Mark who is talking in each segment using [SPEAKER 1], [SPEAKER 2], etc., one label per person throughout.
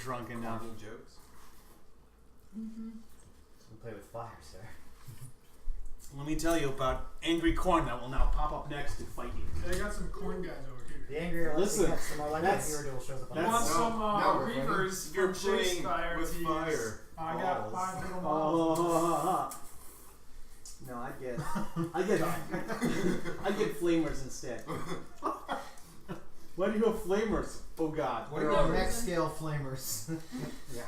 [SPEAKER 1] drunk enough.
[SPEAKER 2] Jokes.
[SPEAKER 3] Mm-hmm.
[SPEAKER 4] We play with fire, sir.
[SPEAKER 1] Let me tell you about angry corn that will now pop up next to fight you.
[SPEAKER 5] I got some corn guys over here.
[SPEAKER 4] The angrier
[SPEAKER 1] Listen,
[SPEAKER 4] gets, the more likely
[SPEAKER 1] that's-
[SPEAKER 4] Iridial shows up on
[SPEAKER 5] I
[SPEAKER 1] that's-
[SPEAKER 4] the
[SPEAKER 5] want
[SPEAKER 4] map.
[SPEAKER 5] some
[SPEAKER 2] we're
[SPEAKER 5] reavers
[SPEAKER 2] You're
[SPEAKER 5] from Chase
[SPEAKER 2] playing
[SPEAKER 5] Fire
[SPEAKER 2] with
[SPEAKER 5] to use.
[SPEAKER 2] fire.
[SPEAKER 5] I got
[SPEAKER 2] Balls.
[SPEAKER 5] 5 little models.
[SPEAKER 1] No, I get flamers instead. Why do you have flamers? Oh God.
[SPEAKER 4] What are next scale flamers?
[SPEAKER 1] Yeah.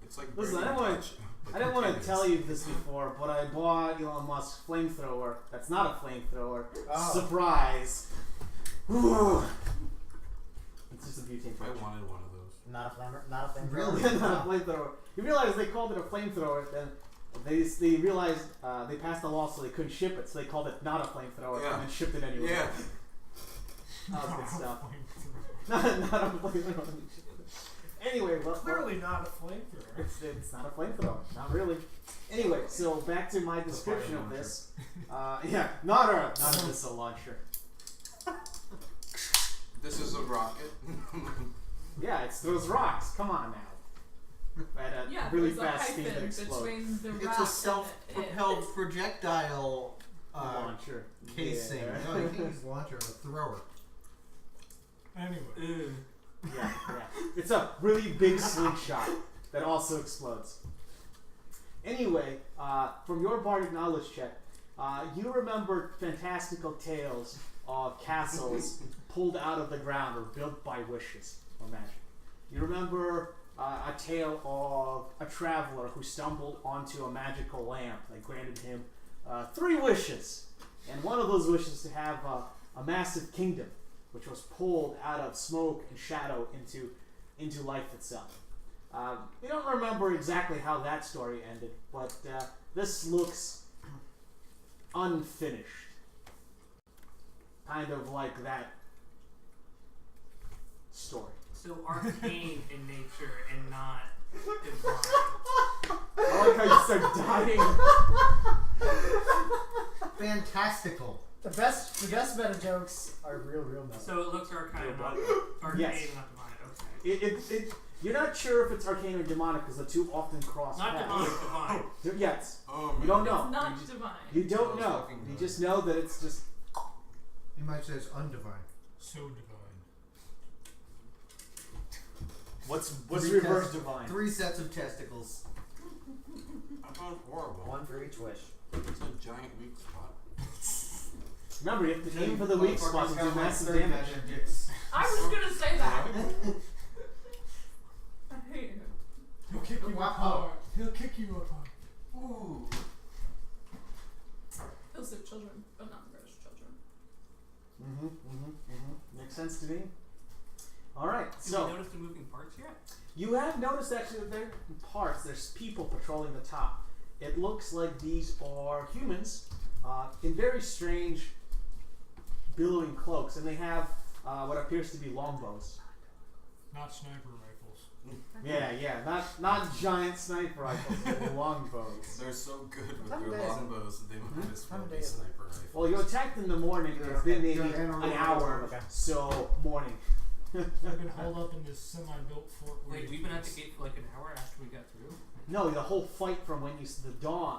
[SPEAKER 2] It's like
[SPEAKER 1] Listen,
[SPEAKER 2] burning
[SPEAKER 1] I
[SPEAKER 2] touch, but
[SPEAKER 1] didn't want to
[SPEAKER 2] continuous.
[SPEAKER 1] tell you this before, but I bought Elon Musk's flamethrower. That's not a flamethrower.
[SPEAKER 4] Oh.
[SPEAKER 1] Surprise. Ooh. It's just a butane
[SPEAKER 2] I
[SPEAKER 1] torch.
[SPEAKER 2] wanted one of those.
[SPEAKER 4] Not a flamer. Not a flamethrower.
[SPEAKER 1] Really? Not a flamethrower. You realize they called it a flamethrower, then they realized they passed the law so they couldn't ship it, so they called it not a flamethrower
[SPEAKER 2] Yeah.
[SPEAKER 1] and then shipped it anyway.
[SPEAKER 2] Yeah.
[SPEAKER 1] That was good stuff. not a flamethrower. Anyway, well,
[SPEAKER 5] Clearly not a flamethrower.
[SPEAKER 1] it's not a flamethrower, not really. Anyway, so back to my description of this. Yeah, not a missile launcher.
[SPEAKER 2] This is a rocket.
[SPEAKER 1] Yeah, it throws rocks. Come on now. At a
[SPEAKER 3] Yeah,
[SPEAKER 1] really
[SPEAKER 3] there's
[SPEAKER 1] fast
[SPEAKER 3] a
[SPEAKER 1] speed that
[SPEAKER 3] hyphen
[SPEAKER 1] explodes.
[SPEAKER 3] between the
[SPEAKER 6] It's
[SPEAKER 3] rock
[SPEAKER 6] a
[SPEAKER 3] and
[SPEAKER 6] self-propelled projectile
[SPEAKER 1] Launcher.
[SPEAKER 6] casing.
[SPEAKER 1] Yeah.
[SPEAKER 6] No, you can't use launcher, a thrower.
[SPEAKER 5] Anyway.
[SPEAKER 1] Yeah. It's a really big slingshot that also explodes. Anyway, from your bardic knowledge check, you remember fantastical tales of castles pulled out of the ground or built by wishes or magic. You remember a tale of a traveler who stumbled onto a magical lamp that granted him 3 wishes. And one of those wishes to have a massive kingdom, which was pulled out of smoke and shadow into life itself. You don't remember exactly how that story ended, but this looks unfinished. Kind of like that story.
[SPEAKER 7] So arcane in nature and not divine.
[SPEAKER 1] I like how you start dying.
[SPEAKER 6] Fantastical.
[SPEAKER 4] The best meta jokes are real meta.
[SPEAKER 7] So it looks arcane, not arcane,
[SPEAKER 1] Yes.
[SPEAKER 7] not divine. Okay.
[SPEAKER 1] You're not sure if it's arcane or demonic because the two often cross
[SPEAKER 7] Not
[SPEAKER 1] paths.
[SPEAKER 7] divine, divine.
[SPEAKER 1] Yes.
[SPEAKER 2] Oh man.
[SPEAKER 1] You don't know.
[SPEAKER 3] It's not divine.
[SPEAKER 1] You don't
[SPEAKER 2] I was
[SPEAKER 1] know.
[SPEAKER 2] looking
[SPEAKER 1] You
[SPEAKER 2] good.
[SPEAKER 1] just know that it's just.
[SPEAKER 6] You might say it's undivine.
[SPEAKER 5] So divine.
[SPEAKER 1] What's
[SPEAKER 6] Three
[SPEAKER 1] reverse
[SPEAKER 6] tests-
[SPEAKER 1] divine?
[SPEAKER 6] 3 sets of testicles.
[SPEAKER 2] I found horrible.
[SPEAKER 4] One for each wish.
[SPEAKER 2] It's a giant weak spot.
[SPEAKER 1] Remember, you have to aim for the weak spots and do massive damage.
[SPEAKER 3] I was gonna say that. I hate it.
[SPEAKER 5] He'll kick you
[SPEAKER 6] Wow.
[SPEAKER 5] apart. He'll kick you apart.
[SPEAKER 6] Ooh.
[SPEAKER 3] Those are children, but not British children.
[SPEAKER 1] Makes sense to me. All right,
[SPEAKER 7] Did
[SPEAKER 1] so
[SPEAKER 7] you notice the moving parts yet?
[SPEAKER 1] you have noticed actually that there are parts. There's people patrolling the top. It looks like these are humans in very strange billowing cloaks, and they have what appears to be longbows.
[SPEAKER 5] Not sniper rifles.
[SPEAKER 1] Yeah, not giant sniper rifles, but longbows.
[SPEAKER 2] They're so good with
[SPEAKER 4] How
[SPEAKER 2] their
[SPEAKER 4] many days?
[SPEAKER 2] longbows that they might as well
[SPEAKER 4] How many
[SPEAKER 2] be
[SPEAKER 4] days?
[SPEAKER 2] sniper rifles.
[SPEAKER 1] Well, you attacked in the morning. It's been maybe
[SPEAKER 6] Yeah, and
[SPEAKER 1] an hour,
[SPEAKER 4] okay.
[SPEAKER 1] so morning.
[SPEAKER 5] I've been holed up in this semi-built fort.
[SPEAKER 7] Wait, we've been at the gate for like an hour after we got through?
[SPEAKER 1] No, the whole fight from when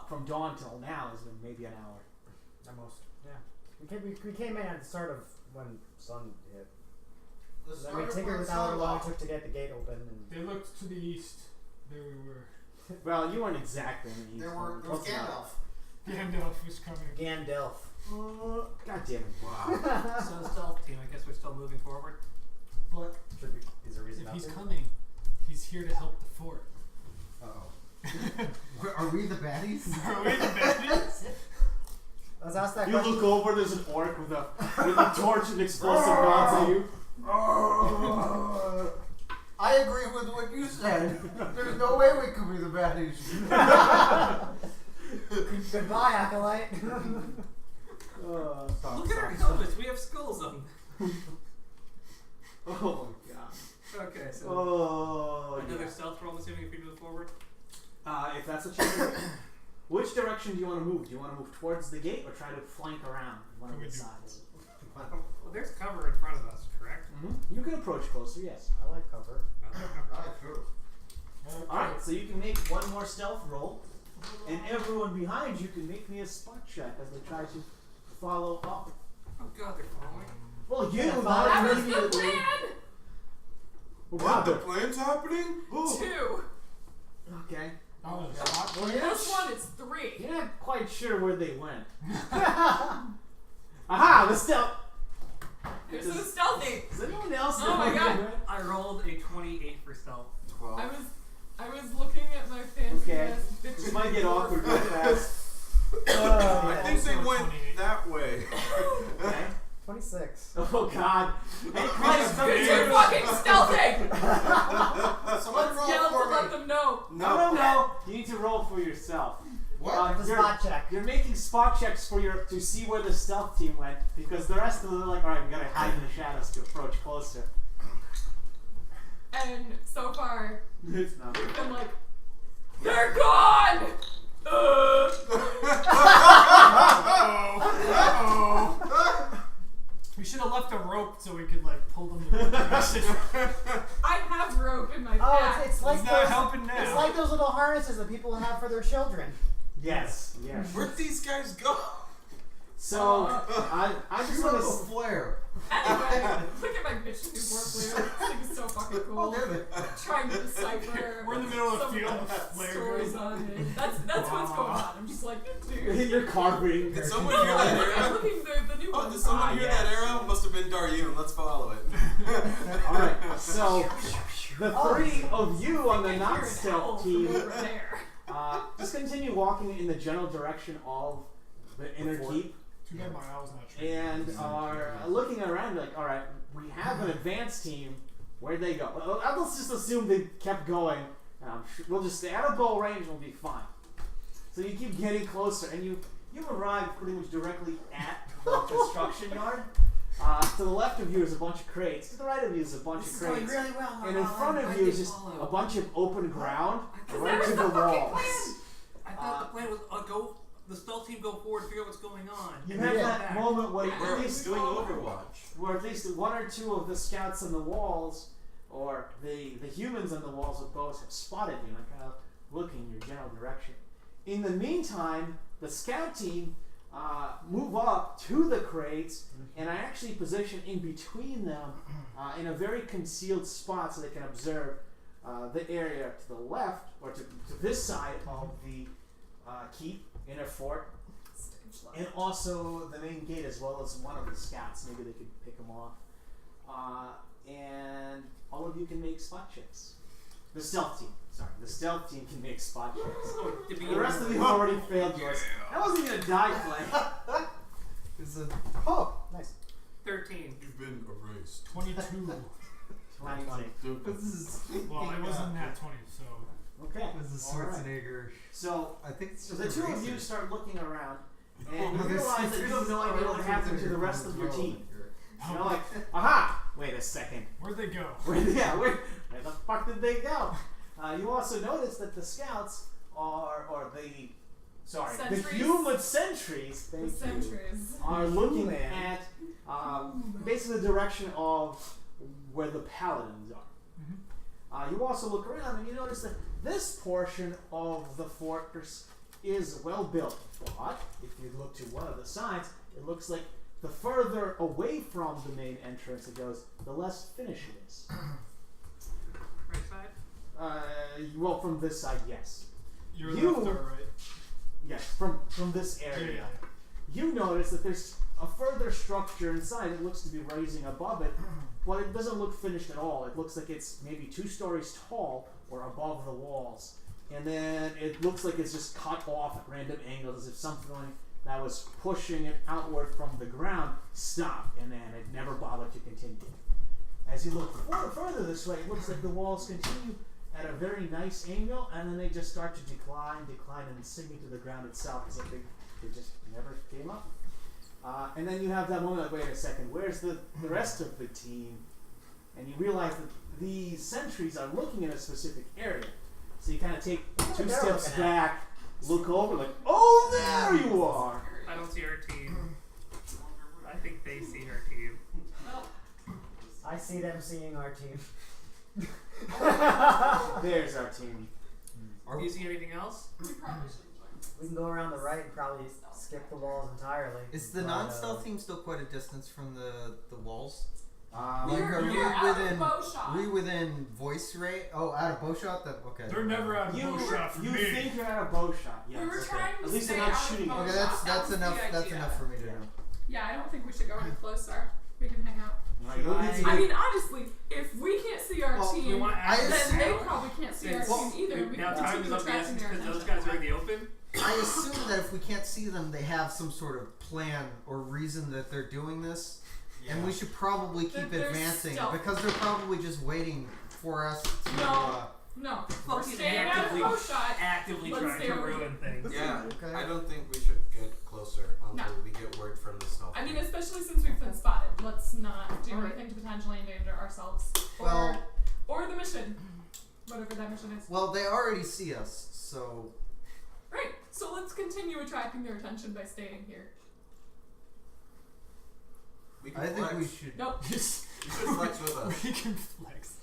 [SPEAKER 1] from dawn till now has been maybe an hour.
[SPEAKER 4] At most. Yeah. We came in at the start of when sun hit. Then we tinkered with how long it took to get the gate open. And
[SPEAKER 5] They looked to the east. There we were.
[SPEAKER 1] Well, you weren't exactly in the east.
[SPEAKER 6] There was
[SPEAKER 1] Close enough.
[SPEAKER 6] Gandalf.
[SPEAKER 5] Gandalf was coming.
[SPEAKER 4] Gandalf.
[SPEAKER 1] God damn it.
[SPEAKER 2] Wow.
[SPEAKER 7] So stealth team, I guess we're still moving forward.
[SPEAKER 5] But
[SPEAKER 4] Should be. Is there a reason
[SPEAKER 5] if
[SPEAKER 4] not
[SPEAKER 5] he's
[SPEAKER 4] to?
[SPEAKER 5] coming, he's here to help the fort.
[SPEAKER 6] Uh-oh. Are we the baddies?
[SPEAKER 5] Are we the baddies?
[SPEAKER 4] Let's ask that
[SPEAKER 1] You
[SPEAKER 4] question.
[SPEAKER 1] look over, there's an orc with a torch and explosive rods at you.
[SPEAKER 6] I agree with what you said. There's no way we could be the baddies.
[SPEAKER 4] Goodbye, acolyte.
[SPEAKER 7] Look at our helmets, we have skulls on them.
[SPEAKER 1] Oh my god.
[SPEAKER 7] Okay, so
[SPEAKER 1] Oh.
[SPEAKER 7] another
[SPEAKER 1] Yeah.
[SPEAKER 7] stealth roll, I'm assuming, if we move forward.
[SPEAKER 1] If that's what you do. Which direction do you want to move? Do you want to move towards the gate or try to flank around one of
[SPEAKER 5] Can we
[SPEAKER 1] the
[SPEAKER 5] do
[SPEAKER 1] sides?
[SPEAKER 7] Well, there's cover in front of us, correct?
[SPEAKER 1] You can approach closer, yes.
[SPEAKER 4] I like cover.
[SPEAKER 7] I like cover.
[SPEAKER 6] True.
[SPEAKER 1] so you can make one more stealth roll, and everyone behind you can make me a spot check as they try to follow up.
[SPEAKER 7] Oh god, they're following.
[SPEAKER 1] Well, you
[SPEAKER 4] Yeah,
[SPEAKER 1] not
[SPEAKER 3] That was the
[SPEAKER 1] immediately.
[SPEAKER 3] plan!
[SPEAKER 1] Well,
[SPEAKER 2] What? The
[SPEAKER 1] Robert.
[SPEAKER 2] plan's happening? Ooh.
[SPEAKER 3] 2.
[SPEAKER 1] Okay.
[SPEAKER 5] Oh, the spot.
[SPEAKER 1] Well, you're not,
[SPEAKER 3] This one is 3.
[SPEAKER 1] you're not quite sure where they went. Aha! The stealth.
[SPEAKER 3] They're so stealthy.
[SPEAKER 1] Does anyone else know
[SPEAKER 3] Oh my
[SPEAKER 1] where
[SPEAKER 3] God.
[SPEAKER 1] they went?
[SPEAKER 7] I rolled a 28 for stealth.
[SPEAKER 2] 12.
[SPEAKER 3] I was looking at my fancy
[SPEAKER 1] Okay.
[SPEAKER 3] ass
[SPEAKER 1] This
[SPEAKER 3] bitch.
[SPEAKER 1] might get awkward real fast.
[SPEAKER 2] I think they
[SPEAKER 5] Also
[SPEAKER 2] went
[SPEAKER 5] 28.
[SPEAKER 2] that way.
[SPEAKER 1] Okay.
[SPEAKER 4] 26.
[SPEAKER 1] Oh God. Hey, Christ, come
[SPEAKER 3] You're
[SPEAKER 1] here.
[SPEAKER 3] too fucking stealthy!
[SPEAKER 6] Someone
[SPEAKER 3] Let's
[SPEAKER 6] roll
[SPEAKER 3] yell
[SPEAKER 6] for
[SPEAKER 3] to
[SPEAKER 6] me.
[SPEAKER 3] let them know.
[SPEAKER 1] No. You need to roll for yourself.
[SPEAKER 6] What?
[SPEAKER 4] The spot check.
[SPEAKER 1] You're making spot checks for to see where the stealth team went because the rest of them are like, all right, we gotta hide in the shadows to approach closer.
[SPEAKER 3] And so far,
[SPEAKER 1] It's not.
[SPEAKER 3] I'm like, they're gone!
[SPEAKER 5] We should have left a rope so we could like pull them in the direction.
[SPEAKER 3] I have rope in my
[SPEAKER 4] Oh,
[SPEAKER 3] pack.
[SPEAKER 4] it's like
[SPEAKER 5] He's not
[SPEAKER 4] those,
[SPEAKER 5] helping now.
[SPEAKER 4] it's like those little harnesses that people have for their children.
[SPEAKER 1] Yes.
[SPEAKER 2] Where'd these guys go?
[SPEAKER 1] So I just
[SPEAKER 6] Shoot
[SPEAKER 1] want
[SPEAKER 6] up a
[SPEAKER 1] to.
[SPEAKER 6] flare.
[SPEAKER 3] Anyway, look at my bitch new work blue. This thing is so fucking cool.
[SPEAKER 6] Oh, damn it.
[SPEAKER 3] Trying to decipher
[SPEAKER 5] We're in the middle of
[SPEAKER 3] some
[SPEAKER 5] the field with flare
[SPEAKER 3] stories
[SPEAKER 5] guns.
[SPEAKER 3] on it. That's what's going on. I'm just like, dude.
[SPEAKER 1] You're carving.
[SPEAKER 2] Did someone
[SPEAKER 3] No,
[SPEAKER 2] hear
[SPEAKER 3] I'm
[SPEAKER 2] that
[SPEAKER 3] looking, I'm
[SPEAKER 2] arrow?
[SPEAKER 3] looking the new
[SPEAKER 2] Oh,
[SPEAKER 3] one.
[SPEAKER 2] did someone hear that
[SPEAKER 1] yes.
[SPEAKER 2] arrow? Must have been Daryun. Let's follow it.
[SPEAKER 1] All right. So the
[SPEAKER 4] Oh.
[SPEAKER 1] three of you on the
[SPEAKER 3] I hear
[SPEAKER 1] not
[SPEAKER 3] an owl
[SPEAKER 1] stealth
[SPEAKER 3] from
[SPEAKER 1] team
[SPEAKER 3] over there.
[SPEAKER 1] just continue walking in the general direction of the inner keep.
[SPEAKER 5] Too bad my owl's not trained.
[SPEAKER 1] And are looking around like, all right, we have an advanced team. Where'd they go? Well, let's just assume they kept going. We'll just stay out of bow range and we'll be fine. So you keep getting closer, and you arrive pretty much directly at the construction yard. To the left of you is a bunch of crates. To the right of you is a bunch of crates.
[SPEAKER 6] really well.
[SPEAKER 1] And in front of you is just a bunch of open ground right to the walls.
[SPEAKER 7] I thought the plan was the stealth team go forward, figure out what's going on.
[SPEAKER 1] You have that moment where
[SPEAKER 2] We're
[SPEAKER 1] at least
[SPEAKER 2] doing Overwatch.
[SPEAKER 1] where at least one or two of the scouts on the walls, or the humans on the walls with bows, have spotted you and are kind of looking in your general direction. In the meantime, the scout team move up to the crates and are actually positioned in between them in a very concealed spot so they can observe the area to the left, or to this side of the keep, inner fort, and also the main gate, as well as one of the scouts. Maybe they could pick them off. And all of you can make spot checks. The stealth team. Sorry, the stealth team can make spot checks. The rest of you have already failed yours. That wasn't even a die play.
[SPEAKER 6] It's a
[SPEAKER 4] Oh, nice.
[SPEAKER 7] 13.
[SPEAKER 2] You've been erased.
[SPEAKER 5] 22.
[SPEAKER 1] 20.
[SPEAKER 6] this is
[SPEAKER 5] Well, it wasn't that 20, so.
[SPEAKER 1] Okay.
[SPEAKER 6] this is
[SPEAKER 1] All right.
[SPEAKER 6] Schwarzenegger.
[SPEAKER 1] So,
[SPEAKER 6] I think it's
[SPEAKER 1] so
[SPEAKER 6] just
[SPEAKER 1] the two of
[SPEAKER 6] eraser.
[SPEAKER 1] you start looking around, and
[SPEAKER 6] Oh,
[SPEAKER 1] you
[SPEAKER 6] this
[SPEAKER 1] realize that
[SPEAKER 6] is-
[SPEAKER 1] you have no idea what
[SPEAKER 6] this
[SPEAKER 1] happened
[SPEAKER 6] is
[SPEAKER 1] to the rest of your
[SPEAKER 6] relevant
[SPEAKER 1] team.
[SPEAKER 6] here.
[SPEAKER 1] You're like, aha! Wait a second.
[SPEAKER 5] Where'd they go?
[SPEAKER 1] Where the fuck did they go? You also notice that the scouts the
[SPEAKER 3] Sentries.
[SPEAKER 1] human sentries,
[SPEAKER 3] The
[SPEAKER 1] thank you,
[SPEAKER 3] sentries.
[SPEAKER 1] are looking
[SPEAKER 4] Human.
[SPEAKER 1] at basically the direction of where the paladins are. You also look around and you notice that this portion of the fortress is well built, but if you look to one of the sides, it looks like the further away from the main entrance it goes, the less finished it is.
[SPEAKER 7] Right side?
[SPEAKER 1] Well, from this side, yes.
[SPEAKER 5] You're
[SPEAKER 1] You-
[SPEAKER 5] left or right?
[SPEAKER 1] Yes, from this
[SPEAKER 5] Yeah,
[SPEAKER 1] area.
[SPEAKER 5] yeah.
[SPEAKER 1] You notice that there's a further structure inside that looks to be rising above it, but it doesn't look finished at all. It looks like it's maybe 2 stories tall or above the walls. And then it looks like it's just cut off at random angles as if something that was pushing it outward from the ground stopped and then it never bothered to continue. As you look further this way, it looks like the walls continue at a very nice angle and then they just start to decline and sinking to the ground itself as if they just never came up. And then you have that moment like, wait a second, where's the rest of the team? And you realize that these sentries are looking in a specific area. So you kind of take 2
[SPEAKER 4] they're
[SPEAKER 1] steps
[SPEAKER 4] looking at?
[SPEAKER 1] back, look over, like, oh, there you are!
[SPEAKER 7] I don't see our team. I think they see our team.
[SPEAKER 4] I see them seeing our team.
[SPEAKER 1] There's our team.
[SPEAKER 7] Do you see anything else?
[SPEAKER 3] We probably should join.
[SPEAKER 4] We can go around the right and probably skip the walls entirely.
[SPEAKER 6] Is the
[SPEAKER 4] But,
[SPEAKER 6] non-stealth team still quite a distance from the walls?
[SPEAKER 1] Um,
[SPEAKER 6] Like, are
[SPEAKER 3] We
[SPEAKER 6] we
[SPEAKER 3] were out of
[SPEAKER 6] within?
[SPEAKER 3] bow shot.
[SPEAKER 6] We within voice rate? Oh, out of bow shot. That okay.
[SPEAKER 5] They're never out of bow shot for
[SPEAKER 1] you
[SPEAKER 5] me.
[SPEAKER 1] think you're at a bow shot? Yes.
[SPEAKER 3] We were
[SPEAKER 1] okay.
[SPEAKER 3] trying to
[SPEAKER 1] At least
[SPEAKER 3] stay
[SPEAKER 1] they're not
[SPEAKER 3] out of
[SPEAKER 1] shooting
[SPEAKER 3] bow
[SPEAKER 1] at
[SPEAKER 6] Okay,
[SPEAKER 1] you.
[SPEAKER 3] shot.
[SPEAKER 6] that's
[SPEAKER 3] That was the
[SPEAKER 6] enough. That's
[SPEAKER 3] idea.
[SPEAKER 6] enough for me to know.
[SPEAKER 3] Yeah, I don't think we should go any closer. We can hang out.
[SPEAKER 1] Right, you'll need to
[SPEAKER 3] I
[SPEAKER 1] get-
[SPEAKER 3] mean, honestly, if we can't see our
[SPEAKER 6] Well,
[SPEAKER 7] We
[SPEAKER 3] team,
[SPEAKER 7] want
[SPEAKER 6] I
[SPEAKER 7] access
[SPEAKER 3] then they
[SPEAKER 6] assume-
[SPEAKER 3] probably can't see our
[SPEAKER 7] Well,
[SPEAKER 3] team either. We
[SPEAKER 7] now
[SPEAKER 3] can
[SPEAKER 7] time is
[SPEAKER 3] continue
[SPEAKER 7] of the
[SPEAKER 3] attracting
[SPEAKER 7] essence
[SPEAKER 3] their
[SPEAKER 7] because those
[SPEAKER 3] attention.
[SPEAKER 7] guys are in the open.
[SPEAKER 6] I assume that if we can't see them, they have some sort of plan or reason that they're doing this, and we should probably keep
[SPEAKER 3] They're
[SPEAKER 6] advancing
[SPEAKER 3] stealth.
[SPEAKER 6] because they're probably just waiting for us to.
[SPEAKER 3] No. No, we're
[SPEAKER 7] Fucking
[SPEAKER 3] staying out of
[SPEAKER 7] actively-
[SPEAKER 3] bow shot.
[SPEAKER 7] Actively
[SPEAKER 3] Let's
[SPEAKER 7] trying
[SPEAKER 3] stay
[SPEAKER 7] to
[SPEAKER 3] over
[SPEAKER 7] ruin things.
[SPEAKER 2] Yeah,
[SPEAKER 6] Okay.
[SPEAKER 2] I don't think we should get closer until
[SPEAKER 3] No.
[SPEAKER 2] we get word from the stealth.
[SPEAKER 3] I mean,
[SPEAKER 2] team.
[SPEAKER 3] especially since we've been spotted. Let's not do
[SPEAKER 6] Alright.
[SPEAKER 3] anything to potentially endanger ourselves
[SPEAKER 6] Well-
[SPEAKER 3] or the mission, whatever that mission is.
[SPEAKER 6] Well, they already see us, so
[SPEAKER 3] Right. So let's continue attracting their attention by staying here.
[SPEAKER 2] we can
[SPEAKER 6] I think
[SPEAKER 2] flex.
[SPEAKER 6] we should.
[SPEAKER 3] Nope.
[SPEAKER 2] You should flex with us.
[SPEAKER 5] We can flex.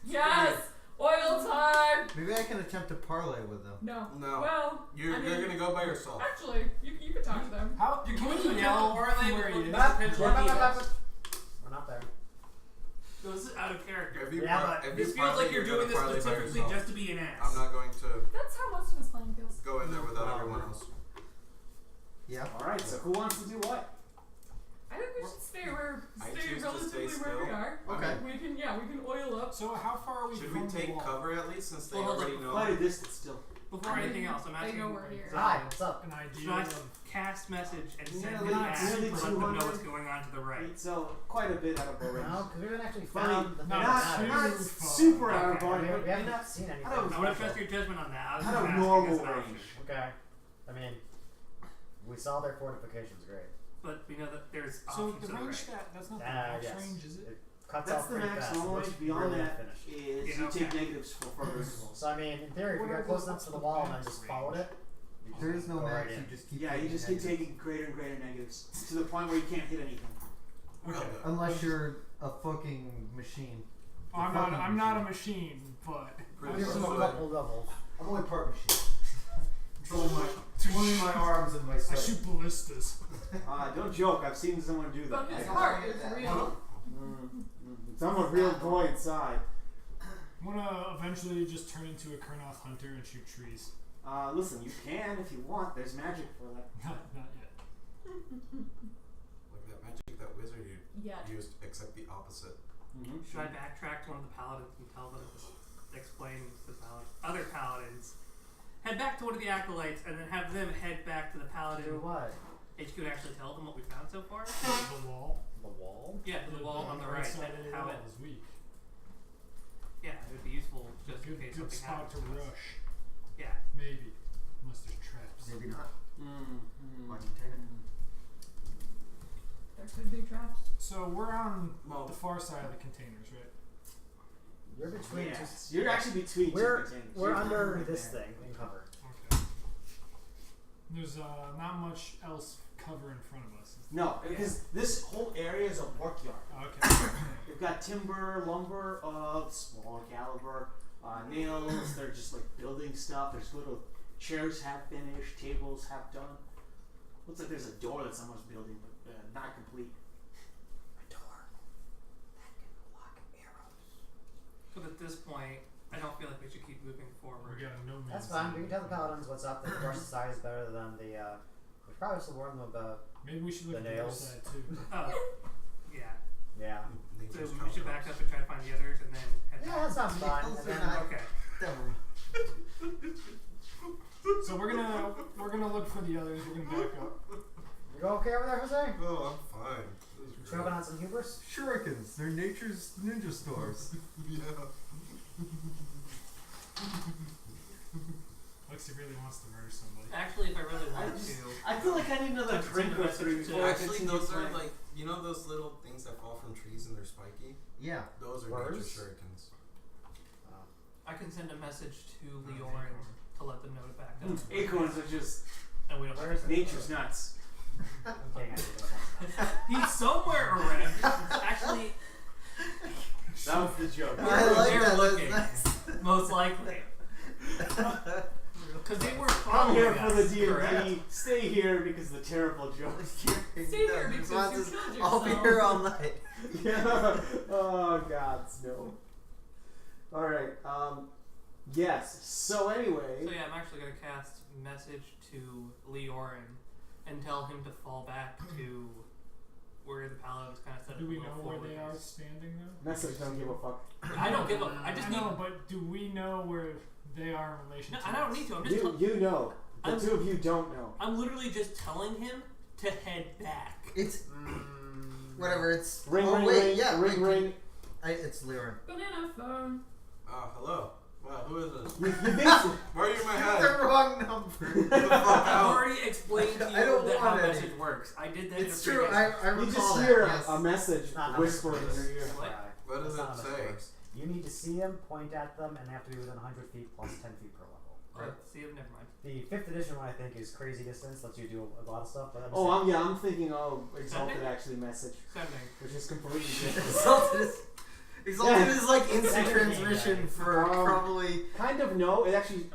[SPEAKER 3] Yes. Oil time.
[SPEAKER 6] Maybe I can attempt to parlay with them.
[SPEAKER 3] No.
[SPEAKER 2] No.
[SPEAKER 3] Well,
[SPEAKER 2] You're
[SPEAKER 3] I mean,
[SPEAKER 2] gonna go by yourself.
[SPEAKER 3] actually, you could talk to them.
[SPEAKER 5] How
[SPEAKER 7] You
[SPEAKER 5] can
[SPEAKER 7] can
[SPEAKER 5] we
[SPEAKER 7] you
[SPEAKER 5] yell
[SPEAKER 7] parlay
[SPEAKER 5] from where
[SPEAKER 7] with
[SPEAKER 5] he
[SPEAKER 7] the
[SPEAKER 5] is?
[SPEAKER 7] potential needles.
[SPEAKER 4] We're not there.
[SPEAKER 7] So this is out of character.
[SPEAKER 2] If you
[SPEAKER 4] Yeah,
[SPEAKER 2] par-
[SPEAKER 4] but
[SPEAKER 2] if you
[SPEAKER 7] This feels
[SPEAKER 2] parlay,
[SPEAKER 7] like you're doing
[SPEAKER 2] gonna
[SPEAKER 7] this
[SPEAKER 2] parlay by
[SPEAKER 7] specifically
[SPEAKER 2] yourself.
[SPEAKER 7] just to be an ass.
[SPEAKER 2] I'm not going to
[SPEAKER 3] That's how most of his playing feels.
[SPEAKER 2] go in there without everyone else.
[SPEAKER 6] Yeah.
[SPEAKER 1] All right. So who wants to do what?
[SPEAKER 3] I think we should stay
[SPEAKER 2] I
[SPEAKER 3] stay
[SPEAKER 2] choose to
[SPEAKER 3] relatively
[SPEAKER 2] stay
[SPEAKER 3] where we
[SPEAKER 2] still.
[SPEAKER 3] are.
[SPEAKER 6] Okay.
[SPEAKER 3] We can oil up.
[SPEAKER 5] So how far are we
[SPEAKER 2] Should
[SPEAKER 5] from
[SPEAKER 2] we
[SPEAKER 5] the
[SPEAKER 2] take
[SPEAKER 5] wall?
[SPEAKER 2] cover at least since they
[SPEAKER 7] Well, hold
[SPEAKER 2] already
[SPEAKER 7] on.
[SPEAKER 2] know?
[SPEAKER 1] Quite a distance still.
[SPEAKER 7] Before
[SPEAKER 3] I mean,
[SPEAKER 7] anything else, I'm
[SPEAKER 3] they
[SPEAKER 7] asking.
[SPEAKER 3] know we're here.
[SPEAKER 4] Hi, what's up?
[SPEAKER 5] An idea
[SPEAKER 7] Should I
[SPEAKER 5] of
[SPEAKER 7] cast message and send
[SPEAKER 1] Nearly-
[SPEAKER 7] them back
[SPEAKER 1] nearly
[SPEAKER 7] to let them know
[SPEAKER 1] 200.
[SPEAKER 7] what's going on to the right?
[SPEAKER 1] So quite a bit out of bow range.
[SPEAKER 4] No, because we haven't actually
[SPEAKER 1] Funny,
[SPEAKER 4] found the thing
[SPEAKER 5] not
[SPEAKER 4] that
[SPEAKER 5] too
[SPEAKER 4] matters.
[SPEAKER 1] not
[SPEAKER 5] far.
[SPEAKER 1] super out of
[SPEAKER 7] Okay.
[SPEAKER 1] bow
[SPEAKER 4] We
[SPEAKER 1] range, but
[SPEAKER 4] haven't
[SPEAKER 1] not
[SPEAKER 4] seen anything.
[SPEAKER 1] I don't
[SPEAKER 7] I want to
[SPEAKER 4] special.
[SPEAKER 7] trust your judgment on that. I was
[SPEAKER 1] out
[SPEAKER 7] just
[SPEAKER 1] of
[SPEAKER 7] asking
[SPEAKER 1] normal
[SPEAKER 7] as an option.
[SPEAKER 1] range.
[SPEAKER 4] Okay. I mean, we saw their fortifications. Great.
[SPEAKER 7] But we know that there's
[SPEAKER 5] So
[SPEAKER 7] options
[SPEAKER 5] the
[SPEAKER 7] to the
[SPEAKER 5] range
[SPEAKER 7] right.
[SPEAKER 5] that's not the
[SPEAKER 4] Ah,
[SPEAKER 5] max
[SPEAKER 4] yes.
[SPEAKER 5] range, is it?
[SPEAKER 4] It cuts
[SPEAKER 1] That's
[SPEAKER 4] off
[SPEAKER 1] the
[SPEAKER 4] pretty
[SPEAKER 1] max
[SPEAKER 4] fast. It
[SPEAKER 1] long
[SPEAKER 4] looks
[SPEAKER 1] range. Beyond
[SPEAKER 4] really
[SPEAKER 1] that
[SPEAKER 4] unfinished.
[SPEAKER 1] is
[SPEAKER 7] Yeah,
[SPEAKER 1] you
[SPEAKER 7] okay.
[SPEAKER 1] take negatives for further intervals.
[SPEAKER 4] So I mean, in theory, if we
[SPEAKER 5] What are
[SPEAKER 4] got close
[SPEAKER 5] the-
[SPEAKER 4] enough to the
[SPEAKER 5] what's
[SPEAKER 4] wall
[SPEAKER 5] the
[SPEAKER 4] and then
[SPEAKER 5] max
[SPEAKER 4] just followed
[SPEAKER 5] range?
[SPEAKER 4] it, you
[SPEAKER 6] There
[SPEAKER 4] just
[SPEAKER 6] is no
[SPEAKER 4] go
[SPEAKER 6] max.
[SPEAKER 4] right
[SPEAKER 6] You
[SPEAKER 4] in.
[SPEAKER 6] just keep.
[SPEAKER 1] Yeah, you
[SPEAKER 6] taking
[SPEAKER 1] just keep
[SPEAKER 6] negatives.
[SPEAKER 1] taking greater and greater negatives to the point where you can't hit anything.
[SPEAKER 2] Well
[SPEAKER 5] Okay.
[SPEAKER 2] done.
[SPEAKER 6] Unless you're a fucking machine.
[SPEAKER 5] I'm not a machine, but
[SPEAKER 2] Pretty
[SPEAKER 4] Give
[SPEAKER 2] much
[SPEAKER 4] them a
[SPEAKER 2] so.
[SPEAKER 4] couple doubles.
[SPEAKER 6] I'm only part machine. Only my arms and my
[SPEAKER 5] I
[SPEAKER 6] sight.
[SPEAKER 5] shoot ballistas.
[SPEAKER 1] Don't joke. I've seen someone do
[SPEAKER 3] But
[SPEAKER 1] that.
[SPEAKER 3] his
[SPEAKER 6] I-
[SPEAKER 3] heart is real.
[SPEAKER 1] Some a real boy inside.
[SPEAKER 5] I'm gonna eventually just turn into a Kurnoth hunter and shoot trees.
[SPEAKER 1] Listen, you can if you want. There's magic for that.
[SPEAKER 5] Not yet.
[SPEAKER 2] Like that magic that wizard you
[SPEAKER 3] Yeah.
[SPEAKER 2] used, except the opposite.
[SPEAKER 7] Should I backtrack to one of the paladins and tell them to explain to the other paladins? Head back to one of the acolytes and then have them head back to the paladin
[SPEAKER 4] Do what?
[SPEAKER 7] HQ and actually tell them what we found so far?
[SPEAKER 5] The wall.
[SPEAKER 4] The wall?
[SPEAKER 7] Yeah, the wall on the right.
[SPEAKER 5] side
[SPEAKER 7] And
[SPEAKER 5] of the
[SPEAKER 7] how
[SPEAKER 5] wall
[SPEAKER 7] it,
[SPEAKER 5] is weak.
[SPEAKER 7] yeah, it would be useful just in
[SPEAKER 5] Good,
[SPEAKER 7] case
[SPEAKER 5] good
[SPEAKER 7] something
[SPEAKER 5] spot
[SPEAKER 7] happens.
[SPEAKER 5] to
[SPEAKER 7] to us.
[SPEAKER 5] rush.
[SPEAKER 7] Yeah.
[SPEAKER 5] Maybe. Unless there's traps.
[SPEAKER 6] Maybe not.
[SPEAKER 1] Mm-hmm.
[SPEAKER 3] There could be traps.
[SPEAKER 5] So we're on
[SPEAKER 2] Well,
[SPEAKER 5] the far side of the containers, right?
[SPEAKER 4] You're between
[SPEAKER 1] Yes. You're actually between
[SPEAKER 4] We're
[SPEAKER 1] two containers.
[SPEAKER 4] we're
[SPEAKER 1] You're
[SPEAKER 4] under
[SPEAKER 1] right
[SPEAKER 4] this
[SPEAKER 1] there.
[SPEAKER 4] thing in cover.
[SPEAKER 5] Okay. There's not much else cover in front of us.
[SPEAKER 1] No, because this whole area is a workyard.
[SPEAKER 5] Okay.
[SPEAKER 1] They've got timber, lumber of smaller caliber, nails. They're just like building stuff. There's little chairs half finished, tables half done. Looks like there's a door that someone's building, but not complete.
[SPEAKER 6] A door that can block arrows.
[SPEAKER 7] But at this point, I don't feel like we should keep moving
[SPEAKER 5] We
[SPEAKER 7] forward.
[SPEAKER 5] got no
[SPEAKER 4] That's
[SPEAKER 5] man's
[SPEAKER 4] fine. We
[SPEAKER 5] land.
[SPEAKER 4] can tell the paladins what's up. The brush side is better than the. We should probably still warn them about.
[SPEAKER 5] Maybe we should look
[SPEAKER 4] The
[SPEAKER 5] at the other
[SPEAKER 4] nails.
[SPEAKER 5] side too.
[SPEAKER 7] Oh, yeah.
[SPEAKER 4] Yeah.
[SPEAKER 7] So
[SPEAKER 2] nature's
[SPEAKER 7] we should back up and try to find the others and then head
[SPEAKER 4] Yeah,
[SPEAKER 7] back.
[SPEAKER 4] that sounds fine.
[SPEAKER 6] Nails
[SPEAKER 4] And
[SPEAKER 6] are
[SPEAKER 4] then,
[SPEAKER 6] not-
[SPEAKER 7] Okay.
[SPEAKER 5] So we're gonna look for the others. We're gonna back up.
[SPEAKER 4] you go okay over there, Jose?
[SPEAKER 2] Oh, I'm fine. This is
[SPEAKER 4] Choking
[SPEAKER 2] great.
[SPEAKER 4] on some hubris?
[SPEAKER 6] Shurikens. They're nature's ninja stars.
[SPEAKER 2] Yeah.
[SPEAKER 5] Lexi really wants to murder somebody.
[SPEAKER 7] Actually, if I really wanted to,
[SPEAKER 1] I feel like I need another drink or three before I
[SPEAKER 2] Actually,
[SPEAKER 1] continue
[SPEAKER 2] those are
[SPEAKER 1] playing.
[SPEAKER 2] like, you know those little things that fall from trees and they're spiky?
[SPEAKER 6] Yeah.
[SPEAKER 2] Those are
[SPEAKER 4] Worms?
[SPEAKER 2] nature shurikens.
[SPEAKER 7] I can send a message to Leorin to let them know to back up.
[SPEAKER 1] Acorns are just
[SPEAKER 7] And we don't
[SPEAKER 4] Where is it?
[SPEAKER 1] nature's nuts.
[SPEAKER 4] I'm kidding, I didn't know.
[SPEAKER 7] He's somewhere around. Actually,
[SPEAKER 1] That was the joke.
[SPEAKER 6] I like
[SPEAKER 7] They're
[SPEAKER 6] that.
[SPEAKER 7] looking.
[SPEAKER 6] That's nice.
[SPEAKER 7] most likely. Because they were
[SPEAKER 1] Come
[SPEAKER 7] following
[SPEAKER 1] here for the
[SPEAKER 7] us, correct?
[SPEAKER 1] D&D. Stay here because the terrible joke.
[SPEAKER 3] Stay here because you killed yourself.
[SPEAKER 6] I'll be here all night.
[SPEAKER 1] Yeah. Oh God, no. All right. Yes. So anyway.
[SPEAKER 7] So yeah, I'm actually gonna cast message to Leorin and tell him to fall back to where the paladins kind of set up.
[SPEAKER 5] Do we
[SPEAKER 7] a
[SPEAKER 5] know
[SPEAKER 7] little
[SPEAKER 5] where
[SPEAKER 7] forward
[SPEAKER 5] they are
[SPEAKER 7] base.
[SPEAKER 5] standing though?
[SPEAKER 1] Message don't give a fuck.
[SPEAKER 7] I don't give a. I just
[SPEAKER 5] I
[SPEAKER 7] need.
[SPEAKER 5] know, but do we know where they are in relation
[SPEAKER 7] No,
[SPEAKER 5] to
[SPEAKER 7] I don't
[SPEAKER 5] us?
[SPEAKER 7] need to. I'm just.
[SPEAKER 1] You know. The
[SPEAKER 7] I'm-
[SPEAKER 1] two of you don't know.
[SPEAKER 7] I'm literally just telling him to head back.
[SPEAKER 6] It's whatever. It's
[SPEAKER 1] Ring,
[SPEAKER 6] oh
[SPEAKER 1] ring,
[SPEAKER 6] wait,
[SPEAKER 1] ring,
[SPEAKER 6] yeah,
[SPEAKER 1] ring, ring.
[SPEAKER 6] It's Leorin.
[SPEAKER 3] Banana phone.
[SPEAKER 2] Hello. Wow, who is this?
[SPEAKER 1] You basically,
[SPEAKER 2] Why are you in my head?
[SPEAKER 6] The wrong number.
[SPEAKER 2] Get the fuck
[SPEAKER 7] I've
[SPEAKER 2] out.
[SPEAKER 7] already explained to
[SPEAKER 6] I
[SPEAKER 7] you
[SPEAKER 6] don't
[SPEAKER 7] that how
[SPEAKER 6] want any.
[SPEAKER 7] message works. I did that.
[SPEAKER 6] It's
[SPEAKER 7] in a
[SPEAKER 6] true.
[SPEAKER 7] previous-
[SPEAKER 6] I
[SPEAKER 1] you
[SPEAKER 6] recall
[SPEAKER 1] just
[SPEAKER 6] that.
[SPEAKER 1] hear
[SPEAKER 6] Yes.
[SPEAKER 1] a message
[SPEAKER 4] Not how
[SPEAKER 1] whispering
[SPEAKER 4] this
[SPEAKER 1] in your ear.
[SPEAKER 4] works.
[SPEAKER 7] What?
[SPEAKER 2] What does
[SPEAKER 4] That's not
[SPEAKER 2] it
[SPEAKER 4] how this
[SPEAKER 2] say?
[SPEAKER 4] works. You need to see them, point at them, and they have to be within 100 feet plus 10 feet per level.
[SPEAKER 7] See, never mind.
[SPEAKER 4] The 5th edition one, I think, is crazy distance, lets you do a lot of stuff. But
[SPEAKER 1] Oh, I'm thinking, Exalted
[SPEAKER 7] Sending?
[SPEAKER 1] actually message,
[SPEAKER 7] Sending.
[SPEAKER 1] which is completely different.
[SPEAKER 6] Exalted is like instant
[SPEAKER 4] Second
[SPEAKER 6] transmission
[SPEAKER 4] game,
[SPEAKER 6] for probably.
[SPEAKER 1] Kind of no. You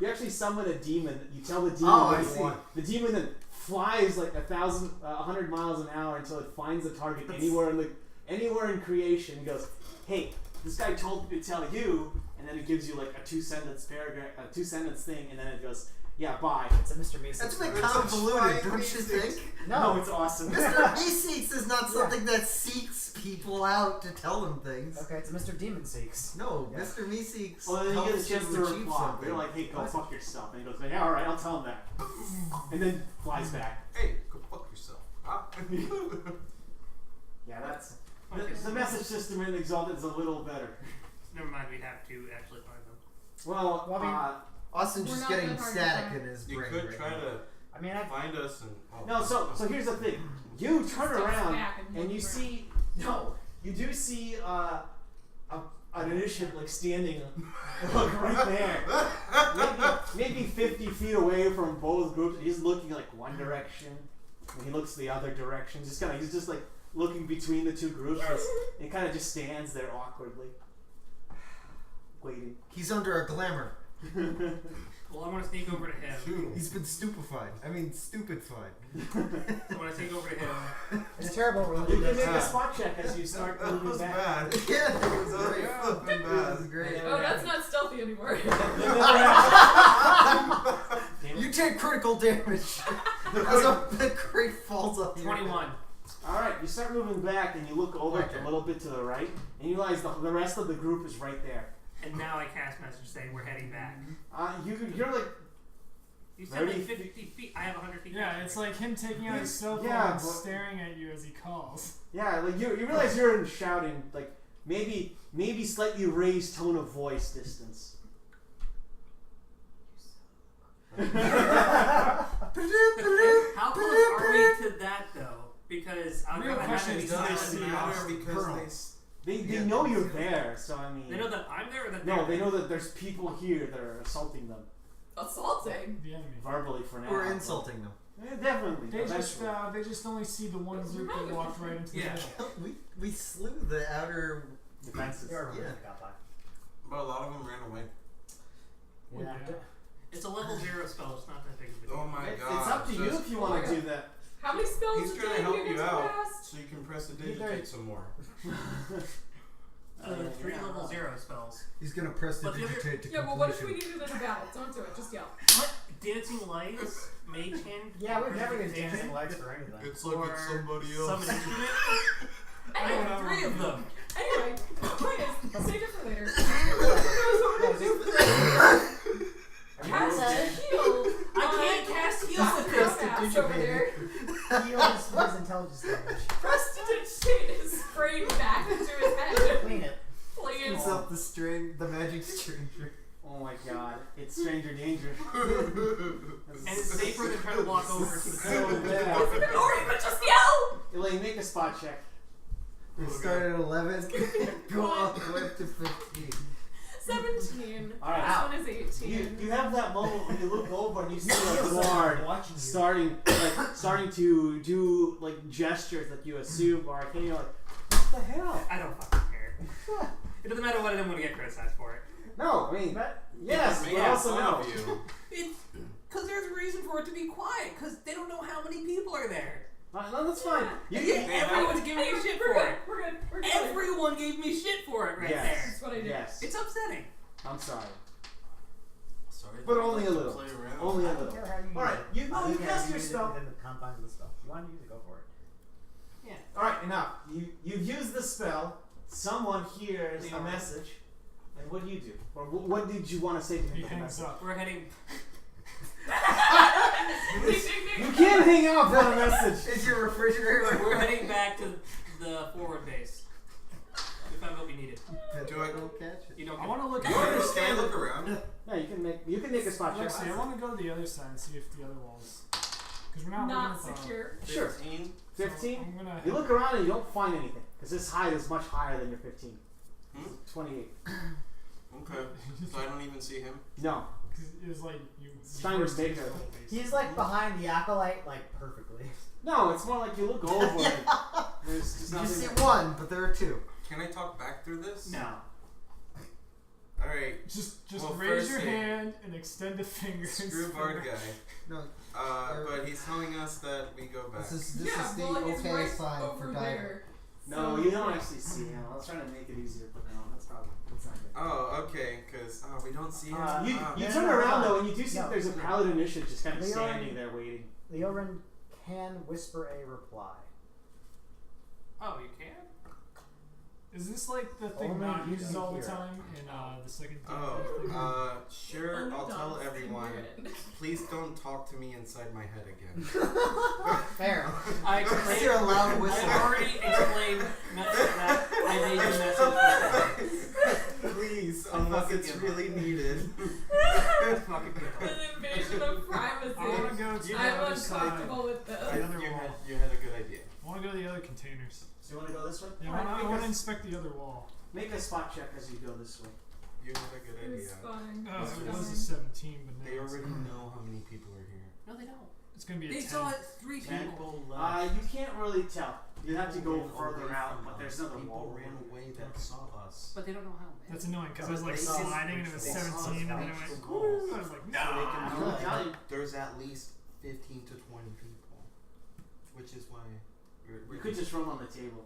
[SPEAKER 1] actually summon a demon. You tell the demon
[SPEAKER 6] Oh,
[SPEAKER 1] what
[SPEAKER 6] I
[SPEAKER 1] you
[SPEAKER 6] see.
[SPEAKER 1] want. The demon then flies like 100 miles an hour until it finds the target anywhere in creation. And goes, hey, this guy told me to tell you, and then it gives you like a 2-sentence paragraph, a 2-sentence thing, and then it goes, yeah, bye.
[SPEAKER 4] it's a Mr. Meeseeks.
[SPEAKER 6] That's a bit
[SPEAKER 2] It's
[SPEAKER 6] convoluted,
[SPEAKER 2] a
[SPEAKER 6] don't you
[SPEAKER 2] Meeseeks.
[SPEAKER 6] think?
[SPEAKER 1] No, it's awesome.
[SPEAKER 6] Mr. Meeseeks is not something that seeks people out to tell them things.
[SPEAKER 4] Okay, it's a Mr. Demon Seeks.
[SPEAKER 6] No,
[SPEAKER 4] Yeah.
[SPEAKER 6] Mr. Meeseeks
[SPEAKER 1] Well, then you get a
[SPEAKER 6] helps
[SPEAKER 1] chance
[SPEAKER 6] you
[SPEAKER 1] to
[SPEAKER 6] achieve
[SPEAKER 1] reply.
[SPEAKER 6] something.
[SPEAKER 1] They're like, hey, go
[SPEAKER 4] What?
[SPEAKER 1] fuck yourself. And he goes, yeah, alright, I'll tell him that. And then flies back.
[SPEAKER 2] Hey, go fuck yourself.
[SPEAKER 1] Yeah, that's... The message system in Exalted is a little better.
[SPEAKER 7] Never mind. We have to actually find them.
[SPEAKER 1] Well,
[SPEAKER 4] Well, I mean-
[SPEAKER 6] Austin's
[SPEAKER 3] We're
[SPEAKER 6] just
[SPEAKER 3] not
[SPEAKER 6] getting
[SPEAKER 3] that hard to
[SPEAKER 6] static
[SPEAKER 3] find.
[SPEAKER 6] in his
[SPEAKER 2] You
[SPEAKER 6] brain.
[SPEAKER 2] could
[SPEAKER 6] right
[SPEAKER 2] try
[SPEAKER 6] now.
[SPEAKER 2] to
[SPEAKER 4] I mean, I
[SPEAKER 2] find us and.
[SPEAKER 1] no, so here's the thing. You turn
[SPEAKER 3] Steps
[SPEAKER 1] around
[SPEAKER 3] back and
[SPEAKER 1] and you
[SPEAKER 3] look
[SPEAKER 1] see... No, you do see an initiative like standing like right there. Maybe 50 feet away from both groups. He's looking like one direction. And he looks the other direction. He's just like looking between the two groups. And kind of just stands there awkwardly. Waiting.
[SPEAKER 6] He's under a glamour.
[SPEAKER 7] Well, I want to sneak over to him.
[SPEAKER 6] He's been stupefied. I mean, stupidified.
[SPEAKER 7] So when I sneak over to him,
[SPEAKER 4] it's terrible.
[SPEAKER 1] You
[SPEAKER 4] Really,
[SPEAKER 1] can make a
[SPEAKER 2] bad.
[SPEAKER 1] spot check as you start
[SPEAKER 2] That
[SPEAKER 1] moving
[SPEAKER 2] was
[SPEAKER 1] back.
[SPEAKER 2] bad.
[SPEAKER 6] Yeah, that
[SPEAKER 2] That
[SPEAKER 6] was
[SPEAKER 2] was
[SPEAKER 6] great.
[SPEAKER 2] fucking
[SPEAKER 6] That was
[SPEAKER 2] bad.
[SPEAKER 6] great.
[SPEAKER 3] Oh, that's not stealthy anymore.
[SPEAKER 6] You take critical damage as the crate falls off your
[SPEAKER 7] 21.
[SPEAKER 1] Alright, you start moving back and you look over
[SPEAKER 6] Okay.
[SPEAKER 1] a little bit to the right and you realize the rest of the group is right there.
[SPEAKER 7] And now I cast message saying we're heading back.
[SPEAKER 1] You're like,
[SPEAKER 7] You said like
[SPEAKER 1] 30
[SPEAKER 7] 50 feet. I have 100 feet.
[SPEAKER 5] Yeah, it's like him taking out his cell phone
[SPEAKER 1] Yeah,
[SPEAKER 5] and
[SPEAKER 1] but-
[SPEAKER 5] staring at you as he calls.
[SPEAKER 1] yeah, like you realize you're in shouting, like maybe slightly raised tone of voice distance.
[SPEAKER 7] How close are we to that though? Because I'm
[SPEAKER 5] Real
[SPEAKER 7] gonna
[SPEAKER 5] question
[SPEAKER 7] have to
[SPEAKER 5] is,
[SPEAKER 7] be
[SPEAKER 5] does
[SPEAKER 2] Does
[SPEAKER 5] see
[SPEAKER 2] it
[SPEAKER 7] silent
[SPEAKER 2] matter
[SPEAKER 7] now.
[SPEAKER 2] because
[SPEAKER 5] Pearl.
[SPEAKER 1] They
[SPEAKER 2] Yeah,
[SPEAKER 1] know
[SPEAKER 2] they
[SPEAKER 1] you're
[SPEAKER 2] see
[SPEAKER 1] there, so I mean
[SPEAKER 7] They know that I'm there or that
[SPEAKER 1] no,
[SPEAKER 7] they're
[SPEAKER 1] they
[SPEAKER 7] there?
[SPEAKER 1] know that there's people here that are assaulting them
[SPEAKER 3] Assaulting.
[SPEAKER 5] The enemy.
[SPEAKER 1] verbally for now.
[SPEAKER 6] Or insulting them.
[SPEAKER 1] Yeah, definitely.
[SPEAKER 5] They just
[SPEAKER 1] eventually.
[SPEAKER 5] they just only see the one group that walked right into
[SPEAKER 7] Yeah.
[SPEAKER 5] the middle.
[SPEAKER 6] We slew the outer.
[SPEAKER 1] defenses.
[SPEAKER 4] You're
[SPEAKER 6] Yeah.
[SPEAKER 4] got by.
[SPEAKER 2] But a lot of them ran away.
[SPEAKER 4] Yeah.
[SPEAKER 5] Yeah.
[SPEAKER 7] It's a level 0 spell. It's not that big of a deal.
[SPEAKER 2] Oh my
[SPEAKER 1] It's
[SPEAKER 2] god.
[SPEAKER 1] up to you
[SPEAKER 2] just-
[SPEAKER 1] if you want to do that.
[SPEAKER 3] How many spells
[SPEAKER 2] He's
[SPEAKER 3] a
[SPEAKER 2] trying
[SPEAKER 3] day
[SPEAKER 2] to help
[SPEAKER 3] do you
[SPEAKER 2] you
[SPEAKER 3] get to
[SPEAKER 2] out
[SPEAKER 3] cast?
[SPEAKER 2] so you can press the
[SPEAKER 1] Either-
[SPEAKER 2] digitate some more.
[SPEAKER 7] Three level 0 spells.
[SPEAKER 6] He's gonna press the
[SPEAKER 7] But the other-
[SPEAKER 6] digitate to
[SPEAKER 3] Yeah, well, what if we
[SPEAKER 6] completion.
[SPEAKER 3] needed it in a battle? Don't do it. Just yell.
[SPEAKER 7] What? Dancing lights? Mage hand?
[SPEAKER 4] Yeah, we've never used
[SPEAKER 7] Prestidigitation?
[SPEAKER 4] dancing legs for anything.
[SPEAKER 2] It's
[SPEAKER 7] Or
[SPEAKER 2] like it's somebody else.
[SPEAKER 7] Summon instrument? I
[SPEAKER 3] Anyway,
[SPEAKER 7] have 3 of them.
[SPEAKER 3] Anyway, the point is, save it for later. Cast heal.
[SPEAKER 7] I can't cast heal with this.
[SPEAKER 3] Dumbass over there.
[SPEAKER 4] He owns his intelligence damage.
[SPEAKER 3] Prestidigitate is sprayed back into his head.
[SPEAKER 4] Clean it.
[SPEAKER 3] Please.
[SPEAKER 6] It's up the magic stranger.
[SPEAKER 1] Oh my god, it's stranger danger.
[SPEAKER 7] And it's safer than trying to walk over to the
[SPEAKER 1] So
[SPEAKER 7] door.
[SPEAKER 1] bad.
[SPEAKER 3] Or you could just yell.
[SPEAKER 1] Elaine, make a spot check.
[SPEAKER 6] We start at 11, go all the way up to 15.
[SPEAKER 3] 17.
[SPEAKER 1] All right.
[SPEAKER 3] This one is 18.
[SPEAKER 1] You have that moment when you look over and you see a guard
[SPEAKER 4] watching you.
[SPEAKER 1] starting to do like gestures that you assume are arcane. You're like, what the hell?
[SPEAKER 7] I don't fucking care. It doesn't matter what I am going to get criticized for it.
[SPEAKER 1] No, I mean,
[SPEAKER 4] But
[SPEAKER 1] yes,
[SPEAKER 2] Make
[SPEAKER 1] but also
[SPEAKER 2] fun
[SPEAKER 1] no.
[SPEAKER 2] of you.
[SPEAKER 7] It's because there's a reason for it to be quiet. Because they don't know how many people are there.
[SPEAKER 1] No, that's fine.
[SPEAKER 7] And
[SPEAKER 1] You,
[SPEAKER 7] yet everyone's giving me shit for it.
[SPEAKER 3] We're good. We're good.
[SPEAKER 7] Everyone gave me shit for it right
[SPEAKER 1] yes,
[SPEAKER 3] That's what I did.
[SPEAKER 1] yes.
[SPEAKER 7] there. It's upsetting.
[SPEAKER 1] I'm sorry,
[SPEAKER 2] Sorry,
[SPEAKER 1] but
[SPEAKER 2] that I
[SPEAKER 1] only
[SPEAKER 2] like
[SPEAKER 1] a
[SPEAKER 2] to
[SPEAKER 1] little.
[SPEAKER 2] Play around.
[SPEAKER 1] Only a
[SPEAKER 4] I don't
[SPEAKER 1] little.
[SPEAKER 4] care how you
[SPEAKER 1] All right,
[SPEAKER 4] use it.
[SPEAKER 1] you know
[SPEAKER 4] I
[SPEAKER 1] you
[SPEAKER 4] don't care
[SPEAKER 1] cast
[SPEAKER 4] how you
[SPEAKER 1] your
[SPEAKER 4] use it
[SPEAKER 1] spell.
[SPEAKER 4] within the confines of the spell. If you want to use it, go for it.
[SPEAKER 7] Yeah.
[SPEAKER 1] All right, enough. You've used the spell. Someone hears a message, and what do you do? Or what did you want to say to him?
[SPEAKER 5] He
[SPEAKER 1] with the
[SPEAKER 5] hangs
[SPEAKER 1] message?
[SPEAKER 5] up.
[SPEAKER 7] We're heading.
[SPEAKER 1] You can't hang up on a message.
[SPEAKER 6] Is your refrigerator?
[SPEAKER 7] We're heading back to the forward base. We found what we needed.
[SPEAKER 2] Do I
[SPEAKER 6] go catch it?
[SPEAKER 7] You don't.
[SPEAKER 5] I want to look
[SPEAKER 2] You
[SPEAKER 5] at
[SPEAKER 2] understand? Look around.
[SPEAKER 1] Yeah, you can make a spot check.
[SPEAKER 5] Lexi, I want to go to the other side and see if the other walls. Because we're not
[SPEAKER 3] Not
[SPEAKER 5] looking at the-
[SPEAKER 3] secure.
[SPEAKER 1] Sure.
[SPEAKER 2] 15.
[SPEAKER 1] 15.
[SPEAKER 5] So I'm gonna
[SPEAKER 1] You look around and you don't find anything because this height is much higher than your 15.
[SPEAKER 2] Hmm?
[SPEAKER 1] 28.
[SPEAKER 2] Okay. So I don't even see him.
[SPEAKER 1] No.
[SPEAKER 5] Cause it was like you.
[SPEAKER 1] Steiner's
[SPEAKER 5] burst
[SPEAKER 1] bigger.
[SPEAKER 5] his whole face.
[SPEAKER 4] He's like behind the acolyte, like perfectly.
[SPEAKER 1] No, it's more like you look over and there's just
[SPEAKER 6] You
[SPEAKER 1] nothing.
[SPEAKER 6] see
[SPEAKER 1] there.
[SPEAKER 6] one, but there are two.
[SPEAKER 2] Can I talk back through this?
[SPEAKER 1] No.
[SPEAKER 2] All right.
[SPEAKER 5] Just
[SPEAKER 2] Well,
[SPEAKER 5] raise
[SPEAKER 2] first
[SPEAKER 5] your
[SPEAKER 2] thing,
[SPEAKER 5] hand and extend a finger. and
[SPEAKER 2] Screw
[SPEAKER 5] spin
[SPEAKER 2] Bard
[SPEAKER 5] around.
[SPEAKER 2] guy.
[SPEAKER 6] No,
[SPEAKER 2] But he's telling us that we go back.
[SPEAKER 6] this is
[SPEAKER 3] Yeah,
[SPEAKER 6] the
[SPEAKER 3] well, he's
[SPEAKER 6] okay
[SPEAKER 3] right
[SPEAKER 6] sign
[SPEAKER 3] over
[SPEAKER 6] for diving.
[SPEAKER 3] there.
[SPEAKER 1] No,
[SPEAKER 3] So-
[SPEAKER 1] you don't actually see him. I was trying to make it easier, but no, that's not good.
[SPEAKER 2] Oh, okay. Because we don't see him.
[SPEAKER 1] You
[SPEAKER 2] Ah.
[SPEAKER 1] you
[SPEAKER 4] No,
[SPEAKER 1] turn
[SPEAKER 4] no,
[SPEAKER 1] around
[SPEAKER 4] no.
[SPEAKER 1] though, and you do see
[SPEAKER 4] No.
[SPEAKER 1] that there's a paladin initiative just kind of
[SPEAKER 4] Leon-
[SPEAKER 1] standing there waiting.
[SPEAKER 4] Leorin can whisper a reply.
[SPEAKER 7] Oh, you can.
[SPEAKER 5] Is this like the thing
[SPEAKER 4] Only
[SPEAKER 5] Matt
[SPEAKER 4] you
[SPEAKER 5] uses
[SPEAKER 4] can
[SPEAKER 5] all the
[SPEAKER 4] hear.
[SPEAKER 5] time in the second game?
[SPEAKER 2] Oh, sure.
[SPEAKER 3] Only
[SPEAKER 2] I'll tell
[SPEAKER 3] dogs can
[SPEAKER 2] everyone.
[SPEAKER 3] hear it.
[SPEAKER 2] Please don't talk to me inside my head again.
[SPEAKER 4] Fair.
[SPEAKER 7] I
[SPEAKER 6] Is
[SPEAKER 7] explained.
[SPEAKER 6] there a loud
[SPEAKER 7] I
[SPEAKER 6] whistle?
[SPEAKER 7] already explained that I made the message.
[SPEAKER 2] Please, unless it's really needed.
[SPEAKER 7] Fucking people.
[SPEAKER 3] An invasion of privacy.
[SPEAKER 5] I want to go to the
[SPEAKER 3] I'm
[SPEAKER 5] other side.
[SPEAKER 3] uncomfortable with
[SPEAKER 5] The
[SPEAKER 3] this.
[SPEAKER 5] other
[SPEAKER 2] You
[SPEAKER 5] wall.
[SPEAKER 2] had a good idea.
[SPEAKER 5] I want to go to the other containers.
[SPEAKER 1] So you want to go this way?
[SPEAKER 5] Yeah,
[SPEAKER 3] Alright,
[SPEAKER 5] I want
[SPEAKER 1] because-
[SPEAKER 5] to inspect the other wall.
[SPEAKER 1] Make a spot check as you go this way.
[SPEAKER 2] You had a good idea.
[SPEAKER 3] It's fine.
[SPEAKER 5] Oh,
[SPEAKER 3] It's
[SPEAKER 5] it was a
[SPEAKER 3] fine.
[SPEAKER 5] 17, but now
[SPEAKER 2] They
[SPEAKER 5] it's,
[SPEAKER 2] already know how many people are here.
[SPEAKER 7] No, they don't.
[SPEAKER 5] it's gonna be a
[SPEAKER 7] They
[SPEAKER 5] 10.
[SPEAKER 7] saw it 3
[SPEAKER 1] Ten.
[SPEAKER 7] people.
[SPEAKER 1] You can't really tell. You have to go
[SPEAKER 2] People ran
[SPEAKER 1] further
[SPEAKER 2] away
[SPEAKER 1] out,
[SPEAKER 2] from
[SPEAKER 1] but
[SPEAKER 2] us.
[SPEAKER 1] there's another
[SPEAKER 2] People
[SPEAKER 1] wall.
[SPEAKER 2] ran away that saw us.
[SPEAKER 7] But they don't know how.
[SPEAKER 5] That's annoying because I was like
[SPEAKER 2] They saw-
[SPEAKER 5] sliding and it was
[SPEAKER 2] they saw
[SPEAKER 5] 17 and then it
[SPEAKER 2] us
[SPEAKER 5] went.
[SPEAKER 2] the walls.
[SPEAKER 5] I was like,
[SPEAKER 2] So they
[SPEAKER 5] no.
[SPEAKER 2] can
[SPEAKER 1] I'm
[SPEAKER 2] know
[SPEAKER 1] not telling you.
[SPEAKER 2] there's at least 15 to 20 people, which is why
[SPEAKER 1] You could just roll on the table.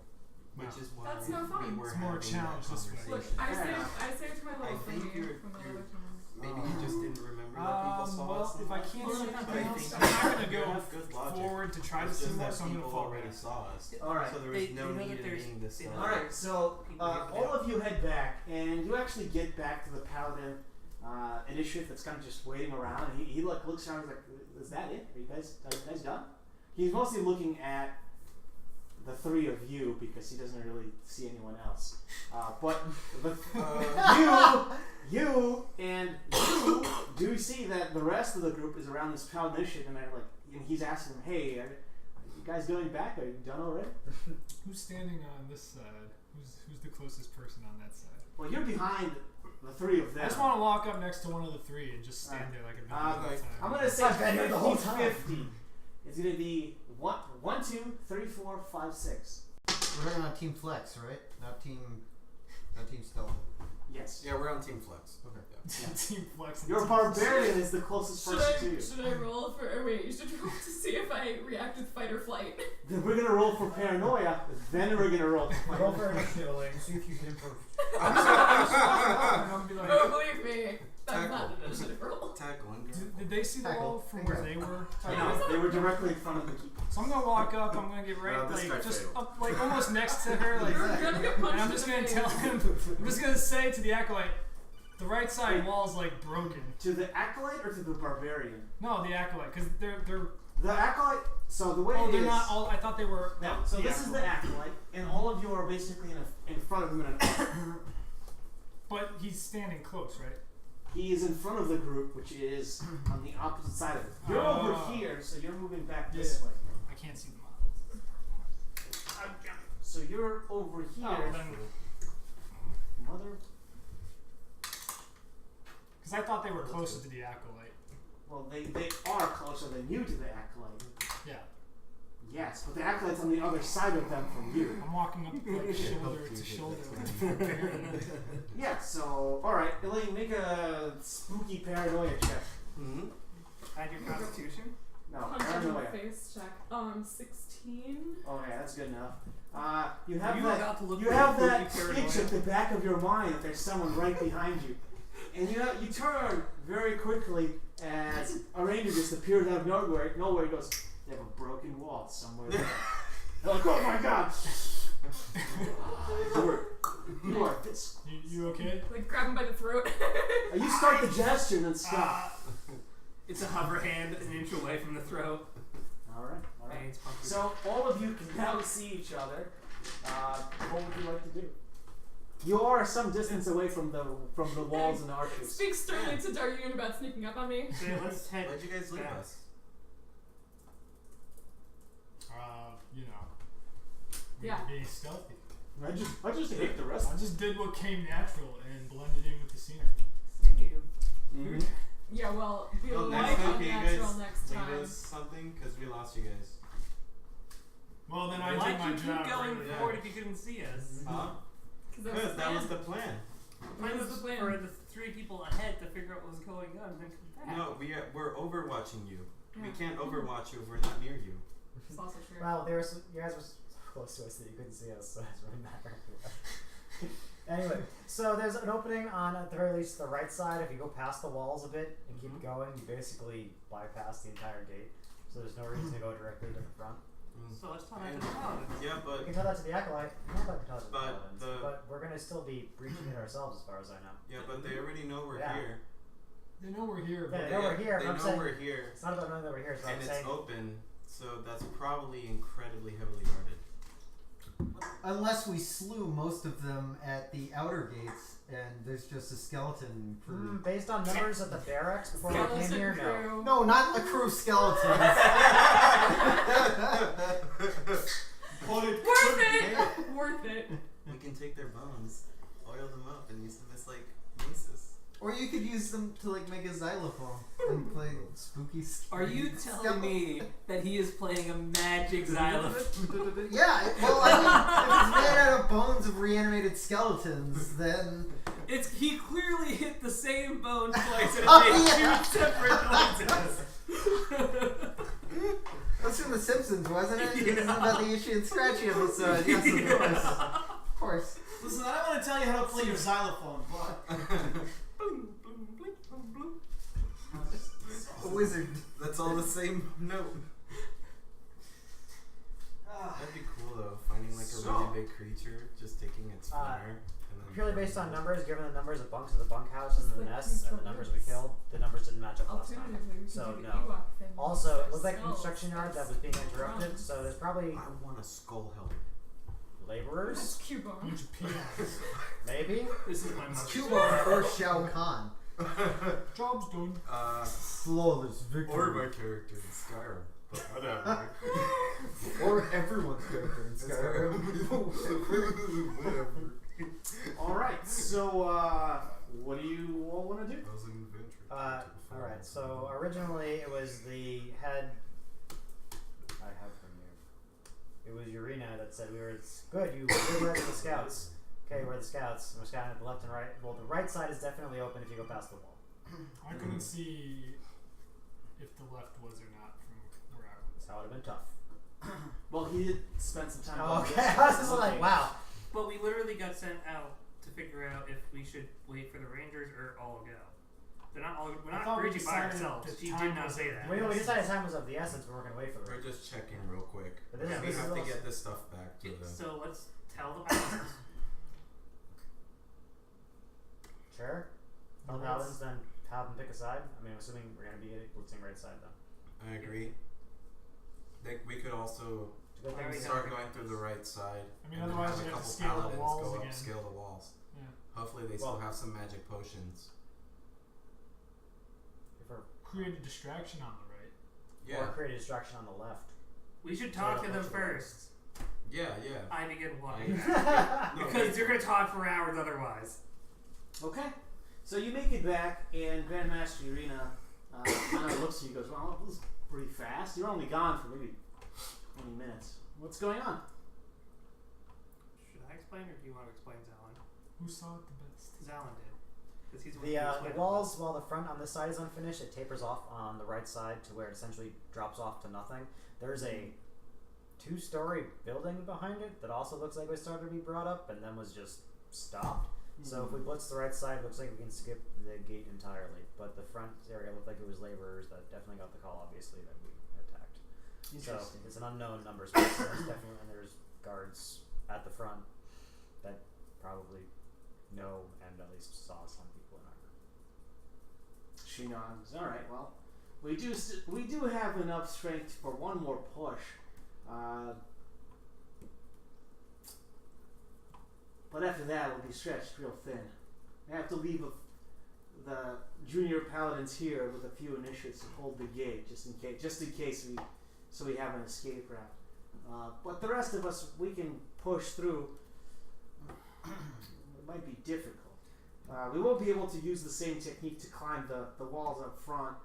[SPEAKER 2] which is why
[SPEAKER 3] That's not fun.
[SPEAKER 2] we were
[SPEAKER 5] It's more
[SPEAKER 2] having
[SPEAKER 5] challenge
[SPEAKER 2] that
[SPEAKER 5] this way.
[SPEAKER 3] Look,
[SPEAKER 2] conversation.
[SPEAKER 3] I saved my
[SPEAKER 2] I
[SPEAKER 3] little
[SPEAKER 2] think
[SPEAKER 3] finger
[SPEAKER 2] you're-
[SPEAKER 3] from the
[SPEAKER 2] you're-
[SPEAKER 3] other time.
[SPEAKER 2] Maybe you just didn't remember that people saw
[SPEAKER 5] Well,
[SPEAKER 2] us.
[SPEAKER 5] if I can't
[SPEAKER 3] Well,
[SPEAKER 5] see
[SPEAKER 3] then
[SPEAKER 5] anything
[SPEAKER 3] I
[SPEAKER 5] else,
[SPEAKER 3] think
[SPEAKER 5] I'm not gonna
[SPEAKER 2] you
[SPEAKER 5] go
[SPEAKER 2] have good logic.
[SPEAKER 5] forward to try to
[SPEAKER 2] It's
[SPEAKER 5] see
[SPEAKER 2] just
[SPEAKER 5] more,
[SPEAKER 2] that
[SPEAKER 5] so I'm gonna
[SPEAKER 2] people
[SPEAKER 5] fall
[SPEAKER 2] already
[SPEAKER 5] back.
[SPEAKER 2] saw us.
[SPEAKER 1] All right.
[SPEAKER 2] So there
[SPEAKER 7] They-
[SPEAKER 2] was no
[SPEAKER 7] they know
[SPEAKER 2] need
[SPEAKER 7] that
[SPEAKER 2] in
[SPEAKER 7] there's-
[SPEAKER 2] being this
[SPEAKER 7] they know
[SPEAKER 2] silent.
[SPEAKER 1] All right, so
[SPEAKER 7] People get
[SPEAKER 1] all of you head back, and you actually get back to the paladin initiative that's kind of just waiting around. And he like looks around, he's like, "Is that it? Are you guys done?" He's mostly looking at the three of you because he doesn't really see anyone else. But you do see that the rest of the group is around this paladin initiative, and they're like, and he's asking them, "Hey, are you guys going back? Are you done already?"
[SPEAKER 5] Who's standing on this side? Who's the closest person on that side?
[SPEAKER 1] Well, you're behind the three of them.
[SPEAKER 5] I just want to walk up next to one of the three and just stand there like I've been doing the whole time.
[SPEAKER 1] I'm gonna say
[SPEAKER 4] I've been here the whole
[SPEAKER 1] 50,
[SPEAKER 4] time.
[SPEAKER 1] 50. It's gonna be 1, 2, 3, 4, 5, 6.
[SPEAKER 6] We're talking about Team Flex, right? Not Team Stealth.
[SPEAKER 1] Yes.
[SPEAKER 2] Yeah, we're on Team Flex.
[SPEAKER 6] Okay.
[SPEAKER 5] Team flex. and
[SPEAKER 1] Your
[SPEAKER 5] team
[SPEAKER 1] barbarian is the closest person to you.
[SPEAKER 3] Should I roll for? Or wait, you should roll to see if I react with fight or flight.
[SPEAKER 1] Then we're gonna roll for paranoia. Then we're gonna roll for
[SPEAKER 4] Roll for initiative and see if you can improve.
[SPEAKER 5] I'm gonna be like,
[SPEAKER 3] Oh, believe me, that's
[SPEAKER 2] Tackle.
[SPEAKER 3] not an initiative roll.
[SPEAKER 2] Tackling.
[SPEAKER 5] did they see the wall from where they were?
[SPEAKER 1] No, they were directly in front of the keeper.
[SPEAKER 5] So I'm gonna walk up. I'm gonna get right,
[SPEAKER 2] No, this guy
[SPEAKER 5] like just
[SPEAKER 2] failed.
[SPEAKER 5] up, like almost next to her, like,
[SPEAKER 3] You're gonna get punched
[SPEAKER 5] and I'm
[SPEAKER 3] in
[SPEAKER 5] just
[SPEAKER 3] the
[SPEAKER 5] gonna
[SPEAKER 3] face.
[SPEAKER 5] tell him. I'm just gonna say to the acolyte, the right side wall's like broken.
[SPEAKER 1] To the acolyte or to the barbarian?
[SPEAKER 5] No, the acolyte, because they're.
[SPEAKER 1] The acolyte. So the way
[SPEAKER 5] Oh,
[SPEAKER 1] it
[SPEAKER 5] they're
[SPEAKER 1] is-
[SPEAKER 5] not all. I thought they were.
[SPEAKER 1] No, so this is the acolyte, and all of you are basically in front of him.
[SPEAKER 5] But he's standing close, right?
[SPEAKER 1] He is in front of the group, which is on the opposite side of it. You're
[SPEAKER 5] Oh.
[SPEAKER 1] over here, so you're moving back this way.
[SPEAKER 5] I can't see the models.
[SPEAKER 1] So you're over here.
[SPEAKER 5] Oh, then.
[SPEAKER 1] Mother.
[SPEAKER 5] Because I thought they were closer to the acolyte.
[SPEAKER 1] Well, they are closer than you to the acolyte.
[SPEAKER 5] Yeah.
[SPEAKER 1] Yes, but the acolyte's on the other side of them from you.
[SPEAKER 5] I'm walking up like shoulder to shoulder with them.
[SPEAKER 1] Yeah, so, alright, Elaine, make a spooky paranoia check.
[SPEAKER 2] Mm-hmm.
[SPEAKER 7] Add your constitution.
[SPEAKER 1] No,
[SPEAKER 3] Punch him in
[SPEAKER 1] paranoia.
[SPEAKER 3] the face check. 16.
[SPEAKER 1] Oh yeah, that's good enough. You have
[SPEAKER 7] Are you
[SPEAKER 1] that.
[SPEAKER 7] about to look
[SPEAKER 1] You
[SPEAKER 7] for
[SPEAKER 1] have
[SPEAKER 7] spooky
[SPEAKER 1] that
[SPEAKER 7] paranoia?
[SPEAKER 1] itch at the back of your mind that there's someone right behind you, and you turn very quickly as a ranger just appears out of nowhere. He goes, "They have a broken wall somewhere there." You're like, "Oh my god!" you are this.
[SPEAKER 5] You okay?
[SPEAKER 3] Like, grab him by the throat.
[SPEAKER 1] You start the gesture and then stop.
[SPEAKER 7] It's a hover hand an inch away from the throat.
[SPEAKER 1] All right.
[SPEAKER 7] And it's pumped.
[SPEAKER 1] So all of you can now see each other. What would you like to do? You are some distance away from the walls and arches.
[SPEAKER 3] Speak sternly to Daryun about sneaking up on me.
[SPEAKER 7] So let's head.
[SPEAKER 2] Why'd you guys leave
[SPEAKER 7] back.
[SPEAKER 2] us?
[SPEAKER 5] You know. We
[SPEAKER 3] Yeah.
[SPEAKER 5] were being stealthy.
[SPEAKER 1] I just hate the rest.
[SPEAKER 5] I just did what came natural and blended in with the scenery.
[SPEAKER 7] Same.
[SPEAKER 1] Mm-hmm.
[SPEAKER 3] Yeah, well, be a
[SPEAKER 8] Well,
[SPEAKER 3] lot
[SPEAKER 8] next time, can you
[SPEAKER 3] unnatural
[SPEAKER 8] guys
[SPEAKER 3] next
[SPEAKER 8] leave
[SPEAKER 3] time.
[SPEAKER 8] us something? Because we lost you guys.
[SPEAKER 5] Well, then I
[SPEAKER 7] Why'd
[SPEAKER 5] did my
[SPEAKER 7] you keep
[SPEAKER 5] job.
[SPEAKER 7] going
[SPEAKER 5] right.
[SPEAKER 8] Yeah.
[SPEAKER 7] forward if you couldn't see us?
[SPEAKER 8] Huh?
[SPEAKER 3] Because
[SPEAKER 8] That was the plan.
[SPEAKER 3] What was the plan?
[SPEAKER 7] For the 3 people ahead to figure out what was going on and then come back.
[SPEAKER 8] No, we're overwatching you. We
[SPEAKER 3] Yeah.
[SPEAKER 8] can't overwatch you if we're not near you.
[SPEAKER 3] It's also true.
[SPEAKER 4] Well, you guys were so close to us that you couldn't see us, so it doesn't really matter. Anyway, so there's an opening on, at the very least, the right side. If you go past the walls a bit and keep going, you basically bypass the entire gate. So there's no reason to go directly to the front.
[SPEAKER 7] So let's talk about the paladins.
[SPEAKER 8] Yeah,
[SPEAKER 4] We
[SPEAKER 8] but
[SPEAKER 4] can tell that to the acolyte. Not that we can tell it to the
[SPEAKER 8] But
[SPEAKER 4] paladins,
[SPEAKER 8] the-
[SPEAKER 4] but we're gonna still be breaching it ourselves, as far as I know.
[SPEAKER 8] they already know we're
[SPEAKER 4] Yeah.
[SPEAKER 8] here.
[SPEAKER 5] They know we're here.
[SPEAKER 4] Yeah,
[SPEAKER 5] But
[SPEAKER 4] they know we're here,
[SPEAKER 8] They
[SPEAKER 4] but I'm
[SPEAKER 8] know
[SPEAKER 4] saying
[SPEAKER 8] we're here,
[SPEAKER 4] it's not about knowing that we're here. It's about
[SPEAKER 8] and it's
[SPEAKER 4] saying
[SPEAKER 8] open, so that's probably incredibly heavily guarded.
[SPEAKER 6] Unless we slew most of them at the outer gates, and there's just a skeleton crew.
[SPEAKER 4] based on numbers at the barracks before we
[SPEAKER 3] Skeleton
[SPEAKER 4] came here. No.
[SPEAKER 3] crew.
[SPEAKER 6] No, not a crew of skeletons.
[SPEAKER 3] Worth it! Worth it.
[SPEAKER 8] We can take their bones, oil them up, and use them as like maces.
[SPEAKER 6] Or you could use them to like make a xylophone and play spooky.
[SPEAKER 7] Are you telling me that he is playing a magic xylophone?
[SPEAKER 6] Yeah. Well, I mean, if it's made out of bones of reanimated skeletons, then
[SPEAKER 7] He clearly hit the same bone twice and it
[SPEAKER 6] Oh,
[SPEAKER 7] made
[SPEAKER 6] yeah.
[SPEAKER 7] 2 separate noises.
[SPEAKER 6] that's from The Simpsons, wasn't it?
[SPEAKER 7] Yeah.
[SPEAKER 6] This is about the Itchy and Scratchy episode. Yes, of course. Of course.
[SPEAKER 1] Listen, I don't want to tell you how to play your xylophone, but
[SPEAKER 7] Boom, boom, blink, boom, boom.
[SPEAKER 6] A wizard.
[SPEAKER 8] That's all the same note. That'd be cool though, finding like a
[SPEAKER 1] So-
[SPEAKER 8] really big creature, just taking its fire, and then
[SPEAKER 4] Purely based on numbers, given the numbers of bunks of the bunkhouse and the nests and the numbers we killed, the numbers didn't match up last time.
[SPEAKER 3] Alternatively, we
[SPEAKER 4] So,
[SPEAKER 3] can do the
[SPEAKER 4] no.
[SPEAKER 3] Ewok thing.
[SPEAKER 4] Also, it looked like a
[SPEAKER 3] Skulls.
[SPEAKER 4] construction yard that was being interrupted, so there's probably
[SPEAKER 8] I want a skull helmet.
[SPEAKER 4] laborers,
[SPEAKER 3] That's Cuba.
[SPEAKER 5] bunch of peons.
[SPEAKER 4] maybe.
[SPEAKER 7] This is my mother's
[SPEAKER 6] Cuba or Shao Kahn.
[SPEAKER 5] Job's done.
[SPEAKER 6] Flawless victory.
[SPEAKER 8] Or my character in Skyrim. But whatever.
[SPEAKER 6] Or everyone's character in Skyrim.
[SPEAKER 8] Whatever.
[SPEAKER 1] all right. So, what do you all want to do?
[SPEAKER 8] I was an adventure.
[SPEAKER 4] Alright, so originally it was the head I have from you. It was Urena that said good, you were the scouts. Okay, we're the scouts, and we're scouting at the left and right. Well, the right side is definitely open if you go past the wall.
[SPEAKER 5] I couldn't see if the left was or not from where I was.
[SPEAKER 4] That would have been tough.
[SPEAKER 1] Well, he did spend some time.
[SPEAKER 4] Oh,
[SPEAKER 1] on
[SPEAKER 4] okay,
[SPEAKER 1] this.
[SPEAKER 4] I was just like, wow.
[SPEAKER 7] But we literally got sent out to figure out if we should wait for the Rangers or all go. We're
[SPEAKER 5] I
[SPEAKER 7] not
[SPEAKER 5] thought we
[SPEAKER 7] bridging by
[SPEAKER 5] decided
[SPEAKER 7] ourselves.
[SPEAKER 5] that
[SPEAKER 7] She
[SPEAKER 5] time
[SPEAKER 7] did not
[SPEAKER 5] was
[SPEAKER 7] say
[SPEAKER 5] of
[SPEAKER 7] that.
[SPEAKER 5] the
[SPEAKER 4] We decided time was of the essence, but we're going to wait for
[SPEAKER 8] We're
[SPEAKER 4] it.
[SPEAKER 8] just checking real quick.
[SPEAKER 4] But this
[SPEAKER 7] Yeah,
[SPEAKER 4] is,
[SPEAKER 8] We
[SPEAKER 4] this is
[SPEAKER 8] have
[SPEAKER 4] a
[SPEAKER 8] to
[SPEAKER 4] little-
[SPEAKER 8] get this stuff back to them.
[SPEAKER 7] So let's tell the paladins.
[SPEAKER 4] Sure. Tell the paladins, then have them pick a side. I mean, I'm assuming we're going to be blitzing right side, then.
[SPEAKER 8] I agree. Like we could also
[SPEAKER 4] It's a good thing
[SPEAKER 7] Alright,
[SPEAKER 4] we
[SPEAKER 8] start going through the right side.
[SPEAKER 5] I mean,
[SPEAKER 8] and then
[SPEAKER 5] otherwise
[SPEAKER 8] have
[SPEAKER 5] we
[SPEAKER 8] a
[SPEAKER 5] have to
[SPEAKER 8] couple
[SPEAKER 5] scale the
[SPEAKER 8] paladins
[SPEAKER 5] walls
[SPEAKER 8] go
[SPEAKER 5] again.
[SPEAKER 8] upscale the walls.
[SPEAKER 5] Yeah.
[SPEAKER 8] Hopefully they still have some magic potions.
[SPEAKER 4] If we're,
[SPEAKER 5] Create a distraction on the right.
[SPEAKER 8] Yeah.
[SPEAKER 4] Or create a distraction on the left.
[SPEAKER 7] We should
[SPEAKER 4] So
[SPEAKER 7] talk
[SPEAKER 4] they'll
[SPEAKER 7] to them
[SPEAKER 4] push the right.
[SPEAKER 7] first.
[SPEAKER 8] Yeah, yeah.
[SPEAKER 7] I begin one.
[SPEAKER 8] No,
[SPEAKER 7] Because you're gonna talk for hours otherwise.
[SPEAKER 1] Okay. So you make it back, and Grandmaster Urena kind of looks at you and goes, well, this is pretty fast. You're only gone for maybe any minutes. What's going on?
[SPEAKER 7] Should I explain, or do you want to explain, Zalin?
[SPEAKER 5] Who saw it the best?
[SPEAKER 7] Zalin did. Because he's
[SPEAKER 4] The walls, while the front on this side is unfinished, it tapers off on the right side to where it essentially drops off to nothing. There's a 2-story building behind it that also looks like it started to be brought up and then was just stopped. So if we blitz the right side, looks like we can skip the gate entirely. But the front area looked like it was laborers that definitely got the call, obviously, that we attacked. So it's an unknown number space. And there's guards at the front that probably know and at least saw some people in armor.
[SPEAKER 1] She nods. All right. Well, we do have enough strength for one more push. But after that, we'll be stretched real thin. I have to leave the junior paladins here with a few initiates to hold the gate, just in case we have an escape route. But the rest of us, we can push through. It might be difficult. We won't be able to use the same technique to climb the walls up front.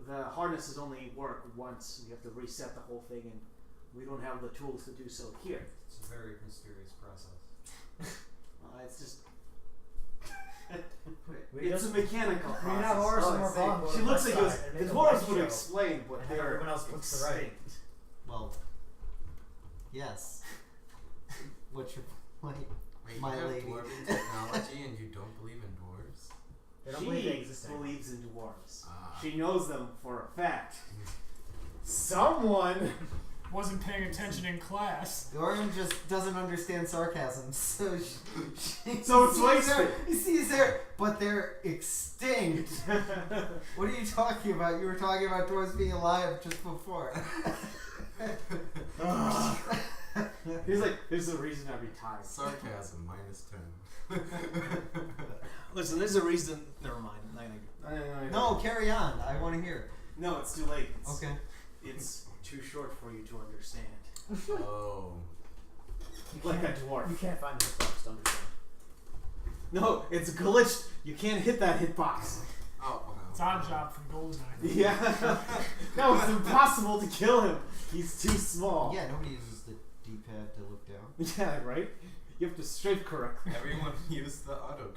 [SPEAKER 1] The harnesses only work once. You have to reset the whole thing, and we don't have the tools to do so here.
[SPEAKER 6] It's a very mysterious process.
[SPEAKER 1] It's just
[SPEAKER 4] We
[SPEAKER 1] it's
[SPEAKER 4] just-
[SPEAKER 1] a mechanical
[SPEAKER 4] We
[SPEAKER 1] process.
[SPEAKER 4] have ours and more
[SPEAKER 1] see.
[SPEAKER 4] bomb.
[SPEAKER 1] She looks like it was, the dwarves would
[SPEAKER 4] show.
[SPEAKER 1] explain, but
[SPEAKER 4] And
[SPEAKER 1] they're
[SPEAKER 4] everyone else looks the right.
[SPEAKER 6] Well, yes. What's your point?
[SPEAKER 8] Wait,
[SPEAKER 6] My
[SPEAKER 8] you have
[SPEAKER 6] lady.
[SPEAKER 8] dwarven technology and you don't believe in dwarves?
[SPEAKER 4] They don't believe they exist
[SPEAKER 1] She
[SPEAKER 4] anymore.
[SPEAKER 1] believes in dwarves.
[SPEAKER 8] Ah.
[SPEAKER 1] She knows them for a fact. Someone
[SPEAKER 5] Wasn't paying attention in class.
[SPEAKER 6] Dorian just doesn't understand sarcasm, so
[SPEAKER 1] So it's
[SPEAKER 6] he
[SPEAKER 1] wasted.
[SPEAKER 6] He sees there, but they're extinct. What are you talking about? You were talking about dwarves being alive just before.
[SPEAKER 1] He's like, there's a reason I retired.
[SPEAKER 8] Sarcasm -10.
[SPEAKER 1] Listen, there's a reason. Never mind.
[SPEAKER 6] No, carry on. I want to hear.
[SPEAKER 1] No, it's too late.
[SPEAKER 6] Okay.
[SPEAKER 1] It's too short for you to understand.
[SPEAKER 8] Oh.
[SPEAKER 1] Like a dwarf.
[SPEAKER 4] You can't find the hitbox to understand.
[SPEAKER 1] No, it's glitched. You can't hit that hitbox.
[SPEAKER 8] Oh, wow.
[SPEAKER 5] It's odd job from Goldeneye.
[SPEAKER 1] Yeah. No, it's impossible to kill him. He's too small.
[SPEAKER 6] Yeah, nobody uses the D-pad to look down.
[SPEAKER 1] Yeah, right? You have to strafe correctly.
[SPEAKER 8] Everyone used the auto.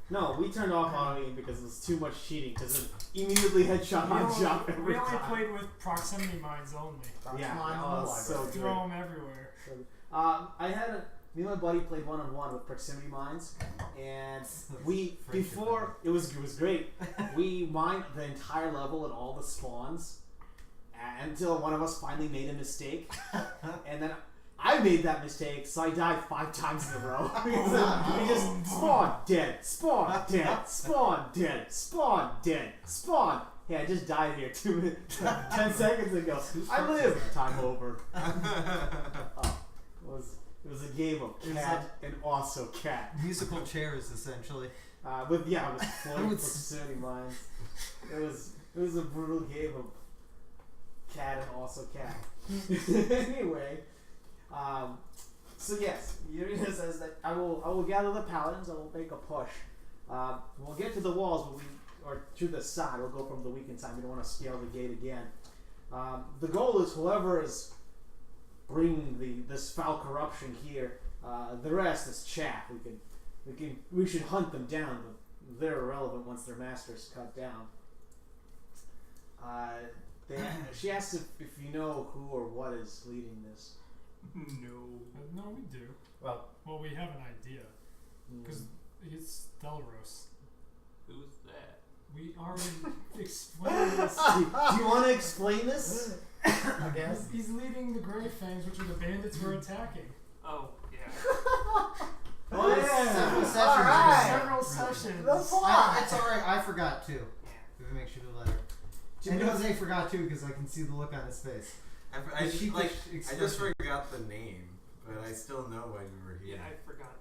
[SPEAKER 1] No, we turned off auto-aim because it was too much cheating. Because it immediately headshot on jump every
[SPEAKER 5] We only
[SPEAKER 1] time.
[SPEAKER 5] played with proximity mines only.
[SPEAKER 1] Yeah,
[SPEAKER 4] Mine
[SPEAKER 1] that
[SPEAKER 4] in the
[SPEAKER 1] was so
[SPEAKER 4] library.
[SPEAKER 1] good.
[SPEAKER 5] Throw them everywhere.
[SPEAKER 1] Me and my buddy played one-on-one with proximity mines, and we
[SPEAKER 6] Friendship
[SPEAKER 1] before it was great. We mined the entire level and all the spawns until one of us finally made a mistake, and then I made that mistake, so I died 5 times in a row. We just spawn dead, spawn dead, spawn dead, spawn dead, spawn. Yeah, I just died here 10 seconds ago. I live. Time over. It was a game of cat and also cat.
[SPEAKER 6] Musical chairs, essentially.
[SPEAKER 1] With floating proximity mines. It was a brutal game of cat and also cat. Anyway, so yes, Urina says that I will gather the paladins. I will make a push. We'll get to the walls, or to the side. We'll go from the weakened side. We don't want to scale the gate again. The goal is whoever is bringing this foul corruption here. The rest is chaff. We should hunt them down, but they're irrelevant once their master's cut down. She asked if you know who or what is leading this.
[SPEAKER 7] No.
[SPEAKER 5] No, we do.
[SPEAKER 4] Well,
[SPEAKER 5] We have an idea. Because it's Delros.
[SPEAKER 7] Who's that?
[SPEAKER 5] We already explained this.
[SPEAKER 1] Do you want to explain this?
[SPEAKER 4] I guess.
[SPEAKER 5] He's leading the Grey Fangs, which are the bandits we're attacking.
[SPEAKER 7] Oh, yeah.
[SPEAKER 1] Oh
[SPEAKER 6] Several sessions
[SPEAKER 1] Alright.
[SPEAKER 6] ago.
[SPEAKER 5] Several sessions.
[SPEAKER 1] The plot.
[SPEAKER 6] It's alright, I forgot too.
[SPEAKER 7] Yeah.
[SPEAKER 6] If it makes you feel better. And Jose forgot too because I can see the look on his face.
[SPEAKER 8] I
[SPEAKER 6] The sheepish
[SPEAKER 8] just
[SPEAKER 6] expression.
[SPEAKER 8] forgot the name, but I still know why you were here.
[SPEAKER 7] Yeah, I forgot.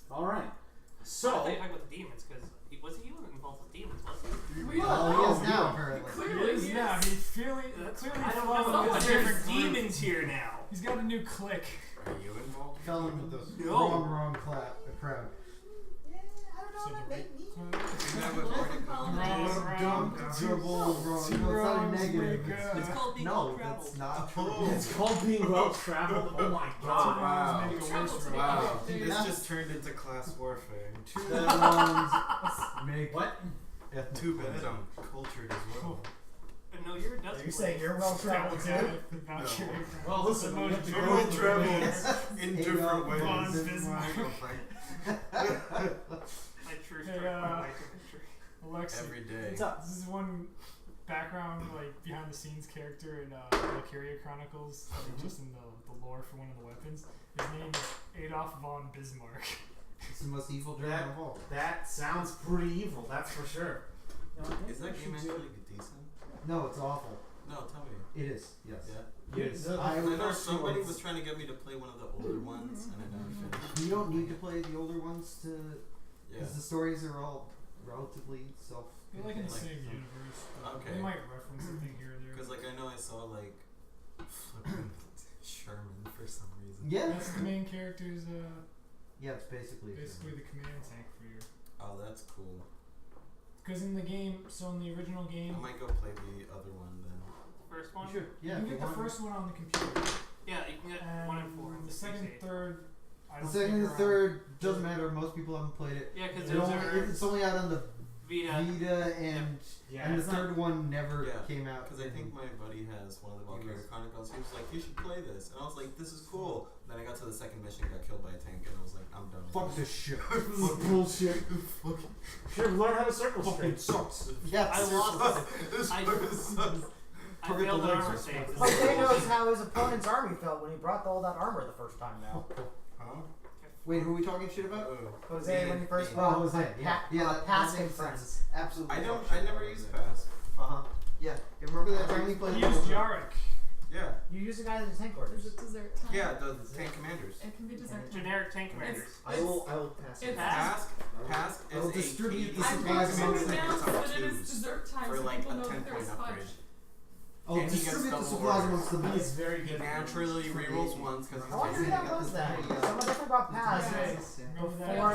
[SPEAKER 1] All right.
[SPEAKER 7] I
[SPEAKER 1] So
[SPEAKER 7] thought you were talking about the demons, because he wasn't involved with demons, was he?
[SPEAKER 6] Well, he is now, apparently.
[SPEAKER 7] Clearly
[SPEAKER 5] He is
[SPEAKER 7] he
[SPEAKER 5] now.
[SPEAKER 7] is.
[SPEAKER 5] He's clearly
[SPEAKER 7] I don't
[SPEAKER 5] following
[SPEAKER 7] know.
[SPEAKER 5] a
[SPEAKER 7] There's
[SPEAKER 5] different group.
[SPEAKER 7] demons here now.
[SPEAKER 5] He's got a new clique.
[SPEAKER 8] Are you involved?
[SPEAKER 6] Fell into the
[SPEAKER 7] No.
[SPEAKER 6] wrong crowd.
[SPEAKER 5] So the
[SPEAKER 8] You have a particular-
[SPEAKER 5] Wrong.
[SPEAKER 6] Trouble, bro. No, it's not a negative.
[SPEAKER 7] It's called being
[SPEAKER 6] No,
[SPEAKER 7] well traveled.
[SPEAKER 6] that's not true.
[SPEAKER 1] It's called being well traveled. Oh my
[SPEAKER 5] Two
[SPEAKER 1] god.
[SPEAKER 5] wrongs
[SPEAKER 8] wow.
[SPEAKER 5] make a
[SPEAKER 3] Travel
[SPEAKER 5] worse
[SPEAKER 3] to
[SPEAKER 5] wrong.
[SPEAKER 8] Wow,
[SPEAKER 3] Dude.
[SPEAKER 8] this
[SPEAKER 6] That's-
[SPEAKER 8] just turned into class warfare.
[SPEAKER 6] Two wrongs make
[SPEAKER 1] What?
[SPEAKER 6] ethnic
[SPEAKER 8] Too bad
[SPEAKER 6] cleansing.
[SPEAKER 8] I'm cultured as well.
[SPEAKER 7] No, you're a
[SPEAKER 4] Are
[SPEAKER 7] dust
[SPEAKER 4] you saying you're well traveled too?
[SPEAKER 5] Not
[SPEAKER 8] No.
[SPEAKER 5] sure.
[SPEAKER 1] Well, listen, we have to
[SPEAKER 8] I'm
[SPEAKER 1] go
[SPEAKER 8] well
[SPEAKER 1] into
[SPEAKER 8] traveled
[SPEAKER 1] the-
[SPEAKER 8] in
[SPEAKER 6] Hey,
[SPEAKER 8] different ways.
[SPEAKER 5] Von
[SPEAKER 8] This is
[SPEAKER 5] Bismarck.
[SPEAKER 8] my-
[SPEAKER 7] My true
[SPEAKER 5] Hey,
[SPEAKER 7] strength, my life picture.
[SPEAKER 5] Alexi,
[SPEAKER 8] Every day.
[SPEAKER 1] What's up?
[SPEAKER 5] this is one background, like behind the scenes character in Valkyria Chronicles, like, just in the lore for one of the weapons. His name is Adolf von Bismarck.
[SPEAKER 6] It's the most evil German of all.
[SPEAKER 1] That sounds pretty evil, that's for sure. You know, I think
[SPEAKER 8] Is that
[SPEAKER 1] we
[SPEAKER 8] game
[SPEAKER 1] should do-
[SPEAKER 8] actually decent?
[SPEAKER 6] No, it's awful.
[SPEAKER 8] No, tell me.
[SPEAKER 6] It is, yes.
[SPEAKER 8] Yeah.
[SPEAKER 1] Yes.
[SPEAKER 6] I
[SPEAKER 8] I know
[SPEAKER 6] first
[SPEAKER 8] somebody
[SPEAKER 6] was-
[SPEAKER 8] was trying to get me to play one of the older ones, and I never finished.
[SPEAKER 6] You don't need to play the older ones to,
[SPEAKER 8] Yeah.
[SPEAKER 6] because the stories are all relatively self.
[SPEAKER 5] They're like in the
[SPEAKER 8] Like
[SPEAKER 5] same
[SPEAKER 8] some-
[SPEAKER 5] universe. But
[SPEAKER 8] Okay.
[SPEAKER 5] They might reference a thing here or there.
[SPEAKER 8] Because like I know I saw like flipping Sherman for some reason.
[SPEAKER 6] Yeah.
[SPEAKER 5] That's the main character's
[SPEAKER 6] Yeah, it's basically.
[SPEAKER 5] basically the command tank for your.
[SPEAKER 8] Oh, that's cool.
[SPEAKER 5] Because in the game, so in the original game,
[SPEAKER 8] I might go play the other one then.
[SPEAKER 7] First one?
[SPEAKER 1] Sure.
[SPEAKER 6] Yeah,
[SPEAKER 5] you
[SPEAKER 6] if
[SPEAKER 5] can get the
[SPEAKER 6] want.
[SPEAKER 5] first one on the computer.
[SPEAKER 7] Yeah, you can get
[SPEAKER 5] And
[SPEAKER 7] 1 and 4.
[SPEAKER 5] the second, third, I
[SPEAKER 6] The
[SPEAKER 5] don't
[SPEAKER 6] second
[SPEAKER 5] think
[SPEAKER 6] and
[SPEAKER 5] are on.
[SPEAKER 6] third doesn't matter. Most people haven't played it.
[SPEAKER 7] Yeah, because
[SPEAKER 6] It
[SPEAKER 7] those
[SPEAKER 6] only,
[SPEAKER 7] are
[SPEAKER 6] it's only out on the
[SPEAKER 7] Vita.
[SPEAKER 6] Vita and
[SPEAKER 1] Yeah,
[SPEAKER 6] and the
[SPEAKER 1] it's not-
[SPEAKER 6] third one never
[SPEAKER 8] Yeah,
[SPEAKER 6] came out.
[SPEAKER 8] Because I think my buddy has one of the Valkyria
[SPEAKER 6] Yes.
[SPEAKER 8] Chronicles. He was like, "You should play this," and I was like, "This is cool." Then I got to the second mission, got killed by a tank, and I was like, "I'm done." with
[SPEAKER 6] Fuck
[SPEAKER 8] this.
[SPEAKER 6] this shit.
[SPEAKER 1] This is bullshit. Should learn how to circle
[SPEAKER 6] Fucking
[SPEAKER 1] straight.
[SPEAKER 6] sucks. Yeah,
[SPEAKER 7] I lost.
[SPEAKER 8] This
[SPEAKER 7] I-
[SPEAKER 8] fucking sucks.
[SPEAKER 7] I
[SPEAKER 6] Forget
[SPEAKER 7] failed
[SPEAKER 6] the
[SPEAKER 7] an
[SPEAKER 6] legs
[SPEAKER 7] armor
[SPEAKER 6] are
[SPEAKER 7] save.
[SPEAKER 6] stuck.
[SPEAKER 4] But they knows how his opponent's army felt when he brought all that armor the first time now.
[SPEAKER 8] Huh?
[SPEAKER 6] Wait, who are we talking shit about?
[SPEAKER 8] Oh.
[SPEAKER 4] Jose, when he first
[SPEAKER 6] Oh,
[SPEAKER 4] brought
[SPEAKER 6] Jose. Yeah, that
[SPEAKER 4] passing
[SPEAKER 6] makes
[SPEAKER 4] friends.
[SPEAKER 6] sense. Absolutely.
[SPEAKER 8] I never used Pass.
[SPEAKER 6] Uh huh. Yeah. You remember that time we played?
[SPEAKER 5] He used Yarrick.
[SPEAKER 8] Yeah.
[SPEAKER 4] You use the guy in the tank
[SPEAKER 3] Is
[SPEAKER 4] orders.
[SPEAKER 3] it dessert time?
[SPEAKER 8] Yeah, the tank commanders.
[SPEAKER 3] It can be dessert time.
[SPEAKER 7] Generic tank commanders.
[SPEAKER 6] I will pass
[SPEAKER 3] It's-
[SPEAKER 7] Pass.
[SPEAKER 8] Pass
[SPEAKER 6] I will
[SPEAKER 8] is
[SPEAKER 6] distribute
[SPEAKER 8] a
[SPEAKER 6] the
[SPEAKER 3] I'm
[SPEAKER 8] KD
[SPEAKER 3] going
[SPEAKER 6] supplies
[SPEAKER 3] to
[SPEAKER 6] amongst
[SPEAKER 8] commander that
[SPEAKER 3] announce
[SPEAKER 8] gets up
[SPEAKER 3] that it is
[SPEAKER 8] twos
[SPEAKER 3] dessert time
[SPEAKER 8] for
[SPEAKER 3] so
[SPEAKER 8] like
[SPEAKER 3] people
[SPEAKER 8] a
[SPEAKER 3] know
[SPEAKER 8] 10
[SPEAKER 3] that there's
[SPEAKER 8] point upgrade.
[SPEAKER 3] fudge.
[SPEAKER 6] I'll
[SPEAKER 8] And he gets
[SPEAKER 6] distribute the
[SPEAKER 8] double
[SPEAKER 6] supplies
[SPEAKER 8] orders.
[SPEAKER 6] amongst the
[SPEAKER 1] He's
[SPEAKER 6] best.
[SPEAKER 1] very
[SPEAKER 8] He
[SPEAKER 1] good.
[SPEAKER 8] naturally rerolls ones because
[SPEAKER 4] I wonder who
[SPEAKER 8] he's
[SPEAKER 4] that was then. Someone definitely brought Paz
[SPEAKER 3] Yeah.
[SPEAKER 4] before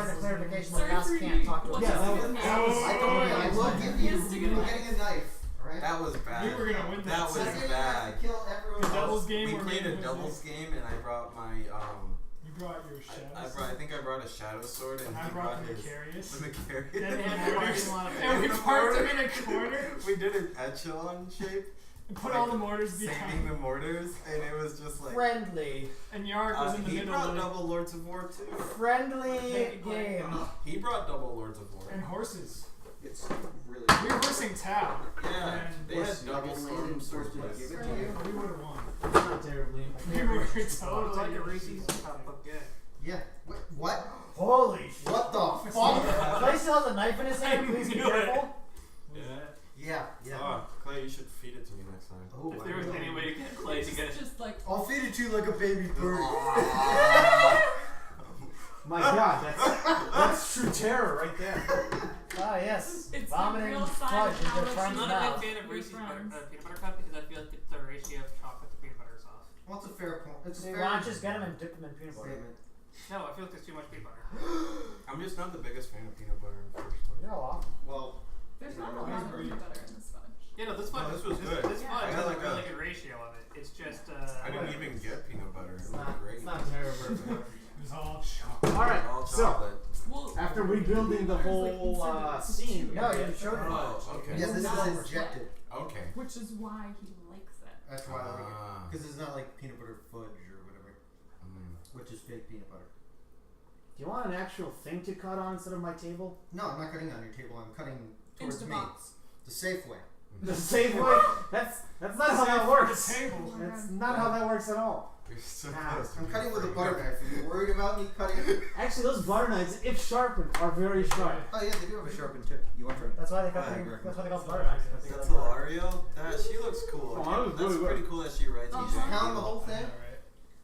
[SPEAKER 4] the clarification when
[SPEAKER 3] Sorry
[SPEAKER 4] Paz
[SPEAKER 3] for
[SPEAKER 4] can't
[SPEAKER 3] you.
[SPEAKER 4] talk to
[SPEAKER 3] What
[SPEAKER 4] us.
[SPEAKER 6] Yeah,
[SPEAKER 3] is
[SPEAKER 6] that
[SPEAKER 3] it?
[SPEAKER 6] was, I will give you.
[SPEAKER 3] Yes, to get
[SPEAKER 6] You're
[SPEAKER 3] it.
[SPEAKER 6] getting a knife. Alright.
[SPEAKER 8] That was bad.
[SPEAKER 5] You were gonna win that.
[SPEAKER 8] That was
[SPEAKER 6] That's it, you
[SPEAKER 8] bad.
[SPEAKER 6] have to kill everyone
[SPEAKER 5] The
[SPEAKER 6] else.
[SPEAKER 5] doubles game
[SPEAKER 8] We
[SPEAKER 5] where
[SPEAKER 8] played
[SPEAKER 5] me
[SPEAKER 8] a
[SPEAKER 5] and
[SPEAKER 8] doubles
[SPEAKER 5] Jose-
[SPEAKER 8] game, and I brought my
[SPEAKER 5] You brought your shadows.
[SPEAKER 8] I think I brought a shadow sword, and
[SPEAKER 5] I
[SPEAKER 8] he
[SPEAKER 5] brought the
[SPEAKER 8] his
[SPEAKER 5] Macarius.
[SPEAKER 8] the Macarius.
[SPEAKER 5] Then
[SPEAKER 7] They
[SPEAKER 5] we
[SPEAKER 7] had the
[SPEAKER 5] mortars.
[SPEAKER 7] parking lot of
[SPEAKER 5] And we
[SPEAKER 8] the
[SPEAKER 5] parked them
[SPEAKER 8] mortar.
[SPEAKER 5] in a corner
[SPEAKER 8] We did an echelon shape,
[SPEAKER 5] and put all the mortars
[SPEAKER 8] saving
[SPEAKER 5] behind.
[SPEAKER 8] the mortars, and it was just like.
[SPEAKER 4] Friendly.
[SPEAKER 5] And Yarrick was in the
[SPEAKER 8] he
[SPEAKER 5] middle.
[SPEAKER 8] brought
[SPEAKER 5] Like,
[SPEAKER 8] double Lords of War too.
[SPEAKER 4] Friendly game.
[SPEAKER 8] He brought double Lords of War.
[SPEAKER 5] and horses.
[SPEAKER 6] It's really.
[SPEAKER 5] We were horsing Tau.
[SPEAKER 8] Yeah,
[SPEAKER 5] And
[SPEAKER 8] they had double storm surplus.
[SPEAKER 6] Give it
[SPEAKER 3] to
[SPEAKER 6] to you.
[SPEAKER 5] We would have won.
[SPEAKER 1] Not terribly.
[SPEAKER 5] We were
[SPEAKER 7] Oh,
[SPEAKER 5] total
[SPEAKER 7] like a Reese's cup, but good.
[SPEAKER 6] Yeah. Wait, what?
[SPEAKER 4] Holy shit.
[SPEAKER 6] What the fuck?
[SPEAKER 4] Clay still has a knife in his hand. Please be
[SPEAKER 5] knew it.
[SPEAKER 4] careful.
[SPEAKER 6] Yeah. Yeah.
[SPEAKER 8] Oh, Clay, you should feed it to me next time.
[SPEAKER 6] Oh,
[SPEAKER 7] If there was any way to get Clay to get
[SPEAKER 3] It's
[SPEAKER 7] it.
[SPEAKER 3] just like
[SPEAKER 6] I'll feed it to you like a baby bird.
[SPEAKER 1] My god, that's true terror right there.
[SPEAKER 4] Ah, yes.
[SPEAKER 3] It's the
[SPEAKER 4] Vomiting
[SPEAKER 3] real side
[SPEAKER 4] fudge
[SPEAKER 3] of
[SPEAKER 4] into
[SPEAKER 3] how
[SPEAKER 4] their
[SPEAKER 3] much
[SPEAKER 4] friend's
[SPEAKER 7] I'm
[SPEAKER 3] you
[SPEAKER 7] not a
[SPEAKER 4] mouth.
[SPEAKER 7] big fan of
[SPEAKER 3] Your
[SPEAKER 7] Reese's butter,
[SPEAKER 3] friends.
[SPEAKER 7] peanut butter cup because I feel like it's the ratio of chocolate to peanut butter sauce.
[SPEAKER 6] Well, it's a fair point. It's a
[SPEAKER 4] See,
[SPEAKER 6] fair
[SPEAKER 4] why not just get them and dip them in peanut butter?
[SPEAKER 6] statement.
[SPEAKER 7] No, I feel like there's too much peanut butter.
[SPEAKER 8] I'm just not the biggest fan of peanut butter in the first place.
[SPEAKER 4] You're all off.
[SPEAKER 6] Well,
[SPEAKER 3] there's not a
[SPEAKER 6] Yeah,
[SPEAKER 3] lot of
[SPEAKER 5] agree.
[SPEAKER 3] peanut butter in this fudge.
[SPEAKER 7] Yeah, no, this fudge.
[SPEAKER 8] this was good.
[SPEAKER 7] This
[SPEAKER 3] Yeah.
[SPEAKER 7] fudge
[SPEAKER 8] I
[SPEAKER 7] has
[SPEAKER 8] like
[SPEAKER 7] a really
[SPEAKER 8] that.
[SPEAKER 7] good ratio of it. It's just
[SPEAKER 8] I didn't even get peanut butter. It
[SPEAKER 1] It's
[SPEAKER 8] was
[SPEAKER 1] not,
[SPEAKER 8] great.
[SPEAKER 1] it's not terrible.
[SPEAKER 5] It was all chocolate.
[SPEAKER 1] Alright,
[SPEAKER 8] All
[SPEAKER 1] so
[SPEAKER 8] chocolate.
[SPEAKER 3] Well,
[SPEAKER 1] after rebuilding the
[SPEAKER 3] there's,
[SPEAKER 1] whole
[SPEAKER 3] like,
[SPEAKER 1] scene,
[SPEAKER 4] No, you showed me.
[SPEAKER 8] Oh, okay.
[SPEAKER 6] yeah, this
[SPEAKER 3] Not
[SPEAKER 6] is injected.
[SPEAKER 8] Okay.
[SPEAKER 3] which is why he likes it.
[SPEAKER 6] That's why I like it.
[SPEAKER 8] Ah.
[SPEAKER 6] Because it's not like peanut butter fudge or whatever, which is fake peanut butter.
[SPEAKER 1] do you want an actual thing to cut on instead of my table?
[SPEAKER 6] No, I'm not cutting on your table. I'm cutting towards
[SPEAKER 3] Into the
[SPEAKER 6] me.
[SPEAKER 3] box.
[SPEAKER 6] The safe way.
[SPEAKER 1] The same way? That's not how that works.
[SPEAKER 5] Table.
[SPEAKER 1] That's not how that works at all.
[SPEAKER 8] You're so
[SPEAKER 1] Ah,
[SPEAKER 8] close to
[SPEAKER 6] I'm
[SPEAKER 8] being
[SPEAKER 6] cutting with a
[SPEAKER 8] afraid.
[SPEAKER 6] butter knife. Are you worried about me cutting?
[SPEAKER 1] Actually, those butter knives, if sharpened, are very sharp.
[SPEAKER 6] Oh yeah, they do have a sharpened tip. You want to try?
[SPEAKER 4] That's why they cut
[SPEAKER 6] I
[SPEAKER 4] them.
[SPEAKER 6] agree.
[SPEAKER 4] That's why they call them butter knives.
[SPEAKER 8] That's Hilario. She looks cool.
[SPEAKER 1] Oh, that was
[SPEAKER 8] That's
[SPEAKER 1] really
[SPEAKER 8] pretty
[SPEAKER 1] good.
[SPEAKER 8] cool that she writes.
[SPEAKER 3] Uh-huh.
[SPEAKER 8] each
[SPEAKER 6] Pound the
[SPEAKER 8] video.
[SPEAKER 6] whole thing.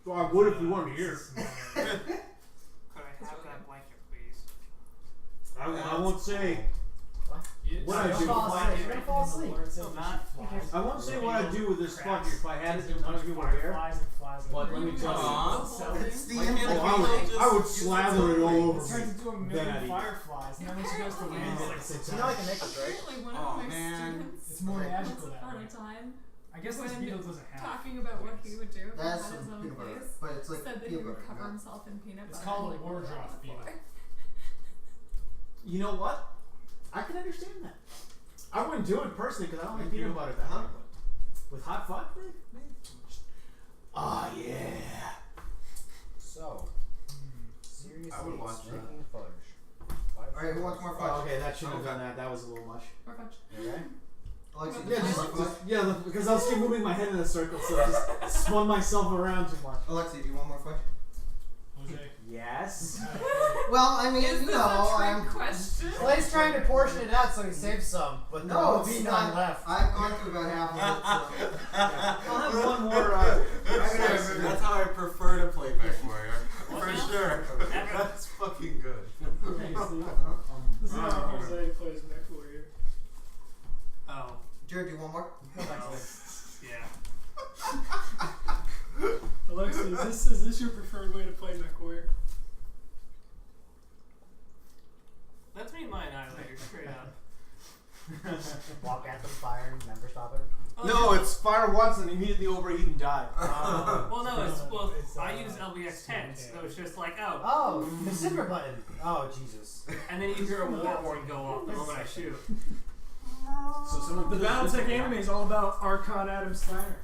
[SPEAKER 1] Well, I would if you weren't here.
[SPEAKER 7] Could I have that blanket, please?
[SPEAKER 1] I won't say.
[SPEAKER 5] Yeah,
[SPEAKER 1] What I
[SPEAKER 4] Don't
[SPEAKER 1] do?
[SPEAKER 4] fall asleep. You're gonna fall asleep.
[SPEAKER 1] I won't say what I do with this fuck if I had it in front of you were
[SPEAKER 5] Fireflies
[SPEAKER 1] here.
[SPEAKER 5] and flies.
[SPEAKER 1] But let me tell
[SPEAKER 8] Aw.
[SPEAKER 1] you.
[SPEAKER 6] It's the
[SPEAKER 8] Why can't
[SPEAKER 6] implication.
[SPEAKER 8] people
[SPEAKER 1] I would
[SPEAKER 8] just
[SPEAKER 1] slather it all
[SPEAKER 5] It
[SPEAKER 1] over
[SPEAKER 5] turns
[SPEAKER 1] me.
[SPEAKER 5] into a
[SPEAKER 1] Then
[SPEAKER 5] million
[SPEAKER 1] I'd eat it.
[SPEAKER 5] fireflies, and then when she goes to land, it's like six
[SPEAKER 4] You know I
[SPEAKER 5] hours.
[SPEAKER 4] can make this, right?
[SPEAKER 3] Apparently one
[SPEAKER 8] Oh,
[SPEAKER 3] of my
[SPEAKER 8] man.
[SPEAKER 3] students
[SPEAKER 5] It's more magical
[SPEAKER 3] once
[SPEAKER 5] that
[SPEAKER 3] upon
[SPEAKER 5] way.
[SPEAKER 3] a time
[SPEAKER 5] I guess this
[SPEAKER 3] when
[SPEAKER 5] beetle doesn't have.
[SPEAKER 3] talking about what he would do if he had
[SPEAKER 6] That's
[SPEAKER 3] his
[SPEAKER 6] some
[SPEAKER 3] own
[SPEAKER 6] peanut butter,
[SPEAKER 3] place,
[SPEAKER 6] but it's like
[SPEAKER 3] said that he
[SPEAKER 6] peanut
[SPEAKER 3] would
[SPEAKER 6] butter.
[SPEAKER 3] cover
[SPEAKER 6] not-
[SPEAKER 3] himself in peanut
[SPEAKER 5] It's
[SPEAKER 3] butter.
[SPEAKER 5] called
[SPEAKER 3] and,
[SPEAKER 5] a
[SPEAKER 3] like,
[SPEAKER 5] war
[SPEAKER 3] roll it on
[SPEAKER 5] drop
[SPEAKER 3] the
[SPEAKER 5] beetle.
[SPEAKER 3] floor.
[SPEAKER 1] You know what? I can understand that. I wouldn't do it personally because I don't like peanut butter that
[SPEAKER 6] Huh?
[SPEAKER 1] way. But with hot fudge, maybe. Oh yeah.
[SPEAKER 4] So, seriously,
[SPEAKER 8] I would watch that.
[SPEAKER 4] making fudge.
[SPEAKER 6] Alright, who wants more
[SPEAKER 1] Oh,
[SPEAKER 6] fudge?
[SPEAKER 1] okay, that shouldn't have
[SPEAKER 8] Okay.
[SPEAKER 1] done that. That was a little much.
[SPEAKER 3] Or fudge.
[SPEAKER 4] Okay.
[SPEAKER 6] Alexi,
[SPEAKER 3] Yeah,
[SPEAKER 6] do
[SPEAKER 1] Yeah,
[SPEAKER 6] you
[SPEAKER 1] just,
[SPEAKER 6] want more
[SPEAKER 1] just
[SPEAKER 6] fudge?
[SPEAKER 1] yeah, because I was keep moving my head in a circle, so I just spun myself around too much.
[SPEAKER 6] Alexi, do you want more fudge?
[SPEAKER 5] Jose.
[SPEAKER 1] Yes.
[SPEAKER 6] Well, I mean,
[SPEAKER 3] Is
[SPEAKER 6] you
[SPEAKER 3] this
[SPEAKER 6] know,
[SPEAKER 3] a trick
[SPEAKER 6] I'm.
[SPEAKER 3] question?
[SPEAKER 4] Clay's trying to portion it out so he saves some, but there
[SPEAKER 6] No,
[SPEAKER 4] will be
[SPEAKER 6] it's
[SPEAKER 4] none
[SPEAKER 6] not.
[SPEAKER 4] left.
[SPEAKER 6] I've gone through about half of it.
[SPEAKER 1] Yeah. I'll have one more.
[SPEAKER 8] That's how I prefer to play MechWarrior. For sure. That's fucking good.
[SPEAKER 5] This is how Jose plays MechWarrior.
[SPEAKER 7] Oh,
[SPEAKER 6] Jared, do you want more?
[SPEAKER 7] yeah.
[SPEAKER 5] Alexa, is this your preferred way to play MechWarrior?
[SPEAKER 7] Let's meet my annihilator straight up.
[SPEAKER 4] Walk at the fire and never stop it.
[SPEAKER 7] Oh,
[SPEAKER 1] No, it's fire once and immediately overheat and die.
[SPEAKER 7] Well, no,
[SPEAKER 5] It's,
[SPEAKER 7] I use LBX 10, so it's just like, oh,
[SPEAKER 4] Oh, the zipper button. Oh, Jesus.
[SPEAKER 7] and then you hear a war horn go off the moment I shoot.
[SPEAKER 1] So someone
[SPEAKER 5] The Battletech anime is all about Archon Adam Steiner.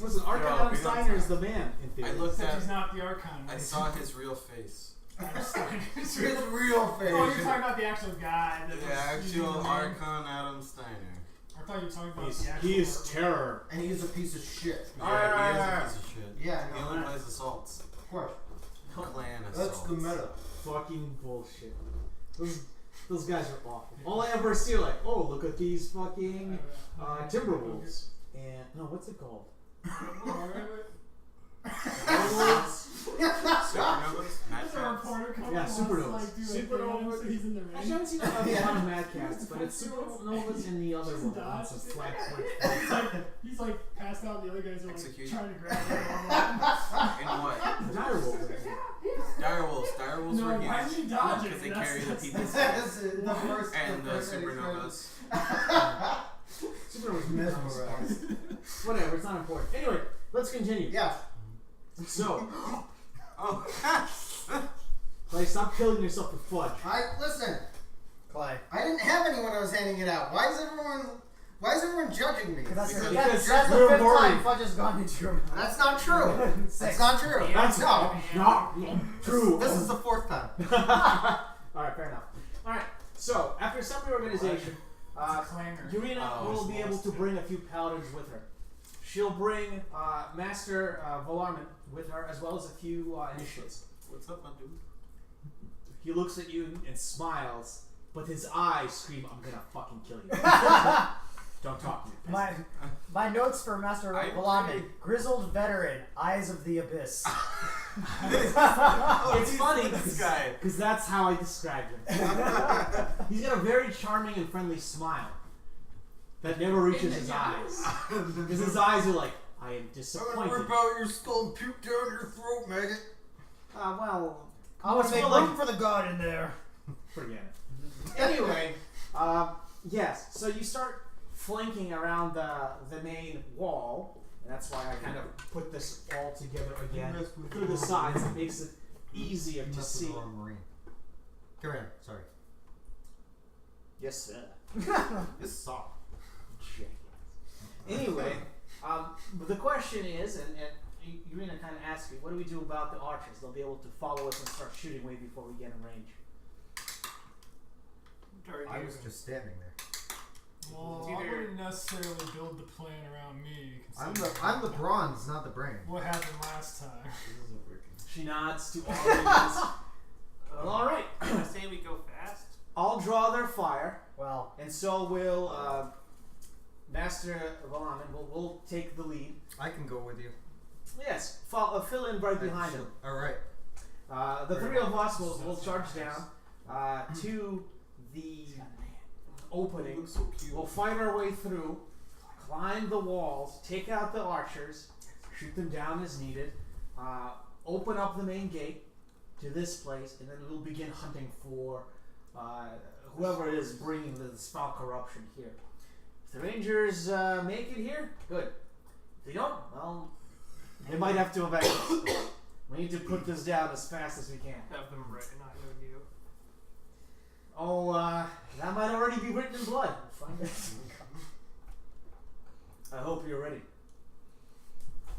[SPEAKER 1] Listen, Archon
[SPEAKER 8] Yo,
[SPEAKER 1] Adam
[SPEAKER 8] we don't-
[SPEAKER 1] Steiner is the man in
[SPEAKER 8] I
[SPEAKER 1] theory.
[SPEAKER 8] looked
[SPEAKER 5] Except
[SPEAKER 8] at.
[SPEAKER 5] he's not the Archon.
[SPEAKER 8] I
[SPEAKER 5] right?
[SPEAKER 8] saw his real face.
[SPEAKER 5] Adam Steiner.
[SPEAKER 6] It's his real face.
[SPEAKER 5] Oh, you're talking about the actual guy. That
[SPEAKER 8] The
[SPEAKER 5] was using
[SPEAKER 8] actual
[SPEAKER 5] the name.
[SPEAKER 8] Archon Adam Steiner.
[SPEAKER 5] I thought you were talking about
[SPEAKER 1] He's,
[SPEAKER 5] the actual.
[SPEAKER 1] he is
[SPEAKER 5] artwork.
[SPEAKER 1] terror.
[SPEAKER 6] And he's a piece of shit.
[SPEAKER 8] Yeah, he is a piece of shit.
[SPEAKER 6] Yeah,
[SPEAKER 8] He
[SPEAKER 6] no,
[SPEAKER 8] only
[SPEAKER 6] that-
[SPEAKER 8] plays assaults.
[SPEAKER 6] Of course.
[SPEAKER 8] Clan assaults.
[SPEAKER 6] That's the meta.
[SPEAKER 1] Fucking bullshit. Those guys are awful. All I ever see are like, oh, look at these fucking Timberwolves. And, no, what's it called? Timberwolves?
[SPEAKER 8] Supernovas? Mad
[SPEAKER 5] There's a
[SPEAKER 8] Traps?
[SPEAKER 5] reporter coming
[SPEAKER 1] Yeah,
[SPEAKER 5] wants
[SPEAKER 1] Supernovas.
[SPEAKER 5] to, like, do a
[SPEAKER 1] Supernova-
[SPEAKER 5] thing, so he's in the ring.
[SPEAKER 1] Actually, I haven't seen a lot of Mad Cats, but it's Supernovas and the other one on some flag
[SPEAKER 5] He's like passed out, the other guys are like
[SPEAKER 8] Execution.
[SPEAKER 5] trying to grab him.
[SPEAKER 8] In what?
[SPEAKER 1] Direwolves.
[SPEAKER 8] Direwolves. Direwolves
[SPEAKER 5] No,
[SPEAKER 8] were
[SPEAKER 5] why
[SPEAKER 8] huge.
[SPEAKER 5] is he dodging?
[SPEAKER 8] Because they
[SPEAKER 5] That's-
[SPEAKER 8] carry the
[SPEAKER 5] that's-
[SPEAKER 8] people's
[SPEAKER 6] That's it. The first.
[SPEAKER 8] and the
[SPEAKER 6] first thing he
[SPEAKER 8] supernovas.
[SPEAKER 1] Supernovas
[SPEAKER 6] Mesmerized.
[SPEAKER 1] Whatever, it's not important. Anyway, let's continue.
[SPEAKER 6] Yeah.
[SPEAKER 1] So,
[SPEAKER 8] Oh.
[SPEAKER 1] Clay, stop killing yourself with fudge.
[SPEAKER 6] Listen.
[SPEAKER 4] Clay.
[SPEAKER 6] I didn't have any when I was handing it out. Why is everyone judging me?
[SPEAKER 4] That's
[SPEAKER 1] Because
[SPEAKER 4] the
[SPEAKER 1] we're
[SPEAKER 4] fifth
[SPEAKER 1] worried.
[SPEAKER 4] time fudge has gone into your mouth.
[SPEAKER 6] That's not true.
[SPEAKER 4] Six.
[SPEAKER 6] That's not true.
[SPEAKER 1] That's
[SPEAKER 6] No.
[SPEAKER 1] not true.
[SPEAKER 6] This is the fourth time.
[SPEAKER 1] Alright, fair enough. Alright, so after some reorganization,
[SPEAKER 5] Clanger.
[SPEAKER 1] Yurina
[SPEAKER 8] Oh,
[SPEAKER 1] will
[SPEAKER 8] it's
[SPEAKER 1] be able
[SPEAKER 8] lost
[SPEAKER 1] to
[SPEAKER 8] too.
[SPEAKER 1] bring a few paladins with her. She'll bring Master Volarman with her, as well as a few initiates.
[SPEAKER 8] What's up, my dude?
[SPEAKER 1] He looks at you and smiles, but his eyes scream, I'm gonna fucking kill you. Don't talk to me.
[SPEAKER 4] My notes for Master
[SPEAKER 8] I
[SPEAKER 4] Volarman.
[SPEAKER 8] agree.
[SPEAKER 4] Grizzled veteran, eyes of the abyss.
[SPEAKER 8] Oh,
[SPEAKER 1] It's
[SPEAKER 8] he's
[SPEAKER 1] funny
[SPEAKER 8] this guy.
[SPEAKER 1] because that's how I described him. He's got a very charming and friendly smile that never reaches his eyes. Because his eyes are like, I am disappointed.
[SPEAKER 6] out your skull and puke down your throat, maggot.
[SPEAKER 1] Well,
[SPEAKER 4] I want
[SPEAKER 1] it's
[SPEAKER 4] to make
[SPEAKER 1] more
[SPEAKER 4] room
[SPEAKER 1] like,
[SPEAKER 4] for the god in there.
[SPEAKER 1] forget it. Anyway, yes, so you start flanking around the main wall. And that's why I kind of put this all together again through the sides. It makes it easier to see.
[SPEAKER 6] Marine. Come here. Sorry.
[SPEAKER 1] Yes, sir.
[SPEAKER 6] This saw.
[SPEAKER 1] Anyway, the question is, and Irina kind of asked me, what do we do about the archers? They'll be able to follow us and start shooting way before we get in range.
[SPEAKER 6] I was just standing there.
[SPEAKER 5] Well,
[SPEAKER 7] It's
[SPEAKER 5] I
[SPEAKER 7] either-
[SPEAKER 5] wouldn't necessarily build the plan around me.
[SPEAKER 6] I'm the bronze, not the brain.
[SPEAKER 5] What happened last time?
[SPEAKER 1] She nods to all of you. Well, all right.
[SPEAKER 7] I say we go fast.
[SPEAKER 1] I'll draw their fire,
[SPEAKER 4] Well,
[SPEAKER 1] and so will Master Valaman. We'll take the lead.
[SPEAKER 6] I can go with you.
[SPEAKER 1] Yes, fill in right behind him.
[SPEAKER 6] All right.
[SPEAKER 1] The three of us will charge down to the opening.
[SPEAKER 8] Looks so cute.
[SPEAKER 1] We'll fight our way through, climb the walls, take out the archers, shoot them down as needed, open up the main gate to this place, and then we'll begin hunting for whoever it is bringing this foul corruption here. If the Rangers make it here, good. If they don't, well, they might have to evacuate. We need to put this down as fast as we can.
[SPEAKER 7] Have them written on you.
[SPEAKER 1] Oh, that might already be written in blood. Find it. I hope you're ready.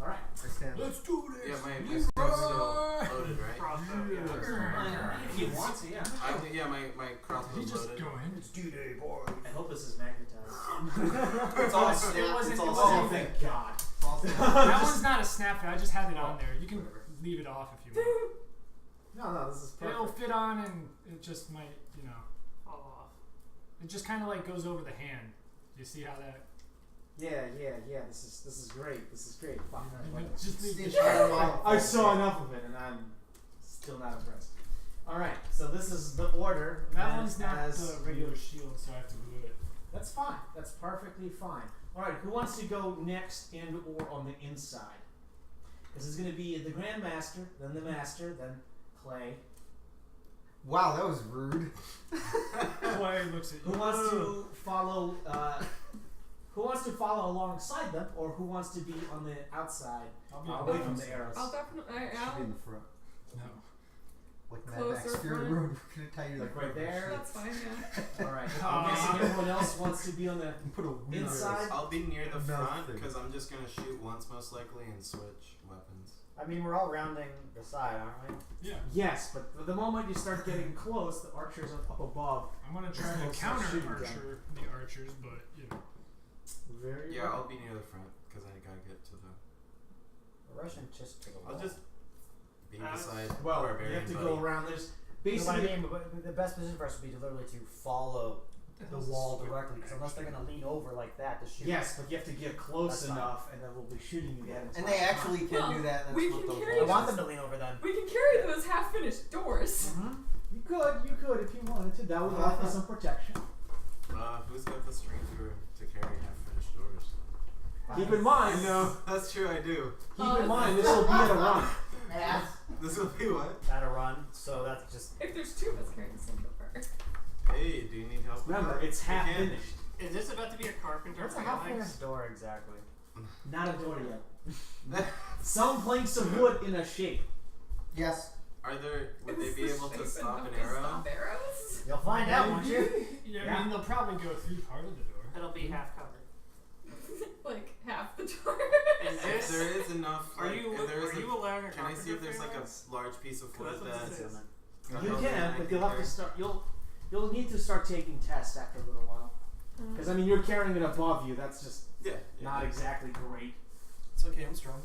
[SPEAKER 1] All right.
[SPEAKER 6] I stand.
[SPEAKER 5] Let's do this.
[SPEAKER 8] Yeah, my pistol's still loaded, right?
[SPEAKER 7] Crossbow, yeah.
[SPEAKER 1] If you want to, yeah.
[SPEAKER 8] Yeah, my crossbow's
[SPEAKER 5] He just
[SPEAKER 8] loaded.
[SPEAKER 5] go in.
[SPEAKER 6] It's D-Day, boy.
[SPEAKER 1] I hope this is magnetized.
[SPEAKER 6] It's all
[SPEAKER 7] It
[SPEAKER 6] snap.
[SPEAKER 7] wasn't-
[SPEAKER 6] It's
[SPEAKER 7] it
[SPEAKER 6] all
[SPEAKER 1] Oh,
[SPEAKER 7] wasn't-
[SPEAKER 6] snap.
[SPEAKER 1] thank God.
[SPEAKER 6] It's all snap.
[SPEAKER 5] That one's not a snap fit. I just had it on there. You can leave it off if you want.
[SPEAKER 1] No, this is
[SPEAKER 5] It'll
[SPEAKER 1] perfect.
[SPEAKER 5] fit on and it just might,
[SPEAKER 7] Fall off.
[SPEAKER 5] it just kind of like goes over the hand. You see how that?
[SPEAKER 1] Yeah. This is great. This is great. Fuck.
[SPEAKER 5] Just leave the
[SPEAKER 6] Stitch that model.
[SPEAKER 1] I saw enough of it, and I'm still not impressed. All right, so this is the order.
[SPEAKER 5] That
[SPEAKER 1] and
[SPEAKER 5] one's not
[SPEAKER 1] as
[SPEAKER 5] the regular shield, so I have to glue it.
[SPEAKER 1] That's fine. That's perfectly fine. All right, who wants to go next and or on the inside? This is going to be the Grandmaster, then the Master, then Clay.
[SPEAKER 6] Wow, that was rude.
[SPEAKER 5] Clay looks at you.
[SPEAKER 1] Who wants to follow? Who wants to follow alongside them, or who wants to be on the outside,
[SPEAKER 5] I'll be
[SPEAKER 1] away
[SPEAKER 5] on
[SPEAKER 1] from
[SPEAKER 5] the
[SPEAKER 1] the
[SPEAKER 5] outside.
[SPEAKER 1] arrows?
[SPEAKER 3] I'll definitely.
[SPEAKER 6] Should be in the front.
[SPEAKER 5] No.
[SPEAKER 6] Like Mad
[SPEAKER 3] Closer
[SPEAKER 6] Max Fury
[SPEAKER 3] front.
[SPEAKER 6] Road. We're gonna tie you
[SPEAKER 1] Like right there.
[SPEAKER 3] That's fine, yeah.
[SPEAKER 1] All right. I'm guessing everyone else wants to be on the
[SPEAKER 6] Put a weird
[SPEAKER 1] inside.
[SPEAKER 8] I'll be near the
[SPEAKER 6] Nothing.
[SPEAKER 8] front because I'm just gonna shoot once most likely and switch weapons.
[SPEAKER 4] I mean, we're all rounding the side, aren't we?
[SPEAKER 5] Yeah.
[SPEAKER 1] Yes, but the moment you start getting close, the archers are up above.
[SPEAKER 5] I'm gonna try to
[SPEAKER 1] Supposed to
[SPEAKER 5] counter
[SPEAKER 1] shoot
[SPEAKER 5] archer the archers, but
[SPEAKER 1] Very
[SPEAKER 8] Yeah,
[SPEAKER 1] well.
[SPEAKER 8] I'll be near the front because I gotta get to the.
[SPEAKER 4] The Russian just took a
[SPEAKER 8] I'll
[SPEAKER 4] wall.
[SPEAKER 8] just be
[SPEAKER 7] Uh,
[SPEAKER 8] beside
[SPEAKER 1] Well,
[SPEAKER 8] barbarian
[SPEAKER 1] you have to
[SPEAKER 8] buddy.
[SPEAKER 1] go around. There's
[SPEAKER 4] No,
[SPEAKER 1] basically.
[SPEAKER 4] what I mean, but the best position for us would be literally to follow the wall directly, because unless they're gonna lean over like that to shoot.
[SPEAKER 1] Yes, but you have to get close
[SPEAKER 4] That's fine.
[SPEAKER 1] enough, and then we'll be shooting you again.
[SPEAKER 6] And they actually can
[SPEAKER 3] Well,
[SPEAKER 6] do that. And
[SPEAKER 3] we
[SPEAKER 6] that's what
[SPEAKER 3] can
[SPEAKER 6] the
[SPEAKER 3] carry
[SPEAKER 4] I
[SPEAKER 6] wall
[SPEAKER 4] want
[SPEAKER 6] is.
[SPEAKER 4] them to lean over then.
[SPEAKER 3] We can carry those half-finished doors.
[SPEAKER 1] You could if you wanted to. That would offer some protection.
[SPEAKER 8] Who's got the strength to carry half-finished doors?
[SPEAKER 1] Keep in mind.
[SPEAKER 8] No, that's true. I do.
[SPEAKER 1] Keep in mind. This will be at a run.
[SPEAKER 8] This will be what?
[SPEAKER 4] At a run, so that's just.
[SPEAKER 3] If there's two of us carrying the same door.
[SPEAKER 8] Hey, do you need help? with
[SPEAKER 1] Remember,
[SPEAKER 8] that?
[SPEAKER 1] it's
[SPEAKER 8] We
[SPEAKER 1] half
[SPEAKER 8] can.
[SPEAKER 1] finished.
[SPEAKER 7] Is this about to be a carpenter?
[SPEAKER 4] What's a
[SPEAKER 7] for
[SPEAKER 4] half
[SPEAKER 7] legs?
[SPEAKER 4] finished door exactly?
[SPEAKER 1] Not a door yet. Some planks of wood in a shape.
[SPEAKER 6] Yes.
[SPEAKER 8] Would
[SPEAKER 3] Is
[SPEAKER 8] they
[SPEAKER 3] this
[SPEAKER 8] be
[SPEAKER 3] the
[SPEAKER 8] able to
[SPEAKER 3] shape
[SPEAKER 8] stop
[SPEAKER 3] enough
[SPEAKER 8] an
[SPEAKER 3] to
[SPEAKER 8] arrow?
[SPEAKER 3] Stop arrows?
[SPEAKER 4] You'll find out, won't you?
[SPEAKER 5] yeah, I mean they'll probably go through part of the door.
[SPEAKER 7] It'll be half covered.
[SPEAKER 3] Like half the door.
[SPEAKER 7] Is
[SPEAKER 8] If
[SPEAKER 7] this?
[SPEAKER 8] there is enough,
[SPEAKER 7] Are
[SPEAKER 8] like,
[SPEAKER 7] you?
[SPEAKER 8] if there is
[SPEAKER 7] Are you allowing a
[SPEAKER 8] can I see if
[SPEAKER 7] carpenter
[SPEAKER 8] there's like
[SPEAKER 7] phalanx?
[SPEAKER 8] a large piece of wood
[SPEAKER 7] That's what
[SPEAKER 8] that's
[SPEAKER 7] this is.
[SPEAKER 1] You can, but you'll have to start. You'll need to start taking tests after a little while. Because I mean, you're carrying it above you. That's just
[SPEAKER 8] Yeah.
[SPEAKER 1] not exactly great.
[SPEAKER 8] It's okay. I'm strong.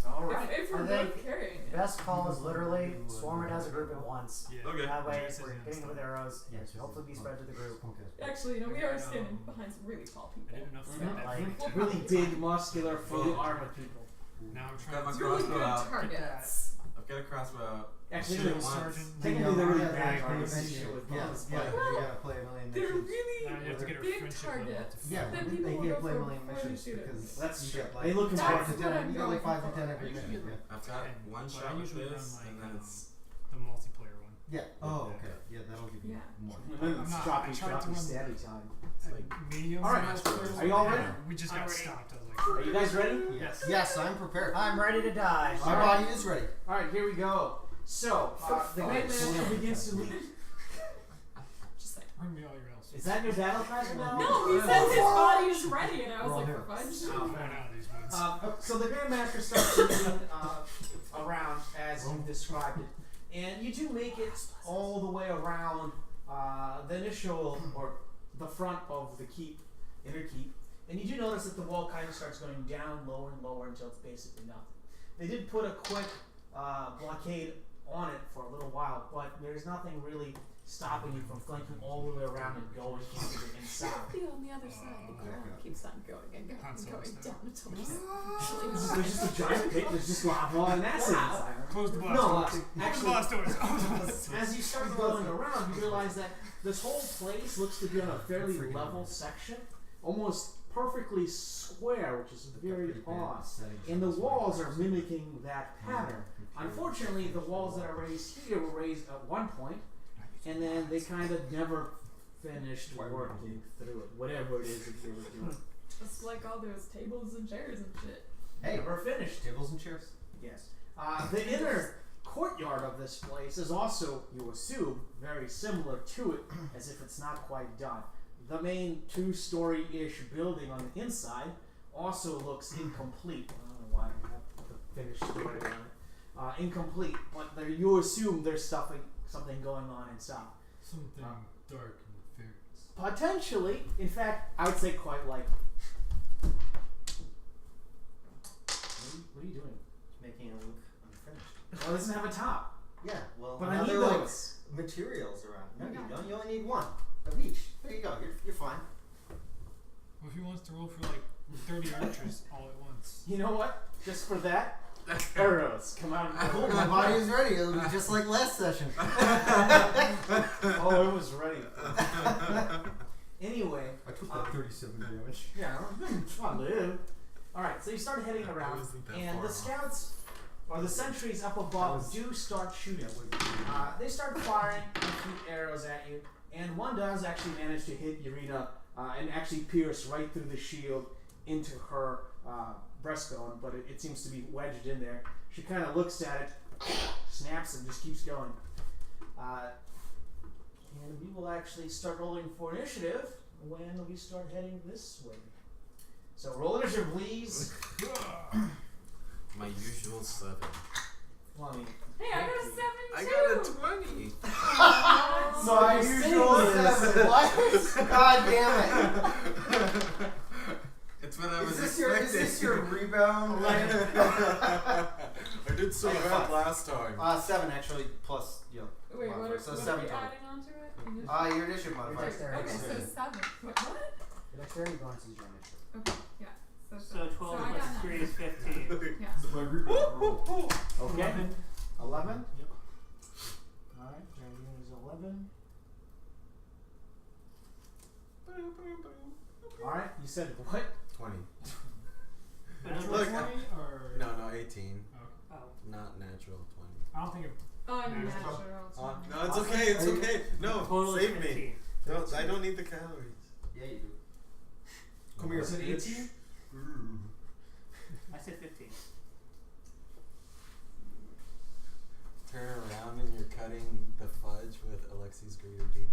[SPEAKER 1] All right.
[SPEAKER 3] If we're
[SPEAKER 4] I
[SPEAKER 3] both
[SPEAKER 4] think
[SPEAKER 3] carrying it.
[SPEAKER 4] Best call is literally swarm it as a group at once.
[SPEAKER 5] Yeah.
[SPEAKER 8] Okay.
[SPEAKER 4] That way,
[SPEAKER 5] Jason
[SPEAKER 4] we're
[SPEAKER 5] and
[SPEAKER 4] hitting them with
[SPEAKER 5] stuff.
[SPEAKER 4] arrows.
[SPEAKER 6] Yes.
[SPEAKER 4] It should hopefully be spread to the group.
[SPEAKER 6] Okay.
[SPEAKER 3] Actually, we are standing behind some really tall
[SPEAKER 5] I
[SPEAKER 3] people.
[SPEAKER 5] didn't know if
[SPEAKER 1] Mhm.
[SPEAKER 5] that
[SPEAKER 4] Like,
[SPEAKER 1] Really big, muscular, fully armored people.
[SPEAKER 5] Now I'm
[SPEAKER 8] Got
[SPEAKER 5] trying
[SPEAKER 8] my
[SPEAKER 5] to
[SPEAKER 3] Really
[SPEAKER 8] crossbow
[SPEAKER 3] good
[SPEAKER 8] out.
[SPEAKER 3] targets.
[SPEAKER 8] I've got a crossbow out.
[SPEAKER 1] Actually,
[SPEAKER 8] Shoot
[SPEAKER 1] they're
[SPEAKER 8] it once.
[SPEAKER 5] sergeant.
[SPEAKER 1] technically they're really
[SPEAKER 6] Yeah,
[SPEAKER 1] bad
[SPEAKER 6] yeah,
[SPEAKER 1] targets.
[SPEAKER 6] yeah,
[SPEAKER 1] You shoot with
[SPEAKER 6] yeah,
[SPEAKER 1] bows,
[SPEAKER 6] yeah,
[SPEAKER 1] but-
[SPEAKER 6] you gotta play a million
[SPEAKER 3] They're
[SPEAKER 6] missions.
[SPEAKER 3] really
[SPEAKER 5] Now you have to get a
[SPEAKER 3] big
[SPEAKER 5] friendship level
[SPEAKER 3] targets.
[SPEAKER 5] to
[SPEAKER 6] Yeah,
[SPEAKER 3] that
[SPEAKER 6] they
[SPEAKER 3] people will
[SPEAKER 6] can't
[SPEAKER 3] go
[SPEAKER 6] play a
[SPEAKER 3] for
[SPEAKER 6] million
[SPEAKER 3] before they
[SPEAKER 6] missions
[SPEAKER 3] shoot it.
[SPEAKER 6] because
[SPEAKER 1] That's
[SPEAKER 6] you
[SPEAKER 1] true.
[SPEAKER 6] get like
[SPEAKER 1] They look
[SPEAKER 3] That's
[SPEAKER 1] important.
[SPEAKER 3] what I'm
[SPEAKER 6] you get like
[SPEAKER 3] going
[SPEAKER 6] 5 to 10
[SPEAKER 3] for.
[SPEAKER 6] every
[SPEAKER 5] Usually
[SPEAKER 6] minute. Yeah.
[SPEAKER 8] I've got
[SPEAKER 5] And-
[SPEAKER 8] one
[SPEAKER 5] but I
[SPEAKER 8] shot with
[SPEAKER 5] usually
[SPEAKER 8] this,
[SPEAKER 5] run,
[SPEAKER 8] and
[SPEAKER 5] like,
[SPEAKER 8] then it's.
[SPEAKER 5] the multiplayer one.
[SPEAKER 6] Yeah. Oh, okay. Yeah, that'll give you
[SPEAKER 3] Yeah.
[SPEAKER 6] more.
[SPEAKER 1] And then it's
[SPEAKER 5] I'm not-
[SPEAKER 1] choppy,
[SPEAKER 5] I tried to
[SPEAKER 1] choppy,
[SPEAKER 5] run-
[SPEAKER 1] stabby time.
[SPEAKER 8] It's like
[SPEAKER 5] Medium.
[SPEAKER 1] All right.
[SPEAKER 5] multiplayer
[SPEAKER 1] Are you all
[SPEAKER 5] one,
[SPEAKER 1] ready?
[SPEAKER 5] and we just
[SPEAKER 7] I'm
[SPEAKER 5] got
[SPEAKER 7] ready.
[SPEAKER 5] stopped. I was like,
[SPEAKER 1] Are you guys ready?
[SPEAKER 5] yes.
[SPEAKER 6] Yes, I'm prepared.
[SPEAKER 4] I'm ready to die.
[SPEAKER 6] My body is ready.
[SPEAKER 1] All right, here we go. So the Grandmaster begins to lead.
[SPEAKER 3] Just like,
[SPEAKER 5] Bring me all your else.
[SPEAKER 1] Is that your battle pass now?
[SPEAKER 3] no, he said his body is ready, and I was
[SPEAKER 6] We're all
[SPEAKER 3] like,
[SPEAKER 6] here.
[SPEAKER 3] for fudge.
[SPEAKER 5] I'm going out of these woods.
[SPEAKER 1] So the Grandmaster starts moving around as you described it, and you do make it all the way around the initial or the front of the keep, inner keep, and you do notice that the wall kind of starts going down lower and lower until it's basically nothing. They did put a quick blockade on it for a little while, but there's nothing really stopping you from flanking all the way around and going into the inside. south.
[SPEAKER 3] Be on the other side. The ground keeps on going and going and going down until
[SPEAKER 1] There's just a giant pit. There's just lava and acid inside.
[SPEAKER 5] Close the blast
[SPEAKER 1] No,
[SPEAKER 5] doors. Close the
[SPEAKER 1] actually,
[SPEAKER 5] blast doors.
[SPEAKER 1] as you start going around, you realize that this whole place looks to be on a fairly level section, almost perfectly square, which is very odd. And the walls are mimicking that pattern. Unfortunately, the walls that are raised here were raised at one point, and then they kind of never finished working through it, whatever it is that they were doing.
[SPEAKER 3] just like all those tables and chairs and shit.
[SPEAKER 1] Hey, we're finished.
[SPEAKER 6] Tables and chairs.
[SPEAKER 1] Yes. The inner courtyard of this place is also, you assume, very similar to it, as if it's not quite done. The main two-story-ish building on the inside also looks incomplete. I don't know why I have the finished story on it. Incomplete, but there, you assume there's something going on inside.
[SPEAKER 5] Something dark and nefarious.
[SPEAKER 1] Potentially, in fact, I would say quite likely. What are you doing?
[SPEAKER 6] Making it look unfinished.
[SPEAKER 1] Well, it doesn't have a top.
[SPEAKER 6] Yeah, well,
[SPEAKER 1] But
[SPEAKER 6] now
[SPEAKER 1] I need
[SPEAKER 6] there are,
[SPEAKER 1] those.
[SPEAKER 6] materials around. No,
[SPEAKER 3] Okay.
[SPEAKER 6] you don't. You only need one of each. There you go. You're fine.
[SPEAKER 5] Well, if he wants to roll for like 30 archers all at once.
[SPEAKER 1] You know what? Just for that, arrows come out.
[SPEAKER 6] Cool. My body is ready. It'll be just like last session.
[SPEAKER 1] Oh, it was ready. Anyway,
[SPEAKER 6] I took that 37 damage.
[SPEAKER 1] yeah, fun live. All right, so you start heading around, and the scouts or the sentries up above do start shooting. They start firing a few arrows at you, and one does actually manage to hit Irina and actually pierce right through the shield into her breastbone, but it seems to be wedged in there. She kind of looks at it, snaps, and just keeps going. And we will actually start rolling for initiative when we start heading this way. So roll initiative, please.
[SPEAKER 8] My usual 7.
[SPEAKER 1] Well, I mean,
[SPEAKER 3] Hey, I got a 7
[SPEAKER 8] I
[SPEAKER 3] too.
[SPEAKER 8] got a 20.
[SPEAKER 1] so I usual is
[SPEAKER 6] What? God damn
[SPEAKER 8] It's what I
[SPEAKER 6] it!
[SPEAKER 8] was
[SPEAKER 6] Is this
[SPEAKER 8] expecting.
[SPEAKER 6] your rebound?
[SPEAKER 8] I did so
[SPEAKER 6] Hey,
[SPEAKER 8] bad
[SPEAKER 6] fuck.
[SPEAKER 8] last time.
[SPEAKER 6] 7 actually plus
[SPEAKER 3] Wait, what
[SPEAKER 6] modifier.
[SPEAKER 3] are,
[SPEAKER 6] So
[SPEAKER 3] what
[SPEAKER 6] 7
[SPEAKER 3] are we
[SPEAKER 6] total.
[SPEAKER 3] adding onto it?
[SPEAKER 6] Your initiative modifier.
[SPEAKER 4] dexterity.
[SPEAKER 3] Okay, so 7. What?
[SPEAKER 4] Your dexterity bonus is your initiative.
[SPEAKER 3] Okay, yeah. So,
[SPEAKER 7] So 12
[SPEAKER 3] so I
[SPEAKER 7] plus
[SPEAKER 3] got
[SPEAKER 7] 3
[SPEAKER 3] 9.
[SPEAKER 7] is 15.
[SPEAKER 3] Yeah.
[SPEAKER 1] okay. 11.
[SPEAKER 5] Yep.
[SPEAKER 1] All right, Jeremy is 11. All right, you said what?
[SPEAKER 8] 20.
[SPEAKER 5] Natural
[SPEAKER 8] Look,
[SPEAKER 5] 20 or?
[SPEAKER 8] No, 18.
[SPEAKER 7] Oh.
[SPEAKER 8] Not natural 20.
[SPEAKER 5] I don't think it.
[SPEAKER 3] Unnatural.
[SPEAKER 8] No, it's okay. It's okay. No,
[SPEAKER 7] Total is
[SPEAKER 8] save me.
[SPEAKER 7] 15.
[SPEAKER 8] I don't need the calories.
[SPEAKER 6] Yeah, you do. Come here.
[SPEAKER 1] Was it 18?
[SPEAKER 7] I said 15.
[SPEAKER 8] Turn around and you're cutting the fudge with Alexi's greater demon.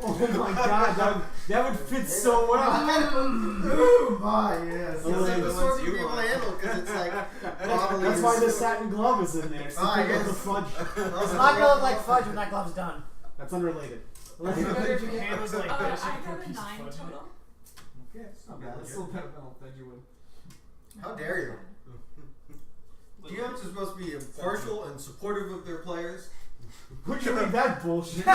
[SPEAKER 1] Oh my god, that would fit so well.
[SPEAKER 6] Oh my yes.
[SPEAKER 1] Oh,
[SPEAKER 6] It's like the
[SPEAKER 1] the
[SPEAKER 6] sort
[SPEAKER 8] ones
[SPEAKER 6] of
[SPEAKER 8] you
[SPEAKER 6] people
[SPEAKER 8] want.
[SPEAKER 6] handle because it's like bodily.
[SPEAKER 1] That's why the satin glove is in there. So
[SPEAKER 6] Ah,
[SPEAKER 1] pick up
[SPEAKER 6] yes.
[SPEAKER 1] the fudge.
[SPEAKER 4] It's not gonna look like fudge when that glove's done.
[SPEAKER 1] That's unrelated.
[SPEAKER 5] Better if your hand was like
[SPEAKER 3] I
[SPEAKER 5] this. You
[SPEAKER 3] got
[SPEAKER 5] put a
[SPEAKER 3] a
[SPEAKER 5] piece
[SPEAKER 3] 9
[SPEAKER 5] of fudge in it.
[SPEAKER 3] total.
[SPEAKER 1] Okay, it's not bad. It's still better than you would.
[SPEAKER 6] How dare you? GMs are supposed to be impartial and supportive of their players.
[SPEAKER 1] Who'd you read that bullshit?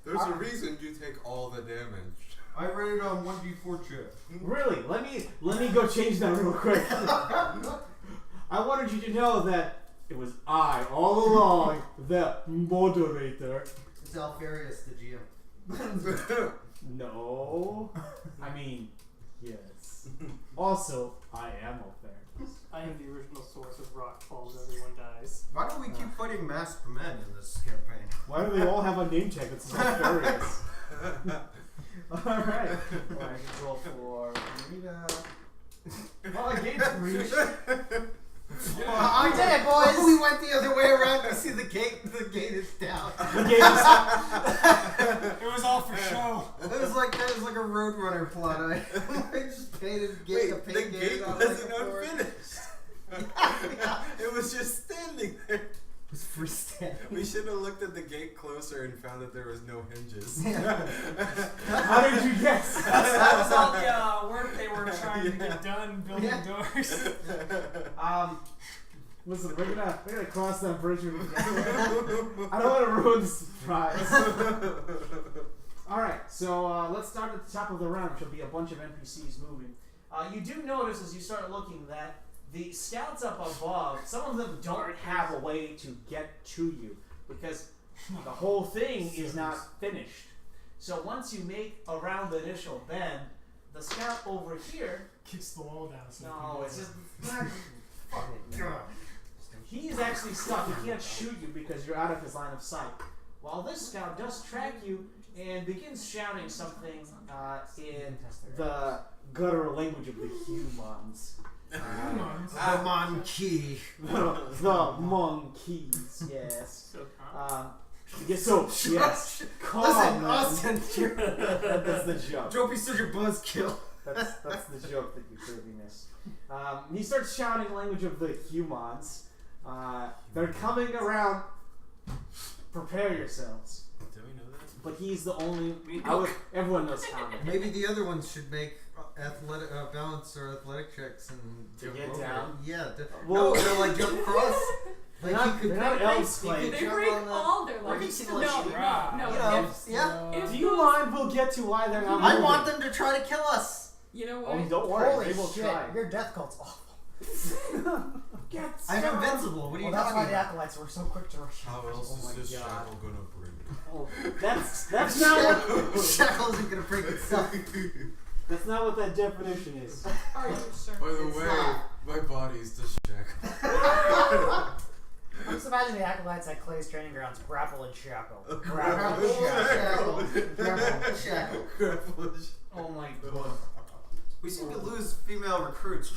[SPEAKER 8] There's a reason you take all the damage.
[SPEAKER 6] I read it on 1d4 chip.
[SPEAKER 1] Really? Let me go change that real quick. I wanted you to know that it was I all along, the moderator.
[SPEAKER 6] It's Alfarius, the GM.
[SPEAKER 1] No. I mean, yes. Also, I am up there.
[SPEAKER 7] I am the original source of rock falls. Everyone dies.
[SPEAKER 6] Why do we keep fighting masked men in this campaign?
[SPEAKER 1] Why do they all have a name tag that's not furious? Alright. Well, I can roll for Rita. Well, I gave 3.
[SPEAKER 6] We did it, boys! We went the other way around. You see the gate. The gate is down.
[SPEAKER 1] The game is
[SPEAKER 5] It was all for show.
[SPEAKER 6] That was like a Roadrunner plot. I just painted a
[SPEAKER 8] Wait,
[SPEAKER 6] paint
[SPEAKER 8] the gate
[SPEAKER 6] on
[SPEAKER 8] wasn't
[SPEAKER 6] like a board.
[SPEAKER 8] unfinished. It was just standing there.
[SPEAKER 6] It was freestanding.
[SPEAKER 8] We should have looked at the gate closer and found that there was no hinges.
[SPEAKER 1] How did you guess?
[SPEAKER 5] That was all the work they were trying to get done building
[SPEAKER 6] Yeah.
[SPEAKER 5] doors.
[SPEAKER 1] Listen, we're gonna cross that bridge when we get there. I don't want to ruin the surprise. Alright, so let's start at the top of the round, which will be a bunch of NPCs moving. You do notice as you start looking that the scouts up above, some of them don't have a way to get to you because the whole thing is not finished. So once you make around the initial bend, the scout over here,
[SPEAKER 5] Kicks the wall down. So
[SPEAKER 1] no, it's just he's actually stuck. He can't shoot you because you're out of his line of sight. While this scout does track you and begins shouting something in the guttural language of the humans.
[SPEAKER 6] The monkey.
[SPEAKER 1] The monkeys, yes.
[SPEAKER 7] So calm.
[SPEAKER 1] Yes, yes. Calm, man. That's the joke.
[SPEAKER 6] Don't be such a buzzkill.
[SPEAKER 1] That's the joke that you clearly missed. He starts shouting language of the humans. They're coming around. Prepare yourselves.
[SPEAKER 8] Did we know that?
[SPEAKER 1] But he's the only. Everyone knows how.
[SPEAKER 6] Maybe the other ones should make athletic balance or athletic checks and
[SPEAKER 1] To
[SPEAKER 6] jump
[SPEAKER 1] get
[SPEAKER 6] over.
[SPEAKER 1] down?
[SPEAKER 6] Yeah.
[SPEAKER 1] Well-
[SPEAKER 6] no, like jump across. Like
[SPEAKER 1] They're not elves
[SPEAKER 6] he could
[SPEAKER 1] playing.
[SPEAKER 3] They
[SPEAKER 6] jump
[SPEAKER 3] break
[SPEAKER 6] on the-
[SPEAKER 3] all their
[SPEAKER 6] or he
[SPEAKER 3] legs.
[SPEAKER 6] can,
[SPEAKER 3] No,
[SPEAKER 6] like,
[SPEAKER 3] no,
[SPEAKER 6] shoot.
[SPEAKER 3] no.
[SPEAKER 6] You know,
[SPEAKER 3] If,
[SPEAKER 6] yeah.
[SPEAKER 3] if
[SPEAKER 1] Do you mind? We'll get to why they're not
[SPEAKER 6] I
[SPEAKER 1] moving.
[SPEAKER 6] want them to try to kill us.
[SPEAKER 3] you know
[SPEAKER 1] Oh,
[SPEAKER 3] what?
[SPEAKER 1] don't worry.
[SPEAKER 4] Holy
[SPEAKER 1] They will
[SPEAKER 4] shit,
[SPEAKER 1] try.
[SPEAKER 4] your death cult's awful.
[SPEAKER 6] I'm invincible. What are you
[SPEAKER 4] Well, that's
[SPEAKER 6] talking
[SPEAKER 4] why the
[SPEAKER 6] about?
[SPEAKER 4] acolytes were so quick to rush.
[SPEAKER 8] How else
[SPEAKER 1] Oh my
[SPEAKER 8] is this
[SPEAKER 1] God.
[SPEAKER 8] shackle gonna break?
[SPEAKER 1] Oh, that's not what
[SPEAKER 6] Shackle isn't gonna break itself.
[SPEAKER 1] that's not what that definition is.
[SPEAKER 3] Are you sure?
[SPEAKER 8] By the
[SPEAKER 6] It's
[SPEAKER 8] way,
[SPEAKER 6] not.
[SPEAKER 8] my body's the shackle.
[SPEAKER 4] I'm just imagining the acolytes at Clay's training grounds grapple and shackle.
[SPEAKER 6] Grapple, shackle, grapple, shackle.
[SPEAKER 1] Oh my god.
[SPEAKER 6] We seem to lose female recruits.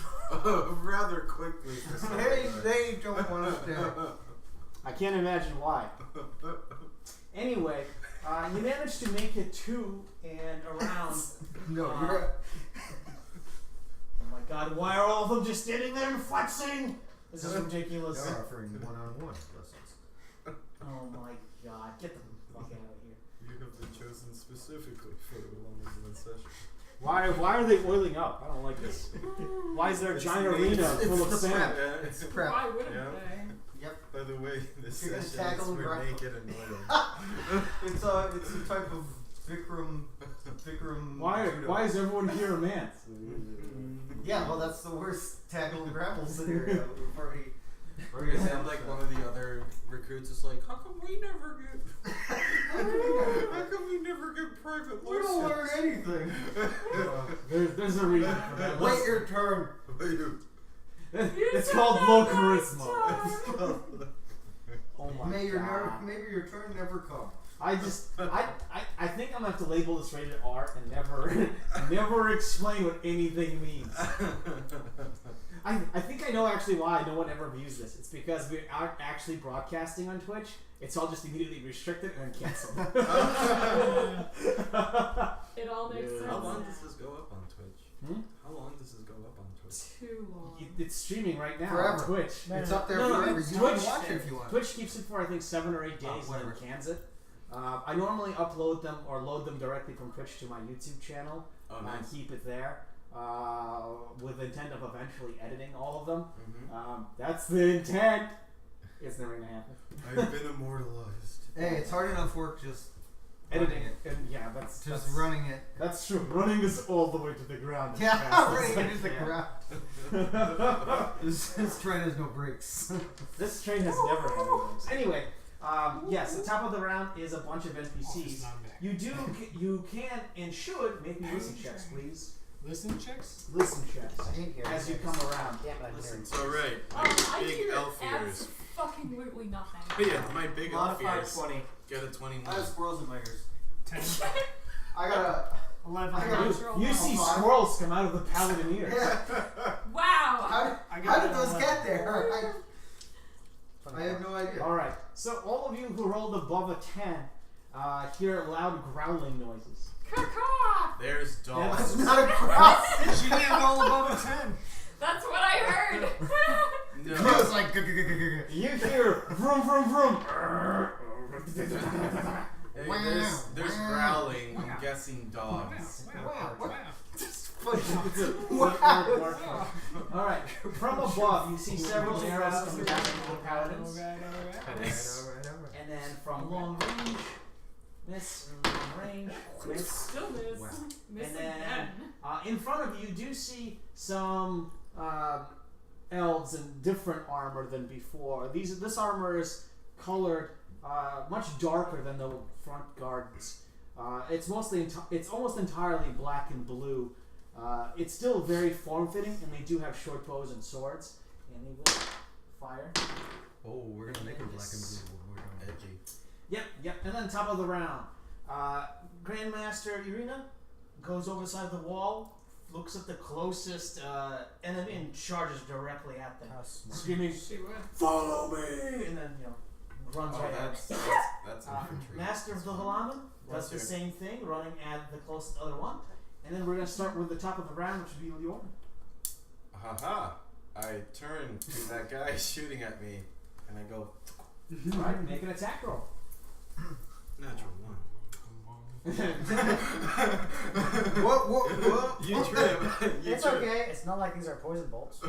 [SPEAKER 8] Rather quickly. For some reason.
[SPEAKER 6] they don't want us there.
[SPEAKER 1] I can't imagine why. Anyway, you managed to make it to and around.
[SPEAKER 6] No,
[SPEAKER 1] Uh,
[SPEAKER 6] you're.
[SPEAKER 1] Oh my god, why are all of them just standing there and flexing? This is ridiculous.
[SPEAKER 6] They're offering one-on-one lessons.
[SPEAKER 1] Oh my god, get the fuck out of here.
[SPEAKER 8] You have been chosen specifically for the one-on-one session.
[SPEAKER 1] Why are they oiling up? I don't like this. Why is there a giant arena full of
[SPEAKER 6] the
[SPEAKER 1] sand?
[SPEAKER 6] prep.
[SPEAKER 8] Yeah,
[SPEAKER 6] It's the prep.
[SPEAKER 3] Why wouldn't
[SPEAKER 8] Yeah.
[SPEAKER 3] they?
[SPEAKER 6] Yep.
[SPEAKER 8] By the way, this
[SPEAKER 6] You're gonna
[SPEAKER 8] session
[SPEAKER 6] tackle
[SPEAKER 8] is
[SPEAKER 6] and
[SPEAKER 8] for
[SPEAKER 6] grapple.
[SPEAKER 8] naked and oiled.
[SPEAKER 6] It's a type of Vikram.
[SPEAKER 1] Why is everyone here a man?
[SPEAKER 6] Yeah, well, that's the worst tackle and grapple scenario we've already.
[SPEAKER 8] Or you sound like one of the other recruits is like, how come we never get? How come we never get private
[SPEAKER 6] We don't learn anything.
[SPEAKER 1] There's a reason for that.
[SPEAKER 6] Wait your turn.
[SPEAKER 1] It's called low charisma. Oh my
[SPEAKER 6] Maybe
[SPEAKER 1] god.
[SPEAKER 6] your turn never comes.
[SPEAKER 1] I think I'm gonna have to label this rated R and never explain what anything means. I think I know actually why no one ever views this. It's because we aren't actually broadcasting on Twitch. It's all just immediately restricted and then canceled.
[SPEAKER 3] It all makes
[SPEAKER 1] Yeah.
[SPEAKER 3] sense.
[SPEAKER 8] How long
[SPEAKER 3] now.
[SPEAKER 8] does this go up on Twitch?
[SPEAKER 1] Hmm?
[SPEAKER 8] How long does this go up on Twitch?
[SPEAKER 3] Too long.
[SPEAKER 1] It's streaming right now
[SPEAKER 6] Forever.
[SPEAKER 1] on Twitch.
[SPEAKER 6] It's up there
[SPEAKER 1] No, no,
[SPEAKER 6] forever.
[SPEAKER 1] it's
[SPEAKER 6] You can
[SPEAKER 1] Twitch.
[SPEAKER 6] watch it if you want.
[SPEAKER 1] Twitch keeps it for I think 7 or 8 days and
[SPEAKER 6] whatever.
[SPEAKER 1] then cans it. I normally upload them or load them directly from Twitch to my YouTube channel
[SPEAKER 8] Oh,
[SPEAKER 1] and
[SPEAKER 8] nice.
[SPEAKER 1] keep it there with the intent of eventually editing all of them.
[SPEAKER 8] Mm-hmm.
[SPEAKER 1] That's the intent. It's never gonna happen.
[SPEAKER 8] I've been immortalized.
[SPEAKER 6] Hey, it's hard enough work just
[SPEAKER 1] Editing
[SPEAKER 6] running
[SPEAKER 1] it, and yeah, that's
[SPEAKER 6] Just running it.
[SPEAKER 1] That's true. Running this all the way to the ground. as
[SPEAKER 6] Yeah,
[SPEAKER 1] fast as
[SPEAKER 6] running
[SPEAKER 1] I
[SPEAKER 6] it into the
[SPEAKER 1] can.
[SPEAKER 6] ground. This train has no brakes.
[SPEAKER 1] This train has never had any brakes. Anyway, yes, the top of the round is a bunch of
[SPEAKER 5] Office
[SPEAKER 1] NPCs.
[SPEAKER 5] not back.
[SPEAKER 1] You can and should make me listen checks, please.
[SPEAKER 5] Listen checks?
[SPEAKER 1] Listen checks
[SPEAKER 4] I hate hearing
[SPEAKER 1] as you
[SPEAKER 4] this.
[SPEAKER 1] come around.
[SPEAKER 4] Damn it, I'm
[SPEAKER 1] Listen.
[SPEAKER 4] hearing
[SPEAKER 8] It's alright.
[SPEAKER 3] I
[SPEAKER 8] Big
[SPEAKER 3] hear
[SPEAKER 8] elf ears.
[SPEAKER 3] absolutely nothing.
[SPEAKER 8] But yeah, my big elf
[SPEAKER 2] Modified
[SPEAKER 8] ears.
[SPEAKER 2] 20.
[SPEAKER 8] Get a 21.
[SPEAKER 6] I have squirrels in my ears.
[SPEAKER 5] 10,
[SPEAKER 6] I got a.
[SPEAKER 5] 11.
[SPEAKER 6] I got
[SPEAKER 3] Natural
[SPEAKER 1] You see
[SPEAKER 3] level.
[SPEAKER 1] squirrels come out of the paladin ears.
[SPEAKER 3] Wow.
[SPEAKER 6] How
[SPEAKER 5] I
[SPEAKER 6] did
[SPEAKER 5] got
[SPEAKER 6] those
[SPEAKER 5] 11.
[SPEAKER 6] get there? I have no idea.
[SPEAKER 1] Alright, so all of you who rolled above a 10 hear loud growling noises.
[SPEAKER 3] Caw-caw.
[SPEAKER 8] There's dogs.
[SPEAKER 6] That's not a cross.
[SPEAKER 5] She didn't roll above a 10.
[SPEAKER 3] That's what I heard.
[SPEAKER 6] It
[SPEAKER 8] No.
[SPEAKER 6] was like.
[SPEAKER 1] You hear vroom vroom vroom.
[SPEAKER 8] Hey,
[SPEAKER 6] Wow.
[SPEAKER 8] there's growling. I'm guessing dogs.
[SPEAKER 5] Wow.
[SPEAKER 6] Wow.
[SPEAKER 1] Alright, from above you see several arrows coming back into the paladins.
[SPEAKER 5] Alright.
[SPEAKER 1] And then from long range, miss. range. Miss.
[SPEAKER 3] Still miss.
[SPEAKER 6] Wow.
[SPEAKER 3] Miss
[SPEAKER 1] And then,
[SPEAKER 3] again.
[SPEAKER 1] In front of you do see some elves in different armor than before. This armor is colored much darker than the front gardens. It's almost entirely black and blue. It's still very form-fitting, and they do have short bows and swords. And they will fire.
[SPEAKER 6] Oh, we're gonna make it black and blue. We're gonna
[SPEAKER 8] Edgy.
[SPEAKER 1] Yep. And then top of the round, Grandmaster Irina goes over the side of the wall, looks at the closest enemy, and charges directly at them,
[SPEAKER 4] How smart.
[SPEAKER 1] screaming,
[SPEAKER 3] She would.
[SPEAKER 1] "Follow me!" And then runs
[SPEAKER 8] Oh,
[SPEAKER 1] right at
[SPEAKER 8] that's
[SPEAKER 1] them.
[SPEAKER 8] infantry.
[SPEAKER 1] Master of the Halaman does the same thing, running at the closest other one. And then we're going to start with the top of the round, which would be Leon.
[SPEAKER 8] Haha! I turn to that guy shooting at me, and I go,
[SPEAKER 1] Alright, make an attack roll.
[SPEAKER 8] natural one.
[SPEAKER 6] What?
[SPEAKER 8] You trip.
[SPEAKER 4] It's okay. It's not like these are poison bolts.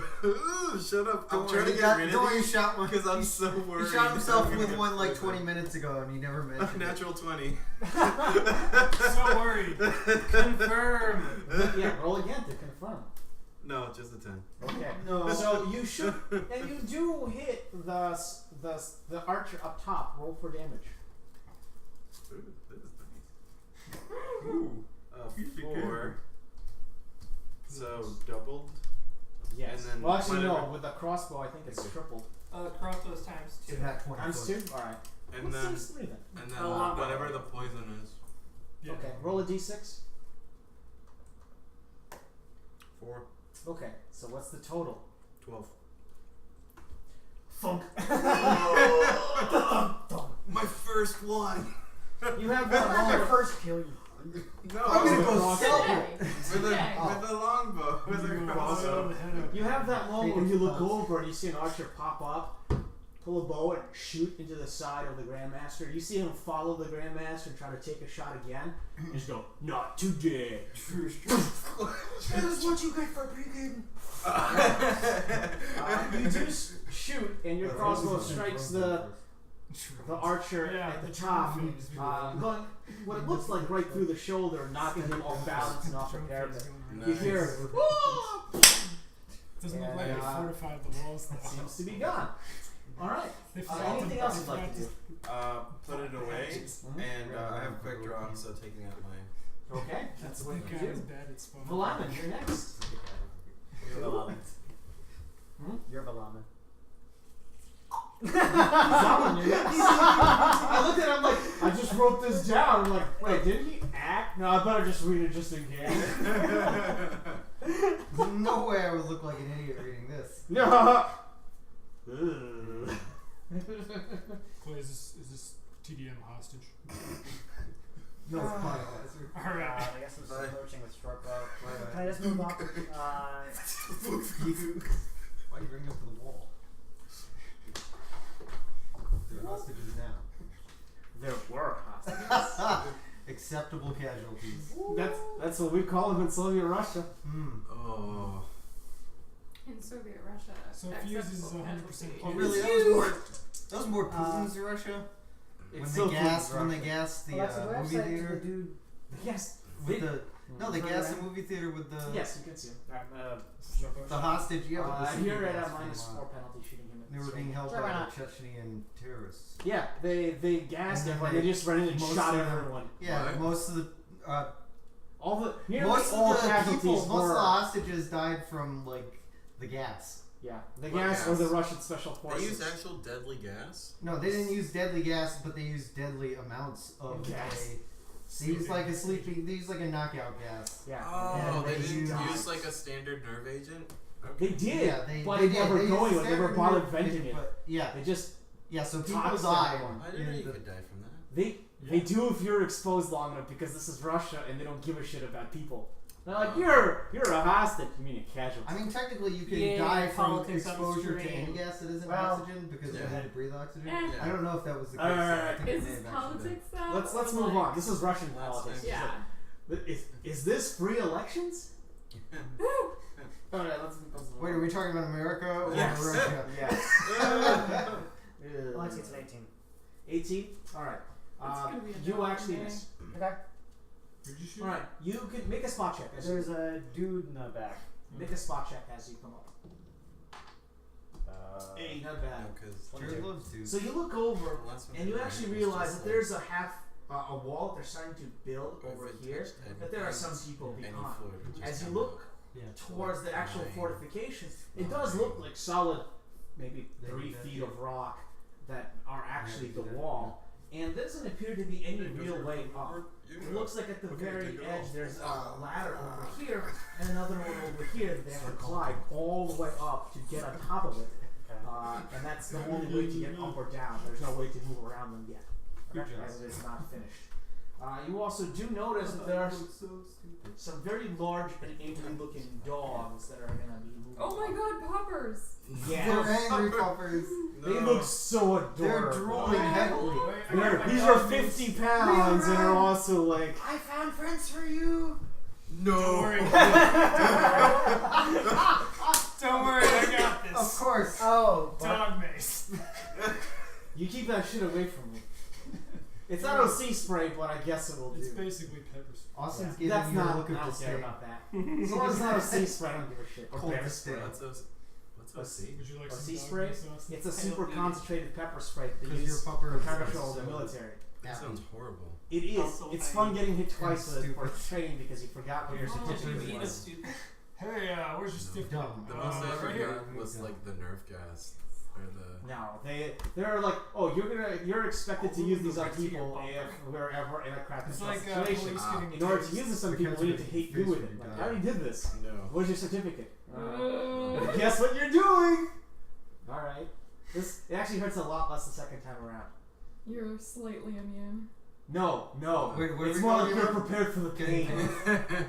[SPEAKER 8] Shut up.
[SPEAKER 6] I'm
[SPEAKER 8] Don't
[SPEAKER 6] trying
[SPEAKER 8] worry.
[SPEAKER 6] to get rid of you shot one.
[SPEAKER 8] Because I'm so worried.
[SPEAKER 6] He shot himself
[SPEAKER 8] I'm
[SPEAKER 6] with
[SPEAKER 8] gonna
[SPEAKER 6] one
[SPEAKER 8] get
[SPEAKER 6] like
[SPEAKER 8] poisoned.
[SPEAKER 6] 20 minutes ago, and he never
[SPEAKER 8] A
[SPEAKER 6] mentioned it.
[SPEAKER 8] natural 20.
[SPEAKER 5] So worried.
[SPEAKER 7] Confirm.
[SPEAKER 1] Yeah, roll again to confirm.
[SPEAKER 8] No, just a 10.
[SPEAKER 1] Okay.
[SPEAKER 6] No.
[SPEAKER 1] So you shoot, and you do hit the archer up top. Roll for damage.
[SPEAKER 8] Ooh, that is nice. Ooh, 4. So doubled.
[SPEAKER 1] Yes.
[SPEAKER 8] And then
[SPEAKER 1] Well, actually, no.
[SPEAKER 8] whatever.
[SPEAKER 1] With the crossbow, I think it's
[SPEAKER 8] Okay.
[SPEAKER 1] tripled.
[SPEAKER 7] Crossbows times
[SPEAKER 6] To
[SPEAKER 7] 2.
[SPEAKER 6] that 20
[SPEAKER 1] Times
[SPEAKER 6] foot.
[SPEAKER 1] 2? Alright.
[SPEAKER 8] And
[SPEAKER 1] Let's
[SPEAKER 8] then,
[SPEAKER 1] say 3 then.
[SPEAKER 8] and then
[SPEAKER 7] A lot.
[SPEAKER 8] whatever the poison is.
[SPEAKER 5] Yeah.
[SPEAKER 1] Okay, roll a d6.
[SPEAKER 8] 4.
[SPEAKER 1] Okay, so what's the total?
[SPEAKER 8] 12.
[SPEAKER 1] Funk.
[SPEAKER 8] My first one.
[SPEAKER 1] You have
[SPEAKER 4] That's
[SPEAKER 1] that
[SPEAKER 4] my
[SPEAKER 1] moment.
[SPEAKER 4] first kill you.
[SPEAKER 8] No.
[SPEAKER 6] I'm gonna go
[SPEAKER 1] Crossbow.
[SPEAKER 6] sell
[SPEAKER 3] Today.
[SPEAKER 6] it.
[SPEAKER 8] with a
[SPEAKER 3] Today.
[SPEAKER 8] with a longbow. With a
[SPEAKER 5] You
[SPEAKER 8] crossbow.
[SPEAKER 5] blow the head up.
[SPEAKER 1] You have that moment where you look
[SPEAKER 6] Phoenix
[SPEAKER 1] over and you see an archer pop up, pull a bow, and shoot into the side of the Grandmaster. You see him follow the Grandmaster and try to take a shot again. And just go, not today.
[SPEAKER 6] That is what you get for pregame.
[SPEAKER 1] You do shoot, and your crossbow strikes the archer
[SPEAKER 5] Yeah,
[SPEAKER 1] at the
[SPEAKER 5] the
[SPEAKER 1] top,
[SPEAKER 5] true phase.
[SPEAKER 1] going what it looks like right through the shoulder, knocking him off balance and off the parapet.
[SPEAKER 8] Nice.
[SPEAKER 1] You hear,
[SPEAKER 5] Doesn't look
[SPEAKER 1] And,
[SPEAKER 5] like they fortified the walls though.
[SPEAKER 1] seems to be gone. All right.
[SPEAKER 5] They forgot
[SPEAKER 1] Anything
[SPEAKER 5] to-
[SPEAKER 1] else
[SPEAKER 5] they
[SPEAKER 1] you'd like to do?
[SPEAKER 8] Put it away, and I have a quick draw, so taking out my.
[SPEAKER 1] Okay, that's what
[SPEAKER 5] That
[SPEAKER 1] you
[SPEAKER 5] guy is
[SPEAKER 1] do.
[SPEAKER 5] bad at spelling.
[SPEAKER 1] Valaman, you're next.
[SPEAKER 4] You're Valaman.
[SPEAKER 1] Hmm?
[SPEAKER 4] You're Valaman.
[SPEAKER 1] Valaman, you're next. I looked at him like, I just wrote this down. I'm like, wait, didn't he act? No, I better just read it just in case.
[SPEAKER 6] There's no way I would look like an idiot reading this.
[SPEAKER 1] No.
[SPEAKER 5] Clay, is this TDM hostage?
[SPEAKER 6] No, it's finalizer.
[SPEAKER 5] Alright.
[SPEAKER 4] I guess I'm
[SPEAKER 8] Bye.
[SPEAKER 4] approaching with short bow.
[SPEAKER 6] Bye-bye.
[SPEAKER 4] Can I just move up?
[SPEAKER 6] Why are you bringing up to the wall? They're hostages now.
[SPEAKER 1] There were hostages.
[SPEAKER 6] Acceptable casualties.
[SPEAKER 1] That's what we call them in Soviet Russia.
[SPEAKER 8] Oh.
[SPEAKER 3] In Soviet Russia.
[SPEAKER 5] So if he uses
[SPEAKER 3] acceptable
[SPEAKER 5] 100%
[SPEAKER 3] casualty.
[SPEAKER 6] Oh,
[SPEAKER 5] It's
[SPEAKER 6] really? That was more Putin's Russia.
[SPEAKER 1] It's
[SPEAKER 6] When
[SPEAKER 1] still
[SPEAKER 6] they gassed,
[SPEAKER 1] Putin's
[SPEAKER 6] when they
[SPEAKER 1] Russia.
[SPEAKER 6] gassed the
[SPEAKER 4] Alexa, do I have
[SPEAKER 6] movie
[SPEAKER 4] sight to the
[SPEAKER 6] theater
[SPEAKER 4] dude?
[SPEAKER 1] Yes.
[SPEAKER 6] with
[SPEAKER 1] they-
[SPEAKER 6] the no, they gassed the movie theater with the
[SPEAKER 1] Yes, you can see him.
[SPEAKER 6] the hostage. Yeah, with the
[SPEAKER 1] Here
[SPEAKER 6] shooting
[SPEAKER 1] at
[SPEAKER 6] gas
[SPEAKER 1] a minus
[SPEAKER 6] from,
[SPEAKER 1] 4 penalty shooting him.
[SPEAKER 6] They were being held
[SPEAKER 4] Sure,
[SPEAKER 6] by
[SPEAKER 4] why
[SPEAKER 6] the
[SPEAKER 4] not?
[SPEAKER 6] Chechenian terrorists.
[SPEAKER 1] Yeah, they gassed
[SPEAKER 6] And then
[SPEAKER 1] everyone.
[SPEAKER 6] they-
[SPEAKER 1] They just ran in and
[SPEAKER 6] most
[SPEAKER 1] shot
[SPEAKER 6] of them-
[SPEAKER 1] everyone.
[SPEAKER 6] Yeah,
[SPEAKER 8] What?
[SPEAKER 6] most of the
[SPEAKER 1] All the nearly
[SPEAKER 6] most
[SPEAKER 1] all
[SPEAKER 6] of the
[SPEAKER 1] casualties
[SPEAKER 6] people, most
[SPEAKER 1] were
[SPEAKER 6] of the hostages died from like the gas.
[SPEAKER 1] yeah the
[SPEAKER 8] What
[SPEAKER 1] gas or
[SPEAKER 8] gas?
[SPEAKER 1] the Russian special
[SPEAKER 8] They
[SPEAKER 1] forces.
[SPEAKER 8] used actual deadly gas?
[SPEAKER 6] No, they didn't use deadly gas, but they used deadly amounts of
[SPEAKER 1] Gas.
[SPEAKER 6] They used like a sleeping. They used like a knockout gas.
[SPEAKER 1] Yeah,
[SPEAKER 8] Oh,
[SPEAKER 6] Yeah,
[SPEAKER 8] they
[SPEAKER 6] they
[SPEAKER 8] didn't
[SPEAKER 6] used-
[SPEAKER 8] use like a standard nerve agent?
[SPEAKER 1] they did,
[SPEAKER 6] Yeah,
[SPEAKER 1] but
[SPEAKER 6] they
[SPEAKER 1] it
[SPEAKER 6] did.
[SPEAKER 1] never
[SPEAKER 6] They
[SPEAKER 1] going.
[SPEAKER 6] used
[SPEAKER 1] They never
[SPEAKER 6] standard
[SPEAKER 1] bothered
[SPEAKER 6] nerve-
[SPEAKER 1] venting it.
[SPEAKER 6] But yeah,
[SPEAKER 1] They just
[SPEAKER 6] yeah. So people
[SPEAKER 1] toxed
[SPEAKER 6] die.
[SPEAKER 1] everyone.
[SPEAKER 8] I didn't know
[SPEAKER 6] in
[SPEAKER 8] you
[SPEAKER 6] the-
[SPEAKER 8] could die from that.
[SPEAKER 1] they do if you're exposed long enough because this is Russia and they don't give a shit about people. They're like you're a hostage. You mean a casualty?
[SPEAKER 6] I mean, technically, you can
[SPEAKER 7] Yeah,
[SPEAKER 6] die from
[SPEAKER 7] politics on the
[SPEAKER 6] exposure to
[SPEAKER 7] screen.
[SPEAKER 6] any gas that isn't
[SPEAKER 4] Well,
[SPEAKER 6] oxygen because
[SPEAKER 8] yeah.
[SPEAKER 6] you had to breathe oxygen.
[SPEAKER 3] Eh.
[SPEAKER 6] I don't know if that was the case.
[SPEAKER 1] Alright,
[SPEAKER 6] I think
[SPEAKER 3] Is
[SPEAKER 6] it may
[SPEAKER 3] this
[SPEAKER 6] have actually been.
[SPEAKER 3] politics though?
[SPEAKER 1] let's
[SPEAKER 3] Or
[SPEAKER 1] move
[SPEAKER 3] like-
[SPEAKER 1] on. This is Russian
[SPEAKER 8] That's
[SPEAKER 1] politics.
[SPEAKER 8] fine.
[SPEAKER 3] Yeah.
[SPEAKER 1] Is this free elections? All right, let's move
[SPEAKER 6] Wait, are we talking about America or
[SPEAKER 1] Yes.
[SPEAKER 6] Russia?
[SPEAKER 1] Yes.
[SPEAKER 4] Alexa, it's an 18.
[SPEAKER 1] 18. All right.
[SPEAKER 3] It's gonna be a
[SPEAKER 1] You
[SPEAKER 3] no
[SPEAKER 1] actually
[SPEAKER 3] for me.
[SPEAKER 1] miss.
[SPEAKER 4] Okay.
[SPEAKER 5] Who'd you shoot?
[SPEAKER 1] All right, you can make a spot check. As
[SPEAKER 4] There's a dude in the back.
[SPEAKER 1] make a spot check as you come up. Hey, not bad.
[SPEAKER 8] No, because
[SPEAKER 6] Jared loves to.
[SPEAKER 1] So you look over and you actually realize that there's a a wall that they're starting to build over here. That there are some people behind. As you look towards the actual fortifications, it does look like solid, maybe 3 feet of rock that are actually the wall. And there doesn't appear to be any real way up. It looks like at the very edge there's a ladder over here and another one over here that they have to climb all the way up to get on top of it. And that's the only way to get up or down. There's no way to move around them yet, as it is not finished. You also do notice that there are some very large and angry-looking dogs that are going to be moving.
[SPEAKER 3] Oh my god, poppers!
[SPEAKER 1] Yeah,
[SPEAKER 6] They're angry puppers.
[SPEAKER 1] they look so adorable.
[SPEAKER 6] They're drooling heavily.
[SPEAKER 5] Wait, I got my
[SPEAKER 1] These are
[SPEAKER 5] dog
[SPEAKER 1] 50
[SPEAKER 5] names.
[SPEAKER 1] pounds and are also like.
[SPEAKER 6] I found friends for you.
[SPEAKER 5] Don't worry. Don't worry, I got this.
[SPEAKER 6] Of course.
[SPEAKER 4] Oh,
[SPEAKER 5] Dog mace.
[SPEAKER 1] You keep that shit away from me. It's not OC spray, but I guess it will
[SPEAKER 5] It's
[SPEAKER 1] do.
[SPEAKER 5] basically pepper spray.
[SPEAKER 6] Austin's
[SPEAKER 1] That's
[SPEAKER 6] giving you a
[SPEAKER 1] not.
[SPEAKER 6] look
[SPEAKER 1] I
[SPEAKER 6] of
[SPEAKER 1] don't care
[SPEAKER 6] disdain.
[SPEAKER 1] about that. As long as it's not OC spray, I don't give a shit. Or
[SPEAKER 6] Cold
[SPEAKER 1] bear
[SPEAKER 6] disdain.
[SPEAKER 1] spray.
[SPEAKER 8] What's OC?
[SPEAKER 5] Would you like
[SPEAKER 1] Or
[SPEAKER 5] some
[SPEAKER 1] sea
[SPEAKER 5] dog
[SPEAKER 1] spray?
[SPEAKER 5] mace, Austin?
[SPEAKER 1] It's a super concentrated pepper spray that they
[SPEAKER 6] 'Cause
[SPEAKER 1] use
[SPEAKER 6] your pupper
[SPEAKER 1] for
[SPEAKER 6] is
[SPEAKER 1] cargo
[SPEAKER 6] like
[SPEAKER 1] patrol in the
[SPEAKER 6] so-
[SPEAKER 1] military.
[SPEAKER 8] That sounds horrible.
[SPEAKER 1] It is.
[SPEAKER 7] Also,
[SPEAKER 1] It's
[SPEAKER 7] I
[SPEAKER 1] fun
[SPEAKER 7] eat-
[SPEAKER 1] getting hit twice
[SPEAKER 6] and
[SPEAKER 1] for
[SPEAKER 6] stupid.
[SPEAKER 1] training because you forgot what your
[SPEAKER 7] Oh,
[SPEAKER 1] certificate
[SPEAKER 7] you eat a
[SPEAKER 1] was.
[SPEAKER 7] stupid.
[SPEAKER 5] Hey, where's your stiff
[SPEAKER 6] Dumb.
[SPEAKER 8] The most I ever
[SPEAKER 5] right here.
[SPEAKER 8] got was like the Nerf gas or the.
[SPEAKER 1] No, they're like, oh, you're expected to use these on people if we're ever in a crap
[SPEAKER 5] It's like
[SPEAKER 1] situation.
[SPEAKER 5] police getting
[SPEAKER 1] In order to
[SPEAKER 5] tased.
[SPEAKER 1] use this on people, we need to hate you with it. Like, I already did this.
[SPEAKER 8] No.
[SPEAKER 1] What's your certificate?
[SPEAKER 3] Uh,
[SPEAKER 1] Guess what you're doing? All right. It actually hurts a lot less the second time around.
[SPEAKER 3] You're slightly immune.
[SPEAKER 1] No.
[SPEAKER 6] Wait, what
[SPEAKER 1] It's
[SPEAKER 6] are we
[SPEAKER 1] more like
[SPEAKER 6] talking
[SPEAKER 1] you're
[SPEAKER 6] about?
[SPEAKER 1] prepared for the pain.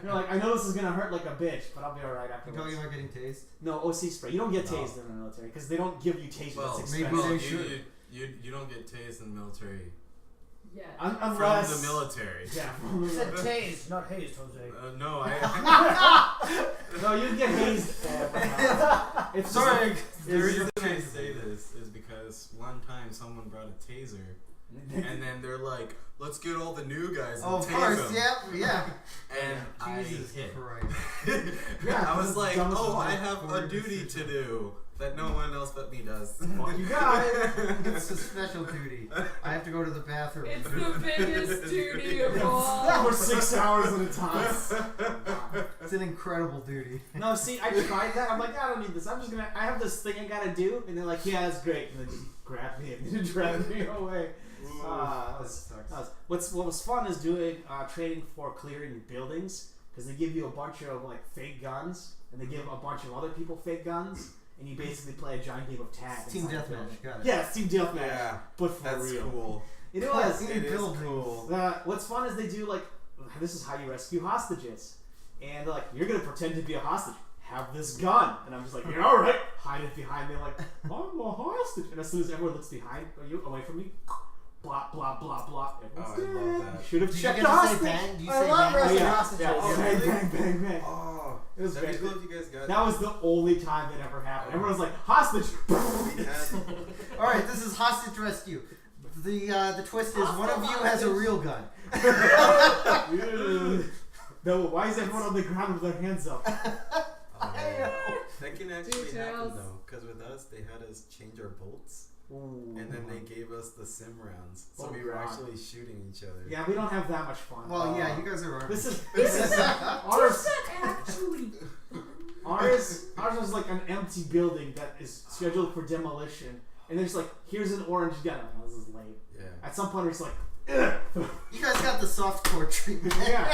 [SPEAKER 1] You're like, I know this is gonna hurt like a bitch, but I'll be alright
[SPEAKER 6] You
[SPEAKER 1] afterwards.
[SPEAKER 6] talking about getting tased?
[SPEAKER 1] No, OC spray. You don't get
[SPEAKER 6] No.
[SPEAKER 1] tased in the military because they don't give you taser.
[SPEAKER 8] Well,
[SPEAKER 1] That's
[SPEAKER 6] maybe
[SPEAKER 1] expensive.
[SPEAKER 6] they should.
[SPEAKER 8] You don't get tased in the military
[SPEAKER 3] Yeah.
[SPEAKER 1] Unless
[SPEAKER 8] from the military.
[SPEAKER 1] Yeah, from the
[SPEAKER 4] You said
[SPEAKER 1] military.
[SPEAKER 4] tased, not hazed, Jose.
[SPEAKER 8] No, I.
[SPEAKER 1] No, you get hazed. It's
[SPEAKER 6] Sorry.
[SPEAKER 8] The reason I say this is because one time someone brought a taser, and then they're like, "Let's get all the new guys and
[SPEAKER 6] Oh, of
[SPEAKER 8] tase
[SPEAKER 6] course.
[SPEAKER 8] them."
[SPEAKER 6] Yeah.
[SPEAKER 8] And
[SPEAKER 6] Jesus
[SPEAKER 8] I hit.
[SPEAKER 6] Christ.
[SPEAKER 1] Yeah,
[SPEAKER 8] I was
[SPEAKER 1] it's
[SPEAKER 8] like,
[SPEAKER 1] dumb as
[SPEAKER 8] "Oh,
[SPEAKER 1] fuck.
[SPEAKER 8] I have a duty to do that no one else but me does."
[SPEAKER 1] Fuck you guys.
[SPEAKER 6] It's a special duty. I have to go to the bathroom.
[SPEAKER 3] It's the biggest duty of all.
[SPEAKER 1] For 6 hours at a time.
[SPEAKER 6] It's an incredible duty.
[SPEAKER 1] No, see, I tried that. I'm like, I don't need this. I have this thing I gotta do. And they're like, yeah, that's great. And then just grab me and drag me away. That was, what was fun is doing training for clearing buildings. Because they give you a bunch of like fake guns. And they give a bunch of other people fake guns. And you basically play a giant game of tag.
[SPEAKER 6] Team
[SPEAKER 1] inside the building.
[SPEAKER 6] deathmatch. Got it.
[SPEAKER 1] Yeah, it's team deathmatch.
[SPEAKER 8] Yeah,
[SPEAKER 1] But for
[SPEAKER 8] that's
[SPEAKER 1] real.
[SPEAKER 8] cool.
[SPEAKER 1] It was.
[SPEAKER 6] In
[SPEAKER 8] It is
[SPEAKER 6] buildings.
[SPEAKER 8] cool.
[SPEAKER 1] What's fun is they do like, this is how you rescue hostages, and they're like, you're gonna pretend to be a hostage. Have this gun, and I'm just like, yeah, all right. Hide it behind me, like I'm a hostage. And as soon as everyone looks behind you, away from me, blah blah blah blah. Everyone's
[SPEAKER 8] Oh, I love
[SPEAKER 1] dead.
[SPEAKER 8] that.
[SPEAKER 1] Should have
[SPEAKER 6] Do you
[SPEAKER 1] checked
[SPEAKER 6] get
[SPEAKER 1] the
[SPEAKER 6] to say
[SPEAKER 1] hostage.
[SPEAKER 6] bang? Do you
[SPEAKER 4] I
[SPEAKER 6] say
[SPEAKER 4] love
[SPEAKER 6] bang?
[SPEAKER 4] rescuing
[SPEAKER 1] yeah.
[SPEAKER 4] hostages.
[SPEAKER 1] Yeah.
[SPEAKER 8] Oh,
[SPEAKER 1] Bang,
[SPEAKER 8] really?
[SPEAKER 1] bang, bang, bang.
[SPEAKER 8] Oh,
[SPEAKER 1] It was
[SPEAKER 8] that'd be
[SPEAKER 1] great.
[SPEAKER 8] cool if you guys got.
[SPEAKER 1] That was the only time that ever happened. Everyone was like, hostage.
[SPEAKER 8] We had-
[SPEAKER 6] All right, this is hostage rescue. The twist is one of you has a real gun.
[SPEAKER 1] No, why is everyone on the ground with their hands up?
[SPEAKER 8] Oh, that can actually happen
[SPEAKER 3] Details.
[SPEAKER 8] though, because with us they had us change our bolts,
[SPEAKER 1] Ooh.
[SPEAKER 8] and then they gave us the sim rounds, so
[SPEAKER 1] Oh,
[SPEAKER 8] we were
[SPEAKER 1] God.
[SPEAKER 8] actually shooting each other.
[SPEAKER 1] Yeah, we don't have that much fun.
[SPEAKER 6] Well, yeah, you guys are.
[SPEAKER 1] This is
[SPEAKER 3] Does
[SPEAKER 1] ours.
[SPEAKER 3] that actually?
[SPEAKER 1] Ours was like an empty building that is scheduled for demolition, and there's like, here's an orange gun. Oh, this is late.
[SPEAKER 8] Yeah.
[SPEAKER 1] At some point, it's like, ugh.
[SPEAKER 6] You guys got the softcore treatment.
[SPEAKER 1] Yeah.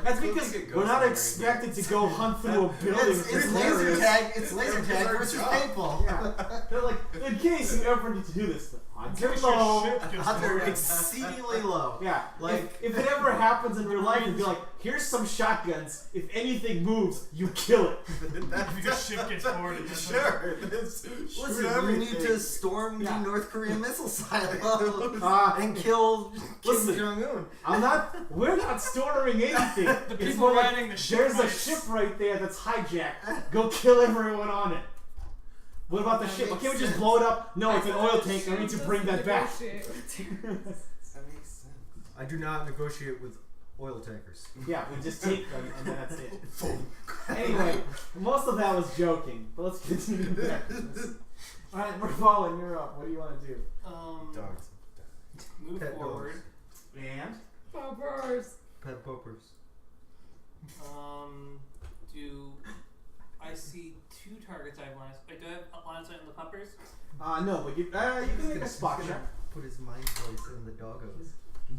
[SPEAKER 1] That's
[SPEAKER 8] That'd be cool
[SPEAKER 1] because
[SPEAKER 8] if you could
[SPEAKER 1] we're
[SPEAKER 8] go
[SPEAKER 1] not
[SPEAKER 8] somewhere
[SPEAKER 1] expected to go hunt through a building.
[SPEAKER 6] It's laser tag. It's laser tag versus paintball.
[SPEAKER 1] Yeah. They're like, in case you ever need to do this, odds are
[SPEAKER 5] Case your
[SPEAKER 1] low.
[SPEAKER 5] ship gets
[SPEAKER 6] Odds are
[SPEAKER 5] destroyed.
[SPEAKER 6] exceedingly low.
[SPEAKER 1] Yeah,
[SPEAKER 6] Like-
[SPEAKER 1] if it ever happens in real life, it'd be like, here's some shotguns. If anything moves, you kill it.
[SPEAKER 5] If your ship gets bored, it just
[SPEAKER 8] Sure.
[SPEAKER 6] Listen, we need to storm
[SPEAKER 1] Yeah.
[SPEAKER 6] the North Korean missile silo
[SPEAKER 1] Uh,
[SPEAKER 6] and kill Kim
[SPEAKER 1] listen.
[SPEAKER 6] Jong Un.
[SPEAKER 1] We're not storming anything.
[SPEAKER 5] The
[SPEAKER 1] It's
[SPEAKER 5] people
[SPEAKER 1] more like,
[SPEAKER 5] riding the ship
[SPEAKER 1] there's a
[SPEAKER 5] might-
[SPEAKER 1] ship right there that's hijacked. Go kill everyone on it. What about the
[SPEAKER 6] That
[SPEAKER 1] ship? Why
[SPEAKER 6] makes
[SPEAKER 1] can't we just
[SPEAKER 6] sense.
[SPEAKER 1] blow it up? No, it's an oil tank. I need to bring that back.
[SPEAKER 8] That makes sense.
[SPEAKER 6] I do not negotiate with Oil tankers.
[SPEAKER 1] Yeah, we just take them and then that's it. Anyway, most of that was joking, but let's continue back to this. Alright, Mervalin, you're up. What do you want to do?
[SPEAKER 8] Dogs.
[SPEAKER 7] Move
[SPEAKER 6] Pet
[SPEAKER 7] forward.
[SPEAKER 1] And?
[SPEAKER 3] Poppers.
[SPEAKER 6] Pet poppers.
[SPEAKER 7] Do I see two targets I have line of sight? Do I have line of sight on the puppers?
[SPEAKER 1] No, but you can make a spot check.
[SPEAKER 6] Put his mind voice in the doggos.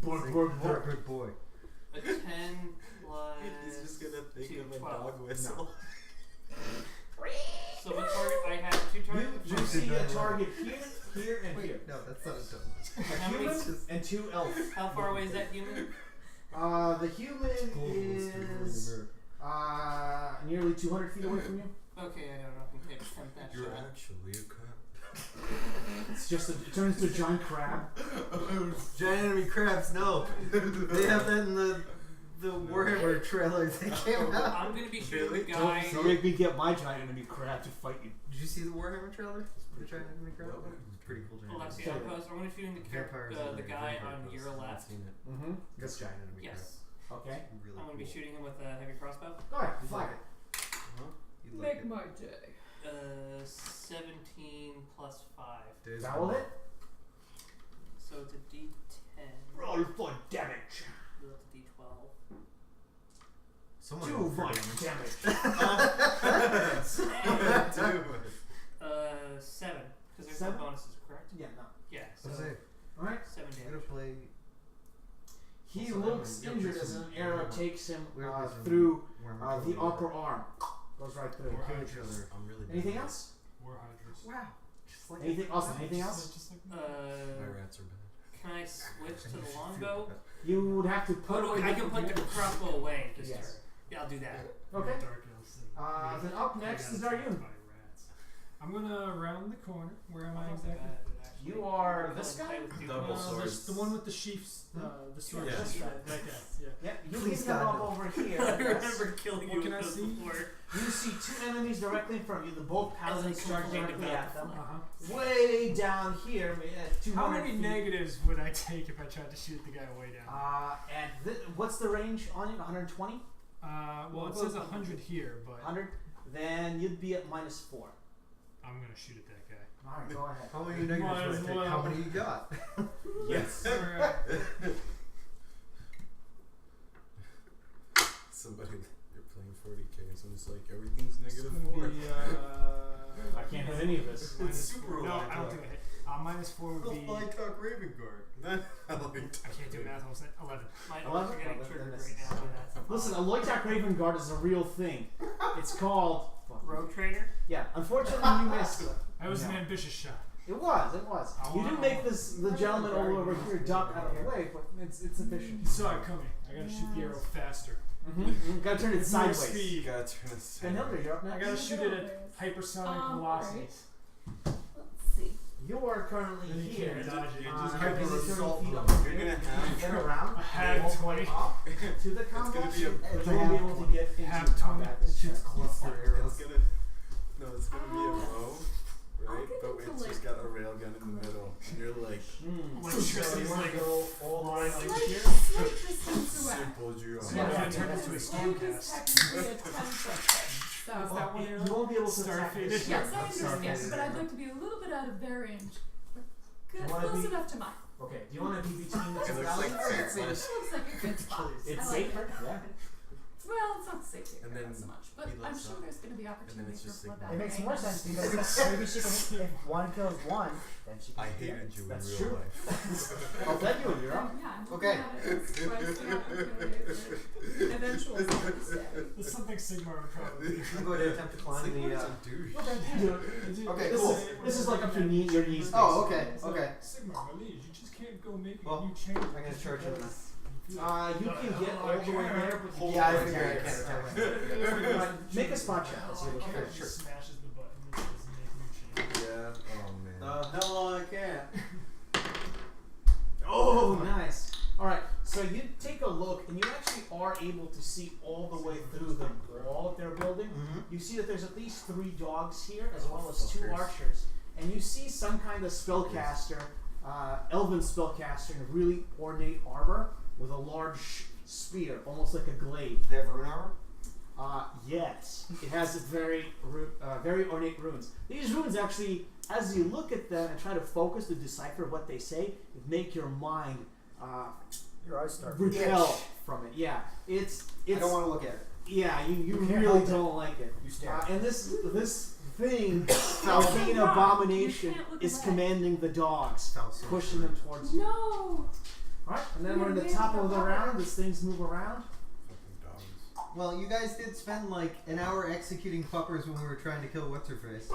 [SPEAKER 1] Borg,
[SPEAKER 6] Say,
[SPEAKER 1] borg,
[SPEAKER 6] "You're a
[SPEAKER 1] borg.
[SPEAKER 6] good boy."
[SPEAKER 7] A 10 plus.
[SPEAKER 8] He's just gonna think
[SPEAKER 7] two,
[SPEAKER 8] of a
[SPEAKER 7] 12.
[SPEAKER 8] dog whistle.
[SPEAKER 7] So what target? I have two targets.
[SPEAKER 1] You see a target here, and
[SPEAKER 6] Wait,
[SPEAKER 1] here.
[SPEAKER 6] no, that's not a dog.
[SPEAKER 1] A
[SPEAKER 7] How many-
[SPEAKER 1] human and 2 elves.
[SPEAKER 7] How far away is that human?
[SPEAKER 1] The human is nearly 200 feet away from you.
[SPEAKER 7] Okay, I don't know if I can take that
[SPEAKER 8] You're
[SPEAKER 7] shot.
[SPEAKER 8] actually a crab.
[SPEAKER 1] It's just it turns into a giant crab.
[SPEAKER 6] Giant enemy crabs, no. They have that in the Warhammer trailer that came out.
[SPEAKER 7] I'm gonna be shooting
[SPEAKER 8] Really?
[SPEAKER 7] the guy.
[SPEAKER 1] Don't make me get my giant enemy crab to fight you.
[SPEAKER 6] Did you see the Warhammer trailer? The giant enemy crab? Pretty cool giant
[SPEAKER 7] Alexi
[SPEAKER 6] enemy
[SPEAKER 7] Outpost. I'm gonna be shooting
[SPEAKER 6] Vampires
[SPEAKER 7] the guy on your left.
[SPEAKER 1] Mm-hmm.
[SPEAKER 6] That's giant enemy
[SPEAKER 7] Yes.
[SPEAKER 1] Okay.
[SPEAKER 6] Really
[SPEAKER 7] I'm gonna be
[SPEAKER 6] cool.
[SPEAKER 7] shooting him with a heavy crossbow.
[SPEAKER 1] Alright, fire it.
[SPEAKER 6] You'd like
[SPEAKER 3] Make
[SPEAKER 6] it.
[SPEAKER 3] my day.
[SPEAKER 7] 17 plus 5.
[SPEAKER 6] Days
[SPEAKER 1] That will
[SPEAKER 6] gone.
[SPEAKER 1] hit.
[SPEAKER 7] So it's a D10.
[SPEAKER 1] Roll for damage.
[SPEAKER 7] So that's a D12.
[SPEAKER 6] Someone
[SPEAKER 1] 2
[SPEAKER 6] rolled for
[SPEAKER 1] violent damage.
[SPEAKER 7] 7. Because there's
[SPEAKER 1] 7?
[SPEAKER 7] no bonuses, correct?
[SPEAKER 1] Yeah, no.
[SPEAKER 7] Yeah, so
[SPEAKER 6] I say,
[SPEAKER 1] Alright.
[SPEAKER 7] 7
[SPEAKER 6] I'm gonna
[SPEAKER 7] damage.
[SPEAKER 6] play.
[SPEAKER 1] He
[SPEAKER 6] Also,
[SPEAKER 1] looks
[SPEAKER 6] yeah,
[SPEAKER 1] injured
[SPEAKER 6] there's
[SPEAKER 1] as an
[SPEAKER 6] some
[SPEAKER 1] arrow
[SPEAKER 6] Warhammer-
[SPEAKER 1] takes him
[SPEAKER 6] Warhammer
[SPEAKER 1] through
[SPEAKER 6] Warhammer
[SPEAKER 1] the
[SPEAKER 6] trailer.
[SPEAKER 1] upper arm. Goes right through.
[SPEAKER 5] Or
[SPEAKER 6] Kill each other.
[SPEAKER 8] I'm really bad.
[SPEAKER 1] Anything else?
[SPEAKER 5] War hydras.
[SPEAKER 6] Wow. Just like
[SPEAKER 1] Anything else? Anything else?
[SPEAKER 5] Just like
[SPEAKER 8] My rats are bad.
[SPEAKER 7] Can I switch to the longbow?
[SPEAKER 1] You would have to put
[SPEAKER 7] Oh,
[SPEAKER 1] away
[SPEAKER 7] I can put the crossbow away this
[SPEAKER 1] Yes.
[SPEAKER 7] turn. Yeah, I'll do that.
[SPEAKER 1] Okay.
[SPEAKER 5] Dark elves thing.
[SPEAKER 1] Then up next is Daryun.
[SPEAKER 5] By rats. I'm gonna round the corner. Where am I
[SPEAKER 7] Not
[SPEAKER 5] exactly?
[SPEAKER 7] bad, actually.
[SPEAKER 1] You are
[SPEAKER 7] I'm
[SPEAKER 1] this
[SPEAKER 7] gonna
[SPEAKER 1] guy?
[SPEAKER 7] play with
[SPEAKER 8] Double
[SPEAKER 7] Duke.
[SPEAKER 8] sword.
[SPEAKER 5] There's the one with the sheaths, the sword.
[SPEAKER 8] Yeah.
[SPEAKER 5] That guy. Yeah.
[SPEAKER 1] Yeah, you
[SPEAKER 6] Please
[SPEAKER 1] can come
[SPEAKER 6] God,
[SPEAKER 1] up
[SPEAKER 6] no.
[SPEAKER 1] over here.
[SPEAKER 7] I
[SPEAKER 1] Yes.
[SPEAKER 7] remember killing
[SPEAKER 5] What
[SPEAKER 7] you
[SPEAKER 5] can
[SPEAKER 7] with
[SPEAKER 5] I
[SPEAKER 7] those
[SPEAKER 5] see?
[SPEAKER 7] before.
[SPEAKER 1] You see 2 enemies directly in front of you. The both paladins
[SPEAKER 7] As I
[SPEAKER 1] charge
[SPEAKER 7] complained
[SPEAKER 1] directly
[SPEAKER 7] about
[SPEAKER 1] at
[SPEAKER 7] the
[SPEAKER 1] them.
[SPEAKER 5] Uh-huh.
[SPEAKER 1] Way down here, at 200
[SPEAKER 5] How many
[SPEAKER 1] feet.
[SPEAKER 5] negatives would I take if I tried to shoot the guy way down?
[SPEAKER 1] And what's the range on it? 120?
[SPEAKER 5] Well, it says 100 here, but
[SPEAKER 1] 100? Then you'd be at -4.
[SPEAKER 5] I'm gonna shoot at that guy.
[SPEAKER 1] Alright, go ahead.
[SPEAKER 6] How many negatives
[SPEAKER 5] Might
[SPEAKER 6] would
[SPEAKER 5] as
[SPEAKER 6] I take?
[SPEAKER 5] well.
[SPEAKER 6] How many you got?
[SPEAKER 1] Yes.
[SPEAKER 5] Alright.
[SPEAKER 8] Somebody, you're playing 40k, so it's like everything's
[SPEAKER 5] It's
[SPEAKER 8] negative
[SPEAKER 5] gonna
[SPEAKER 8] 4.
[SPEAKER 5] be,
[SPEAKER 1] I can't have any of this.
[SPEAKER 8] It's
[SPEAKER 5] minus
[SPEAKER 8] super
[SPEAKER 5] 4. No,
[SPEAKER 8] light
[SPEAKER 5] I don't
[SPEAKER 8] talk.
[SPEAKER 5] think I hit. -4 would be.
[SPEAKER 8] Talk Raven Guard. Not
[SPEAKER 5] I can't do math. I was at 11.
[SPEAKER 7] My
[SPEAKER 1] 11?
[SPEAKER 7] arms are getting
[SPEAKER 1] Well, then
[SPEAKER 7] triggered
[SPEAKER 1] this
[SPEAKER 7] right
[SPEAKER 1] is-
[SPEAKER 7] now. That's a
[SPEAKER 1] Listen, a
[SPEAKER 7] problem.
[SPEAKER 1] Loitak Raven Guard is a real thing. It's called...
[SPEAKER 7] Rogue Trader?
[SPEAKER 1] Yeah, unfortunately you missed it.
[SPEAKER 5] That was an
[SPEAKER 1] No.
[SPEAKER 5] ambitious shot.
[SPEAKER 1] It was. You did make the gentleman over here duck out of the way, but it's efficient.
[SPEAKER 5] You saw it coming. I gotta shoot the arrow faster.
[SPEAKER 1] Mm-hmm. Gotta turn it
[SPEAKER 5] More
[SPEAKER 1] sideways.
[SPEAKER 5] speed.
[SPEAKER 8] Gotta turn it
[SPEAKER 1] And Hilda, you're up
[SPEAKER 5] I
[SPEAKER 1] next.
[SPEAKER 5] gotta shoot it at hypersonic velocities.
[SPEAKER 3] Let's see.
[SPEAKER 1] You are currently
[SPEAKER 5] Then you
[SPEAKER 1] here.
[SPEAKER 5] can't dodge it.
[SPEAKER 1] Maybe
[SPEAKER 6] hyper
[SPEAKER 1] 30
[SPEAKER 6] assault
[SPEAKER 1] feet
[SPEAKER 6] mode.
[SPEAKER 1] up
[SPEAKER 8] You're
[SPEAKER 1] here.
[SPEAKER 8] gonna
[SPEAKER 1] You
[SPEAKER 8] have-
[SPEAKER 1] can get around.
[SPEAKER 5] I have
[SPEAKER 1] all the
[SPEAKER 5] 20.
[SPEAKER 1] way up to the combat.
[SPEAKER 8] gonna be a-
[SPEAKER 1] but you won't be able to get into
[SPEAKER 5] Have
[SPEAKER 1] the
[SPEAKER 5] 20.
[SPEAKER 1] combat
[SPEAKER 6] It
[SPEAKER 1] this
[SPEAKER 6] shoots
[SPEAKER 1] turn.
[SPEAKER 6] cluster arrows.
[SPEAKER 8] It's gonna be a bow, right?
[SPEAKER 3] get
[SPEAKER 8] But
[SPEAKER 3] into,
[SPEAKER 8] it's just
[SPEAKER 3] like-
[SPEAKER 8] got a railgun in the middle. And you're like,
[SPEAKER 5] Electricity's
[SPEAKER 1] So you
[SPEAKER 5] like
[SPEAKER 1] wanna go all the way
[SPEAKER 5] flying
[SPEAKER 1] up
[SPEAKER 5] like
[SPEAKER 1] here?
[SPEAKER 3] Slight distance away.
[SPEAKER 8] simple Jew.
[SPEAKER 1] Yeah,
[SPEAKER 5] Yeah,
[SPEAKER 1] yeah,
[SPEAKER 5] turn
[SPEAKER 1] that's
[SPEAKER 5] into a
[SPEAKER 3] Because
[SPEAKER 5] storm
[SPEAKER 3] Luke is
[SPEAKER 5] cast.
[SPEAKER 3] technically a 10-foot thing. So
[SPEAKER 5] Is that one
[SPEAKER 1] You won't be able to attack
[SPEAKER 5] Starfaded?
[SPEAKER 1] this
[SPEAKER 3] yes,
[SPEAKER 1] turn.
[SPEAKER 3] I understand,
[SPEAKER 1] Starfaded.
[SPEAKER 3] but I'd like to be a little bit out of their range. But
[SPEAKER 1] You
[SPEAKER 3] good,
[SPEAKER 1] wanna
[SPEAKER 3] close
[SPEAKER 1] be-
[SPEAKER 3] enough to mine.
[SPEAKER 1] Okay, do you want to be between the
[SPEAKER 8] It
[SPEAKER 1] two
[SPEAKER 8] looks like
[SPEAKER 1] valleys?
[SPEAKER 3] It looks like a good spot.
[SPEAKER 1] It's
[SPEAKER 3] I like
[SPEAKER 1] safer.
[SPEAKER 3] it.
[SPEAKER 1] Yeah.
[SPEAKER 3] Well, it's not safe here
[SPEAKER 8] And then
[SPEAKER 3] so much, but
[SPEAKER 8] he
[SPEAKER 3] I'm
[SPEAKER 8] looks
[SPEAKER 3] sure
[SPEAKER 8] up,
[SPEAKER 3] there's going to be
[SPEAKER 8] then
[SPEAKER 3] opportunities
[SPEAKER 8] it's
[SPEAKER 3] for
[SPEAKER 8] just
[SPEAKER 3] flip
[SPEAKER 8] like-
[SPEAKER 3] out.
[SPEAKER 4] It makes
[SPEAKER 3] right?
[SPEAKER 4] more sense because maybe she can, if one kills one, then she can.
[SPEAKER 8] I hated you in
[SPEAKER 1] That's
[SPEAKER 8] real
[SPEAKER 1] true.
[SPEAKER 8] life.
[SPEAKER 1] I'll bet you when you're up.
[SPEAKER 3] Yeah, I'm
[SPEAKER 6] Okay.
[SPEAKER 3] looking at it as twice the opportunity for eventual success.
[SPEAKER 5] There's something Sigmar would probably do.
[SPEAKER 6] I'm going to attempt to climb the.
[SPEAKER 1] Okay, you do it.
[SPEAKER 6] Okay,
[SPEAKER 1] This
[SPEAKER 6] cool.
[SPEAKER 1] This is like up to your knees.
[SPEAKER 6] Oh,
[SPEAKER 1] basically.
[SPEAKER 6] okay, okay.
[SPEAKER 5] Sigmar, my liege, you just can't go make
[SPEAKER 6] Well,
[SPEAKER 5] a new chamber.
[SPEAKER 6] I'm gonna charge him that.
[SPEAKER 1] You can get all the way there, but you
[SPEAKER 6] Yeah, I
[SPEAKER 1] can't
[SPEAKER 6] figure I
[SPEAKER 1] attack.
[SPEAKER 6] can't attack.
[SPEAKER 1] Alright, make a spot check. Let's see what
[SPEAKER 6] Okay,
[SPEAKER 1] happens.
[SPEAKER 6] sure.
[SPEAKER 5] Smashes the button that says make new chamber.
[SPEAKER 8] Yeah. Oh man.
[SPEAKER 6] Hell I can't.
[SPEAKER 1] Oh, nice. Alright, so you take a look, and you actually are able to see all the way through the wall that they're building.
[SPEAKER 6] Mm-hmm.
[SPEAKER 1] You see that there's at least 3 dogs here, as well as 2
[SPEAKER 8] Fuckers.
[SPEAKER 1] archers. And you see some kind of spellcaster, elven spellcaster in really ornate armor, with a large spear, almost like a glaive.
[SPEAKER 6] They have rune armor?
[SPEAKER 1] Yes. It has very ornate runes. These runes actually, as you look at them and try to focus to decipher what they say, it make your mind
[SPEAKER 4] Your eyes start.
[SPEAKER 1] repel from it. Yeah, it's.
[SPEAKER 6] I don't want to look at it.
[SPEAKER 1] Yeah, you
[SPEAKER 4] can't
[SPEAKER 1] really
[SPEAKER 4] help it.
[SPEAKER 1] don't like it.
[SPEAKER 4] You stare.
[SPEAKER 1] And this thing, Alpine Abomination,
[SPEAKER 3] You can't look
[SPEAKER 1] is
[SPEAKER 3] away.
[SPEAKER 1] commanding the dogs,
[SPEAKER 6] Sounds so
[SPEAKER 1] pushing them towards you.
[SPEAKER 3] No!
[SPEAKER 1] Alright, and then
[SPEAKER 3] You're
[SPEAKER 1] we're in the
[SPEAKER 3] amazing
[SPEAKER 1] top of the
[SPEAKER 3] about
[SPEAKER 1] round
[SPEAKER 3] it.
[SPEAKER 1] as things move around.
[SPEAKER 8] Fucking dogs.
[SPEAKER 6] Well, you guys did spend like an hour executing puppers when we were trying to kill what's her face.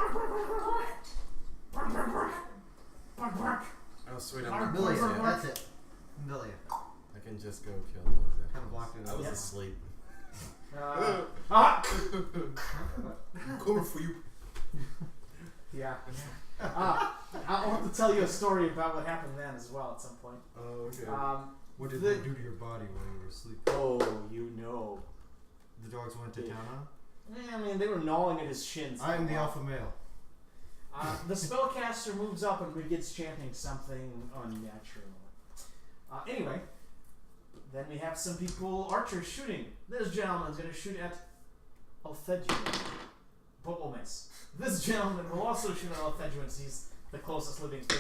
[SPEAKER 8] Oh sweet, I'm
[SPEAKER 6] Milia, that's it. Milia.
[SPEAKER 8] I can just go kill dogs.
[SPEAKER 6] Kind of blocked it
[SPEAKER 8] I
[SPEAKER 6] out.
[SPEAKER 8] was
[SPEAKER 1] Yeah.
[SPEAKER 8] asleep.
[SPEAKER 1] Ah!
[SPEAKER 8] I'm coming for you.
[SPEAKER 1] Yeah. I'll have to tell you a story about what happened then as well at some point.
[SPEAKER 8] Oh, okay.
[SPEAKER 6] What did
[SPEAKER 1] The-
[SPEAKER 6] they do to your body while you were asleep?
[SPEAKER 1] Oh, you know.
[SPEAKER 6] The dogs went to
[SPEAKER 1] Yeah.
[SPEAKER 6] town on?
[SPEAKER 1] Yeah, I mean, they were gnawing at his shins.
[SPEAKER 6] I am the alpha male.
[SPEAKER 1] The spellcaster moves up and begins chanting something unnatural. Anyway, then we have some people, archers shooting. This gentleman's going to shoot at Althedjuan, but will miss. This gentleman will also shoot at Althedjuan, since he's the closest living thing.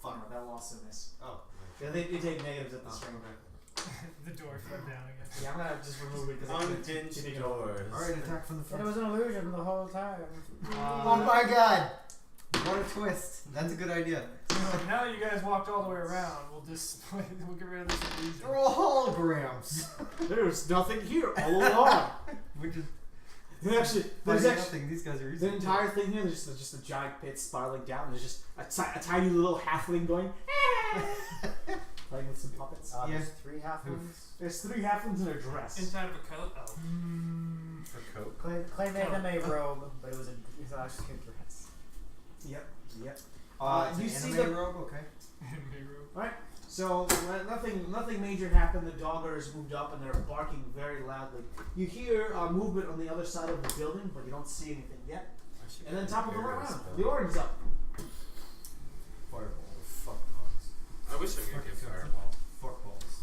[SPEAKER 1] Fuck, no, that will also miss.
[SPEAKER 6] Oh.
[SPEAKER 1] Yeah, they take negatives at the string.
[SPEAKER 5] The door fell down again.
[SPEAKER 1] Yeah, I'm going to just remove it because
[SPEAKER 8] Unhinged doors.
[SPEAKER 6] Alright, attack from the
[SPEAKER 4] But it
[SPEAKER 6] front.
[SPEAKER 4] was an illusion the whole time.
[SPEAKER 6] Oh my god! What a twist. That's a good idea.
[SPEAKER 5] Now that you guys walked all the way around, we'll we'll get rid of this illusion.
[SPEAKER 6] They're all holograms.
[SPEAKER 1] There's nothing here all along.
[SPEAKER 6] Which is
[SPEAKER 1] There's
[SPEAKER 6] there's
[SPEAKER 1] actually
[SPEAKER 6] nothing. These guys are easy.
[SPEAKER 1] the entire thing here. There's just a giant pit spiraling down. And there's just a tiny little halfling going, playing with some puppets.
[SPEAKER 6] Yeah.
[SPEAKER 4] There's 3 halflings.
[SPEAKER 1] There's 3 halflings in a dress.
[SPEAKER 7] Inside of a coat. Oh.
[SPEAKER 8] A coat.
[SPEAKER 4] Clay made them a robe, but it was actually a dress.
[SPEAKER 1] Yep.
[SPEAKER 6] It's
[SPEAKER 1] you
[SPEAKER 6] an
[SPEAKER 1] see
[SPEAKER 6] anime
[SPEAKER 1] the-
[SPEAKER 6] robe, okay.
[SPEAKER 1] Alright, so nothing major happened. The doggers moved up and they're barking very loudly. You hear movement on the other side of the building, but you don't see anything yet. And then top of the round, the orange up.
[SPEAKER 6] Fireball.
[SPEAKER 8] Fuck dogs. I wish I could get fireball.
[SPEAKER 6] Fuck balls.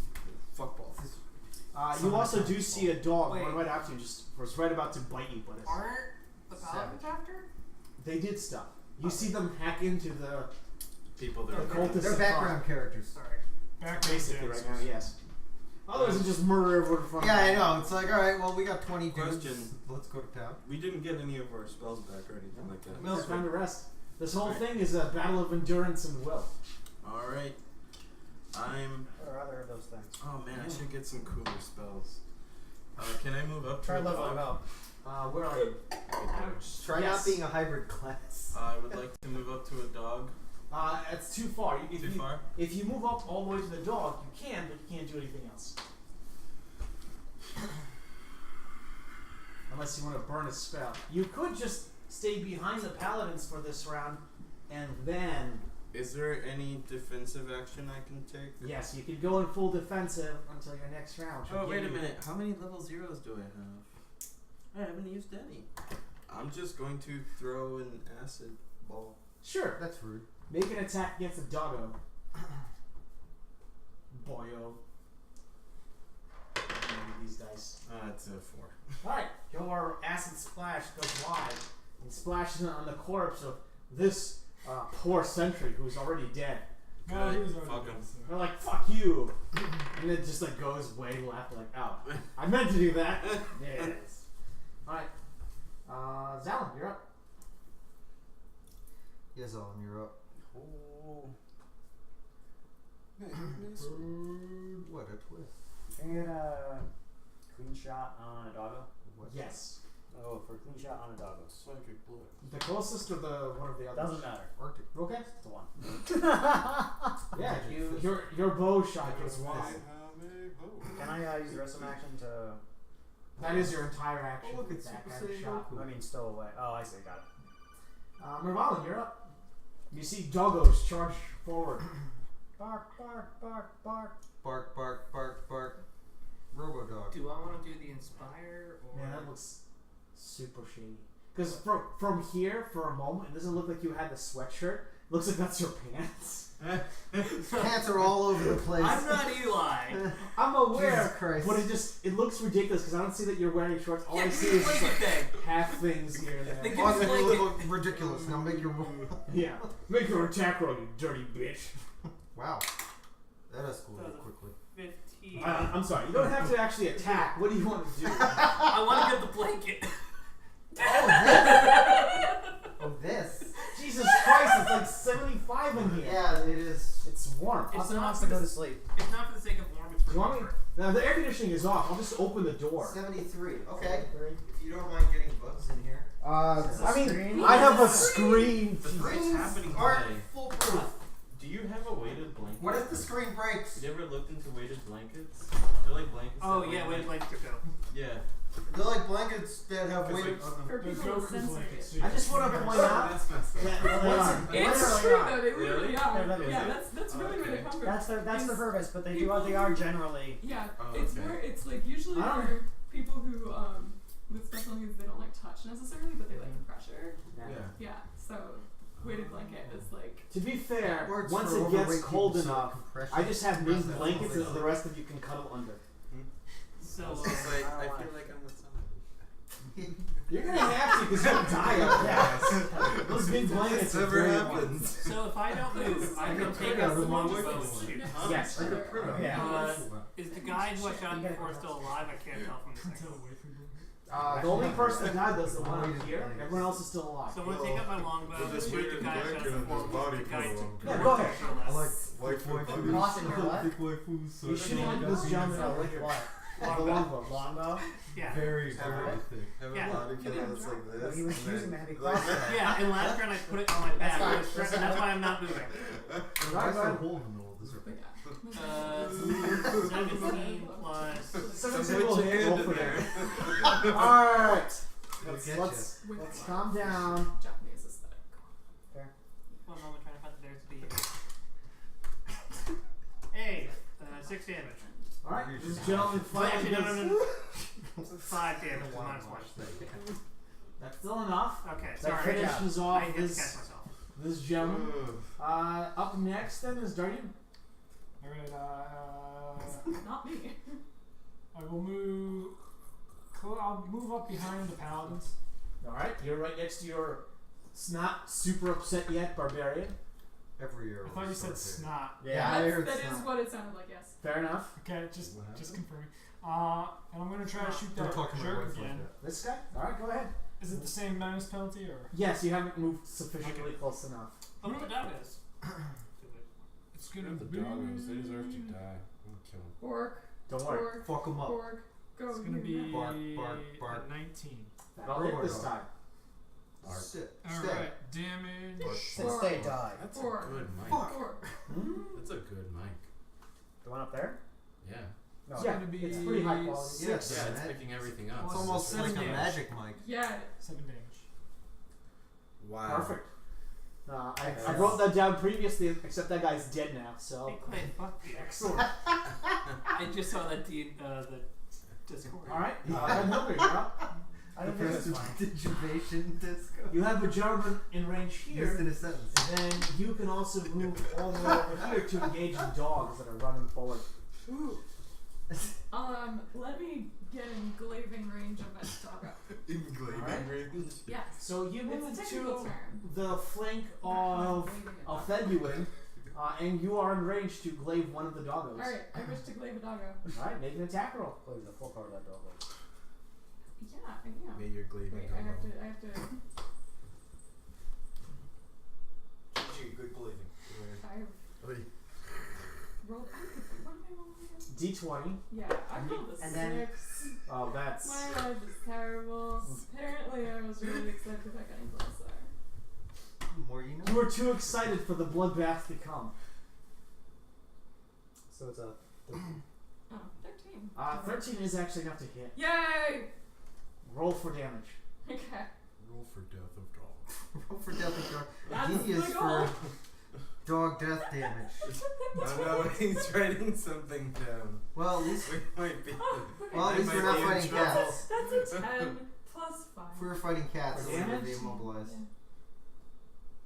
[SPEAKER 8] Fuck balls.
[SPEAKER 1] You also do see a dog
[SPEAKER 7] Wait.
[SPEAKER 1] run right after you, just was right about to bite you, but
[SPEAKER 7] Aren't the paladins after?
[SPEAKER 1] they did stop. You see them hack into the
[SPEAKER 8] People that
[SPEAKER 1] The
[SPEAKER 8] are
[SPEAKER 1] cultists
[SPEAKER 6] They're
[SPEAKER 1] of
[SPEAKER 6] background characters.
[SPEAKER 7] Sorry.
[SPEAKER 5] Back
[SPEAKER 1] basically right now, yes. Otherwise, it's just murder everyone in front
[SPEAKER 6] Yeah,
[SPEAKER 1] of
[SPEAKER 6] I
[SPEAKER 1] you.
[SPEAKER 6] know. It's like, alright, well, we got 20 dudes.
[SPEAKER 8] Question.
[SPEAKER 6] Let's go to town.
[SPEAKER 8] We didn't get any of our spells back or anything like that.
[SPEAKER 1] It's time to rest. This whole thing is a battle of endurance and will.
[SPEAKER 8] Alright. I'm.
[SPEAKER 4] Or other of those things.
[SPEAKER 8] Oh man, I should get some cooler spells. Can I move up
[SPEAKER 4] Try
[SPEAKER 8] to a
[SPEAKER 4] leveling
[SPEAKER 8] dog?
[SPEAKER 4] up.
[SPEAKER 1] Where are you?
[SPEAKER 6] Try
[SPEAKER 1] Yes.
[SPEAKER 6] not being a hybrid class.
[SPEAKER 8] I would like to move up to a dog.
[SPEAKER 1] It's too far.
[SPEAKER 8] Too far?
[SPEAKER 1] If you move up all the way to the dog, you can, but you can't do anything else. Unless you want to burn a spell. You could just stay behind the paladins for this round, and then,
[SPEAKER 8] Is there any defensive action I can take?
[SPEAKER 1] yes, you could go in full defensive until your next round.
[SPEAKER 8] Oh,
[SPEAKER 1] Should
[SPEAKER 8] wait a
[SPEAKER 1] give you-
[SPEAKER 8] minute. How many level zeros do I have? I haven't used any. I'm just going to throw an acid ball.
[SPEAKER 1] Sure.
[SPEAKER 6] That's rude.
[SPEAKER 1] Make an attack against the doggo. Boyo. These dice.
[SPEAKER 8] It's a 4.
[SPEAKER 1] Alright, your acid splash goes wide and splashes on the corpse of this poor sentry who's already dead.
[SPEAKER 5] No, he was
[SPEAKER 8] Good.
[SPEAKER 5] already
[SPEAKER 8] Fuck
[SPEAKER 5] dead,
[SPEAKER 8] him.
[SPEAKER 5] so.
[SPEAKER 1] They're like, fuck you! And it just like goes way left, like, oh, I meant to do that. Yes. Alright. Zalin, you're up.
[SPEAKER 6] Yes, Alan, you're up.
[SPEAKER 8] Oh.
[SPEAKER 6] What a twist.
[SPEAKER 4] Can you get a clean shot on a doggo?
[SPEAKER 6] What?
[SPEAKER 1] Yes.
[SPEAKER 4] Oh, for a clean shot on a doggo.
[SPEAKER 8] Psychic bullet.
[SPEAKER 1] The closest or the one of the others?
[SPEAKER 4] Doesn't matter.
[SPEAKER 6] Arctic.
[SPEAKER 1] Okay.
[SPEAKER 4] It's the one.
[SPEAKER 1] Yeah, your bow shot goes wide.
[SPEAKER 4] Can I use the rest of my action to?
[SPEAKER 1] That is your entire action.
[SPEAKER 6] Oh, look, it's
[SPEAKER 1] that
[SPEAKER 6] Super
[SPEAKER 1] kind of
[SPEAKER 6] Saiyan
[SPEAKER 1] shot.
[SPEAKER 6] Goku.
[SPEAKER 4] I mean, stow away. Oh, I see. Got it.
[SPEAKER 1] Mervalin, you're up. You see doggos charge forward.
[SPEAKER 4] Bark, bark, bark, bark.
[SPEAKER 6] Bark, bark, bark, bark. Robo-dog.
[SPEAKER 7] Do I want to do the inspire or?
[SPEAKER 1] Man, that looks super shady. Because from here, for a moment, it doesn't look like you had the sweatshirt, Looks like that's your pants.
[SPEAKER 6] Cats are all over the place.
[SPEAKER 7] I'm not Eli.
[SPEAKER 1] I'm aware,
[SPEAKER 6] Jesus Christ.
[SPEAKER 1] but it looks ridiculous because I don't see that you're wearing shorts. All I
[SPEAKER 7] Yeah,
[SPEAKER 1] see
[SPEAKER 7] give me
[SPEAKER 1] is
[SPEAKER 7] the
[SPEAKER 1] just
[SPEAKER 7] blanket
[SPEAKER 1] like
[SPEAKER 7] thing.
[SPEAKER 1] half things here and
[SPEAKER 7] They
[SPEAKER 1] there.
[SPEAKER 7] give me
[SPEAKER 6] Awesome,
[SPEAKER 7] the
[SPEAKER 6] you
[SPEAKER 7] blanket.
[SPEAKER 6] look ridiculous. Now make your roll.
[SPEAKER 1] Yeah, make your attack roll, you dirty bitch.
[SPEAKER 6] Wow. That escalated quickly.
[SPEAKER 7] 15.
[SPEAKER 1] I'm sorry, you don't have to actually attack. What do you want to do?
[SPEAKER 7] I want to get the blanket.
[SPEAKER 6] Oh, this.
[SPEAKER 1] Jesus Christ, it's like 75 in here.
[SPEAKER 6] Yeah, it is.
[SPEAKER 1] It's warm.
[SPEAKER 7] It's
[SPEAKER 4] Austin
[SPEAKER 7] not
[SPEAKER 4] wants
[SPEAKER 7] for
[SPEAKER 4] to go
[SPEAKER 7] the-
[SPEAKER 4] to sleep.
[SPEAKER 7] It's not for the sake of warm, it's for
[SPEAKER 1] You want me?
[SPEAKER 7] comfort.
[SPEAKER 1] Now the air conditioning is off. I'll just open the door.
[SPEAKER 6] 73. Okay.
[SPEAKER 8] If you don't mind getting bugs in here.
[SPEAKER 1] I mean,
[SPEAKER 4] Screen?
[SPEAKER 1] I have a screen.
[SPEAKER 8] The thing's happening
[SPEAKER 6] Aren't
[SPEAKER 8] today.
[SPEAKER 6] foolproof.
[SPEAKER 8] Do you have a weighted blanket?
[SPEAKER 6] What if the screen breaks?
[SPEAKER 8] You ever looked into weighted blankets? They're like blankets.
[SPEAKER 7] Oh,
[SPEAKER 8] that
[SPEAKER 7] yeah,
[SPEAKER 8] like-
[SPEAKER 7] weighted blankets are dope.
[SPEAKER 8] Yeah.
[SPEAKER 6] They're like blankets that have
[SPEAKER 8] 'Cause,
[SPEAKER 6] weighted.
[SPEAKER 8] like,
[SPEAKER 3] For
[SPEAKER 5] The
[SPEAKER 3] people with
[SPEAKER 5] Goku
[SPEAKER 3] sensory.
[SPEAKER 5] blankets.
[SPEAKER 1] I just want to point out
[SPEAKER 8] That's messed up.
[SPEAKER 1] that
[SPEAKER 4] They are.
[SPEAKER 3] It's
[SPEAKER 4] Literally
[SPEAKER 3] true
[SPEAKER 4] are.
[SPEAKER 3] though, they literally
[SPEAKER 8] Really?
[SPEAKER 3] are.
[SPEAKER 4] They're
[SPEAKER 3] Yeah,
[SPEAKER 4] literally-
[SPEAKER 3] that's really where they come from.
[SPEAKER 4] That's the
[SPEAKER 3] It's-
[SPEAKER 4] purpose, but they
[SPEAKER 3] people
[SPEAKER 4] they are generally.
[SPEAKER 3] Yeah,
[SPEAKER 8] Oh,
[SPEAKER 3] it's
[SPEAKER 8] okay.
[SPEAKER 3] more. It's like usually
[SPEAKER 1] I don't-
[SPEAKER 3] for people who with special needs, they don't like touch necessarily, but they like the pressure.
[SPEAKER 8] Yeah.
[SPEAKER 3] Yeah, so weighted blanket is like.
[SPEAKER 1] to be fair,
[SPEAKER 6] Works
[SPEAKER 1] once
[SPEAKER 6] for
[SPEAKER 1] it gets
[SPEAKER 6] overweight
[SPEAKER 1] cold
[SPEAKER 6] people, so
[SPEAKER 1] enough,
[SPEAKER 6] compression.
[SPEAKER 1] I just have main
[SPEAKER 6] That's
[SPEAKER 1] blankets
[SPEAKER 6] what
[SPEAKER 1] and the rest of you can cuddle under.
[SPEAKER 7] So,
[SPEAKER 8] It's just like, I feel like I'm the son
[SPEAKER 1] You're gonna have to because you'll die up there.
[SPEAKER 8] Yeah.
[SPEAKER 1] Those big blankets are
[SPEAKER 8] Never
[SPEAKER 1] very
[SPEAKER 8] happens.
[SPEAKER 7] so if I don't move, I can take out the longbow and shoot.
[SPEAKER 1] Yes.
[SPEAKER 8] I could print
[SPEAKER 4] Yeah.
[SPEAKER 7] Is the guy who I shot before still alive? I can't tell from the
[SPEAKER 5] Until
[SPEAKER 7] second.
[SPEAKER 5] way through.
[SPEAKER 1] The only person that died was the one up here. Everyone else is still alive.
[SPEAKER 7] So I'm gonna take out my longbow and
[SPEAKER 8] Just
[SPEAKER 7] shoot the
[SPEAKER 8] weighted
[SPEAKER 7] guy I shot
[SPEAKER 8] blanket and
[SPEAKER 7] before.
[SPEAKER 8] his body
[SPEAKER 7] The guy
[SPEAKER 8] for a
[SPEAKER 7] to
[SPEAKER 8] long
[SPEAKER 1] Yeah, go ahead.
[SPEAKER 6] I like
[SPEAKER 8] White
[SPEAKER 6] waifu.
[SPEAKER 4] Austin, you're what?
[SPEAKER 1] You're shooting this gentleman
[SPEAKER 4] No,
[SPEAKER 1] over
[SPEAKER 4] with
[SPEAKER 1] here.
[SPEAKER 4] what?
[SPEAKER 1] The longbow.
[SPEAKER 4] Longbow?
[SPEAKER 7] Yeah.
[SPEAKER 8] Very,
[SPEAKER 4] very
[SPEAKER 8] thick. Have
[SPEAKER 7] Yeah.
[SPEAKER 8] a body
[SPEAKER 3] You didn't
[SPEAKER 8] that's
[SPEAKER 3] drop
[SPEAKER 8] like
[SPEAKER 3] it.
[SPEAKER 8] this.
[SPEAKER 4] He was
[SPEAKER 8] and
[SPEAKER 4] using
[SPEAKER 8] then-
[SPEAKER 4] the heavy
[SPEAKER 8] like
[SPEAKER 4] crossbow.
[SPEAKER 8] that.
[SPEAKER 7] Yeah, and last round I put it on my back.
[SPEAKER 4] That's fine.
[SPEAKER 7] It was stressed, and that's why I'm not moving.
[SPEAKER 1] Right, go ahead.
[SPEAKER 6] hole in the middle of this.
[SPEAKER 3] But yeah.
[SPEAKER 7] 17 plus.
[SPEAKER 1] Someone
[SPEAKER 8] Put
[SPEAKER 1] will
[SPEAKER 8] your
[SPEAKER 1] hit
[SPEAKER 8] hand
[SPEAKER 1] roll
[SPEAKER 8] in
[SPEAKER 1] for
[SPEAKER 8] there.
[SPEAKER 1] that. Alright.
[SPEAKER 6] It'll get
[SPEAKER 1] Let's calm down.
[SPEAKER 3] Japanese aesthetic.
[SPEAKER 7] One moment trying to find the bears to be. Hey, 6 damage.
[SPEAKER 1] Alright, this gentleman
[SPEAKER 7] Well,
[SPEAKER 1] fighting
[SPEAKER 7] actually, no,
[SPEAKER 1] against...
[SPEAKER 7] no, no. 5 damage, minus 1.
[SPEAKER 1] That's still enough.
[SPEAKER 7] Okay,
[SPEAKER 1] That
[SPEAKER 7] sorry.
[SPEAKER 1] finishes
[SPEAKER 7] I
[SPEAKER 1] off
[SPEAKER 7] had to catch
[SPEAKER 1] this,
[SPEAKER 7] myself.
[SPEAKER 1] this gentleman.
[SPEAKER 8] Ugh.
[SPEAKER 1] Up next then is Dardian.
[SPEAKER 5] Alright,
[SPEAKER 3] Not me.
[SPEAKER 5] I will move. I'll move up behind the paladins.
[SPEAKER 1] Alright, you're right next to your not super upset yet barbarian.
[SPEAKER 6] Every year.
[SPEAKER 5] I thought you said snot.
[SPEAKER 6] Yeah, I heard
[SPEAKER 3] That is
[SPEAKER 6] snot.
[SPEAKER 3] what it sounded like. Yes.
[SPEAKER 1] Fair enough.
[SPEAKER 5] Okay, just
[SPEAKER 8] What
[SPEAKER 5] confirming. And I'm gonna try to shoot
[SPEAKER 6] Don't
[SPEAKER 5] that
[SPEAKER 6] talk to my
[SPEAKER 5] jerk
[SPEAKER 6] wife like
[SPEAKER 5] again.
[SPEAKER 6] that.
[SPEAKER 1] This guy? Alright, go ahead.
[SPEAKER 5] Is it the same minus penalty or?
[SPEAKER 1] Yes, you haven't moved sufficiently close enough.
[SPEAKER 7] Oh, the dog is.
[SPEAKER 5] It's
[SPEAKER 8] Get
[SPEAKER 5] gonna
[SPEAKER 8] the
[SPEAKER 5] be.
[SPEAKER 8] doggos. They deserve to die. I'm gonna kill them.
[SPEAKER 3] Borg.
[SPEAKER 1] Don't worry.
[SPEAKER 3] Borg.
[SPEAKER 6] Fuck 'em up.
[SPEAKER 3] Borg. Go.
[SPEAKER 5] It's gonna
[SPEAKER 3] you.
[SPEAKER 5] be
[SPEAKER 6] Bark, bark, bark.
[SPEAKER 5] at 19.
[SPEAKER 1] That'll hit this time.
[SPEAKER 8] Arc.
[SPEAKER 6] Sit.
[SPEAKER 5] All
[SPEAKER 6] Stay.
[SPEAKER 5] right, damage.
[SPEAKER 4] Since they die.
[SPEAKER 8] That's
[SPEAKER 3] Four.
[SPEAKER 8] a good mic.
[SPEAKER 6] Fuck.
[SPEAKER 3] Borg.
[SPEAKER 8] That's a good mic.
[SPEAKER 4] The one up there?
[SPEAKER 8] Yeah.
[SPEAKER 4] No.
[SPEAKER 1] Yeah,
[SPEAKER 5] gonna be
[SPEAKER 1] it's pretty high quality.
[SPEAKER 6] Yes.
[SPEAKER 8] Yeah, it's
[SPEAKER 6] man.
[SPEAKER 8] picking everything up.
[SPEAKER 6] It's
[SPEAKER 5] Plus
[SPEAKER 6] almost
[SPEAKER 5] seven
[SPEAKER 6] like a
[SPEAKER 5] damage.
[SPEAKER 6] magic mic.
[SPEAKER 3] Yeah.
[SPEAKER 5] 7 damage.
[SPEAKER 8] Wow.
[SPEAKER 1] Perfect. I wrote that down previously, except that guy's dead now, so.
[SPEAKER 7] Hey, Clay, fuck you.
[SPEAKER 1] Excellent.
[SPEAKER 7] I just saw that the Discord.
[SPEAKER 1] Alright, Hilbert, you're up.
[SPEAKER 4] I don't think it's fine.
[SPEAKER 6] Digivation disco.
[SPEAKER 1] You have a gentleman in range
[SPEAKER 6] Just
[SPEAKER 1] here,
[SPEAKER 6] in a sentence.
[SPEAKER 1] and then you can also move all the way over here to engage the dogs that are running forward.
[SPEAKER 3] Let me get in glaive range of that doggo.
[SPEAKER 1] Alright.
[SPEAKER 3] Yes.
[SPEAKER 1] So you move
[SPEAKER 3] It's a technical
[SPEAKER 1] to
[SPEAKER 3] term.
[SPEAKER 1] the flank of Febuin, and you are in range to glaive one of the doggos.
[SPEAKER 3] Alright, I wish to glaive a doggo.
[SPEAKER 1] Alright, make an attack roll.
[SPEAKER 4] Please, the full part of that doggo.
[SPEAKER 3] Yeah, I am.
[SPEAKER 8] May your glaive
[SPEAKER 3] Wait,
[SPEAKER 8] come
[SPEAKER 3] I have
[SPEAKER 8] out.
[SPEAKER 3] to.
[SPEAKER 6] Good believing.
[SPEAKER 3] I've rolled. What am I rolling again?
[SPEAKER 1] D20.
[SPEAKER 3] Yeah, I rolled a
[SPEAKER 4] And then-
[SPEAKER 3] 6.
[SPEAKER 1] Oh, that's.
[SPEAKER 3] My life is terrible. Apparently, I was really excited if I got any closer.
[SPEAKER 6] More you know.
[SPEAKER 1] You were too excited for the bloodbath to come.
[SPEAKER 4] So it's a.
[SPEAKER 3] Oh, 13.
[SPEAKER 1] 13 is actually enough to hit.
[SPEAKER 3] Yay!
[SPEAKER 1] Roll for damage.
[SPEAKER 3] Okay.
[SPEAKER 8] Roll for death of dog.
[SPEAKER 6] Roll for death of dog.
[SPEAKER 3] That's
[SPEAKER 6] D is
[SPEAKER 3] the goal.
[SPEAKER 6] for dog death damage.
[SPEAKER 8] Oh no, he's writing something down.
[SPEAKER 6] Well, at least
[SPEAKER 8] We might be.
[SPEAKER 6] Well, at
[SPEAKER 8] I
[SPEAKER 6] least
[SPEAKER 8] might
[SPEAKER 6] we're not
[SPEAKER 8] be in
[SPEAKER 6] fighting
[SPEAKER 8] trouble.
[SPEAKER 6] cats.
[SPEAKER 3] That's a 10 plus 5.
[SPEAKER 6] if we were fighting cats,
[SPEAKER 1] For
[SPEAKER 6] it would
[SPEAKER 1] damage?
[SPEAKER 6] be immobilized.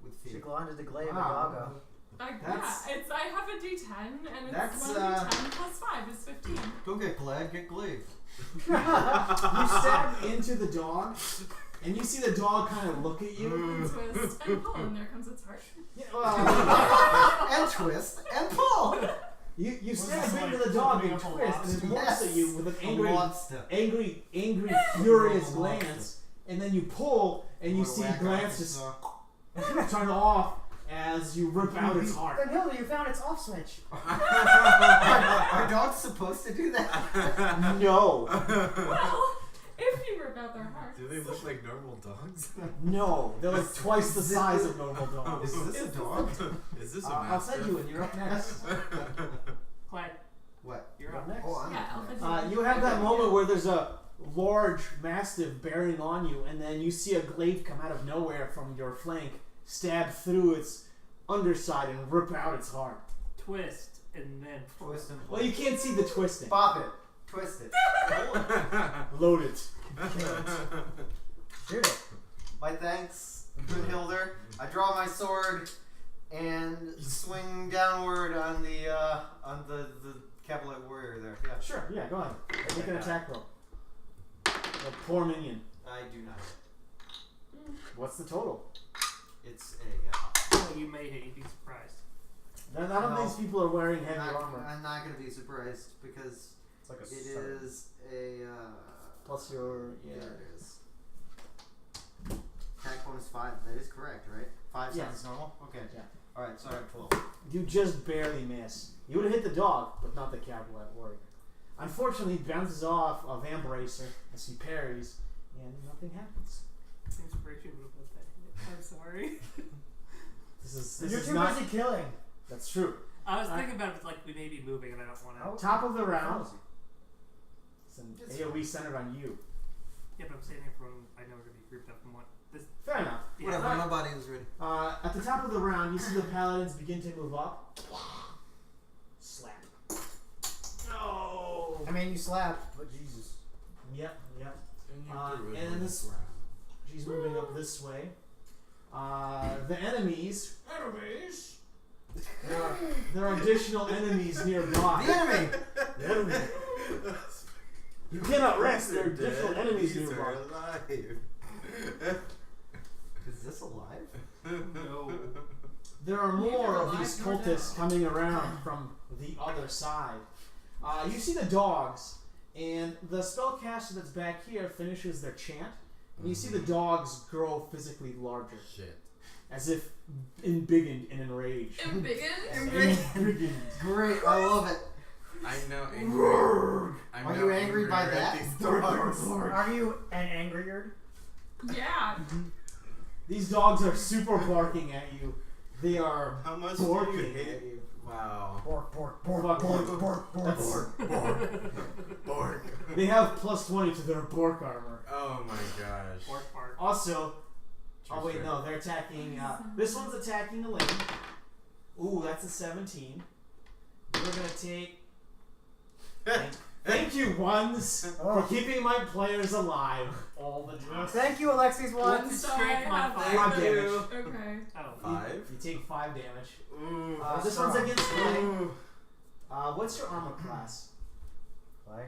[SPEAKER 6] with
[SPEAKER 4] She
[SPEAKER 6] fear.
[SPEAKER 4] glided to glaive a
[SPEAKER 1] Wow.
[SPEAKER 4] doggo.
[SPEAKER 1] That's-
[SPEAKER 3] I have a D10 and it's
[SPEAKER 1] That's,
[SPEAKER 3] 1d10 plus 5 is 15.
[SPEAKER 6] Don't get glad, get glaive.
[SPEAKER 1] You stab into the dog, and you see the dog kind of look at you.
[SPEAKER 3] And twist and pull, and there comes its heart.
[SPEAKER 1] Yeah, well,
[SPEAKER 6] And twist and pull.
[SPEAKER 1] you
[SPEAKER 5] Was
[SPEAKER 1] stab
[SPEAKER 5] this
[SPEAKER 1] into
[SPEAKER 5] like
[SPEAKER 1] the dog
[SPEAKER 5] opening
[SPEAKER 1] and
[SPEAKER 5] up a
[SPEAKER 1] twist, and it
[SPEAKER 5] lobster?
[SPEAKER 1] looks at you with an
[SPEAKER 6] A
[SPEAKER 1] angry,
[SPEAKER 6] lobster.
[SPEAKER 1] angry, furious
[SPEAKER 6] Lobster.
[SPEAKER 1] glance, and then you pull, and you
[SPEAKER 6] Wanna
[SPEAKER 1] see
[SPEAKER 6] whack off
[SPEAKER 1] glance
[SPEAKER 6] the
[SPEAKER 1] just
[SPEAKER 6] saw?
[SPEAKER 1] turn off as you rip out its heart.
[SPEAKER 4] Then Hilda, you found its off switch.
[SPEAKER 6] Are dogs supposed to do that?
[SPEAKER 1] No,
[SPEAKER 3] Well, if you rip out their hearts.
[SPEAKER 8] Do they look like normal dogs?
[SPEAKER 1] no, they're like twice the size of normal dogs.
[SPEAKER 6] Is this a dog?
[SPEAKER 8] Is this a
[SPEAKER 1] I'll
[SPEAKER 8] mastiff?
[SPEAKER 1] send you, and you're up next.
[SPEAKER 7] Clay,
[SPEAKER 6] What?
[SPEAKER 7] you're
[SPEAKER 1] You're
[SPEAKER 7] up.
[SPEAKER 1] up next.
[SPEAKER 6] Oh, I'm
[SPEAKER 3] Yeah, I'll fit
[SPEAKER 1] You have that moment where there's a large mastiff bearing on you, and then you see a glaive come out of nowhere from your flank, stab through its underside, and rip out its heart.
[SPEAKER 7] Twist and then pull.
[SPEAKER 6] twist and pull.
[SPEAKER 1] Well, you can't see the twisting.
[SPEAKER 6] Bop it. Twist it.
[SPEAKER 1] Load it.
[SPEAKER 4] Shoot it.
[SPEAKER 6] My thanks, good Hilder. I draw my sword and swing downward on the Cavalite warrior there. Yeah.
[SPEAKER 1] Sure, yeah, go ahead. Make an attack roll. A poor minion.
[SPEAKER 6] I do not.
[SPEAKER 1] What's the total?
[SPEAKER 6] It's
[SPEAKER 7] Oh, you may hit. You'd be surprised.
[SPEAKER 1] None of
[SPEAKER 6] No.
[SPEAKER 1] these people are wearing heavy
[SPEAKER 6] not,
[SPEAKER 1] armor.
[SPEAKER 6] I'm not going to be surprised because
[SPEAKER 4] It's like a
[SPEAKER 6] it
[SPEAKER 4] seven.
[SPEAKER 6] is a.
[SPEAKER 1] Plus your
[SPEAKER 6] There it is. Attack bonus 5. That is correct, right? 5
[SPEAKER 1] Yeah.
[SPEAKER 6] sounds normal. Okay.
[SPEAKER 1] Yeah.
[SPEAKER 6] All right. So I have 12.
[SPEAKER 1] You just barely miss. You would have hit the dog, but not the Cavalite warrior. Unfortunately, it bounces off of Ambracer as he parries, and nothing happens.
[SPEAKER 7] Inspiration would have let that hit. I'm sorry.
[SPEAKER 1] This
[SPEAKER 4] You're
[SPEAKER 1] is
[SPEAKER 4] too
[SPEAKER 1] not.
[SPEAKER 4] busy killing.
[SPEAKER 1] That's true.
[SPEAKER 7] I was thinking about it like we may be moving and I don't want to.
[SPEAKER 4] Oh.
[SPEAKER 1] Top of the round. It's an
[SPEAKER 6] It's
[SPEAKER 1] AoE centered on you.
[SPEAKER 7] Yeah, but I'm saving it from. I know we're gonna be grouped up in one. This.
[SPEAKER 1] Fair enough.
[SPEAKER 7] Yeah.
[SPEAKER 6] Whatever.
[SPEAKER 1] Alright.
[SPEAKER 6] My body is ready.
[SPEAKER 1] At the top of the round, you see the paladins begin to move up. Slap. No.
[SPEAKER 4] I mean, you slapped, but Jesus.
[SPEAKER 1] Yep.
[SPEAKER 8] And
[SPEAKER 1] and this- She's moving up this way. The enemies. There are additional enemies nearby.
[SPEAKER 6] The enemy.
[SPEAKER 1] The enemy. You cannot rest. There are additional enemies
[SPEAKER 8] These
[SPEAKER 1] nearby.
[SPEAKER 8] are alive.
[SPEAKER 6] Is this alive?
[SPEAKER 7] No.
[SPEAKER 1] There are
[SPEAKER 3] Neither
[SPEAKER 1] more of
[SPEAKER 3] alive
[SPEAKER 1] these
[SPEAKER 3] nor
[SPEAKER 1] cultists
[SPEAKER 3] dead.
[SPEAKER 1] coming around from the other side. You see the dogs, and the spellcaster that's back here finishes their chant, and you see the dogs grow physically larger,
[SPEAKER 8] Shit.
[SPEAKER 1] as if embiggened and enraged.
[SPEAKER 3] Embiggened?
[SPEAKER 1] Embiggened.
[SPEAKER 6] Great. I love it.
[SPEAKER 8] I'm now angry. I'm
[SPEAKER 6] Are
[SPEAKER 8] now
[SPEAKER 6] you angry by
[SPEAKER 8] at
[SPEAKER 6] that?
[SPEAKER 8] These dogs.
[SPEAKER 4] Are you an angrier?
[SPEAKER 3] Yeah.
[SPEAKER 1] These dogs are super barking at you. They are
[SPEAKER 8] How much do
[SPEAKER 1] barking
[SPEAKER 8] you
[SPEAKER 1] at
[SPEAKER 8] hate?
[SPEAKER 1] you.
[SPEAKER 8] Wow.
[SPEAKER 4] Bork, bork, bork,
[SPEAKER 1] Fuck
[SPEAKER 4] bork,
[SPEAKER 1] you.
[SPEAKER 4] bork, bork,
[SPEAKER 1] That's-
[SPEAKER 4] bork.
[SPEAKER 8] Bork.
[SPEAKER 1] They have plus 20 to their Bork armor.
[SPEAKER 8] Oh my gosh.
[SPEAKER 7] Bark, bark.
[SPEAKER 1] Also,
[SPEAKER 8] True
[SPEAKER 1] oh wait,
[SPEAKER 8] story.
[SPEAKER 1] no, they're attacking. This one's attacking Elaine. Ooh, that's a 17. We're gonna take. Thank you, ones,
[SPEAKER 4] Oh.
[SPEAKER 1] for keeping my players alive all the time.
[SPEAKER 4] Thank you, Alexis
[SPEAKER 7] What's
[SPEAKER 4] One.
[SPEAKER 7] the
[SPEAKER 3] So I
[SPEAKER 7] strength
[SPEAKER 3] have
[SPEAKER 7] modifier?
[SPEAKER 1] Five
[SPEAKER 3] five
[SPEAKER 1] damage.
[SPEAKER 3] Okay.
[SPEAKER 7] Oh.
[SPEAKER 8] 5?
[SPEAKER 1] You take 5 damage.
[SPEAKER 8] Ooh.
[SPEAKER 1] This
[SPEAKER 4] strong.
[SPEAKER 1] one's against Clay.
[SPEAKER 8] Ooh.
[SPEAKER 1] What's your armor class?
[SPEAKER 4] Clay.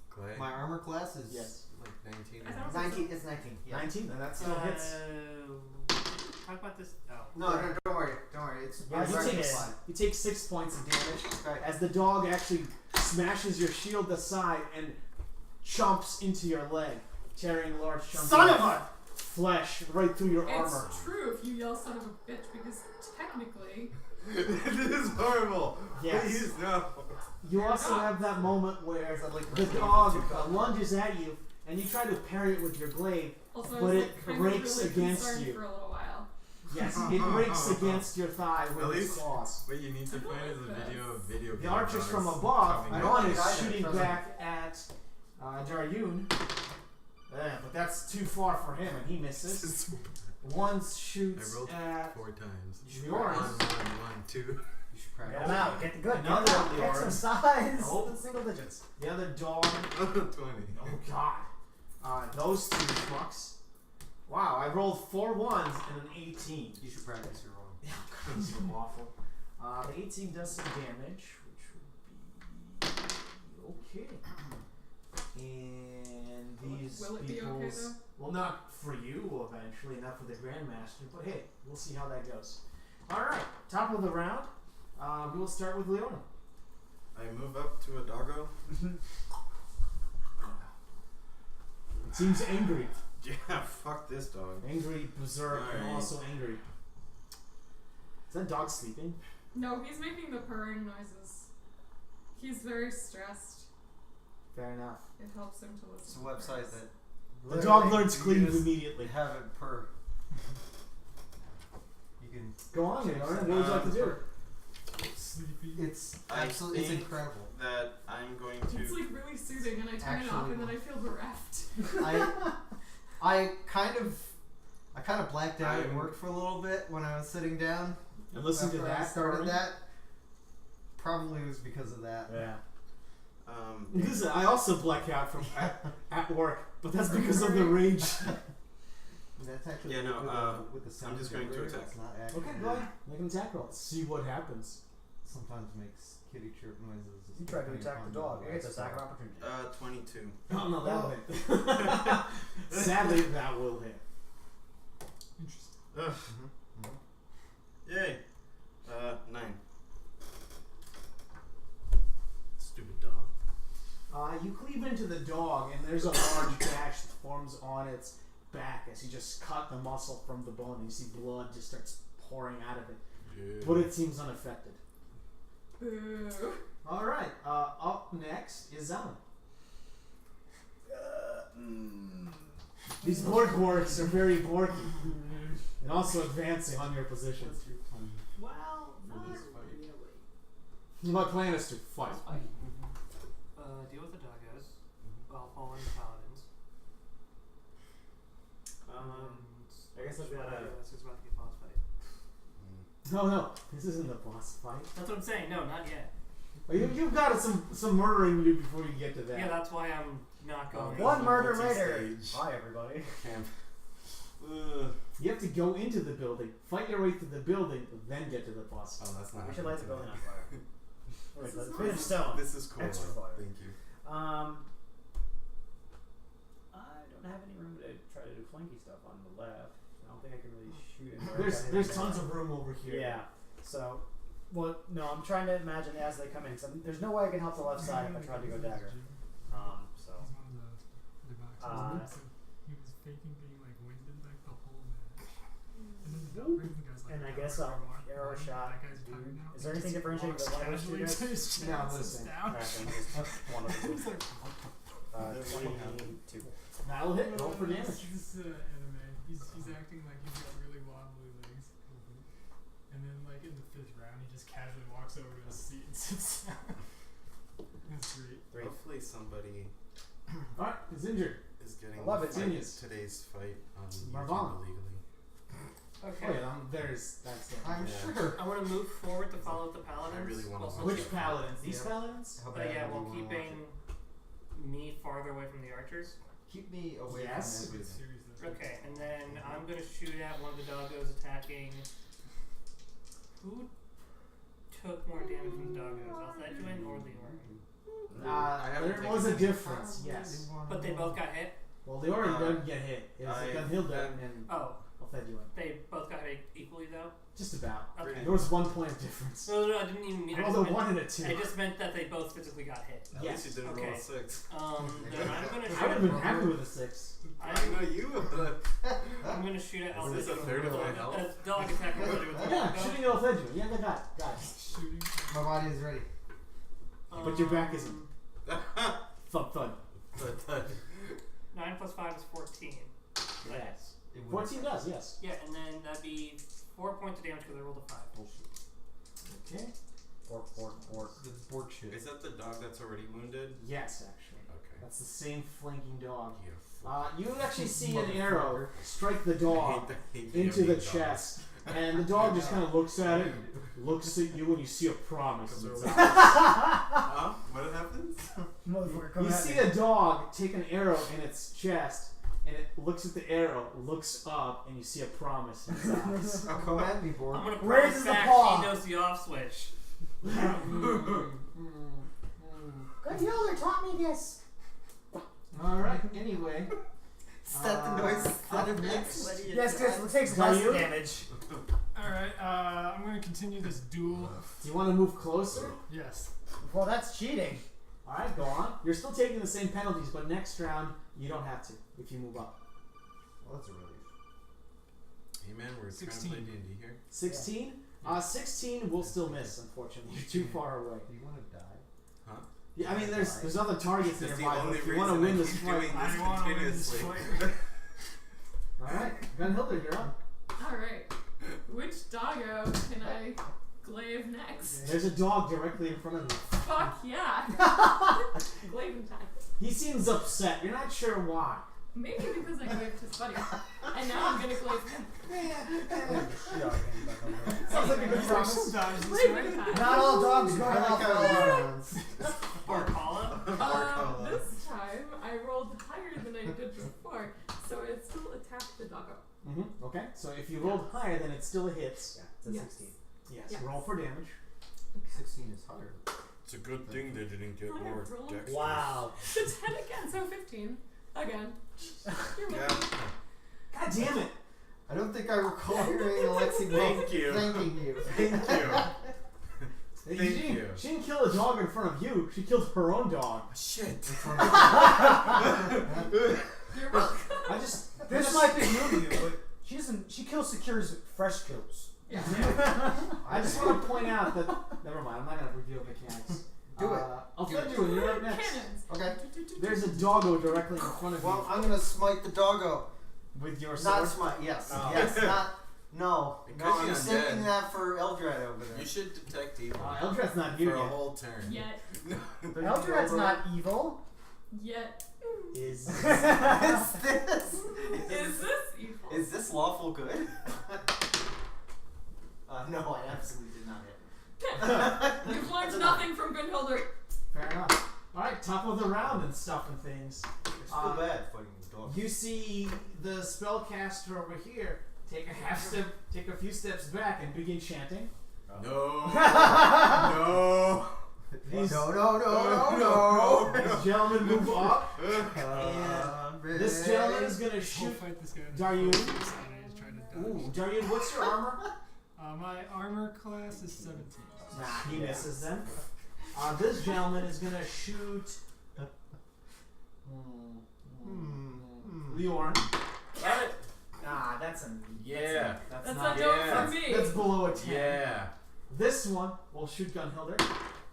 [SPEAKER 8] Clay.
[SPEAKER 6] My armor class is
[SPEAKER 1] Yes.
[SPEAKER 8] Like 19.
[SPEAKER 3] I thought it was
[SPEAKER 6] 19. It's 19. Yeah.
[SPEAKER 1] 19? Then that still hits.
[SPEAKER 7] Talk about this. Oh.
[SPEAKER 6] No, don't worry. Don't worry. It's
[SPEAKER 4] Yeah,
[SPEAKER 6] I'm
[SPEAKER 1] You
[SPEAKER 4] right
[SPEAKER 1] take,
[SPEAKER 6] right
[SPEAKER 4] here.
[SPEAKER 1] you take 6 points of damage
[SPEAKER 6] Okay.
[SPEAKER 1] as the dog actually smashes your shield aside and chomps into your leg, tearing large chunks
[SPEAKER 6] Son of a!
[SPEAKER 1] flesh right through your
[SPEAKER 3] It's
[SPEAKER 1] armor.
[SPEAKER 3] true if you yell son of a bitch because technically
[SPEAKER 8] This is horrible.
[SPEAKER 1] Yes.
[SPEAKER 8] Please no.
[SPEAKER 1] You also have that moment where the dog lunges at you and you try to parry it with your glaive.
[SPEAKER 3] also
[SPEAKER 1] But
[SPEAKER 3] I was
[SPEAKER 1] it
[SPEAKER 3] kind
[SPEAKER 1] rakes
[SPEAKER 3] of really
[SPEAKER 1] against
[SPEAKER 3] concerned
[SPEAKER 1] you.
[SPEAKER 3] for a little while.
[SPEAKER 1] Yes, it rakes against your thigh
[SPEAKER 8] At
[SPEAKER 1] with its
[SPEAKER 8] least-
[SPEAKER 1] claws.
[SPEAKER 8] What you need to find is a video of video.
[SPEAKER 1] The
[SPEAKER 8] game
[SPEAKER 1] archers
[SPEAKER 8] dogs
[SPEAKER 1] from above,
[SPEAKER 8] coming
[SPEAKER 1] one
[SPEAKER 8] out.
[SPEAKER 1] is
[SPEAKER 6] either,
[SPEAKER 1] shooting
[SPEAKER 6] trust me.
[SPEAKER 1] back at Daryun. But that's too far for him and he misses. One shoots
[SPEAKER 8] I rolled
[SPEAKER 1] at
[SPEAKER 8] 4 times.
[SPEAKER 1] yours.
[SPEAKER 8] 1, 2.
[SPEAKER 6] You should probably.
[SPEAKER 4] Get him out. Get the good. Get
[SPEAKER 1] Another
[SPEAKER 4] him out. Get
[SPEAKER 1] Leora.
[SPEAKER 4] some size.
[SPEAKER 1] Nope.
[SPEAKER 4] In single digits.
[SPEAKER 1] The other dog.
[SPEAKER 8] 20.
[SPEAKER 1] Oh god. Those two fucks Wow, I rolled 4 ones and an 18.
[SPEAKER 6] You should practice your rolling.
[SPEAKER 1] Yeah, these are awful. The 18 does some damage, which would be okay. And these
[SPEAKER 3] Will it be okay,
[SPEAKER 1] people's,
[SPEAKER 3] though?
[SPEAKER 1] well, not for you eventually, not for the Grandmaster, but hey, we'll see how that goes. All right, top of the round. We will start with Leona.
[SPEAKER 8] I move up to a doggo.
[SPEAKER 1] It seems angry.
[SPEAKER 8] Yeah, fuck this dog.
[SPEAKER 1] Angry, berserk, and
[SPEAKER 8] Alright.
[SPEAKER 1] also angry. Is that dog sleeping?
[SPEAKER 3] No, he's making the purring noises. He's very stressed.
[SPEAKER 1] Fair enough.
[SPEAKER 3] It helps him to
[SPEAKER 6] It's a
[SPEAKER 3] listen. to
[SPEAKER 6] website
[SPEAKER 3] purrs.
[SPEAKER 6] that
[SPEAKER 1] The dog learns
[SPEAKER 6] you
[SPEAKER 1] clean
[SPEAKER 6] just
[SPEAKER 1] immediately.
[SPEAKER 6] have it per. You can.
[SPEAKER 1] Go on, Leona. What would you like to do?
[SPEAKER 5] Sleepy.
[SPEAKER 6] It's
[SPEAKER 8] I
[SPEAKER 6] absolutely. It's
[SPEAKER 8] think
[SPEAKER 6] incredible.
[SPEAKER 8] That I'm going
[SPEAKER 3] It's
[SPEAKER 8] to.
[SPEAKER 3] like really soothing, and I turn it off,
[SPEAKER 6] Actually-
[SPEAKER 3] and then I feel bereft.
[SPEAKER 6] I kind of blacked out at
[SPEAKER 8] I'm-
[SPEAKER 6] work for a little bit when I was sitting down.
[SPEAKER 1] And listen to
[SPEAKER 6] after I
[SPEAKER 1] that.
[SPEAKER 6] started
[SPEAKER 1] Carmen.
[SPEAKER 6] that. Probably was because of that.
[SPEAKER 4] Yeah.
[SPEAKER 1] Listen, I also black out from at work, but that's because of the rage.
[SPEAKER 6] That's actually
[SPEAKER 8] Yeah, no,
[SPEAKER 6] with the sound
[SPEAKER 8] I'm just going to
[SPEAKER 6] generator,
[SPEAKER 8] attack.
[SPEAKER 6] It's not actually.
[SPEAKER 1] Okay, go ahead. Make an attack roll. See what happens.
[SPEAKER 6] Sometimes makes kitty chirp noises.
[SPEAKER 4] You tried to
[SPEAKER 6] depending
[SPEAKER 4] attack
[SPEAKER 6] upon
[SPEAKER 4] the dog.
[SPEAKER 6] the
[SPEAKER 4] It's a
[SPEAKER 6] last
[SPEAKER 4] attack of
[SPEAKER 6] roll.
[SPEAKER 4] opportunity.
[SPEAKER 8] 22.
[SPEAKER 1] Oh no, that will hit. Sadly, that will hit.
[SPEAKER 5] Interesting.
[SPEAKER 8] Ugh.
[SPEAKER 6] Mhm.
[SPEAKER 8] Yay. 9. Stupid dog.
[SPEAKER 1] You cleave into the dog, and there's a large gash that forms on its back as you just cut the muscle from the bone, and you see blood just starts pouring out of it.
[SPEAKER 8] Yeah.
[SPEAKER 1] But it seems unaffected.
[SPEAKER 3] Boo.
[SPEAKER 1] All right. Up next is Zelen. These Borgworks are very borky, and also advancing on your positions.
[SPEAKER 6] What's your plan
[SPEAKER 4] Well,
[SPEAKER 6] for this fight?
[SPEAKER 1] My plan is to fight.
[SPEAKER 7] Deal with the doggos. I'll fall into paladins.
[SPEAKER 4] I guess that's what
[SPEAKER 7] This is about to be a boss fight.
[SPEAKER 1] No, this isn't the boss fight.
[SPEAKER 7] That's what I'm saying. No, not yet.
[SPEAKER 1] Well, you've got some murdering to do before you get to that.
[SPEAKER 7] Yeah, that's why I'm not going.
[SPEAKER 4] One murder
[SPEAKER 8] Multi-stage.
[SPEAKER 4] later. Hi, everybody.
[SPEAKER 8] Camp.
[SPEAKER 1] You have to go into the building, fight your way through the building, then get to the boss.
[SPEAKER 8] Oh, that's not.
[SPEAKER 4] We should light the building on fire. Wait,
[SPEAKER 3] This
[SPEAKER 4] let's
[SPEAKER 3] is
[SPEAKER 4] finish
[SPEAKER 3] nice.
[SPEAKER 4] stone.
[SPEAKER 8] This is cool.
[SPEAKER 4] Extra
[SPEAKER 8] though.
[SPEAKER 4] fire.
[SPEAKER 8] Thank you.
[SPEAKER 4] I don't have any room to try to do flanky stuff on the left. I don't think I can really shoot it.
[SPEAKER 1] There's tons of room over here.
[SPEAKER 4] Yeah. So, well, no, I'm trying to imagine as they come in. So there's no way I can help the left side if I tried to go dagger. So.
[SPEAKER 5] He's one of the boxes. He was faking being like winded like the whole match. And then the Valkyrie guy's like,
[SPEAKER 4] And I guess I'll arrow shot.
[SPEAKER 5] That guy's tired now.
[SPEAKER 4] Is there anything differentiating the one of those two guys?
[SPEAKER 5] No,
[SPEAKER 1] No,
[SPEAKER 5] sits
[SPEAKER 1] listen.
[SPEAKER 5] down.
[SPEAKER 4] Alright, then just one of the
[SPEAKER 5] He's
[SPEAKER 4] two.
[SPEAKER 5] like,
[SPEAKER 4] 22.
[SPEAKER 1] That'll hit. Roll for damage.
[SPEAKER 5] This anime. He's acting like he's got really wobbly legs. And then like in the 5th round, he just casually walks over to his seat and sits down. That's great.
[SPEAKER 4] 3.
[SPEAKER 8] Hopefully somebody
[SPEAKER 1] All right, it's injured.
[SPEAKER 8] is getting
[SPEAKER 4] I love
[SPEAKER 8] the
[SPEAKER 4] it.
[SPEAKER 8] fight-
[SPEAKER 1] Genius.
[SPEAKER 8] today's fight on
[SPEAKER 1] Marvana.
[SPEAKER 8] YouTube illegally.
[SPEAKER 7] Okay.
[SPEAKER 1] Oh yeah, that's it.
[SPEAKER 6] I'm
[SPEAKER 8] Yeah.
[SPEAKER 6] sure.
[SPEAKER 7] I want to move forward to follow the paladins.
[SPEAKER 8] I really wanna
[SPEAKER 7] Also
[SPEAKER 8] watch
[SPEAKER 1] Which
[SPEAKER 8] it.
[SPEAKER 1] paladins? These
[SPEAKER 6] Yeah.
[SPEAKER 1] paladins?
[SPEAKER 6] How
[SPEAKER 7] But
[SPEAKER 6] bad
[SPEAKER 7] yeah,
[SPEAKER 6] do you
[SPEAKER 7] while
[SPEAKER 6] wanna watch
[SPEAKER 7] keeping me farther away from the archers.
[SPEAKER 6] it? Keep me away
[SPEAKER 1] Yes.
[SPEAKER 6] from
[SPEAKER 5] Good
[SPEAKER 6] everything.
[SPEAKER 5] series though.
[SPEAKER 7] Okay, and then I'm gonna shoot at one of the doggos attacking. Who took more damage from the doggos, Altheduin or Leorin?
[SPEAKER 8] I haven't
[SPEAKER 1] There
[SPEAKER 8] taken
[SPEAKER 1] was a
[SPEAKER 8] any.
[SPEAKER 1] difference, yes.
[SPEAKER 7] But they both got hit.
[SPEAKER 1] Well, the Ori doesn't get hit. It's
[SPEAKER 8] I-
[SPEAKER 1] Gunhilda and
[SPEAKER 7] Oh,
[SPEAKER 1] Altheduin.
[SPEAKER 7] they both got hit equally though.
[SPEAKER 1] Just about.
[SPEAKER 7] Okay.
[SPEAKER 1] There was 1 point of difference.
[SPEAKER 7] No, I didn't even mean.
[SPEAKER 1] Although 1 and a 2.
[SPEAKER 7] I just meant that they both physically got hit.
[SPEAKER 8] At
[SPEAKER 1] Yes.
[SPEAKER 8] least you didn't
[SPEAKER 7] Okay.
[SPEAKER 8] roll a 6.
[SPEAKER 7] Then I'm gonna shoot.
[SPEAKER 1] I would have been happy with a 6.
[SPEAKER 8] I know you would.
[SPEAKER 7] I'm gonna shoot at
[SPEAKER 8] Is this a
[SPEAKER 7] Altheduin.
[SPEAKER 8] third of my health?
[SPEAKER 7] Dog attack Altheduin with the
[SPEAKER 1] Yeah,
[SPEAKER 7] doggo.
[SPEAKER 1] shooting at Altheduin. Yeah, got it.
[SPEAKER 5] Shooting.
[SPEAKER 6] My body is ready.
[SPEAKER 1] But your back isn't. Thud, thud.
[SPEAKER 7] 9 plus 5 is 14.
[SPEAKER 1] Yes.
[SPEAKER 6] It would-
[SPEAKER 1] 14 does, yes.
[SPEAKER 7] Yeah, and then that'd be 4 points of damage because I rolled a 5.
[SPEAKER 1] Okay.
[SPEAKER 6] The board shit.
[SPEAKER 8] Is that the dog that's already wounded?
[SPEAKER 1] Yes, actually.
[SPEAKER 8] Okay.
[SPEAKER 1] That's the same flanking dog.
[SPEAKER 8] Yeah.
[SPEAKER 1] You actually see an arrow strike the dog
[SPEAKER 8] hate
[SPEAKER 1] into the
[SPEAKER 8] dog.
[SPEAKER 1] chest, and the dog just kind of looks at it, looks at you, and you see a promise in its eyes.
[SPEAKER 8] Huh? What happens?
[SPEAKER 4] Motherfucker, come
[SPEAKER 1] You
[SPEAKER 4] at
[SPEAKER 1] see
[SPEAKER 4] me.
[SPEAKER 1] a dog take an arrow in its chest, and it looks at the arrow, looks up, and you see a promise in its eyes.
[SPEAKER 6] Oh, come at me, boy.
[SPEAKER 7] I'm gonna
[SPEAKER 4] Raises
[SPEAKER 7] promise
[SPEAKER 4] the
[SPEAKER 7] back
[SPEAKER 4] paw.
[SPEAKER 7] he knows the off switch.
[SPEAKER 4] Good Hilder taught me this.
[SPEAKER 1] Alright, anyway.
[SPEAKER 6] Is that the noise that it makes when you
[SPEAKER 4] Yes,
[SPEAKER 6] die?
[SPEAKER 4] it takes
[SPEAKER 1] Is that
[SPEAKER 4] less
[SPEAKER 1] you?
[SPEAKER 4] damage.
[SPEAKER 5] Alright, I'm gonna continue this duel.
[SPEAKER 1] Do you want to move closer?
[SPEAKER 5] Yes.
[SPEAKER 4] Well, that's cheating.
[SPEAKER 1] Alright, go on. You're still taking the same penalties, but next round, you don't have to if you move up.
[SPEAKER 6] Well, that's a relief.
[SPEAKER 8] Hey man, we're
[SPEAKER 5] 16.
[SPEAKER 8] trying to play D&D here.
[SPEAKER 1] 16? 16 will still miss, unfortunately. You're too far away.
[SPEAKER 6] Do you want to die?
[SPEAKER 1] Yeah, I mean, there's other targets
[SPEAKER 8] That's the
[SPEAKER 1] nearby, but
[SPEAKER 8] only
[SPEAKER 1] if you
[SPEAKER 8] reason
[SPEAKER 1] want to
[SPEAKER 8] I
[SPEAKER 1] win
[SPEAKER 8] keep
[SPEAKER 1] this
[SPEAKER 8] doing
[SPEAKER 1] fight.
[SPEAKER 8] this
[SPEAKER 5] I want to win this
[SPEAKER 8] continuously.
[SPEAKER 5] fight.
[SPEAKER 1] Alright, Gunhilder, you're up.
[SPEAKER 3] Alright. Which doggo can I glaive next?
[SPEAKER 1] There's a dog directly in front of you.
[SPEAKER 3] Fuck yeah. Glaving time.
[SPEAKER 1] He seems upset. You're not sure why.
[SPEAKER 3] Maybe because I glaved his buddy. And now I'm gonna glaive him.
[SPEAKER 4] Sounds like a good promise.
[SPEAKER 5] Sometimes this
[SPEAKER 3] Glaving
[SPEAKER 5] way.
[SPEAKER 3] time.
[SPEAKER 4] Not all dogs go
[SPEAKER 6] I like
[SPEAKER 4] off
[SPEAKER 6] how
[SPEAKER 4] well.
[SPEAKER 6] it runs.
[SPEAKER 7] Barcala?
[SPEAKER 3] This time I rolled higher than I did before, so it still attacked the doggo.
[SPEAKER 1] Mm-hmm. Okay, so if you rolled higher, then it's still a hit.
[SPEAKER 4] Yeah, it's a
[SPEAKER 3] Yes.
[SPEAKER 4] 16.
[SPEAKER 1] Yes.
[SPEAKER 3] Yes.
[SPEAKER 1] Roll for damage.
[SPEAKER 6] 16 is higher.
[SPEAKER 8] It's a good thing they didn't get
[SPEAKER 3] I
[SPEAKER 8] more
[SPEAKER 3] have rolled.
[SPEAKER 8] dexterous.
[SPEAKER 4] Wow.
[SPEAKER 3] The 10 again, so 15. Again. You're welcome.
[SPEAKER 8] Yeah.
[SPEAKER 1] God damn it!
[SPEAKER 6] I don't think I recall hearing Alexi
[SPEAKER 8] Thank you.
[SPEAKER 6] thanking you.
[SPEAKER 8] Thank you.
[SPEAKER 1] She
[SPEAKER 8] Thank
[SPEAKER 1] didn't-
[SPEAKER 8] you.
[SPEAKER 1] She didn't kill a dog in front of you. She killed her own dog.
[SPEAKER 8] Shit.
[SPEAKER 3] You're welcome.
[SPEAKER 1] I just.
[SPEAKER 4] This might be new to you, but she doesn't. She kills secures fresh kills.
[SPEAKER 3] Yeah.
[SPEAKER 1] I just want to point out that. Never mind. I'm not gonna reveal mechanics.
[SPEAKER 6] Do it.
[SPEAKER 1] I'll
[SPEAKER 6] Do it.
[SPEAKER 1] find you. You're up next.
[SPEAKER 3] Cannons.
[SPEAKER 6] Okay.
[SPEAKER 1] There's a doggo directly in front of
[SPEAKER 6] Well, I'm gonna smite the doggo.
[SPEAKER 1] you with your
[SPEAKER 6] Not
[SPEAKER 1] sword.
[SPEAKER 6] smite. Yes.
[SPEAKER 8] Oh.
[SPEAKER 6] Yes. Not. No.
[SPEAKER 8] It
[SPEAKER 6] No.
[SPEAKER 8] could be
[SPEAKER 6] I'm saving
[SPEAKER 8] undead.
[SPEAKER 6] that for Eldred over there.
[SPEAKER 8] You should detect evil
[SPEAKER 1] Eldred's not
[SPEAKER 8] for
[SPEAKER 1] here
[SPEAKER 8] a
[SPEAKER 1] yet.
[SPEAKER 8] whole turn.
[SPEAKER 3] Yet.
[SPEAKER 4] Eldred's not evil.
[SPEAKER 3] Yet.
[SPEAKER 1] Is
[SPEAKER 6] Is this?
[SPEAKER 3] Is this evil?
[SPEAKER 6] Is this lawful good? No, I absolutely did not hit.
[SPEAKER 3] You've learned nothing from Gunhilder.
[SPEAKER 1] fair enough. All right, top of the round and stuff and things.
[SPEAKER 6] It's still bad fighting the dog.
[SPEAKER 1] You see the spellcaster over here take a few steps back and begin chanting.
[SPEAKER 8] No. No.
[SPEAKER 1] These,
[SPEAKER 6] No.
[SPEAKER 1] these gentlemen move up, and this gentleman is gonna
[SPEAKER 5] I'll
[SPEAKER 1] shoot.
[SPEAKER 5] fight this guy.
[SPEAKER 1] Daryun.
[SPEAKER 5] He's trying to dodge.
[SPEAKER 1] Ooh, Daryun, what's your armor?
[SPEAKER 5] My armor class is 17.
[SPEAKER 1] Nah, he misses then. This gentleman is gonna shoot. Leorn. Ah, that's a.
[SPEAKER 8] Yeah.
[SPEAKER 1] That's
[SPEAKER 3] That's
[SPEAKER 1] not.
[SPEAKER 3] a dope
[SPEAKER 8] yeah.
[SPEAKER 3] for me.
[SPEAKER 1] That's below a 10.
[SPEAKER 8] Yeah.
[SPEAKER 1] This one will shoot Gunhilder.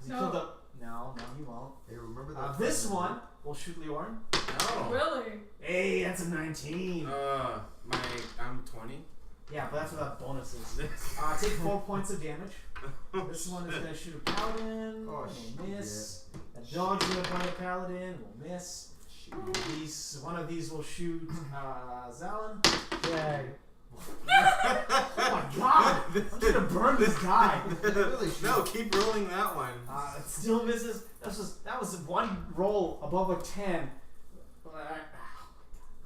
[SPEAKER 3] No.
[SPEAKER 1] Killed a, no, he won't.
[SPEAKER 6] Hey, remember that?
[SPEAKER 1] This one will shoot Leorn.
[SPEAKER 8] No.
[SPEAKER 3] Really?
[SPEAKER 1] Hey, that's a 19.
[SPEAKER 8] I'm 20.
[SPEAKER 1] Yeah, but that's without bonuses. Take 4 points of damage. This one is gonna shoot a paladin.
[SPEAKER 6] Oh,
[SPEAKER 1] Will miss. A dog's gonna bite a paladin. Will miss. One of these will shoot Zalin.
[SPEAKER 4] Yeah.
[SPEAKER 1] Oh my god! I'm gonna burn this guy.
[SPEAKER 6] Really
[SPEAKER 8] No, keep rolling that one.
[SPEAKER 1] It still misses. That was one roll above a 10.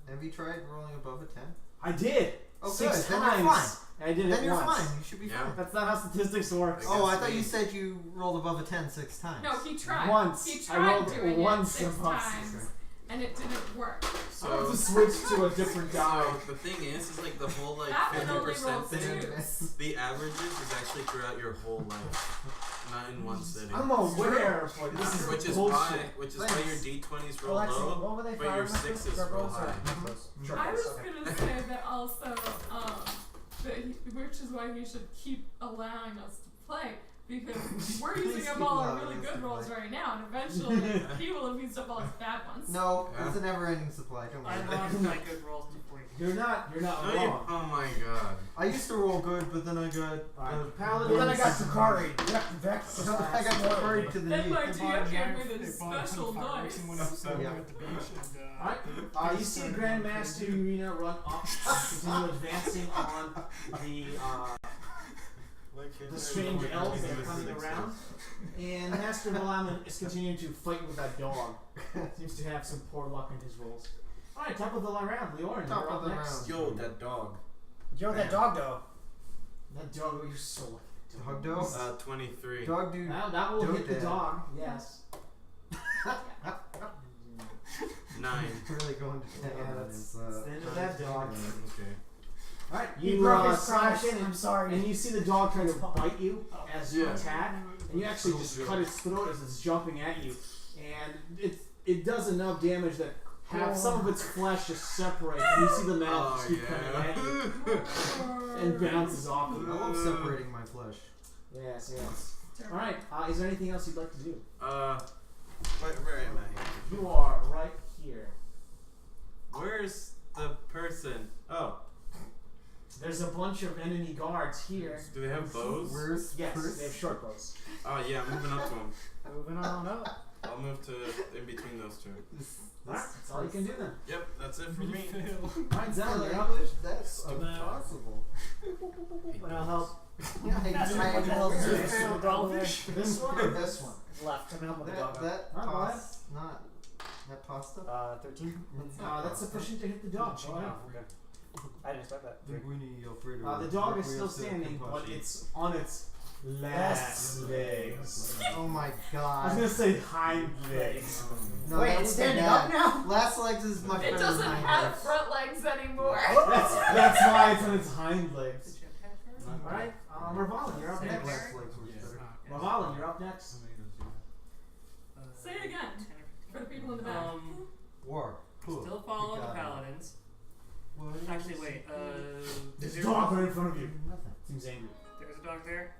[SPEAKER 6] Have you tried rolling above a 10?
[SPEAKER 1] I did.
[SPEAKER 6] Oh,
[SPEAKER 1] 6
[SPEAKER 6] good. Then you're
[SPEAKER 1] times. I did
[SPEAKER 6] Then
[SPEAKER 1] it
[SPEAKER 6] you're
[SPEAKER 1] once.
[SPEAKER 6] fine. You should be
[SPEAKER 8] Yeah.
[SPEAKER 6] fine.
[SPEAKER 1] That's not how statistics work.
[SPEAKER 8] I
[SPEAKER 6] Oh, I
[SPEAKER 8] guess
[SPEAKER 6] thought
[SPEAKER 8] we-
[SPEAKER 6] you said you rolled above a 10 6 times.
[SPEAKER 3] No, he tried.
[SPEAKER 1] Once.
[SPEAKER 3] He
[SPEAKER 1] I
[SPEAKER 3] tried
[SPEAKER 1] rolled
[SPEAKER 3] doing
[SPEAKER 1] once
[SPEAKER 3] it 6
[SPEAKER 1] above
[SPEAKER 3] times,
[SPEAKER 1] 6.
[SPEAKER 3] and it didn't work.
[SPEAKER 1] I have
[SPEAKER 8] So,
[SPEAKER 1] to switch to a different die.
[SPEAKER 8] so the thing is like the whole like
[SPEAKER 3] That one only
[SPEAKER 8] 50%
[SPEAKER 3] rolls
[SPEAKER 8] thing.
[SPEAKER 3] twos.
[SPEAKER 8] The averages is actually throughout your whole life, not in one sitting.
[SPEAKER 1] I'm aware of what this is
[SPEAKER 8] which is
[SPEAKER 1] bullshit.
[SPEAKER 8] why your D20s roll
[SPEAKER 4] Alexi,
[SPEAKER 8] low,
[SPEAKER 4] what were they
[SPEAKER 8] but your
[SPEAKER 4] firing?
[SPEAKER 8] sixes
[SPEAKER 4] Red
[SPEAKER 8] roll
[SPEAKER 4] rolls or
[SPEAKER 8] high.
[SPEAKER 4] necklace?
[SPEAKER 3] I was
[SPEAKER 4] Okay.
[SPEAKER 3] gonna say that also, which is why he should keep allowing us to play, because we're
[SPEAKER 6] Please
[SPEAKER 3] using up
[SPEAKER 6] keep
[SPEAKER 3] all our
[SPEAKER 6] allowing
[SPEAKER 3] really
[SPEAKER 6] us
[SPEAKER 3] good
[SPEAKER 6] to
[SPEAKER 3] rolls
[SPEAKER 6] play.
[SPEAKER 3] right now, and eventually he will have used up all his bad ones.
[SPEAKER 6] No,
[SPEAKER 8] Yeah.
[SPEAKER 6] it's a never-ending supply. Don't
[SPEAKER 7] I
[SPEAKER 6] worry.
[SPEAKER 7] lost my good rolls before you.
[SPEAKER 1] You're not
[SPEAKER 8] No, you,
[SPEAKER 1] wrong.
[SPEAKER 8] oh my god.
[SPEAKER 6] I used to roll good, but then I got.
[SPEAKER 1] Alright,
[SPEAKER 4] Well,
[SPEAKER 1] paladin.
[SPEAKER 4] then I got Takari. Vex.
[SPEAKER 6] I got buried to the
[SPEAKER 3] Then
[SPEAKER 6] knee.
[SPEAKER 3] my
[SPEAKER 5] They bought
[SPEAKER 3] GM
[SPEAKER 5] a
[SPEAKER 3] gave
[SPEAKER 5] giant-
[SPEAKER 3] me
[SPEAKER 5] they
[SPEAKER 3] this
[SPEAKER 5] bought a ton of
[SPEAKER 3] special
[SPEAKER 5] fireworks
[SPEAKER 3] dice.
[SPEAKER 5] and went outside
[SPEAKER 6] Yeah.
[SPEAKER 5] at the beach and
[SPEAKER 1] Alright, you see the Grandmaster Arena run up, continue advancing on the strange elves that are coming around, and Master Valaman is continuing to fight with that dog. Seems to have some poor luck in his rolls. Alright, top of the round, Leorin.
[SPEAKER 6] Top
[SPEAKER 1] You're
[SPEAKER 6] of
[SPEAKER 1] up
[SPEAKER 6] the
[SPEAKER 1] next.
[SPEAKER 6] round.
[SPEAKER 8] Yo, that dog.
[SPEAKER 4] Yo, that dog though.
[SPEAKER 1] That dog, you're so lucky.
[SPEAKER 6] Dog dough?
[SPEAKER 8] 23.
[SPEAKER 6] Dog do.
[SPEAKER 1] That will hit the
[SPEAKER 6] Dad.
[SPEAKER 1] dog, yes.
[SPEAKER 8] 9.
[SPEAKER 6] Really going to town.
[SPEAKER 1] Yeah,
[SPEAKER 6] on
[SPEAKER 1] that's
[SPEAKER 6] his,
[SPEAKER 1] the end of that dog.
[SPEAKER 8] Okay.
[SPEAKER 1] Alright,
[SPEAKER 4] He
[SPEAKER 1] you
[SPEAKER 4] broke his
[SPEAKER 1] slash
[SPEAKER 4] crotch.
[SPEAKER 1] in
[SPEAKER 4] I'm sorry.
[SPEAKER 1] and you see the dog trying to bite you as you
[SPEAKER 8] Yeah.
[SPEAKER 1] attack, and you actually just cut its throat as it's jumping at you, and it does enough damage that some of its flesh just separates, and you see the mouth just keep coming at you and bounces off of
[SPEAKER 6] I
[SPEAKER 1] you.
[SPEAKER 6] love separating my flesh.
[SPEAKER 1] Yes, yes. Alright, is there anything else you'd like to do?
[SPEAKER 8] Where am I?
[SPEAKER 1] You are right here.
[SPEAKER 8] Where's the person? Oh,
[SPEAKER 1] There's a bunch of enemy guards here.
[SPEAKER 8] do they have bows?
[SPEAKER 6] Where's
[SPEAKER 1] Yes,
[SPEAKER 6] first?
[SPEAKER 1] they have short bows.
[SPEAKER 8] Oh yeah, I'm moving up to them.
[SPEAKER 4] Moving on up.
[SPEAKER 8] I'll move to in between those two.
[SPEAKER 1] Alright, that's all you can do then.
[SPEAKER 8] Yep, that's it for me.
[SPEAKER 5] Fail.
[SPEAKER 1] Alright, Zell, you're up.
[SPEAKER 6] English? That's
[SPEAKER 5] Stupid.
[SPEAKER 6] impossible.
[SPEAKER 4] But I'll help.
[SPEAKER 6] Yeah,
[SPEAKER 4] What the hell is this?
[SPEAKER 5] Fail.
[SPEAKER 4] Elvish.
[SPEAKER 1] This one or this one?
[SPEAKER 4] Left. I'm helping the dog.
[SPEAKER 6] That
[SPEAKER 1] Alright, go ahead.
[SPEAKER 6] pasta, not that pasta.
[SPEAKER 4] 13.
[SPEAKER 1] That's sufficient to hit the dog. Go ahead.
[SPEAKER 4] Oh, okay. I didn't expect that.
[SPEAKER 6] Linguini Alfredo.
[SPEAKER 1] The dog is still
[SPEAKER 6] Requiem
[SPEAKER 1] standing, but
[SPEAKER 6] Tempashi.
[SPEAKER 1] it's on its last legs.
[SPEAKER 6] Oh my
[SPEAKER 1] I was
[SPEAKER 6] god.
[SPEAKER 1] gonna say hind legs.
[SPEAKER 6] No,
[SPEAKER 4] Wait,
[SPEAKER 6] that
[SPEAKER 4] it's
[SPEAKER 6] was
[SPEAKER 4] standing
[SPEAKER 6] bad.
[SPEAKER 4] up now?
[SPEAKER 6] Last legs is much
[SPEAKER 3] It
[SPEAKER 6] better
[SPEAKER 3] doesn't
[SPEAKER 6] than hind
[SPEAKER 3] have
[SPEAKER 6] legs.
[SPEAKER 3] front legs anymore.
[SPEAKER 1] That's why it's on its hind legs.
[SPEAKER 7] Did you have her?
[SPEAKER 1] Alright, Mervalin, you're up
[SPEAKER 7] Say it
[SPEAKER 1] next.
[SPEAKER 6] Last legs was
[SPEAKER 5] Yeah.
[SPEAKER 6] better.
[SPEAKER 1] Mervalin, you're up next.
[SPEAKER 3] Say it again.
[SPEAKER 7] 10 or
[SPEAKER 3] For the
[SPEAKER 7] 15.
[SPEAKER 3] people in the back.
[SPEAKER 6] War.
[SPEAKER 7] Still follow the paladins. Actually, wait.
[SPEAKER 1] There's a
[SPEAKER 7] there-
[SPEAKER 1] dog right in front of you.
[SPEAKER 6] Nothing.
[SPEAKER 1] Seems angry.
[SPEAKER 7] There's a dog there.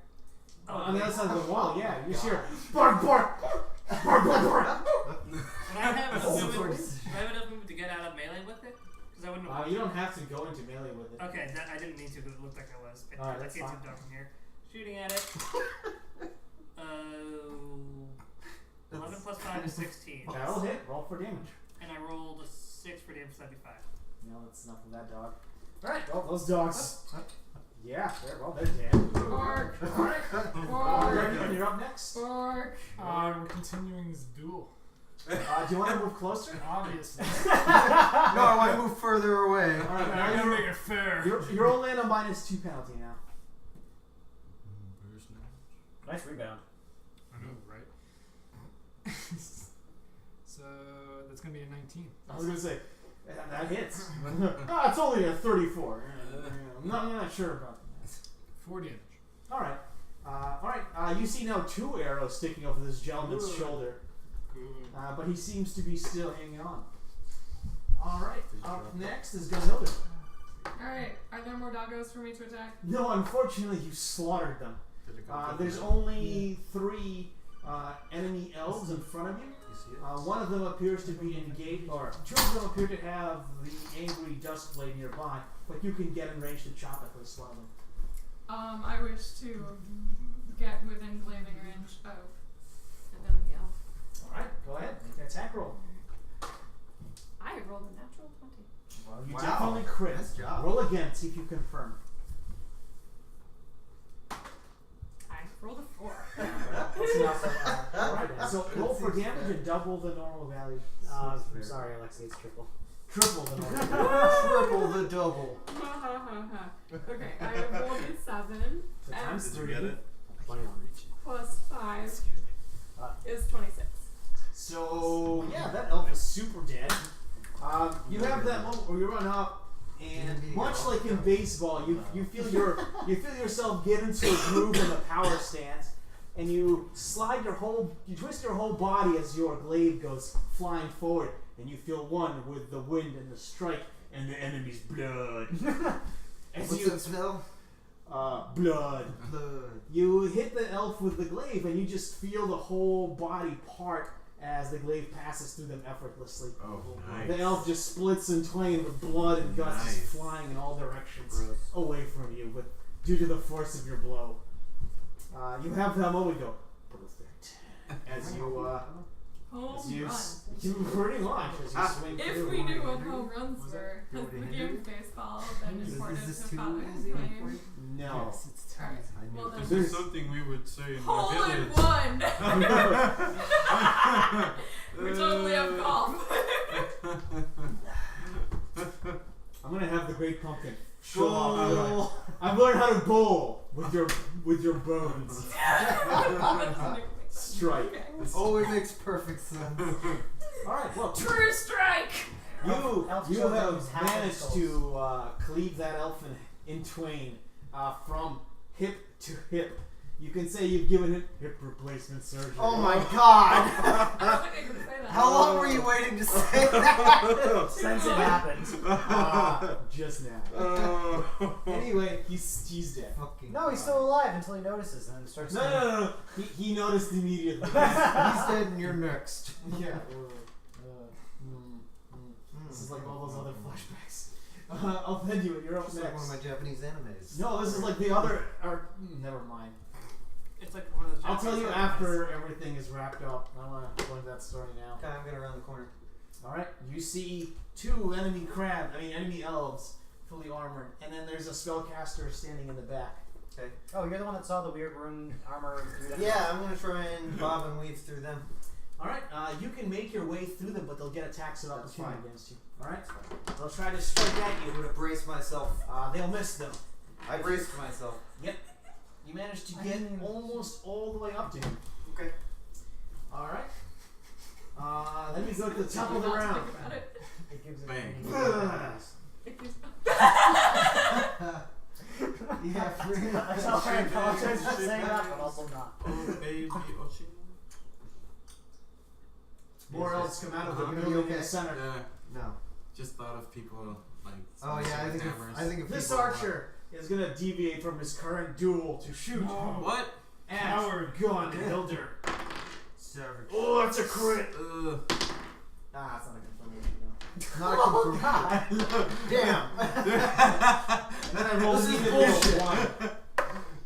[SPEAKER 1] On the other side of the wall, yeah. You just hear bark, bark, bark, bark, bark.
[SPEAKER 7] Would I have enough
[SPEAKER 6] Oh,
[SPEAKER 7] movement?
[SPEAKER 6] sorry.
[SPEAKER 7] Do I have enough movement to get out of melee with it? Because I wouldn't have.
[SPEAKER 1] You don't have to go into melee with it.
[SPEAKER 7] Okay, that, I didn't need to because it looked like I was.
[SPEAKER 1] Alright,
[SPEAKER 7] I
[SPEAKER 1] that's
[SPEAKER 7] can't see
[SPEAKER 1] fine.
[SPEAKER 7] the dog from here. Shooting at it. 11 plus 5 is 16.
[SPEAKER 1] That'll hit. Roll for damage.
[SPEAKER 7] And I rolled a 6 for damage, so that'd be 5.
[SPEAKER 1] No, that's enough of that dog. Alright, well, those dogs. Yeah, they're dead.
[SPEAKER 3] Bark.
[SPEAKER 1] Alright.
[SPEAKER 3] Bark.
[SPEAKER 1] You're up next.
[SPEAKER 3] Bark.
[SPEAKER 5] We're continuing this duel.
[SPEAKER 1] Do you want to move closer?
[SPEAKER 5] Obviously.
[SPEAKER 6] No, I want to move further away.
[SPEAKER 1] Alright,
[SPEAKER 5] I
[SPEAKER 1] now
[SPEAKER 5] gotta
[SPEAKER 1] you're,
[SPEAKER 5] make it fair.
[SPEAKER 1] you're only in a -2 penalty now.
[SPEAKER 4] Nice rebound.
[SPEAKER 5] I know, right? So that's gonna be a 19.
[SPEAKER 1] I was gonna say that hits. No, it's only a 34. I'm not sure about that.
[SPEAKER 5] 4 damage.
[SPEAKER 1] All right, you see now 2 arrows sticking over this gentleman's shoulder,
[SPEAKER 5] Good.
[SPEAKER 1] but he seems to be still hanging on. All right, up next is Gunhilda.
[SPEAKER 3] Alright, are there more doggos for me to attack?
[SPEAKER 1] No, unfortunately, you slaughtered them. There's only 3 enemy elves in front of you. One of them appears to be engaged, or 2 of them appear to have the angry dust blade nearby, but you can get in range to chop at this one of them.
[SPEAKER 3] I wish to get within glaive range of an enemy elf.
[SPEAKER 1] Alright, go ahead, make an attack roll.
[SPEAKER 3] I rolled a natural 20.
[SPEAKER 1] Well, you
[SPEAKER 6] Wow.
[SPEAKER 1] definitely crit.
[SPEAKER 6] Nice job.
[SPEAKER 1] Roll again, see if you confirm.
[SPEAKER 3] I rolled a 4.
[SPEAKER 1] That's enough. Alright, so roll for damage and double the normal value.
[SPEAKER 4] I'm sorry, Alexi, it's triple.
[SPEAKER 1] Triple the normal value.
[SPEAKER 6] Triple the double.
[SPEAKER 3] Okay, I have rolled a 7.
[SPEAKER 1] So
[SPEAKER 3] And
[SPEAKER 1] times
[SPEAKER 8] Did you
[SPEAKER 1] 3.
[SPEAKER 8] get it?
[SPEAKER 3] plus 5 is 26.
[SPEAKER 1] So yeah, that elf is super dead. You have that moment where you run up, and much like in baseball, you feel yourself get into a groove in the power stance, and you twist your whole body as your glaive goes flying forward, and you feel one with the wind and the strike and the enemy's blood. As
[SPEAKER 6] What's
[SPEAKER 1] you
[SPEAKER 6] that smell?
[SPEAKER 1] blood.
[SPEAKER 6] Blood.
[SPEAKER 1] You hit the elf with the glaive, and you just feel the whole body part as the glaive passes through them effortlessly.
[SPEAKER 8] Oh,
[SPEAKER 1] The elf just splits in twain with blood and guts
[SPEAKER 8] Nice.
[SPEAKER 1] just flying in all directions
[SPEAKER 6] Gross.
[SPEAKER 1] away from you, but due to the force of your blow. You have that moment go, perfect. As you,
[SPEAKER 3] Home
[SPEAKER 1] as you,
[SPEAKER 3] run.
[SPEAKER 1] you pretty much, as you swing
[SPEAKER 3] If
[SPEAKER 1] through.
[SPEAKER 3] we knew what home runs
[SPEAKER 6] Was
[SPEAKER 3] were,
[SPEAKER 6] that-
[SPEAKER 3] has
[SPEAKER 6] do you
[SPEAKER 3] the
[SPEAKER 6] want to
[SPEAKER 3] game
[SPEAKER 6] hit
[SPEAKER 3] baseball been
[SPEAKER 6] Is
[SPEAKER 3] imported
[SPEAKER 6] this
[SPEAKER 3] to
[SPEAKER 6] too
[SPEAKER 3] Father's
[SPEAKER 6] easy for
[SPEAKER 3] game?
[SPEAKER 6] you?
[SPEAKER 1] No.
[SPEAKER 6] Yes, it's too
[SPEAKER 3] Alright.
[SPEAKER 6] easy. I knew
[SPEAKER 3] Well
[SPEAKER 6] it.
[SPEAKER 3] then,
[SPEAKER 8] This is something we would say in
[SPEAKER 3] hole
[SPEAKER 8] our
[SPEAKER 3] in
[SPEAKER 8] village.
[SPEAKER 3] one! We totally have golf.
[SPEAKER 1] I'm gonna have the Great Pumpkin show off. I've learned how to bowl with your bones. Strike.
[SPEAKER 6] Oh, it makes perfect sense.
[SPEAKER 1] All right. Well,
[SPEAKER 3] True strike.
[SPEAKER 1] you
[SPEAKER 4] Elf
[SPEAKER 1] you
[SPEAKER 4] shows
[SPEAKER 1] have
[SPEAKER 4] those
[SPEAKER 1] managed
[SPEAKER 4] skulls.
[SPEAKER 1] to cleave that elf in twain from hip to hip. You can say you've given him hip replacement surgery.
[SPEAKER 6] Oh my god!
[SPEAKER 3] I wasn't even gonna say that.
[SPEAKER 6] How long were you waiting to say that?
[SPEAKER 4] Since it happened.
[SPEAKER 1] Just now. Anyway, he's dead.
[SPEAKER 6] Fucking
[SPEAKER 4] No, he's still alive until he notices and then starts.
[SPEAKER 1] No. He noticed immediately.
[SPEAKER 6] He's dead and you're next.
[SPEAKER 1] Yeah. This is like all those other flashbacks. I'll send you it. You're up
[SPEAKER 6] It's like one of
[SPEAKER 1] next.
[SPEAKER 6] my Japanese animes.
[SPEAKER 1] No, this is like the other. Never mind.
[SPEAKER 7] It's like one of those.
[SPEAKER 1] I'll tell
[SPEAKER 7] Japanese
[SPEAKER 1] you
[SPEAKER 7] animes.
[SPEAKER 1] after everything is wrapped up. I don't want to go into that story now.
[SPEAKER 6] Okay, I'm gonna round the corner.
[SPEAKER 1] Alright, you see two enemy elves, fully armored, and then there's a spellcaster standing in the back.
[SPEAKER 6] Okay.
[SPEAKER 4] Oh, you're the one that saw the weird rune armor.
[SPEAKER 6] Yeah, I'm gonna try and bob and weave through them.
[SPEAKER 1] Alright, you can make your way through them, but they'll get attacks of
[SPEAKER 6] That's
[SPEAKER 1] opportunity
[SPEAKER 6] fine.
[SPEAKER 1] against you. Alright? They'll try to strike at
[SPEAKER 6] I'm
[SPEAKER 1] you.
[SPEAKER 6] gonna brace myself.
[SPEAKER 1] They'll miss them.
[SPEAKER 6] I braced myself.
[SPEAKER 1] You managed to get almost all the way up to him.
[SPEAKER 6] Okay.
[SPEAKER 1] Alright. Let me go to the top of the
[SPEAKER 3] Not to
[SPEAKER 1] round.
[SPEAKER 3] think about it.
[SPEAKER 4] It gives it.
[SPEAKER 8] Bang.
[SPEAKER 3] If he's-
[SPEAKER 6] Yeah, free.
[SPEAKER 4] I apologize for saying that, but also not.
[SPEAKER 8] Oh, baby.
[SPEAKER 1] More elves come out of the
[SPEAKER 6] Uh-huh.
[SPEAKER 1] building in
[SPEAKER 6] Okay.
[SPEAKER 1] the center.
[SPEAKER 8] Yeah,
[SPEAKER 6] No.
[SPEAKER 8] just thought of people like.
[SPEAKER 6] Oh yeah, I think if
[SPEAKER 1] This
[SPEAKER 6] people,
[SPEAKER 1] archer is going to deviate from his current duel to shoot
[SPEAKER 8] What?
[SPEAKER 1] at
[SPEAKER 5] Coward.
[SPEAKER 1] gun builder.
[SPEAKER 6] Savage.
[SPEAKER 1] Oh, that's a crit.
[SPEAKER 8] Ugh.
[SPEAKER 1] That's not a confirmation though.
[SPEAKER 6] Not a confirmation. Damn.
[SPEAKER 1] Then I rolled
[SPEAKER 6] This
[SPEAKER 1] an
[SPEAKER 6] is
[SPEAKER 1] even
[SPEAKER 6] bullshit.
[SPEAKER 1] one.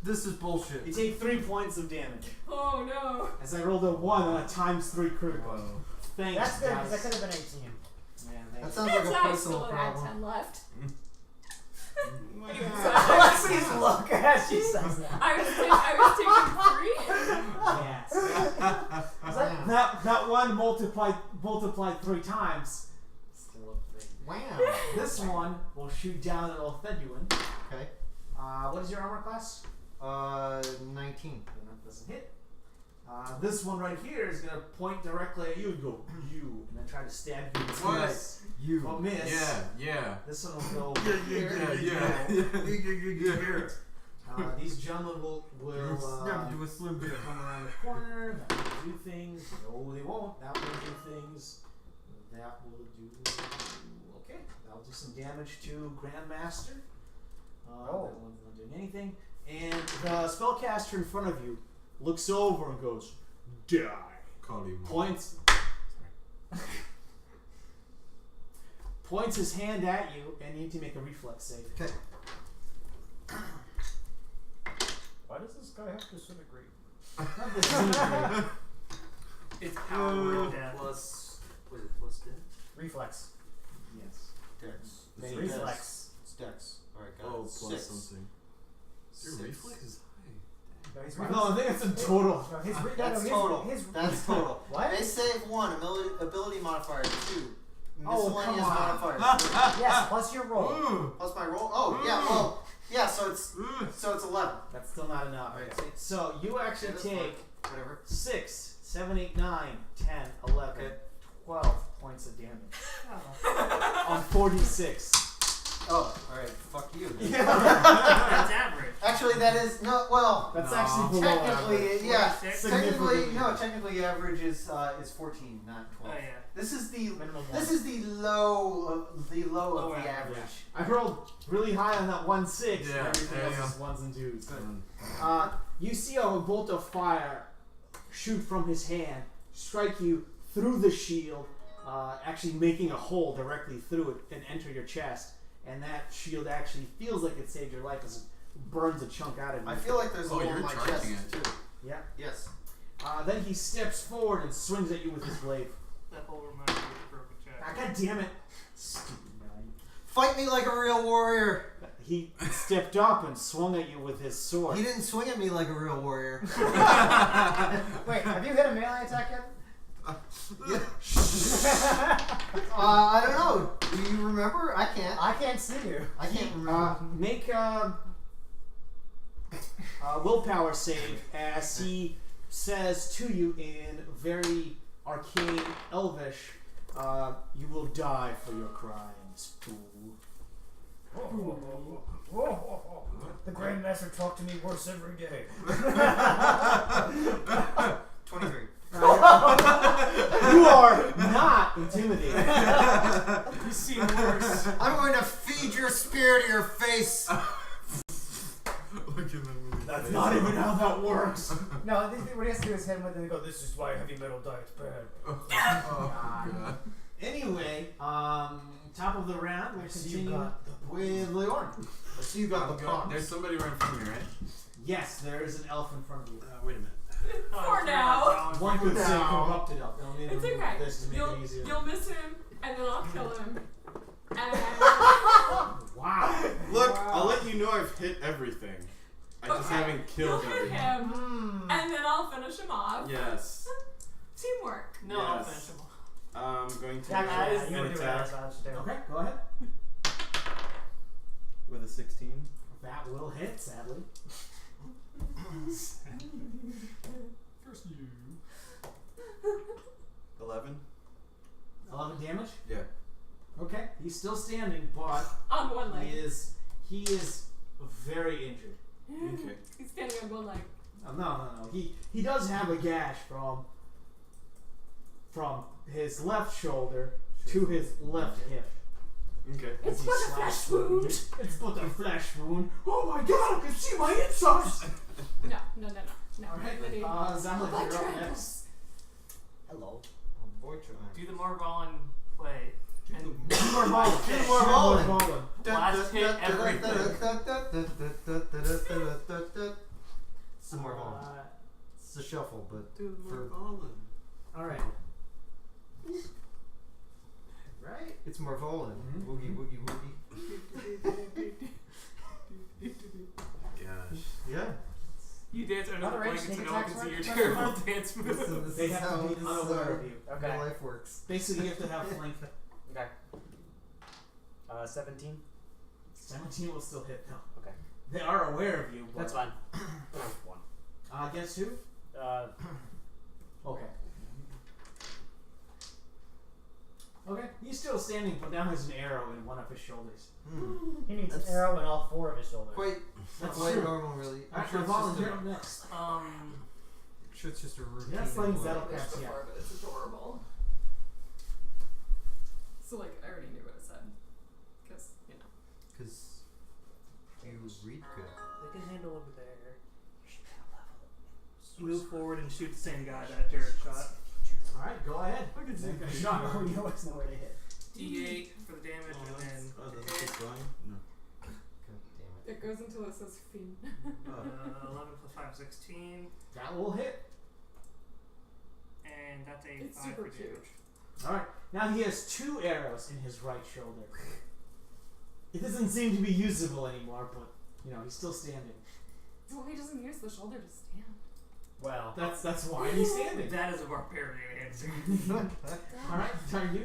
[SPEAKER 6] This is bullshit.
[SPEAKER 1] You take 3 points of damage.
[SPEAKER 3] Oh no.
[SPEAKER 1] As I rolled a 1 on a ×3 critical.
[SPEAKER 8] Whoa.
[SPEAKER 1] Thanks,
[SPEAKER 4] That's good because
[SPEAKER 1] guys.
[SPEAKER 4] that could have been 18.
[SPEAKER 1] Man,
[SPEAKER 6] That
[SPEAKER 1] thanks.
[SPEAKER 6] sounds like a
[SPEAKER 3] That's I
[SPEAKER 6] personal
[SPEAKER 3] still had
[SPEAKER 6] problem.
[SPEAKER 3] 10 left.
[SPEAKER 4] Alexi's look as she says that.
[SPEAKER 3] I was taking 3.
[SPEAKER 1] Yes.
[SPEAKER 6] Wow.
[SPEAKER 1] That one multiplied 3 times. Still a 3.
[SPEAKER 6] Wow.
[SPEAKER 1] This one will shoot down at Oltheduin.
[SPEAKER 6] Okay.
[SPEAKER 1] What is your armor class?
[SPEAKER 6] 19.
[SPEAKER 1] Then that doesn't hit. This one right here is going to point directly at you and go, you, and then try to stab you in the
[SPEAKER 8] What?
[SPEAKER 1] face.
[SPEAKER 6] You.
[SPEAKER 1] Oh, miss.
[SPEAKER 8] Yeah.
[SPEAKER 1] This one will go here.
[SPEAKER 8] Yeah.
[SPEAKER 1] These gentlemen will
[SPEAKER 6] do a slim bit.
[SPEAKER 1] come around the corner. That will do things. No, they won't. That will do things. That will do. Okay. That'll do some damage to Grandmaster. That one's not doing anything. And the spellcaster in front of you looks over and goes, die.
[SPEAKER 8] Call you.
[SPEAKER 1] Points. Points his hand at you, and you need to make a reflex save.
[SPEAKER 6] Okay.
[SPEAKER 4] Why does this guy have disintegrate?
[SPEAKER 1] Not disintegrate.
[SPEAKER 7] It's power word death.
[SPEAKER 6] Plus. What is it? Plus dex?
[SPEAKER 4] Reflex.
[SPEAKER 1] Yes.
[SPEAKER 6] Dex.
[SPEAKER 1] It's
[SPEAKER 4] Reflex.
[SPEAKER 6] It's dex. Alright, got
[SPEAKER 8] Oh,
[SPEAKER 6] it.
[SPEAKER 8] plus
[SPEAKER 6] 6.
[SPEAKER 8] something. Your
[SPEAKER 6] 6.
[SPEAKER 8] reflex is high.
[SPEAKER 4] No, he's
[SPEAKER 1] No, I think it's in total.
[SPEAKER 4] No, his
[SPEAKER 6] That's total. That's total.
[SPEAKER 4] What?
[SPEAKER 6] They save 1. Ability modifier 2.
[SPEAKER 1] Oh,
[SPEAKER 6] Miscellaneous
[SPEAKER 1] come on.
[SPEAKER 6] modifier 3.
[SPEAKER 4] Yes, plus your roll.
[SPEAKER 6] Plus my roll. Oh, yeah. Well, yeah. So it's 11.
[SPEAKER 1] That's still not enough.
[SPEAKER 6] Alright.
[SPEAKER 1] So you actually
[SPEAKER 6] Yeah, that's
[SPEAKER 1] take
[SPEAKER 6] Whatever.
[SPEAKER 1] 6, 7, 8, 9, 10, 11,
[SPEAKER 6] Okay.
[SPEAKER 1] 12 points of damage
[SPEAKER 7] Oh.
[SPEAKER 1] on 46.
[SPEAKER 6] Oh, alright. Fuck you.
[SPEAKER 7] That's average.
[SPEAKER 6] Actually, that is no. Well,
[SPEAKER 1] That's
[SPEAKER 8] No.
[SPEAKER 1] actually below
[SPEAKER 6] technically,
[SPEAKER 1] average.
[SPEAKER 6] yeah.
[SPEAKER 7] 46?
[SPEAKER 6] Technically, no. Technically, average is 14, not 12.
[SPEAKER 7] Oh yeah.
[SPEAKER 6] This is the
[SPEAKER 1] Minimum
[SPEAKER 6] this
[SPEAKER 1] one.
[SPEAKER 6] is the low of the
[SPEAKER 7] Low
[SPEAKER 6] average.
[SPEAKER 7] average.
[SPEAKER 1] I rolled really high on that 1, 6.
[SPEAKER 8] Yeah,
[SPEAKER 1] and everything
[SPEAKER 8] there you
[SPEAKER 1] else is 1s and 2s.
[SPEAKER 8] Good.
[SPEAKER 1] You see a bolt of fire shoot from his hand, strike you through the shield, actually making a hole directly through it and enter your chest. And that shield actually feels like it saved your life as it burns a chunk out of you.
[SPEAKER 6] I feel like there's a
[SPEAKER 8] Oh,
[SPEAKER 6] hole
[SPEAKER 8] you're
[SPEAKER 6] in my
[SPEAKER 8] charging
[SPEAKER 6] chest
[SPEAKER 8] it.
[SPEAKER 6] too.
[SPEAKER 1] Yeah.
[SPEAKER 6] Yes.
[SPEAKER 1] Then he steps forward and swings at you with his blade.
[SPEAKER 7] That whole reminds me of the broken chest.
[SPEAKER 1] God damn it! Stupid guy.
[SPEAKER 6] Fight me like a real warrior.
[SPEAKER 1] He stepped up and swung at you with his sword.
[SPEAKER 6] He didn't swing at me like a real warrior.
[SPEAKER 4] Wait, have you hit a melee attack yet?
[SPEAKER 6] I don't know. Do you remember? I can't.
[SPEAKER 4] I can't see you.
[SPEAKER 6] I can't remember.
[SPEAKER 1] Make a willpower save as he says to you in very arcane Elvish, you will die for your crimes, fool.
[SPEAKER 4] The Grandmaster talked to me worse every day.
[SPEAKER 6] 23.
[SPEAKER 1] You are not intimidated.
[SPEAKER 5] You see worse.
[SPEAKER 6] I'm going to feed your spear to your face.
[SPEAKER 8] Look at that movie.
[SPEAKER 1] That's not even how that works.
[SPEAKER 4] No, what he has to do is hit him with it and go, this is why heavy metal diet's bad.
[SPEAKER 8] Oh, God.
[SPEAKER 1] Anyway, top of the round, we're
[SPEAKER 4] So you
[SPEAKER 1] continuing
[SPEAKER 4] got
[SPEAKER 1] with Leon.
[SPEAKER 6] So you got the pop.
[SPEAKER 8] There's somebody right in front of me, right?
[SPEAKER 1] Yes, there is an elf in front of you.
[SPEAKER 8] Wait a minute.
[SPEAKER 3] For now.
[SPEAKER 1] One could say
[SPEAKER 6] Now.
[SPEAKER 1] corrupted elf. They'll need
[SPEAKER 3] It's
[SPEAKER 1] to remove
[SPEAKER 3] okay.
[SPEAKER 1] this to make it easier.
[SPEAKER 3] You'll miss him, and then I'll kill him. And
[SPEAKER 1] Wow.
[SPEAKER 8] Look, I'll let you know I've hit everything. I just
[SPEAKER 3] Okay,
[SPEAKER 8] haven't
[SPEAKER 3] you'll
[SPEAKER 8] killed
[SPEAKER 3] hit
[SPEAKER 8] everything.
[SPEAKER 3] him, and then I'll finish him off.
[SPEAKER 8] Yes.
[SPEAKER 3] Teamwork.
[SPEAKER 7] No, I'll
[SPEAKER 8] Yes.
[SPEAKER 7] finish him off.
[SPEAKER 8] I'm going to
[SPEAKER 4] Yeah,
[SPEAKER 8] make
[SPEAKER 4] you
[SPEAKER 8] an
[SPEAKER 4] would do it
[SPEAKER 8] attack
[SPEAKER 4] as I should do.
[SPEAKER 1] Okay, go ahead.
[SPEAKER 8] with a 16.
[SPEAKER 1] That will hit, sadly.
[SPEAKER 5] First you.
[SPEAKER 8] 11?
[SPEAKER 1] 11 damage?
[SPEAKER 8] Yeah.
[SPEAKER 1] Okay, he's still standing, but
[SPEAKER 3] On one leg.
[SPEAKER 1] he is very injured.
[SPEAKER 8] Okay.
[SPEAKER 3] He's standing on one leg.
[SPEAKER 1] No. He does have a gash from his left shoulder to his left hip.
[SPEAKER 8] Okay.
[SPEAKER 3] It's
[SPEAKER 1] As he
[SPEAKER 3] but a
[SPEAKER 1] slashed
[SPEAKER 3] flesh
[SPEAKER 1] through.
[SPEAKER 3] wound.
[SPEAKER 1] It's but a flesh wound. Oh my god, I can see my insides!
[SPEAKER 3] No.
[SPEAKER 1] Alright,
[SPEAKER 3] Literally.
[SPEAKER 1] Zamla, you're up
[SPEAKER 3] Electric.
[SPEAKER 1] next.
[SPEAKER 4] Hello.
[SPEAKER 7] Do the Morvallen play. And
[SPEAKER 1] More ballin'.
[SPEAKER 6] Two more ballin'.
[SPEAKER 7] Last hit everything.
[SPEAKER 6] Some more ballin'. It's a shuffle, but
[SPEAKER 8] Dude,
[SPEAKER 6] For-
[SPEAKER 1] Alright. Right?
[SPEAKER 6] it's more ballin'.
[SPEAKER 1] Mhm.
[SPEAKER 6] Woogie, woogie, woogie.
[SPEAKER 8] Gosh.
[SPEAKER 6] Yeah.
[SPEAKER 7] You dance under the
[SPEAKER 4] Other range
[SPEAKER 7] blankets and
[SPEAKER 4] sneak
[SPEAKER 7] no one
[SPEAKER 4] attacks
[SPEAKER 7] can see your
[SPEAKER 4] work?
[SPEAKER 7] terrible dance
[SPEAKER 6] This
[SPEAKER 7] moves.
[SPEAKER 6] is
[SPEAKER 1] They have
[SPEAKER 6] how
[SPEAKER 1] to be
[SPEAKER 6] this,
[SPEAKER 1] unaware of you.
[SPEAKER 4] Okay.
[SPEAKER 6] real life works.
[SPEAKER 1] Basically, you have to have flank.
[SPEAKER 4] Okay. 17.
[SPEAKER 1] 17 will still hit though.
[SPEAKER 4] Okay.
[SPEAKER 1] They are aware of you, but
[SPEAKER 4] That's fine. One.
[SPEAKER 1] against who? Okay. Okay, he's still standing, but now has an arrow in one of his shoulders.
[SPEAKER 4] He needs
[SPEAKER 6] That's-
[SPEAKER 4] an arrow in all 4 of his shoulders.
[SPEAKER 6] Quite,
[SPEAKER 1] That's
[SPEAKER 6] quite
[SPEAKER 1] true.
[SPEAKER 6] normal, really. I'm
[SPEAKER 1] Alright,
[SPEAKER 6] sure,
[SPEAKER 1] volunteer up next.
[SPEAKER 6] I'm sure it's just a routine.
[SPEAKER 1] Yeah, slings
[SPEAKER 6] anyway.
[SPEAKER 1] that'll
[SPEAKER 3] This
[SPEAKER 1] catch you.
[SPEAKER 3] before, but it's adorable. So like, I already knew what it said, because you know.
[SPEAKER 6] Because you read good.
[SPEAKER 7] They can handle over there. Move forward and shoot the same guy that Jared shot.
[SPEAKER 1] Alright, go ahead.
[SPEAKER 7] I can
[SPEAKER 1] Make a shot.
[SPEAKER 4] Oh, you always know where to hit.
[SPEAKER 7] D8 for the damage and then
[SPEAKER 8] Oh, does it keep going? No.
[SPEAKER 6] God damn it.
[SPEAKER 3] It goes until it says fiend.
[SPEAKER 7] 11 plus 5, 16.
[SPEAKER 1] That will hit.
[SPEAKER 7] And that's a
[SPEAKER 3] It's
[SPEAKER 7] 5
[SPEAKER 3] super
[SPEAKER 7] for
[SPEAKER 3] cute.
[SPEAKER 7] damage.
[SPEAKER 1] Alright, now he has 2 arrows in his right shoulder. It doesn't seem to be usable anymore, but, you know, he's still standing.
[SPEAKER 3] Well, he doesn't use the shoulder to stand.
[SPEAKER 4] Well,
[SPEAKER 1] That's why he's standing.
[SPEAKER 7] That is a barbarian answer.
[SPEAKER 1] Alright,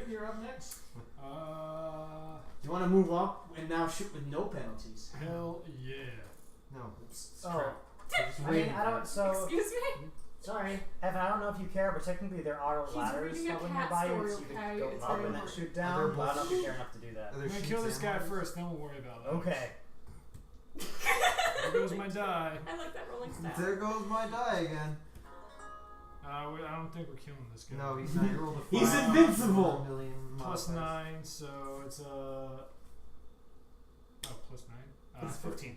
[SPEAKER 1] you're up next.
[SPEAKER 5] Uh,
[SPEAKER 1] You want to move up and now shoot with no penalties.
[SPEAKER 5] hell yeah.
[SPEAKER 6] No, it's
[SPEAKER 4] Oh.
[SPEAKER 6] crap.
[SPEAKER 4] I mean, I don't. So
[SPEAKER 3] Excuse me?
[SPEAKER 4] sorry, Evan. I don't know if you care, but technically there are
[SPEAKER 3] He's
[SPEAKER 4] ladders
[SPEAKER 3] reading a
[SPEAKER 4] hovering
[SPEAKER 3] cat
[SPEAKER 4] nearby you,
[SPEAKER 3] story,
[SPEAKER 4] so you can
[SPEAKER 3] okay?
[SPEAKER 4] go
[SPEAKER 3] It's
[SPEAKER 4] up
[SPEAKER 3] very
[SPEAKER 4] and then
[SPEAKER 3] important.
[SPEAKER 4] shoot
[SPEAKER 6] Are
[SPEAKER 4] down.
[SPEAKER 6] there
[SPEAKER 4] But I don't know if you care enough to do that.
[SPEAKER 6] Are there
[SPEAKER 5] I'm gonna
[SPEAKER 6] sheets
[SPEAKER 5] kill this guy
[SPEAKER 6] and
[SPEAKER 5] first, then we'll worry about that.
[SPEAKER 4] Okay.
[SPEAKER 5] There goes my die.
[SPEAKER 3] I like that rolling style.
[SPEAKER 6] There goes my die again.
[SPEAKER 5] I don't think we're killing this guy.
[SPEAKER 6] No, he's not. You rolled a 5.
[SPEAKER 1] He's invincible.
[SPEAKER 6] Million
[SPEAKER 5] Plus
[SPEAKER 6] modifiers.
[SPEAKER 5] 9, so it's plus 9.
[SPEAKER 1] It's
[SPEAKER 5] 15.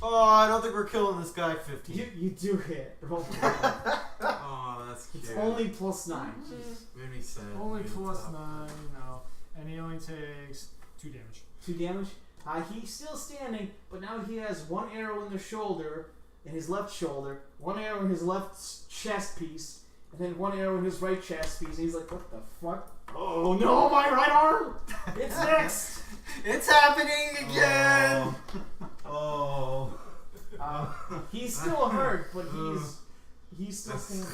[SPEAKER 6] Oh, I don't think we're killing this guy. 15.
[SPEAKER 1] You do hit. Roll.
[SPEAKER 8] Oh, that's cute.
[SPEAKER 1] It's only plus 9.
[SPEAKER 8] Made me sad.
[SPEAKER 5] Only
[SPEAKER 8] Made me
[SPEAKER 5] plus
[SPEAKER 8] sad.
[SPEAKER 5] 9, and he only takes 2 damage.
[SPEAKER 1] 2 damage. He's still standing, but now he has 1 arrow in the shoulder, in his left shoulder, 1 arrow in his left chest piece, and then 1 arrow in his right chest piece. And he's like, "What the fuck? Oh no, my right arm! It's next."
[SPEAKER 6] It's happening again.
[SPEAKER 8] Oh.
[SPEAKER 1] He's still hurt, but he's still standing.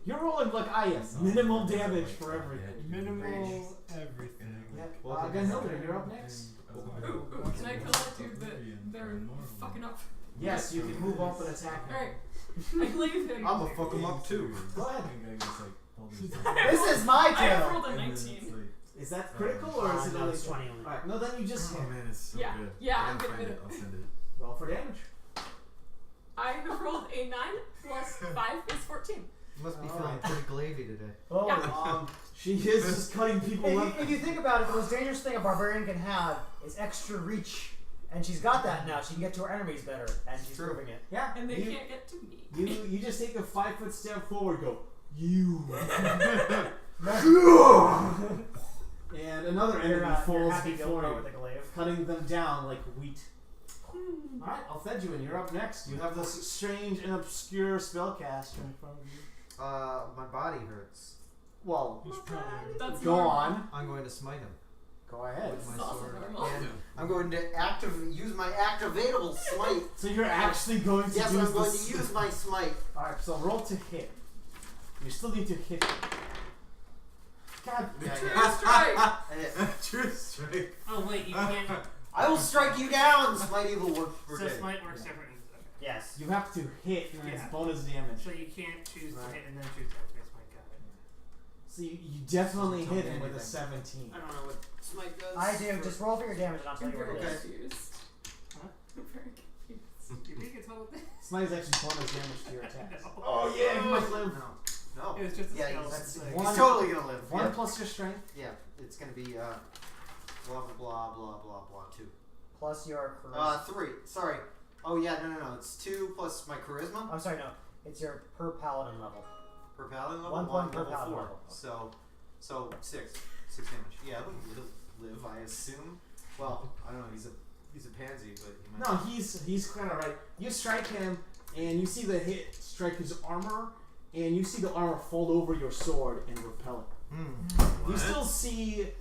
[SPEAKER 1] You're rolling like I am. Minimal damage for everything.
[SPEAKER 5] Minimal everything.
[SPEAKER 1] Yep. Gunhilda, you're up next.
[SPEAKER 3] Ooh, can I kill that dude that they're fucking up?
[SPEAKER 1] Yes, you can move up and attack him.
[SPEAKER 3] Alright. I glaive him.
[SPEAKER 6] I'm gonna fuck him up too.
[SPEAKER 1] Go ahead.
[SPEAKER 4] This is my
[SPEAKER 3] I have
[SPEAKER 4] kill.
[SPEAKER 3] rolled a 19.
[SPEAKER 1] Is that critical or is it
[SPEAKER 4] no,
[SPEAKER 1] only
[SPEAKER 4] it's 20 only.
[SPEAKER 1] Alright, no, then you just hit.
[SPEAKER 8] Oh man, it's so
[SPEAKER 3] Yeah.
[SPEAKER 8] good.
[SPEAKER 3] Yeah,
[SPEAKER 8] I
[SPEAKER 3] I'm
[SPEAKER 8] gotta
[SPEAKER 3] gonna
[SPEAKER 8] find
[SPEAKER 3] hit
[SPEAKER 8] I'll send it.
[SPEAKER 1] Roll for damage.
[SPEAKER 3] I have rolled a 9 plus 5 is 14.
[SPEAKER 6] You must be
[SPEAKER 1] All
[SPEAKER 6] feeling
[SPEAKER 1] right.
[SPEAKER 6] pretty glavy today.
[SPEAKER 4] Oh,
[SPEAKER 3] Yeah.
[SPEAKER 1] She is just cutting people
[SPEAKER 4] if,
[SPEAKER 1] up.
[SPEAKER 4] if you think about it, the most dangerous thing a barbarian can have is extra reach. And she's got that now. She can get to her enemies better, and she's
[SPEAKER 6] True.
[SPEAKER 4] proving it.
[SPEAKER 1] Yeah,
[SPEAKER 3] And they
[SPEAKER 1] you,
[SPEAKER 3] can't get to me.
[SPEAKER 1] you just take a 5-foot step forward, go, you. And another enemy
[SPEAKER 4] You're
[SPEAKER 1] falls
[SPEAKER 4] happy to
[SPEAKER 1] before
[SPEAKER 4] go
[SPEAKER 1] you,
[SPEAKER 4] with the glaive.
[SPEAKER 1] cutting them down like wheat. Alright, I'll fed you, and you're up next. You have this strange and obscure spellcaster in front of you.
[SPEAKER 6] My body hurts.
[SPEAKER 1] Well,
[SPEAKER 5] He's probably
[SPEAKER 3] That's
[SPEAKER 1] go
[SPEAKER 3] normal.
[SPEAKER 1] on.
[SPEAKER 6] I'm going to smite him.
[SPEAKER 1] Go ahead.
[SPEAKER 6] With my
[SPEAKER 3] That's also
[SPEAKER 6] sword.
[SPEAKER 3] normal.
[SPEAKER 6] And I'm going to use my activatable smite.
[SPEAKER 1] So you're actually going to
[SPEAKER 6] Yes,
[SPEAKER 1] use
[SPEAKER 6] I'm going
[SPEAKER 1] this.
[SPEAKER 6] to use my smite.
[SPEAKER 1] Alright, so roll to hit. You still need to hit. God,
[SPEAKER 6] Yeah,
[SPEAKER 3] True
[SPEAKER 6] yeah.
[SPEAKER 3] strike.
[SPEAKER 6] I hit.
[SPEAKER 8] True strike.
[SPEAKER 7] Oh wait, you can't.
[SPEAKER 6] I will strike you down, smite evil
[SPEAKER 7] So
[SPEAKER 6] brigade.
[SPEAKER 7] smite works different. Okay.
[SPEAKER 4] Yes.
[SPEAKER 1] you have to hit, and it's
[SPEAKER 7] Yeah.
[SPEAKER 1] bonus damage.
[SPEAKER 7] So you can't choose to
[SPEAKER 1] Right.
[SPEAKER 7] hit and then choose to activate smite. Got it.
[SPEAKER 1] So you definitely
[SPEAKER 6] Doesn't
[SPEAKER 1] hit
[SPEAKER 6] tell
[SPEAKER 1] him
[SPEAKER 6] me
[SPEAKER 1] with a
[SPEAKER 6] anything.
[SPEAKER 1] 17.
[SPEAKER 6] I don't know what smite does.
[SPEAKER 4] I do. Just roll for your damage, and I'll tell
[SPEAKER 3] I'm
[SPEAKER 4] you what
[SPEAKER 3] very
[SPEAKER 4] it is.
[SPEAKER 3] confused.
[SPEAKER 7] Huh?
[SPEAKER 3] I'm very confused.
[SPEAKER 7] You think it's all this?
[SPEAKER 1] Smite is actually bonus damage to your attacks.
[SPEAKER 7] No.
[SPEAKER 1] Oh yeah, you might live.
[SPEAKER 6] No.
[SPEAKER 7] It was just a
[SPEAKER 6] Yeah,
[SPEAKER 7] skill.
[SPEAKER 6] that's,
[SPEAKER 7] Like-
[SPEAKER 1] One-
[SPEAKER 6] he's totally gonna live.
[SPEAKER 1] 1
[SPEAKER 6] Yeah.
[SPEAKER 1] plus your strength.
[SPEAKER 6] Yeah, it's gonna be blah blah blah blah blah blah 2.
[SPEAKER 4] Plus your charisma.
[SPEAKER 6] 3. Sorry. Oh yeah, no. It's 2 plus my charisma
[SPEAKER 4] I'm sorry, no. It's your per paladin level.
[SPEAKER 6] per paladin level.
[SPEAKER 4] 1 point per
[SPEAKER 6] level
[SPEAKER 4] paladin
[SPEAKER 6] 4.
[SPEAKER 4] level.
[SPEAKER 6] So 6 damage. Yeah, he'll live, I assume. Well, I don't know. He's a pansy, but he might.
[SPEAKER 1] No, he's kind of right. You strike him, and you see the hit strike his armor, and you see the armor fold over your sword and repel it. You still see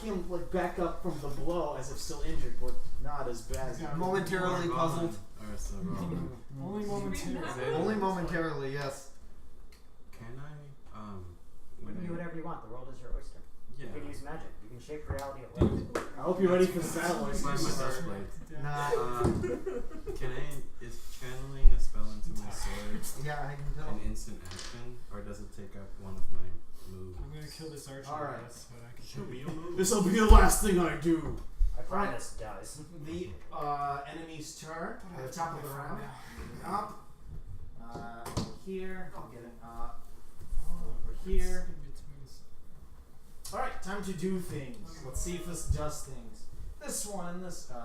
[SPEAKER 1] him like back up from the blow as if still injured, but not as bad.
[SPEAKER 5] Yeah.
[SPEAKER 6] Momentarily puzzled.
[SPEAKER 8] Or so wrong.
[SPEAKER 5] only momentarily.
[SPEAKER 6] Only momentarily, yes.
[SPEAKER 8] Can I
[SPEAKER 4] You can do whatever you want. The world is your oyster.
[SPEAKER 8] Yeah.
[SPEAKER 4] You can use magic. You can shape reality at will.
[SPEAKER 1] I hope you're ready for this battle.
[SPEAKER 8] That's my
[SPEAKER 1] Oyster.
[SPEAKER 8] best blade.
[SPEAKER 6] Nah.
[SPEAKER 8] Is channeling a spell into my sword
[SPEAKER 6] Yeah, I can tell.
[SPEAKER 8] an instant action, or does it take up one of my moves?
[SPEAKER 5] I'm gonna kill this archer.
[SPEAKER 1] All right.
[SPEAKER 5] Yes, but I can
[SPEAKER 8] Should be a move.
[SPEAKER 1] This will be the last thing I do.
[SPEAKER 4] I promise, guys.
[SPEAKER 1] The enemy's turn. At the top of the round. Up. Over here. I'll get it. Over here. Alright, time to do things. Let's see if this does things. This one and this one.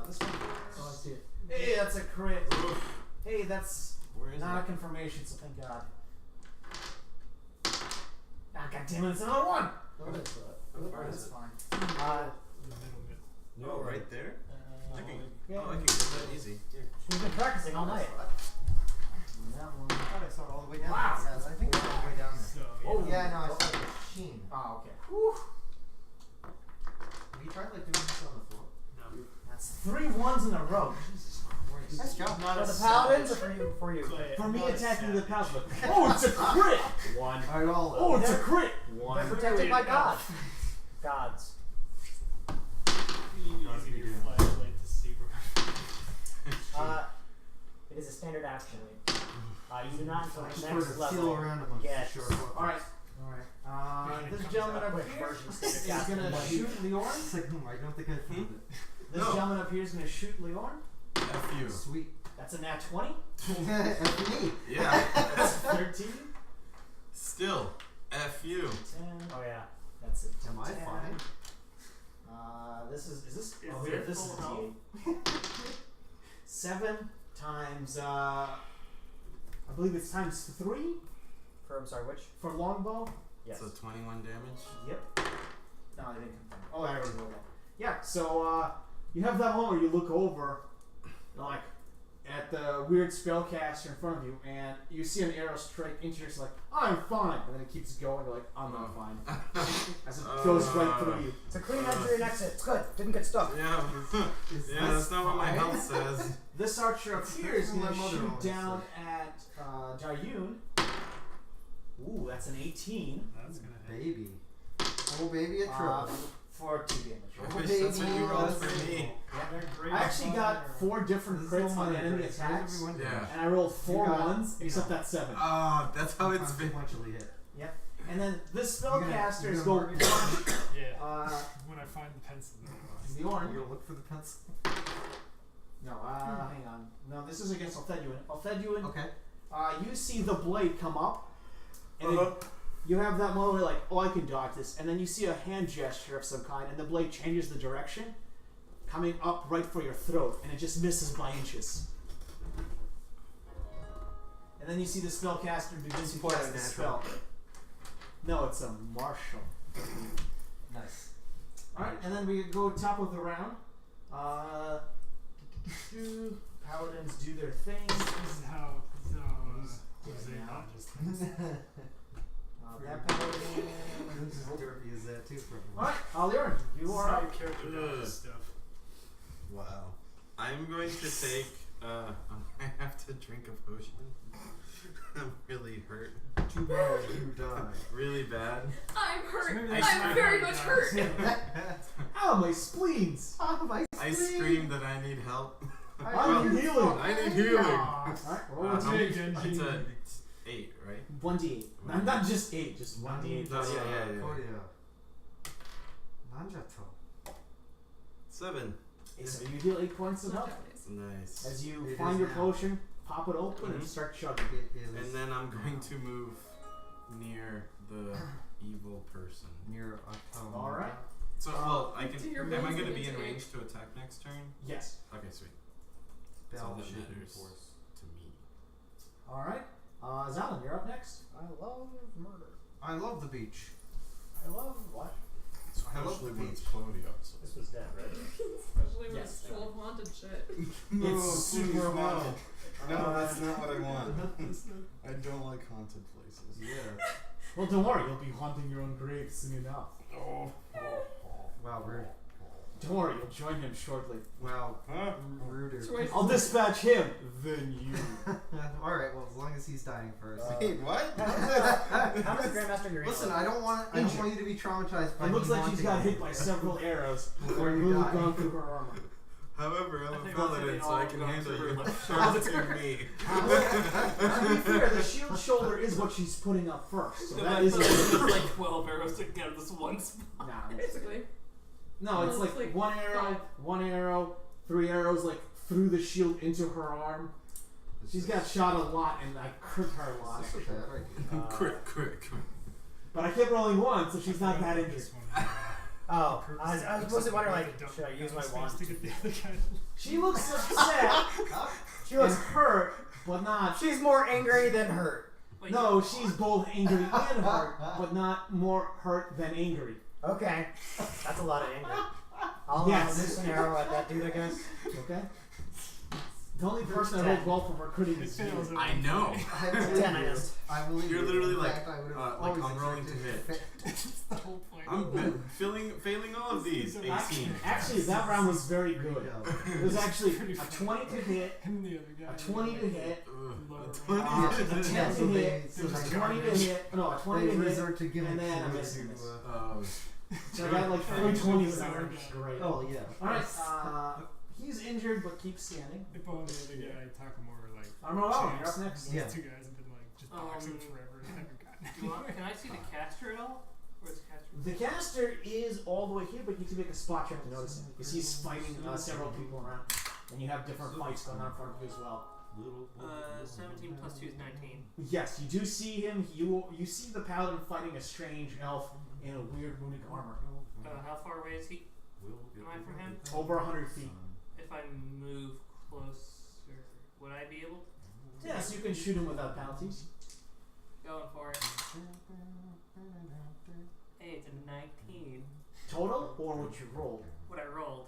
[SPEAKER 1] Oh, I see it. Hey, that's a crit. Hey, that's
[SPEAKER 8] Where is
[SPEAKER 1] not a
[SPEAKER 8] it?
[SPEAKER 1] confirmation, so thank God. Ah, God damn it, it's another one!
[SPEAKER 8] How far is
[SPEAKER 1] That's
[SPEAKER 8] it?
[SPEAKER 1] fine.
[SPEAKER 5] The middle bit.
[SPEAKER 8] Oh, right there? I can,
[SPEAKER 1] yeah.
[SPEAKER 8] oh, I can get that easy. Here.
[SPEAKER 4] We've been practicing all night.
[SPEAKER 1] That one.
[SPEAKER 6] I thought I saw it all the way down.
[SPEAKER 1] Wow.
[SPEAKER 6] Yeah, I think it's all the way down there.
[SPEAKER 5] So
[SPEAKER 1] Oh,
[SPEAKER 6] Yeah, no, I saw the machine.
[SPEAKER 1] Oh, okay. Whew.
[SPEAKER 6] Have you tried like doing this on the floor?
[SPEAKER 1] That's 3 ones in a row. Jesus Christ.
[SPEAKER 6] Nice job.
[SPEAKER 4] For the paladins or for you?
[SPEAKER 1] For me attacking the paladin. Oh, it's a crit! 1.
[SPEAKER 6] Alright, all.
[SPEAKER 1] Oh, it's a crit!
[SPEAKER 4] They're
[SPEAKER 1] 1.
[SPEAKER 4] protected by God. Gods.
[SPEAKER 5] you need to use your flashlight to see where.
[SPEAKER 4] It is a standard action. You do not until the
[SPEAKER 6] Just
[SPEAKER 4] next
[SPEAKER 6] sort of
[SPEAKER 4] level
[SPEAKER 6] feel around amongst
[SPEAKER 4] get
[SPEAKER 6] the short weapons.
[SPEAKER 1] Alright. This gentleman up
[SPEAKER 4] quick
[SPEAKER 1] here
[SPEAKER 4] version
[SPEAKER 1] is
[SPEAKER 4] standard
[SPEAKER 1] going to
[SPEAKER 4] cast.
[SPEAKER 1] shoot Leorn.
[SPEAKER 6] It's like, I don't think I found it.
[SPEAKER 1] This
[SPEAKER 8] No.
[SPEAKER 1] gentleman up here is going to shoot Leorn.
[SPEAKER 8] F you.
[SPEAKER 6] Sweet.
[SPEAKER 1] That's a nat 20.
[SPEAKER 6] And me.
[SPEAKER 8] Yeah.
[SPEAKER 1] That's 13.
[SPEAKER 8] Still, F you.
[SPEAKER 1] 10.
[SPEAKER 4] Oh yeah.
[SPEAKER 1] That's a 10.
[SPEAKER 6] Am I fine?
[SPEAKER 1] This is this?
[SPEAKER 7] Is
[SPEAKER 1] Oh,
[SPEAKER 7] it
[SPEAKER 1] here, this is
[SPEAKER 7] full
[SPEAKER 1] a D8. 7 times, I believe it's times 3
[SPEAKER 4] I'm sorry, which?
[SPEAKER 1] for longbow.
[SPEAKER 4] Yes.
[SPEAKER 8] So 21 damage.
[SPEAKER 1] Yep. No, I didn't confirm. Oh, I already rolled that. Yeah, so you have that moment where you look over, like, at the weird spellcaster in front of you, and you see an arrow strike into your, like, I'm fine, and then it keeps going, you're like, I'm not fine. As it goes right through you.
[SPEAKER 4] It's a clean entry and exit. It's good. Didn't get stuck.
[SPEAKER 8] Yeah.
[SPEAKER 6] Is
[SPEAKER 8] Yeah,
[SPEAKER 6] this
[SPEAKER 8] that's not what my
[SPEAKER 6] fine?
[SPEAKER 8] health says.
[SPEAKER 1] This archer up here is
[SPEAKER 6] My
[SPEAKER 1] going to
[SPEAKER 6] mother
[SPEAKER 1] shoot
[SPEAKER 6] always
[SPEAKER 1] down at Jayun. Ooh, that's an 18
[SPEAKER 5] That's gonna hit.
[SPEAKER 6] Baby. Oh, baby, a triple.
[SPEAKER 1] for 2 damage.
[SPEAKER 6] Oh,
[SPEAKER 8] wish that's what
[SPEAKER 6] baby,
[SPEAKER 8] you rolled
[SPEAKER 6] that's
[SPEAKER 8] for me.
[SPEAKER 1] I actually got 4 different crits on enemy attacks,
[SPEAKER 8] Yeah.
[SPEAKER 1] and I rolled 4
[SPEAKER 6] You got-
[SPEAKER 1] ones, except that 7.
[SPEAKER 8] Oh, that's how it's been.
[SPEAKER 6] Consequentially hit.
[SPEAKER 1] And then this
[SPEAKER 6] You gonna-
[SPEAKER 1] spellcaster
[SPEAKER 6] you
[SPEAKER 1] is
[SPEAKER 6] gonna
[SPEAKER 1] going
[SPEAKER 6] mark
[SPEAKER 5] Yeah. When I find the pencil.
[SPEAKER 1] the
[SPEAKER 6] You're
[SPEAKER 1] orange.
[SPEAKER 6] gonna look for the pencil.
[SPEAKER 1] No, hang on. No, this is against Altheduin. Altheduin,
[SPEAKER 6] Okay.
[SPEAKER 1] you see the blade come up, and you have that moment where like, oh, I can dodge this, and then you see a hand gesture of some kind, and the blade changes the direction, coming up right for your throat, and it just misses by inches. And then you see the spellcaster begin to cast the spell. No, it's a martial.
[SPEAKER 6] Nice.
[SPEAKER 1] Alright, and then we go top of the round. Paladins do their thing.
[SPEAKER 5] This is how Jose not just
[SPEAKER 1] That paladin.
[SPEAKER 6] Therapy is that too for
[SPEAKER 1] Alright, Aliorn, you are up.
[SPEAKER 5] character
[SPEAKER 8] Ugh.
[SPEAKER 5] does stuff.
[SPEAKER 8] Wow. I'm going to take. I have to drink a potion. I'm really hurt.
[SPEAKER 6] Too bad you die.
[SPEAKER 8] Really bad.
[SPEAKER 3] I'm
[SPEAKER 5] So
[SPEAKER 3] hurt.
[SPEAKER 5] maybe
[SPEAKER 8] I
[SPEAKER 5] that's
[SPEAKER 3] I'm
[SPEAKER 5] not
[SPEAKER 3] very
[SPEAKER 5] how
[SPEAKER 3] much
[SPEAKER 5] it
[SPEAKER 3] hurt.
[SPEAKER 1] Ow, my spleens!
[SPEAKER 8] I scream that I need help.
[SPEAKER 1] I need healing!
[SPEAKER 8] I need healing.
[SPEAKER 1] Alright, roll a
[SPEAKER 5] Take
[SPEAKER 1] d8.
[SPEAKER 5] Genji.
[SPEAKER 8] It's a 8, right?
[SPEAKER 1] 1d8. Not just 8, just 1d8.
[SPEAKER 8] Oh, yeah.
[SPEAKER 6] Korea. Nanjato.
[SPEAKER 8] 7.
[SPEAKER 1] So you deal 8 points of health.
[SPEAKER 8] Nice.
[SPEAKER 1] As you
[SPEAKER 6] It
[SPEAKER 1] find
[SPEAKER 6] is
[SPEAKER 1] your
[SPEAKER 6] now.
[SPEAKER 1] potion, pop it open, and
[SPEAKER 8] Mhm.
[SPEAKER 1] start chugging.
[SPEAKER 6] It is
[SPEAKER 8] And then I'm going to move near the evil person.
[SPEAKER 6] near Atom.
[SPEAKER 1] Alright.
[SPEAKER 8] So, well, I
[SPEAKER 3] To your
[SPEAKER 8] can. Am I
[SPEAKER 3] bones
[SPEAKER 8] going to be in
[SPEAKER 3] against
[SPEAKER 8] range to attack next turn?
[SPEAKER 1] Yes.
[SPEAKER 8] Okay, sweet. That's all
[SPEAKER 6] Spell
[SPEAKER 8] that
[SPEAKER 6] shooting
[SPEAKER 8] matters
[SPEAKER 6] force.
[SPEAKER 8] to me.
[SPEAKER 1] Alright. Zalin, you're up next.
[SPEAKER 4] I love murder.
[SPEAKER 6] I love the beach.
[SPEAKER 4] I love what?
[SPEAKER 6] I love
[SPEAKER 8] Especially
[SPEAKER 6] the
[SPEAKER 8] when it's
[SPEAKER 6] beach.
[SPEAKER 8] cloudy outside.
[SPEAKER 4] This was dead, right?
[SPEAKER 3] Especially when
[SPEAKER 1] Yes.
[SPEAKER 3] it's full of haunted shit.
[SPEAKER 1] It's super
[SPEAKER 8] no.
[SPEAKER 1] haunted.
[SPEAKER 8] No, that's not what I want. I don't like haunted places.
[SPEAKER 6] Yeah.
[SPEAKER 1] Well, don't worry, you'll be haunting your own grave soon enough.
[SPEAKER 6] Wow, rude.
[SPEAKER 1] Don't worry, you'll join him shortly.
[SPEAKER 6] Wow,
[SPEAKER 8] Huh?
[SPEAKER 6] ruder.
[SPEAKER 3] Choice.
[SPEAKER 1] I'll dispatch him, then you.
[SPEAKER 6] Alright, well, as long as he's dying first.
[SPEAKER 8] Wait, what?
[SPEAKER 4] How does Grandmaster Urino?
[SPEAKER 6] Listen, I don't want you to be traumatized by
[SPEAKER 1] It looks
[SPEAKER 6] me
[SPEAKER 1] like she's
[SPEAKER 6] haunting
[SPEAKER 1] got
[SPEAKER 6] you.
[SPEAKER 1] hit by several arrows
[SPEAKER 6] Before
[SPEAKER 1] before
[SPEAKER 6] you
[SPEAKER 1] you
[SPEAKER 6] die.
[SPEAKER 1] gone through her armor.
[SPEAKER 8] However, I'm
[SPEAKER 7] I
[SPEAKER 8] a
[SPEAKER 7] think
[SPEAKER 8] paladin,
[SPEAKER 7] that's
[SPEAKER 8] so I
[SPEAKER 7] all
[SPEAKER 8] can
[SPEAKER 7] gone
[SPEAKER 8] handle
[SPEAKER 7] through
[SPEAKER 8] you.
[SPEAKER 7] her
[SPEAKER 8] Sharpening me.
[SPEAKER 1] To be fair, the shield shoulder is what she's putting up first, so that is
[SPEAKER 7] It's like 12 arrows to get out of this one spot.
[SPEAKER 1] Nah, it's-
[SPEAKER 3] Basically.
[SPEAKER 1] no, it's
[SPEAKER 3] No,
[SPEAKER 1] like,
[SPEAKER 3] it's like
[SPEAKER 1] one arrow, 3 arrows like through the shield into her arm. She's got shot a lot, and I crit her a lot.
[SPEAKER 6] That's a bad idea.
[SPEAKER 8] Crit.
[SPEAKER 1] But I kept rolling 1, so she's not that injured.
[SPEAKER 5] This one,
[SPEAKER 4] Oh, I was supposed to wonder, like,
[SPEAKER 5] Don't
[SPEAKER 4] should I use my
[SPEAKER 5] space
[SPEAKER 4] wand?
[SPEAKER 5] to get the other guy?
[SPEAKER 1] She looks upset. She looks hurt, but not.
[SPEAKER 4] She's more angry than hurt.
[SPEAKER 7] Wait,
[SPEAKER 1] No, she's both angry and hurt, but not more hurt than angry.
[SPEAKER 4] Okay, that's a lot of anger. I'll
[SPEAKER 1] Yes.
[SPEAKER 4] loose an arrow at that dude, I guess.
[SPEAKER 1] Okay? The only person I rolled well for her critting
[SPEAKER 5] It
[SPEAKER 1] is you.
[SPEAKER 5] fails.
[SPEAKER 8] I know.
[SPEAKER 6] I believe
[SPEAKER 4] 10, I
[SPEAKER 6] you.
[SPEAKER 4] guess.
[SPEAKER 6] I believe
[SPEAKER 8] You're
[SPEAKER 6] you.
[SPEAKER 8] literally
[SPEAKER 6] In
[SPEAKER 8] like,
[SPEAKER 6] fact, I would've
[SPEAKER 8] like
[SPEAKER 6] always
[SPEAKER 8] I'm rolling to
[SPEAKER 6] expected
[SPEAKER 8] hit.
[SPEAKER 5] That's the whole point.
[SPEAKER 8] I'm failing all of these. 18.
[SPEAKER 1] Actually, that round was very
[SPEAKER 6] There you
[SPEAKER 1] good.
[SPEAKER 6] go.
[SPEAKER 1] It was actually a 20 to hit,
[SPEAKER 5] And the other guy.
[SPEAKER 1] a 20 to hit,
[SPEAKER 5] Lower
[SPEAKER 8] Ugh,
[SPEAKER 5] roll.
[SPEAKER 8] a 20
[SPEAKER 1] a 10
[SPEAKER 6] Yeah,
[SPEAKER 1] to
[SPEAKER 6] so
[SPEAKER 1] hit,
[SPEAKER 6] they-
[SPEAKER 1] a
[SPEAKER 6] so they
[SPEAKER 1] 20 to
[SPEAKER 6] garbage.
[SPEAKER 1] hit, no, a 20
[SPEAKER 6] They
[SPEAKER 1] to hit,
[SPEAKER 6] resort to gimmicks
[SPEAKER 1] and then
[SPEAKER 6] in
[SPEAKER 1] a
[SPEAKER 6] order
[SPEAKER 1] miss.
[SPEAKER 6] to,
[SPEAKER 8] Oh,
[SPEAKER 1] So I got like 3 20s in there, which is great.
[SPEAKER 6] oh yeah.
[SPEAKER 1] Alright, he's injured but keeps standing.
[SPEAKER 5] If only the other guy, Takamura, like,
[SPEAKER 1] Armor, you're up next.
[SPEAKER 5] these
[SPEAKER 6] Yeah.
[SPEAKER 5] two guys have been like just boxing forever and haven't gotten
[SPEAKER 7] Do you want, can I see the caster at all? Or is caster?
[SPEAKER 1] The caster is all the way here, but you need to make a spot check to notice him. Because he's fighting several people around. And you have different fights going on in front of you as well.
[SPEAKER 7] 17 plus 2 is 19.
[SPEAKER 1] Yes, you do see him. You see the paladin fighting a strange elf in a weird runic armor.
[SPEAKER 7] How far away is he? Am I from him?
[SPEAKER 1] Over 100 feet.
[SPEAKER 7] If I move closer, would I be able to?
[SPEAKER 1] Yes, you can shoot him without penalties.
[SPEAKER 7] Going for it. Hey, it's a 19.
[SPEAKER 1] Total or what you rolled?
[SPEAKER 7] What I rolled.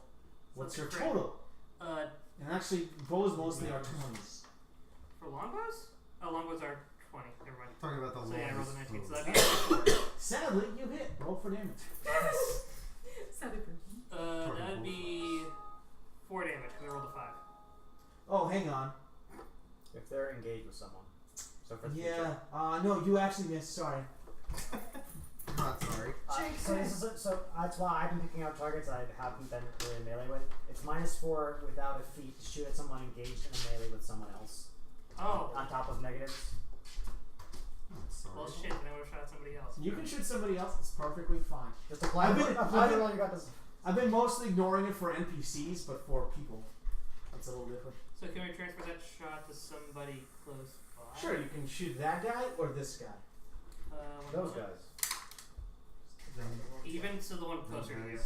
[SPEAKER 1] What's
[SPEAKER 7] So
[SPEAKER 1] your
[SPEAKER 7] it's a crit.
[SPEAKER 1] total? And actually, bows mostly are 20s.
[SPEAKER 7] For longbows? Oh, longbows are 20. Never mind.
[SPEAKER 6] Talking about the
[SPEAKER 7] So yeah, I rolled a
[SPEAKER 6] longest
[SPEAKER 7] 19. So
[SPEAKER 6] bow.
[SPEAKER 7] that'd be
[SPEAKER 1] Sadly, you hit. Roll for damage.
[SPEAKER 3] Sadly for me.
[SPEAKER 7] that'd be 4 damage because I rolled a 5.
[SPEAKER 1] Oh, hang on.
[SPEAKER 4] If they're engaged with someone. So for the
[SPEAKER 1] Yeah.
[SPEAKER 4] future.
[SPEAKER 1] No, you actually missed. Sorry.
[SPEAKER 6] I'm not sorry.
[SPEAKER 4] So that's why I've been picking out targets I haven't been really melee with. It's -4 without a feat to shoot at someone engaged in a melee with someone else.
[SPEAKER 7] Oh.
[SPEAKER 4] On top of negatives.
[SPEAKER 6] Sorry.
[SPEAKER 7] Well, shit. Then I would have shot somebody else.
[SPEAKER 1] You can shoot somebody else. It's perfectly fine.
[SPEAKER 4] Just apply
[SPEAKER 1] I've
[SPEAKER 4] it.
[SPEAKER 1] been-
[SPEAKER 4] Apply
[SPEAKER 1] I've
[SPEAKER 4] it
[SPEAKER 1] been-
[SPEAKER 4] while you got this.
[SPEAKER 1] I've been mostly ignoring it for NPCs, but for people, it's a little different.
[SPEAKER 7] So can we transfer that shot to somebody close by?
[SPEAKER 1] Sure, you can shoot that guy or this guy.
[SPEAKER 4] Those guys.
[SPEAKER 7] Even to the one closer to you.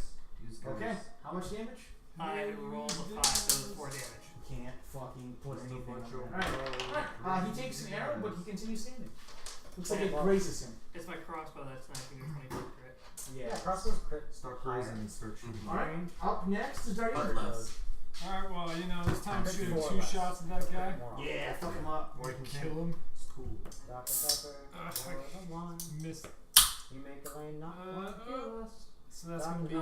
[SPEAKER 6] Use
[SPEAKER 1] Okay. How much damage?
[SPEAKER 7] I rolled a 5, so it's 4 damage.
[SPEAKER 1] You can't fucking put
[SPEAKER 6] Just a
[SPEAKER 1] anything
[SPEAKER 6] bunch
[SPEAKER 1] on
[SPEAKER 6] of-
[SPEAKER 1] there. Alright. He takes an arrow, but he continues standing. Looks like it
[SPEAKER 4] Well-
[SPEAKER 1] grazes him.
[SPEAKER 7] It's my crossbow that's sniping your 22 crit.
[SPEAKER 4] Yeah, crossbows crit.
[SPEAKER 6] Start
[SPEAKER 4] Higher.
[SPEAKER 6] cruising and start shooting.
[SPEAKER 1] Alright. Up next is Darty.
[SPEAKER 8] Unless.
[SPEAKER 5] Alright, well, this time
[SPEAKER 4] Maybe
[SPEAKER 5] shooting
[SPEAKER 4] 4
[SPEAKER 5] 2
[SPEAKER 4] less.
[SPEAKER 5] shots at that guy.
[SPEAKER 4] More on.
[SPEAKER 1] Yeah, fuck him up.
[SPEAKER 5] Or I can kill him.
[SPEAKER 6] It's cool.
[SPEAKER 4] Doctor,
[SPEAKER 5] Ugh,
[SPEAKER 4] for the one.
[SPEAKER 5] Missed.
[SPEAKER 4] You make a lane, not
[SPEAKER 5] Uh,
[SPEAKER 4] one kill us.
[SPEAKER 5] So that's going to be
[SPEAKER 4] I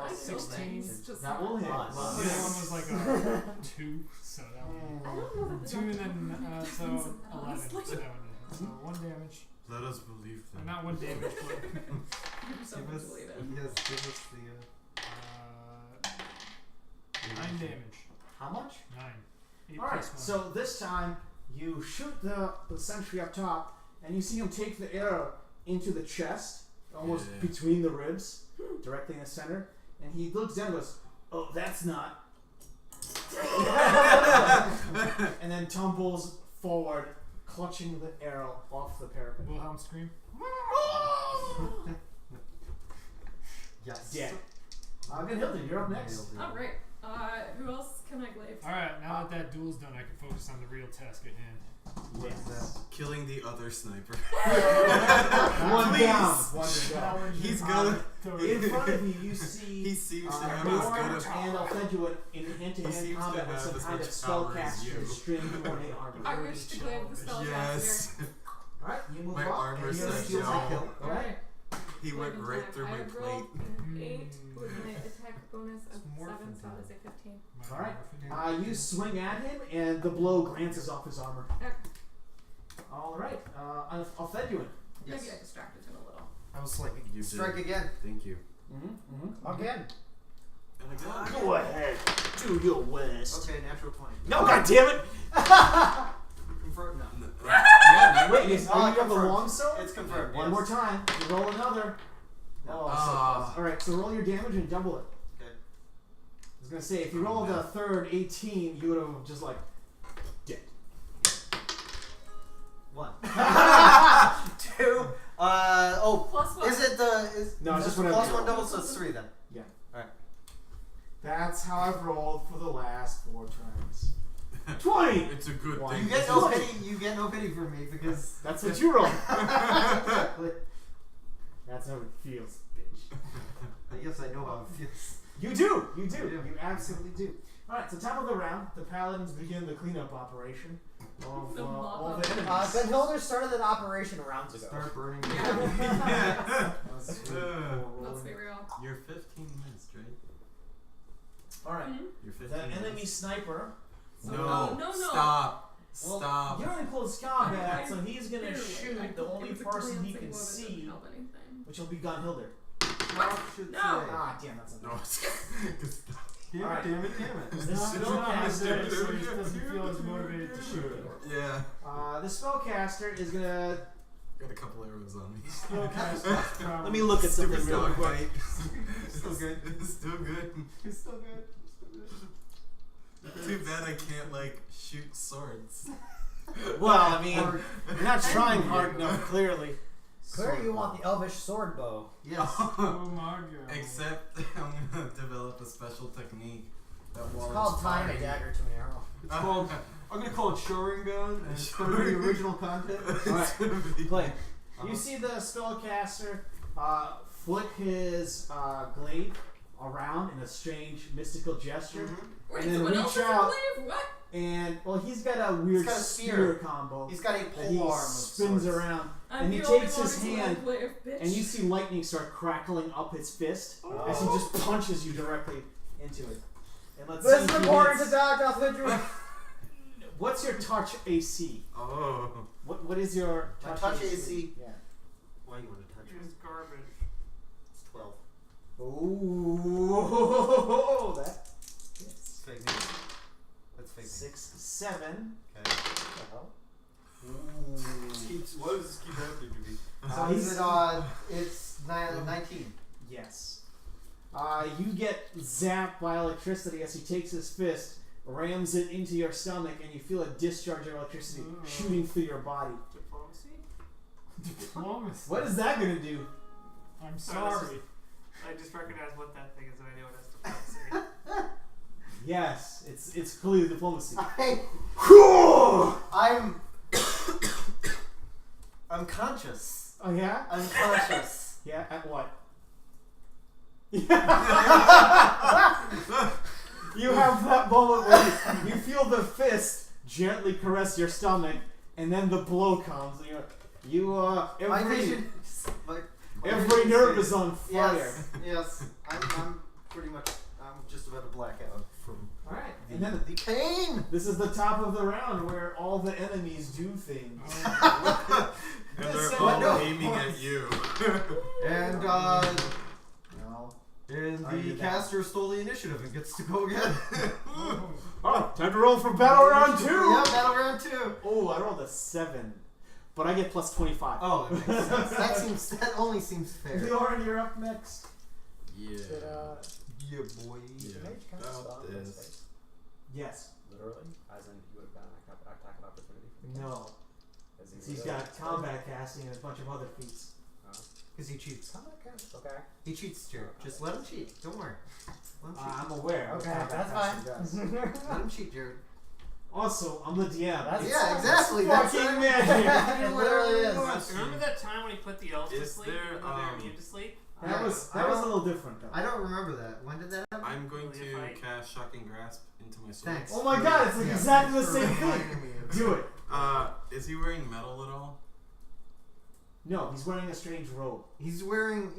[SPEAKER 3] I
[SPEAKER 5] 16.
[SPEAKER 3] It's just
[SPEAKER 1] That will hit.
[SPEAKER 4] Nice.
[SPEAKER 5] The other one was like a 2, so that one.
[SPEAKER 3] I don't know that the
[SPEAKER 5] 2 and then,
[SPEAKER 3] doctor
[SPEAKER 5] so
[SPEAKER 3] depends on
[SPEAKER 5] 11.
[SPEAKER 3] us.
[SPEAKER 5] So that one did hit. So 1 damage.
[SPEAKER 8] Let us believe
[SPEAKER 5] Or
[SPEAKER 8] them.
[SPEAKER 5] not 1 damage, but
[SPEAKER 3] You're so
[SPEAKER 6] Give us,
[SPEAKER 3] believe it.
[SPEAKER 6] yes, give us the.
[SPEAKER 5] 9 damage.
[SPEAKER 1] How much?
[SPEAKER 5] 9. 8
[SPEAKER 1] Alright,
[SPEAKER 5] plus 1.
[SPEAKER 1] so this time you shoot the sentry up top, and you see him take the arrow into the chest, almost
[SPEAKER 8] Yeah.
[SPEAKER 1] between the ribs, directly in the center, and he looks down and goes, "Oh, that's not." And then tumbles forward, clutching the arrow off the parapet.
[SPEAKER 5] Wilhelm scream.
[SPEAKER 6] Yes.
[SPEAKER 1] Dead. Gunhilda, you're up next.
[SPEAKER 3] Oh, great. Who else can I glaive?
[SPEAKER 5] Alright, now that that duel's done, I can focus on the real task at hand.
[SPEAKER 6] What is that?
[SPEAKER 8] Killing the other sniper.
[SPEAKER 1] One
[SPEAKER 8] Please.
[SPEAKER 1] down. One to go.
[SPEAKER 8] He's good.
[SPEAKER 1] In front of you, you see
[SPEAKER 8] He seems to have
[SPEAKER 1] Bjorn
[SPEAKER 8] as good
[SPEAKER 1] and Alfedua in
[SPEAKER 8] He
[SPEAKER 1] hand-to-hand
[SPEAKER 8] seems to
[SPEAKER 1] combat with
[SPEAKER 8] have
[SPEAKER 1] some
[SPEAKER 8] as
[SPEAKER 1] kind of
[SPEAKER 8] much power as
[SPEAKER 1] spellcaster
[SPEAKER 8] you.
[SPEAKER 1] string ornate armor.
[SPEAKER 3] I wish to glaive the spellcaster.
[SPEAKER 8] Yes.
[SPEAKER 1] Alright, you move
[SPEAKER 8] My
[SPEAKER 1] up.
[SPEAKER 8] armor
[SPEAKER 1] and you're
[SPEAKER 8] says
[SPEAKER 1] shield
[SPEAKER 8] no.
[SPEAKER 1] kill. Alright.
[SPEAKER 8] He went
[SPEAKER 3] Glaive
[SPEAKER 8] right
[SPEAKER 3] time.
[SPEAKER 8] through
[SPEAKER 3] I
[SPEAKER 8] my
[SPEAKER 3] rolled
[SPEAKER 8] plate.
[SPEAKER 3] an 8 with my attack bonus of
[SPEAKER 6] It's morphin
[SPEAKER 3] 7, so
[SPEAKER 6] time.
[SPEAKER 3] that is a 15.
[SPEAKER 1] Alright. You swing at him, and the blow glances off his armor.
[SPEAKER 3] Okay.
[SPEAKER 1] Alright, Alfedua.
[SPEAKER 6] Yes.
[SPEAKER 3] Maybe I distracted him a little.
[SPEAKER 6] I was like,
[SPEAKER 8] You
[SPEAKER 6] strike
[SPEAKER 8] did.
[SPEAKER 6] again.
[SPEAKER 8] Thank you.
[SPEAKER 4] Again.
[SPEAKER 8] And again.
[SPEAKER 1] Go ahead. Do your worst.
[SPEAKER 6] Okay, natural 20.
[SPEAKER 1] No, goddammit!
[SPEAKER 6] Confirm. No.
[SPEAKER 8] Yeah,
[SPEAKER 1] Wait, is,
[SPEAKER 6] Oh,
[SPEAKER 1] are you have the
[SPEAKER 6] confirmed.
[SPEAKER 1] long sword?
[SPEAKER 6] It's confirmed.
[SPEAKER 1] One
[SPEAKER 6] yes.
[SPEAKER 1] more time. You roll another.
[SPEAKER 6] No.
[SPEAKER 1] Oh, so
[SPEAKER 8] Ah.
[SPEAKER 1] close. Alright, so roll your damage and double it.
[SPEAKER 6] Okay.
[SPEAKER 1] I was gonna say, if you rolled a third 18, you would have just like dead.
[SPEAKER 6] 1. 2.
[SPEAKER 3] Plus what?
[SPEAKER 6] Is it the.
[SPEAKER 1] No, it's just whatever
[SPEAKER 6] plus
[SPEAKER 1] you
[SPEAKER 6] 1
[SPEAKER 1] roll.
[SPEAKER 6] double, so it's 3 then.
[SPEAKER 1] That's how I've rolled for the last 4 turns. 20!
[SPEAKER 8] It's a good
[SPEAKER 1] One.
[SPEAKER 8] thing.
[SPEAKER 6] You get no pity. You get no pity from me because.
[SPEAKER 1] That's what you rolled.
[SPEAKER 6] Exactly.
[SPEAKER 1] That's how it feels, bitch.
[SPEAKER 6] Yes, I know how it feels.
[SPEAKER 1] You do! You do.
[SPEAKER 6] Yeah.
[SPEAKER 1] You absolutely do. Alright, so top of the round, the paladins begin the cleanup operation of
[SPEAKER 3] The mop
[SPEAKER 1] all
[SPEAKER 3] up.
[SPEAKER 1] the enemies.
[SPEAKER 4] Gunhilda started an operation rounds ago.
[SPEAKER 6] Start burning.
[SPEAKER 8] Yeah.
[SPEAKER 1] Let's see.
[SPEAKER 3] Let's be real.
[SPEAKER 8] You're 15 minutes, right?
[SPEAKER 1] Alright,
[SPEAKER 3] Mhm.
[SPEAKER 8] You're 15
[SPEAKER 1] the
[SPEAKER 8] minutes.
[SPEAKER 1] enemy sniper.
[SPEAKER 8] No.
[SPEAKER 3] No, no.
[SPEAKER 8] Stop.
[SPEAKER 1] Well,
[SPEAKER 8] Stop.
[SPEAKER 1] you're in close combat,
[SPEAKER 3] I-
[SPEAKER 1] so he's gonna
[SPEAKER 3] Barely.
[SPEAKER 1] shoot the only
[SPEAKER 3] It was a
[SPEAKER 1] person he
[SPEAKER 3] glancing
[SPEAKER 1] can
[SPEAKER 3] blow that
[SPEAKER 1] see,
[SPEAKER 3] doesn't help anything.
[SPEAKER 1] which will be Gunhilda.
[SPEAKER 3] No.
[SPEAKER 1] Ah, damn, that's
[SPEAKER 8] No.
[SPEAKER 1] enough.
[SPEAKER 6] Damn
[SPEAKER 1] Alright.
[SPEAKER 6] it, damn it, damn it.
[SPEAKER 1] The
[SPEAKER 5] It's not his day,
[SPEAKER 1] spellcaster,
[SPEAKER 5] so he doesn't feel as motivated to shoot.
[SPEAKER 8] Yeah.
[SPEAKER 1] the spellcaster is gonna.
[SPEAKER 8] Got a couple arrows on me.
[SPEAKER 1] Let me look at something
[SPEAKER 8] Stupid
[SPEAKER 1] real
[SPEAKER 8] dog
[SPEAKER 1] quick.
[SPEAKER 8] fight.
[SPEAKER 6] Still good.
[SPEAKER 8] Still good.
[SPEAKER 6] It's still good.
[SPEAKER 8] Too bad I can't like shoot swords.
[SPEAKER 1] Well, I mean, you're not trying hard enough, clearly.
[SPEAKER 4] Clearly, you want the elvish sword bow.
[SPEAKER 6] Yes.
[SPEAKER 5] Oh my god.
[SPEAKER 8] Except I'm gonna develop a special technique that
[SPEAKER 4] It's
[SPEAKER 8] warrants
[SPEAKER 4] called tying a
[SPEAKER 8] firing.
[SPEAKER 4] dagger to an arrow.
[SPEAKER 6] It's called. I'm gonna call it Sharingan, and it's gonna be the original content.
[SPEAKER 1] Alright, play.
[SPEAKER 6] Uh-huh.
[SPEAKER 1] You see the spellcaster flick his glaive around in a strange mystical gesture,
[SPEAKER 6] Mhm.
[SPEAKER 3] Wait,
[SPEAKER 1] And then
[SPEAKER 3] someone
[SPEAKER 1] reach
[SPEAKER 3] else has
[SPEAKER 1] out.
[SPEAKER 3] a glaive? What?
[SPEAKER 1] and well, he's got a weird
[SPEAKER 6] got a
[SPEAKER 1] spear
[SPEAKER 6] spear.
[SPEAKER 1] combo
[SPEAKER 6] He's got a
[SPEAKER 1] that
[SPEAKER 6] pole
[SPEAKER 1] he
[SPEAKER 6] arm of
[SPEAKER 1] spins
[SPEAKER 6] sorts.
[SPEAKER 1] around,
[SPEAKER 3] I'm
[SPEAKER 1] And he
[SPEAKER 3] the only
[SPEAKER 1] takes
[SPEAKER 3] one
[SPEAKER 1] his
[SPEAKER 3] who's
[SPEAKER 1] hand,
[SPEAKER 3] got a glaive, bitch.
[SPEAKER 1] and you see lightning start crackling up his fist as he
[SPEAKER 4] Oh.
[SPEAKER 1] just punches you directly into it. And let's
[SPEAKER 4] This
[SPEAKER 1] see
[SPEAKER 4] is
[SPEAKER 1] if he
[SPEAKER 4] important to
[SPEAKER 1] hits.
[SPEAKER 4] Dr. Alfedru.
[SPEAKER 1] What's your touch AC?
[SPEAKER 8] Oh.
[SPEAKER 1] What is your
[SPEAKER 6] My touch AC?
[SPEAKER 1] Yeah.
[SPEAKER 6] Why you want to touch
[SPEAKER 7] It's
[SPEAKER 6] me?
[SPEAKER 7] garbage.
[SPEAKER 6] It's 12.
[SPEAKER 1] Ooh, that hits.
[SPEAKER 6] It's fake news. That's fake news.
[SPEAKER 1] 6, 7.
[SPEAKER 6] Okay.
[SPEAKER 1] What the hell? Ooh.
[SPEAKER 6] Why does this keep happening to me?
[SPEAKER 1] So
[SPEAKER 6] Is
[SPEAKER 1] he's-
[SPEAKER 6] it, it's 19.
[SPEAKER 1] Yes. You get zapped by electricity as he takes his fist, rams it into your stomach, and you feel a discharge of electricity shooting through your body.
[SPEAKER 7] Diplomacy?
[SPEAKER 5] Diplomacy.
[SPEAKER 1] What is that gonna do?
[SPEAKER 5] I'm
[SPEAKER 7] Sorry, this
[SPEAKER 5] sorry.
[SPEAKER 7] I just recognize what that thing is and I know it has diplomacy.
[SPEAKER 1] Yes, it's clearly diplomacy.
[SPEAKER 6] I'm conscious.
[SPEAKER 1] Oh yeah?
[SPEAKER 6] I'm conscious.
[SPEAKER 1] Yeah. At what? You have that moment where you feel the fist gently caress your stomach, and then the blow comes. And
[SPEAKER 6] My
[SPEAKER 1] every
[SPEAKER 6] vision. My
[SPEAKER 1] every
[SPEAKER 6] vision
[SPEAKER 1] nerve
[SPEAKER 6] stays-
[SPEAKER 1] is on fire.
[SPEAKER 6] Yes. Yes. I'm pretty much. I'm just about to black out from
[SPEAKER 1] All right,
[SPEAKER 6] the,
[SPEAKER 1] and then
[SPEAKER 6] the pain.
[SPEAKER 1] this is the top of the round where all the enemies do things.
[SPEAKER 8] And they're
[SPEAKER 1] Listen,
[SPEAKER 8] all
[SPEAKER 6] no.
[SPEAKER 8] aiming at you.
[SPEAKER 6] And
[SPEAKER 1] No.
[SPEAKER 6] and
[SPEAKER 1] Are you
[SPEAKER 6] the
[SPEAKER 1] down?
[SPEAKER 6] caster stole the initiative and gets to go again.
[SPEAKER 1] Oh, time to roll for battle round 2.
[SPEAKER 6] Yeah, battle round 2.
[SPEAKER 1] Oh, I rolled a 7, but I get plus 25.
[SPEAKER 6] Oh, that makes sense. That only seems fair.
[SPEAKER 1] Lauren, you're up next.
[SPEAKER 8] Yeah.
[SPEAKER 4] Did,
[SPEAKER 6] Yeah, boy.
[SPEAKER 4] did the mage cast a spell
[SPEAKER 8] About
[SPEAKER 4] in his
[SPEAKER 8] this.
[SPEAKER 4] face?
[SPEAKER 1] Yes.
[SPEAKER 4] Literally? As in, you would have gotten an attack of opportunity for the
[SPEAKER 1] No.
[SPEAKER 4] cast? As in,
[SPEAKER 1] He's
[SPEAKER 4] you
[SPEAKER 1] got
[SPEAKER 4] would've-
[SPEAKER 1] combat casting and a bunch of other feats.
[SPEAKER 6] Because he cheats.
[SPEAKER 4] Combat cast? Okay.
[SPEAKER 6] He cheats, Jared. Just let him cheat. Don't worry. Let him cheat.
[SPEAKER 1] I'm aware. of
[SPEAKER 4] Okay,
[SPEAKER 1] what combat
[SPEAKER 4] that's
[SPEAKER 1] casting
[SPEAKER 4] fine.
[SPEAKER 1] does.
[SPEAKER 6] Let him cheat, Jared.
[SPEAKER 1] Also, I'm the DM.
[SPEAKER 4] That's-
[SPEAKER 6] Yeah, exactly. That's
[SPEAKER 1] fucking
[SPEAKER 6] it.
[SPEAKER 1] magic.
[SPEAKER 6] It literally is.
[SPEAKER 7] Remember that time when he put the elves to
[SPEAKER 8] Is
[SPEAKER 7] sleep?
[SPEAKER 8] there,
[SPEAKER 7] even though they're
[SPEAKER 8] um,
[SPEAKER 7] immune to sleep?
[SPEAKER 1] That
[SPEAKER 6] Yeah,
[SPEAKER 1] was
[SPEAKER 6] I
[SPEAKER 1] a
[SPEAKER 6] don't-
[SPEAKER 1] little different though.
[SPEAKER 6] I don't remember that. When did that happen?
[SPEAKER 8] I'm going
[SPEAKER 7] Will you
[SPEAKER 8] to
[SPEAKER 7] fight?
[SPEAKER 8] cast Shocking Grasp into my sword.
[SPEAKER 6] Thanks.
[SPEAKER 1] Oh my god, it's like
[SPEAKER 6] Yeah,
[SPEAKER 1] exactly the
[SPEAKER 6] thanks
[SPEAKER 1] same
[SPEAKER 6] for
[SPEAKER 1] thing.
[SPEAKER 6] reminding me of
[SPEAKER 1] Do it.
[SPEAKER 8] Is he wearing metal at all?
[SPEAKER 1] No, he's wearing a strange robe.
[SPEAKER 6] He's wearing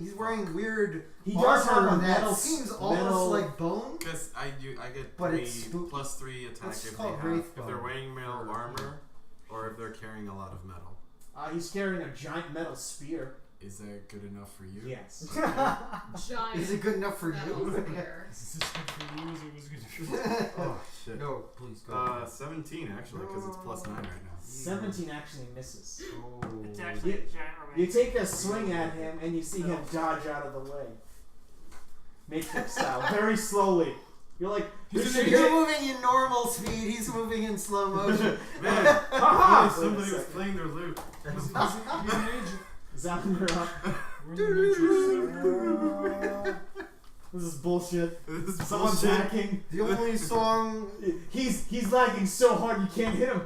[SPEAKER 6] weird
[SPEAKER 1] He does have
[SPEAKER 6] armor
[SPEAKER 1] a
[SPEAKER 6] that
[SPEAKER 1] metal
[SPEAKER 6] seems
[SPEAKER 1] metal-
[SPEAKER 6] almost like bone.
[SPEAKER 8] Because I get
[SPEAKER 6] But
[SPEAKER 8] 3
[SPEAKER 6] it's spooky.
[SPEAKER 8] plus 3 attack
[SPEAKER 6] It's
[SPEAKER 8] if they
[SPEAKER 6] called
[SPEAKER 8] have,
[SPEAKER 6] Wraith
[SPEAKER 8] if they're
[SPEAKER 6] Bone.
[SPEAKER 8] wearing metal
[SPEAKER 6] Or-
[SPEAKER 8] armor, or if they're carrying a lot of metal.
[SPEAKER 1] He's carrying a giant metal spear.
[SPEAKER 8] Is that good enough for you?
[SPEAKER 1] Yes.
[SPEAKER 3] Giant.
[SPEAKER 6] Is it good enough for
[SPEAKER 3] metal
[SPEAKER 6] you?
[SPEAKER 3] spear.
[SPEAKER 5] Is this good for you? Is it was good for you?
[SPEAKER 8] Oh shit.
[SPEAKER 6] No, please go.
[SPEAKER 8] 17 actually, because it's plus 9 right now.
[SPEAKER 1] 17 actually misses.
[SPEAKER 6] Oh.
[SPEAKER 7] It's actually a giant
[SPEAKER 1] You
[SPEAKER 7] romantic.
[SPEAKER 1] take a swing at him and you see him dodge out of the way. Matrix style, very slowly. You're like,
[SPEAKER 6] You're moving in normal speed. He's moving in slow motion.
[SPEAKER 8] Man,
[SPEAKER 1] Haha!
[SPEAKER 8] somebody was playing their lute.
[SPEAKER 5] You're an agent.
[SPEAKER 1] Zapping her up.
[SPEAKER 5] We're in the Matrix.
[SPEAKER 1] This is bullshit.
[SPEAKER 8] This is
[SPEAKER 1] Someone's
[SPEAKER 8] bullshit.
[SPEAKER 1] hacking.
[SPEAKER 6] The only song.
[SPEAKER 1] He's lagging so hard you can't hit him.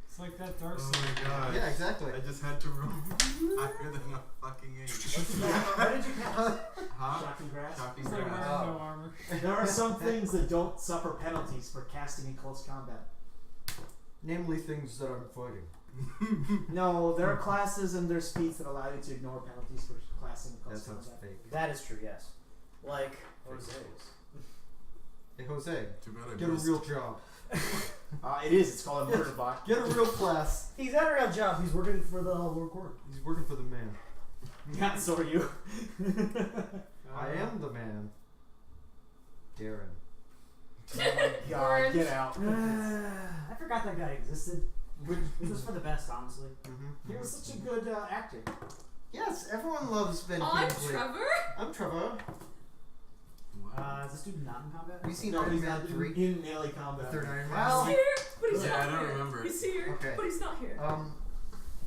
[SPEAKER 5] It's like that dark
[SPEAKER 8] Oh
[SPEAKER 5] side.
[SPEAKER 8] my god.
[SPEAKER 6] Yeah, exactly.
[SPEAKER 8] I just had to roll higher than a fucking 8.
[SPEAKER 4] What did you cast?
[SPEAKER 8] Huh?
[SPEAKER 1] Shocking grass.
[SPEAKER 8] Shocking
[SPEAKER 5] It's like
[SPEAKER 8] Grasp.
[SPEAKER 5] wearing no armor.
[SPEAKER 1] There are some things that don't suffer penalties for casting in close combat.
[SPEAKER 6] Namely, things that I'm fighting.
[SPEAKER 1] No, there are classes and there's feats that allow you to ignore penalties for casting in
[SPEAKER 6] That
[SPEAKER 1] close
[SPEAKER 6] sounds
[SPEAKER 1] combat.
[SPEAKER 6] fake.
[SPEAKER 4] That is true, yes. Like Jose's.
[SPEAKER 6] Hey, Jose,
[SPEAKER 8] Too bad I
[SPEAKER 6] get a
[SPEAKER 8] missed.
[SPEAKER 6] real job.
[SPEAKER 1] It is. It's called a murder bot.
[SPEAKER 6] Get a real class.
[SPEAKER 4] He's at a real job. He's working for the Lord Court.
[SPEAKER 6] He's working for the man.
[SPEAKER 1] Yeah, so are you.
[SPEAKER 6] I am the man. Darren.
[SPEAKER 1] Oh my god,
[SPEAKER 3] Orange.
[SPEAKER 1] get out.
[SPEAKER 4] I forgot that guy existed. It was for the best, honestly.
[SPEAKER 6] Mm-hmm.
[SPEAKER 1] He was such a good actor.
[SPEAKER 6] Yes, everyone loves Ben
[SPEAKER 3] I'm
[SPEAKER 6] Kingsley.
[SPEAKER 3] Trevor.
[SPEAKER 6] I'm Trevor.
[SPEAKER 8] Wow.
[SPEAKER 4] Is this dude not in combat?
[SPEAKER 6] Have you seen
[SPEAKER 1] No,
[SPEAKER 6] Iron
[SPEAKER 1] he's
[SPEAKER 6] Man
[SPEAKER 1] not
[SPEAKER 6] 3?
[SPEAKER 1] in melee combat.
[SPEAKER 6] The third Iron Man?
[SPEAKER 4] Well-
[SPEAKER 3] He's here, but he's
[SPEAKER 8] Yeah,
[SPEAKER 3] not
[SPEAKER 8] I don't
[SPEAKER 3] here.
[SPEAKER 8] remember it.
[SPEAKER 3] He's here,
[SPEAKER 6] Okay.
[SPEAKER 3] but he's not here.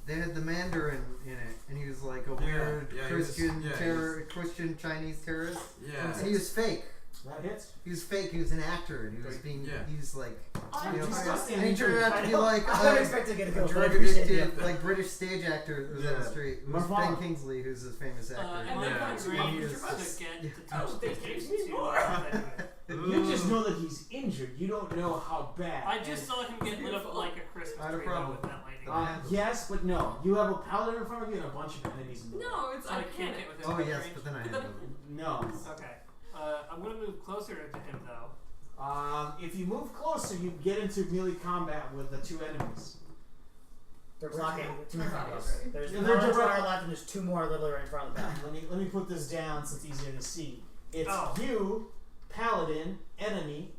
[SPEAKER 6] They had the Mandarin in it, and he was like a
[SPEAKER 8] Yeah,
[SPEAKER 6] weird
[SPEAKER 8] yeah, he was-
[SPEAKER 6] Christian
[SPEAKER 8] yeah, he
[SPEAKER 6] terror, Christian Chinese terrorist.
[SPEAKER 8] Yeah.
[SPEAKER 6] And he was fake.
[SPEAKER 1] That hits.
[SPEAKER 6] He was fake. He was an actor, and he was being.
[SPEAKER 8] Yeah.
[SPEAKER 6] He was like.
[SPEAKER 3] I'm
[SPEAKER 6] You know,
[SPEAKER 1] disgusting.
[SPEAKER 6] and he turned out to be like
[SPEAKER 4] I don't
[SPEAKER 6] a
[SPEAKER 4] expect to get a go.
[SPEAKER 6] drug
[SPEAKER 4] but I appreciate
[SPEAKER 6] addicted,
[SPEAKER 4] the
[SPEAKER 6] like British stage actor who was on the
[SPEAKER 8] Yeah.
[SPEAKER 6] street. It
[SPEAKER 1] My
[SPEAKER 6] was Ben
[SPEAKER 1] father.
[SPEAKER 6] Kingsley, who's a famous actor.
[SPEAKER 3] and
[SPEAKER 7] then
[SPEAKER 8] Yeah.
[SPEAKER 7] I agree.
[SPEAKER 6] He
[SPEAKER 7] You're
[SPEAKER 6] is
[SPEAKER 7] supposed
[SPEAKER 6] just-
[SPEAKER 7] to get
[SPEAKER 6] yeah.
[SPEAKER 7] to touch
[SPEAKER 3] Oh,
[SPEAKER 7] the
[SPEAKER 3] they
[SPEAKER 7] case
[SPEAKER 3] gave me
[SPEAKER 7] to
[SPEAKER 3] more.
[SPEAKER 1] You just know that he's injured. You don't know how bad.
[SPEAKER 7] I just saw him get lit up like a Christmas
[SPEAKER 6] I had a
[SPEAKER 7] tree though
[SPEAKER 6] problem.
[SPEAKER 7] with that lightning.
[SPEAKER 1] Yes, but no. You have a paladin in front of you and a bunch of enemies in the way.
[SPEAKER 3] No, it's
[SPEAKER 7] So I
[SPEAKER 3] I
[SPEAKER 7] can't
[SPEAKER 3] can't.
[SPEAKER 7] get within
[SPEAKER 6] Oh
[SPEAKER 7] range.
[SPEAKER 6] yes, but then I had
[SPEAKER 3] But
[SPEAKER 6] to.
[SPEAKER 1] No.
[SPEAKER 7] Okay. I'm gonna move closer to him though.
[SPEAKER 1] If you move closer, you get into melee combat with the two enemies.
[SPEAKER 4] They're blocking two
[SPEAKER 3] They're
[SPEAKER 4] front of us.
[SPEAKER 3] already.
[SPEAKER 4] There's
[SPEAKER 1] Yeah,
[SPEAKER 4] one
[SPEAKER 1] they're
[SPEAKER 4] to
[SPEAKER 1] direct-
[SPEAKER 4] our left, and there's two more literally right in front of the back.
[SPEAKER 1] Let me put this down so it's easier to see. It's
[SPEAKER 7] Oh.
[SPEAKER 1] you, paladin, enemy,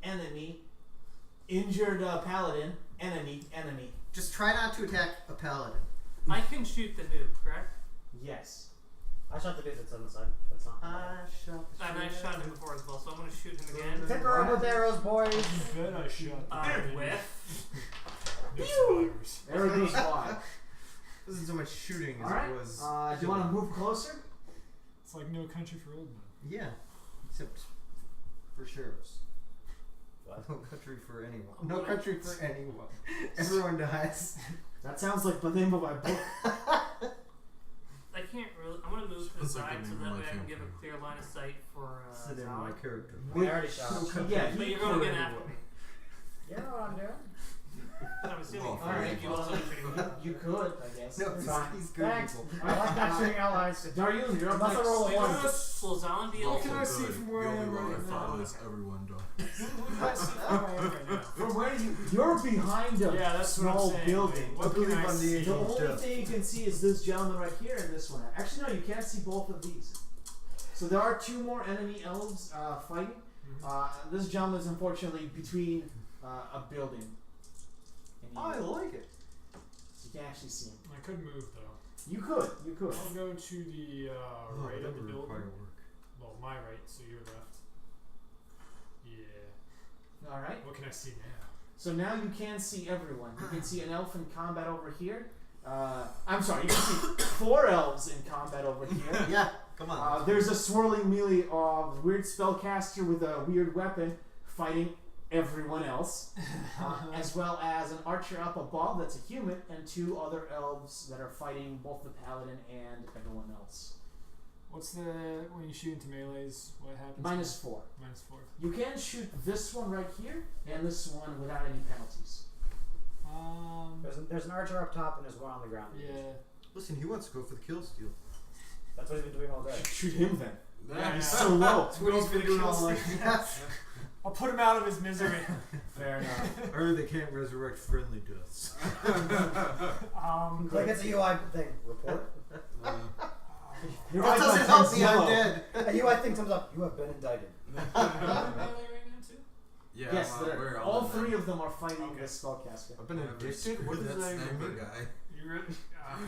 [SPEAKER 1] injured paladin, enemy.
[SPEAKER 6] Just try not to attack a paladin.
[SPEAKER 7] I can shoot the noob, correct?
[SPEAKER 1] Yes.
[SPEAKER 4] I shot the dude that's on the side. That's not.
[SPEAKER 7] And I shot him before as well, so I'm gonna shoot him again.
[SPEAKER 4] Pick her up with arrows, boys.
[SPEAKER 5] You bet I shot.
[SPEAKER 7] With.
[SPEAKER 5] No survivors.
[SPEAKER 1] There goes why.
[SPEAKER 6] This isn't so much shooting as
[SPEAKER 1] Alright.
[SPEAKER 6] it was.
[SPEAKER 1] Do you want to move closer?
[SPEAKER 5] It's like No Country for Old Men.
[SPEAKER 6] Yeah, except for sheriffs.
[SPEAKER 4] What?
[SPEAKER 6] No country for anyone. No country for anyone. Everyone dies.
[SPEAKER 1] That sounds like the name of my book.
[SPEAKER 7] I can't really. I'm gonna move to the
[SPEAKER 8] It's like
[SPEAKER 7] side
[SPEAKER 8] the
[SPEAKER 7] so
[SPEAKER 8] name
[SPEAKER 7] that
[SPEAKER 8] of
[SPEAKER 7] way
[SPEAKER 8] my
[SPEAKER 7] I can give a
[SPEAKER 8] campaign.
[SPEAKER 7] clear line of sight for
[SPEAKER 6] That's the name of my
[SPEAKER 7] Zalak.
[SPEAKER 6] character.
[SPEAKER 4] I already shot him.
[SPEAKER 1] Yeah,
[SPEAKER 7] But
[SPEAKER 1] he
[SPEAKER 7] you're going
[SPEAKER 1] could.
[SPEAKER 7] again after me.
[SPEAKER 4] You know what I'm doing?
[SPEAKER 7] I'm assuming
[SPEAKER 8] Well,
[SPEAKER 7] alright, you also shooting me.
[SPEAKER 1] You could, I guess.
[SPEAKER 6] No,
[SPEAKER 1] It's
[SPEAKER 6] he's,
[SPEAKER 1] fine.
[SPEAKER 6] he's good
[SPEAKER 4] Thanks.
[SPEAKER 6] people.
[SPEAKER 4] I like not shooting allies.
[SPEAKER 1] Daryun, you're up
[SPEAKER 4] Unless I
[SPEAKER 1] next.
[SPEAKER 4] roll a one.
[SPEAKER 7] Will Zalan be
[SPEAKER 5] What
[SPEAKER 7] able
[SPEAKER 5] can I
[SPEAKER 7] to?
[SPEAKER 5] see from where I am right now?
[SPEAKER 8] Follows everyone does.
[SPEAKER 5] What can I see from where I am right now?
[SPEAKER 1] From where you're behind a
[SPEAKER 5] Yeah, that's what I'm
[SPEAKER 1] small
[SPEAKER 5] saying.
[SPEAKER 1] building.
[SPEAKER 5] Like, what can I
[SPEAKER 6] on the
[SPEAKER 5] see?
[SPEAKER 1] The only
[SPEAKER 6] Stuff.
[SPEAKER 1] thing you can see is this gentleman right here and this one. Actually, no, you can't see both of these. So there are two more enemy elves fighting. This gentleman is unfortunately between a building. And
[SPEAKER 6] I like it.
[SPEAKER 1] so you can actually see him.
[SPEAKER 5] I could move though.
[SPEAKER 1] You could.
[SPEAKER 5] I'll go to the right of the building.
[SPEAKER 6] Firework.
[SPEAKER 5] Well, my right, so your left. Yeah.
[SPEAKER 1] All right.
[SPEAKER 5] What can I see now?
[SPEAKER 1] So now you can see everyone. You can see an elf in combat over here. I'm sorry. You can see 4 elves in combat over here.
[SPEAKER 6] Yeah, come on.
[SPEAKER 1] There's a swirling melee of weird spellcaster with a weird weapon fighting everyone else, as well as an archer up above that's a human, and 2 other elves that are fighting both the paladin and everyone else.
[SPEAKER 5] What's the when you shoot into melees? What happens?
[SPEAKER 1] -4.
[SPEAKER 5] -4.
[SPEAKER 1] You can shoot this one right here and this one without any penalties.
[SPEAKER 4] There's an archer up top and there's one on the ground.
[SPEAKER 5] Yeah.
[SPEAKER 6] Listen, he wants to go for the kill steal.
[SPEAKER 4] That's what he's been doing all day.
[SPEAKER 1] Shoot him then.
[SPEAKER 5] Yeah.
[SPEAKER 1] He's so low.
[SPEAKER 6] That's what he's been doing all night.
[SPEAKER 5] I'll put him out of his misery.
[SPEAKER 1] Fair enough.
[SPEAKER 6] Or they can't resurrect friendly deaths.
[SPEAKER 4] Like it's a UI thing. Report.
[SPEAKER 1] Your
[SPEAKER 6] That
[SPEAKER 1] icon
[SPEAKER 6] doesn't help
[SPEAKER 1] turns
[SPEAKER 6] me, I'm
[SPEAKER 1] yellow.
[SPEAKER 6] dead.
[SPEAKER 4] A UI thing comes up. You have been indicted.
[SPEAKER 5] Melee right now too?
[SPEAKER 8] Yeah,
[SPEAKER 1] Yes,
[SPEAKER 8] we're
[SPEAKER 1] all
[SPEAKER 8] on
[SPEAKER 1] 3
[SPEAKER 8] that.
[SPEAKER 1] of them are fighting
[SPEAKER 5] Okay.
[SPEAKER 1] this spellcaster.
[SPEAKER 6] I've been
[SPEAKER 8] Never
[SPEAKER 6] addicted?
[SPEAKER 8] screwed
[SPEAKER 6] What does
[SPEAKER 8] that
[SPEAKER 6] that even
[SPEAKER 8] sniper
[SPEAKER 6] mean?
[SPEAKER 8] guy.
[SPEAKER 5] You really?
[SPEAKER 4] I've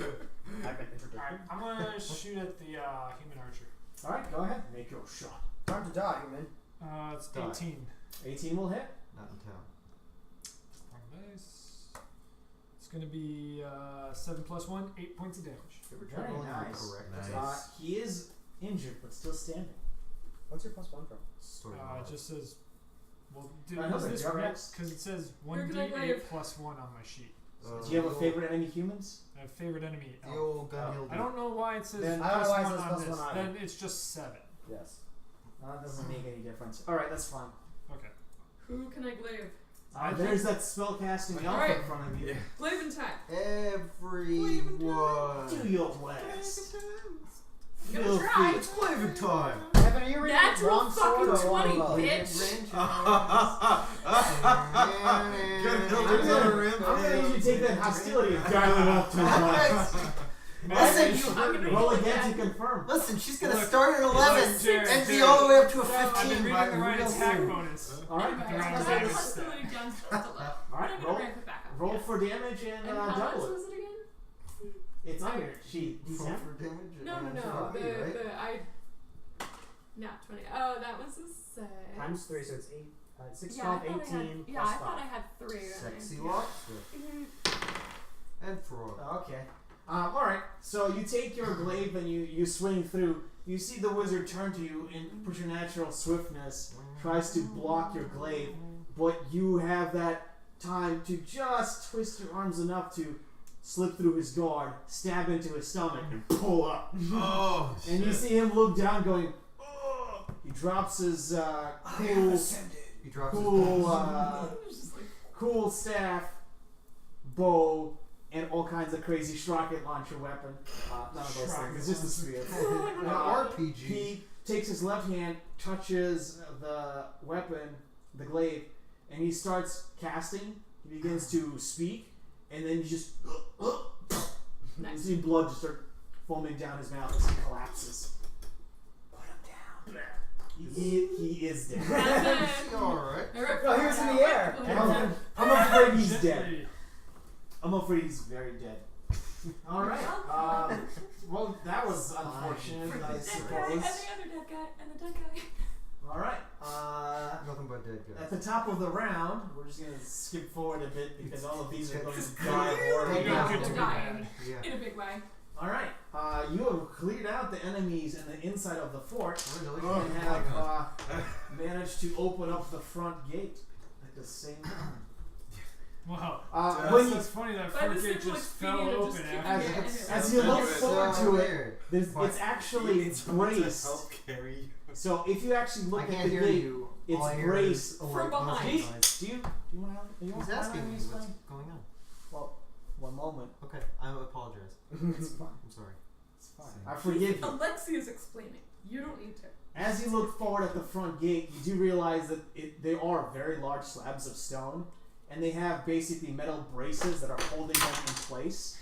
[SPEAKER 4] been interdicted.
[SPEAKER 5] Alright, I'm gonna shoot at the human archer.
[SPEAKER 1] Alright, go ahead. Make your shot.
[SPEAKER 4] Time to die, human.
[SPEAKER 5] It's
[SPEAKER 6] Die.
[SPEAKER 5] 18.
[SPEAKER 1] 18 will hit.
[SPEAKER 6] Not in town.
[SPEAKER 5] Wrong dice. It's gonna be 7 plus 1, 8 points of damage.
[SPEAKER 1] Very nice.
[SPEAKER 6] Correct.
[SPEAKER 8] Nice.
[SPEAKER 1] He is injured but still standing.
[SPEAKER 4] What's your +1 from?
[SPEAKER 6] Story
[SPEAKER 5] It just says. Well,
[SPEAKER 1] Another
[SPEAKER 5] is this
[SPEAKER 1] jump
[SPEAKER 5] right?
[SPEAKER 1] next.
[SPEAKER 5] Because it says
[SPEAKER 3] You're gonna
[SPEAKER 5] 1d8
[SPEAKER 3] live.
[SPEAKER 5] plus 1 on my sheet.
[SPEAKER 1] Do you have a favorite enemy humans?
[SPEAKER 5] I have favorite enemy.
[SPEAKER 6] The old gun
[SPEAKER 5] I don't know why it says
[SPEAKER 1] Then-
[SPEAKER 4] I don't know why it
[SPEAKER 5] +1
[SPEAKER 4] says
[SPEAKER 5] on
[SPEAKER 4] +1
[SPEAKER 5] this.
[SPEAKER 4] either.
[SPEAKER 5] Then it's just 7.
[SPEAKER 4] Yes.
[SPEAKER 1] That doesn't make any difference. Alright, that's fine.
[SPEAKER 5] Okay.
[SPEAKER 3] Who can I glaive?
[SPEAKER 1] There's that spellcasting elf in
[SPEAKER 3] Alright.
[SPEAKER 1] front of you.
[SPEAKER 3] Glaive attack.
[SPEAKER 6] Everyone.
[SPEAKER 1] Do your best.
[SPEAKER 3] I'm gonna
[SPEAKER 1] Filthy.
[SPEAKER 3] try.
[SPEAKER 6] It's flavor time.
[SPEAKER 4] Evan, are you reading
[SPEAKER 3] Natural
[SPEAKER 4] wrong sword
[SPEAKER 3] fucking
[SPEAKER 4] or
[SPEAKER 3] 20,
[SPEAKER 4] wrong bow?
[SPEAKER 3] bitch.
[SPEAKER 8] Good builders on a rim.
[SPEAKER 1] I'm gonna need you to take that hostility and dial it up 10 times.
[SPEAKER 6] Listen,
[SPEAKER 3] I'm gonna
[SPEAKER 1] Roll
[SPEAKER 3] roll
[SPEAKER 1] again to confirm.
[SPEAKER 6] Listen, she's gonna
[SPEAKER 5] Look,
[SPEAKER 6] start at 11
[SPEAKER 5] Jared,
[SPEAKER 6] and be
[SPEAKER 5] Jared.
[SPEAKER 6] all the way up to a
[SPEAKER 5] I've
[SPEAKER 6] 15
[SPEAKER 5] been
[SPEAKER 6] by
[SPEAKER 5] reading the right
[SPEAKER 6] real
[SPEAKER 5] attack
[SPEAKER 6] soon.
[SPEAKER 5] bonus.
[SPEAKER 1] Alright,
[SPEAKER 3] Anyway,
[SPEAKER 5] Alright,
[SPEAKER 3] I
[SPEAKER 5] so
[SPEAKER 3] have
[SPEAKER 5] it's-
[SPEAKER 3] hostility down just a little.
[SPEAKER 1] Alright,
[SPEAKER 3] I'm gonna
[SPEAKER 1] roll.
[SPEAKER 3] ramp it back up.
[SPEAKER 1] Roll
[SPEAKER 3] Yeah.
[SPEAKER 1] for damage and
[SPEAKER 3] And how much
[SPEAKER 1] double it.
[SPEAKER 3] was it again?
[SPEAKER 1] It's on your sheet.
[SPEAKER 6] Roll
[SPEAKER 1] D10.
[SPEAKER 6] for damage
[SPEAKER 3] No,
[SPEAKER 6] and
[SPEAKER 3] no.
[SPEAKER 6] copy, right?
[SPEAKER 3] Nat 20. Oh, that was a 6.
[SPEAKER 4] Times 3, so it's 8. 6,
[SPEAKER 3] Yeah,
[SPEAKER 4] 12,
[SPEAKER 3] I thought
[SPEAKER 4] 18,
[SPEAKER 3] I
[SPEAKER 4] plus
[SPEAKER 3] thought
[SPEAKER 4] 5.
[SPEAKER 3] I had 3.
[SPEAKER 6] Sexy
[SPEAKER 3] Yeah.
[SPEAKER 6] lobster
[SPEAKER 3] Mhm.
[SPEAKER 6] and frog.
[SPEAKER 1] Okay. Alright, so you take your glaive and you swing through. You see the wizard turn to you and preternatural swiftness tries to block your glaive, but you have that time to just twist your arms enough to slip through his guard, stab into his stomach, and pull up.
[SPEAKER 8] Oh,
[SPEAKER 1] And you see him look down going, oh! He drops his cool,
[SPEAKER 6] He drops
[SPEAKER 1] cool,
[SPEAKER 6] his
[SPEAKER 3] It was just like,
[SPEAKER 1] cool staff, bow, and all kinds of crazy rocket launcher weapon. None of those things. It's just a spear.
[SPEAKER 6] an RPG.
[SPEAKER 1] He takes his left hand, touches the weapon the glaive, and he starts casting. He begins to speak, and then you just you
[SPEAKER 3] Nice.
[SPEAKER 1] see blood just start foaming down his mouth as he collapses. Put him down. He is dead.
[SPEAKER 3] That's it.
[SPEAKER 6] Alright.
[SPEAKER 4] No, he was in the air.
[SPEAKER 1] I'm afraid he's dead. I'm afraid he's very dead. All right. Well, that was unfortunate, I
[SPEAKER 3] Dead guy, and the
[SPEAKER 1] suppose.
[SPEAKER 3] other dead guy, and the dead guy.
[SPEAKER 1] All right.
[SPEAKER 6] Nothing but dead guys.
[SPEAKER 1] At the top of the round, we're just gonna skip forward a bit because all of these are going to die horribly.
[SPEAKER 2] Yeah.
[SPEAKER 3] They're dying
[SPEAKER 6] Yeah.
[SPEAKER 3] in a big way.
[SPEAKER 1] All right. You have cleared out the enemies in the inside of the fort
[SPEAKER 6] Congratulations.
[SPEAKER 1] and have managed to open up the front gate at the same time.
[SPEAKER 5] Wow.
[SPEAKER 1] When you,
[SPEAKER 5] That's funny that
[SPEAKER 3] But
[SPEAKER 5] front
[SPEAKER 3] the
[SPEAKER 5] gate
[SPEAKER 3] simple
[SPEAKER 5] just fell
[SPEAKER 3] expedient of
[SPEAKER 5] open
[SPEAKER 3] just kicking
[SPEAKER 5] after.
[SPEAKER 3] it and
[SPEAKER 1] as
[SPEAKER 3] it
[SPEAKER 1] you
[SPEAKER 3] was-
[SPEAKER 1] look forward to it,
[SPEAKER 6] weird.
[SPEAKER 1] it's actually braced.
[SPEAKER 8] Help carry you.
[SPEAKER 1] So if you actually look
[SPEAKER 6] I
[SPEAKER 1] at
[SPEAKER 6] can't
[SPEAKER 1] the
[SPEAKER 6] hear
[SPEAKER 1] gate,
[SPEAKER 6] you.
[SPEAKER 1] it's
[SPEAKER 6] All I hear
[SPEAKER 1] braced
[SPEAKER 6] is
[SPEAKER 3] from
[SPEAKER 6] like
[SPEAKER 3] behind.
[SPEAKER 6] buzzing noise.
[SPEAKER 1] do you want
[SPEAKER 6] He's
[SPEAKER 1] to
[SPEAKER 6] asking me what's going on.
[SPEAKER 1] Well, one moment.
[SPEAKER 6] Okay, I apologize.
[SPEAKER 1] It's fine.
[SPEAKER 6] I'm sorry.
[SPEAKER 1] It's fine. I forgive you.
[SPEAKER 3] Alexia's explaining. You don't need to.
[SPEAKER 1] As you look forward at the front gate, you do realize that they are very large slabs of stone, and they have basically metal braces that are holding them in place.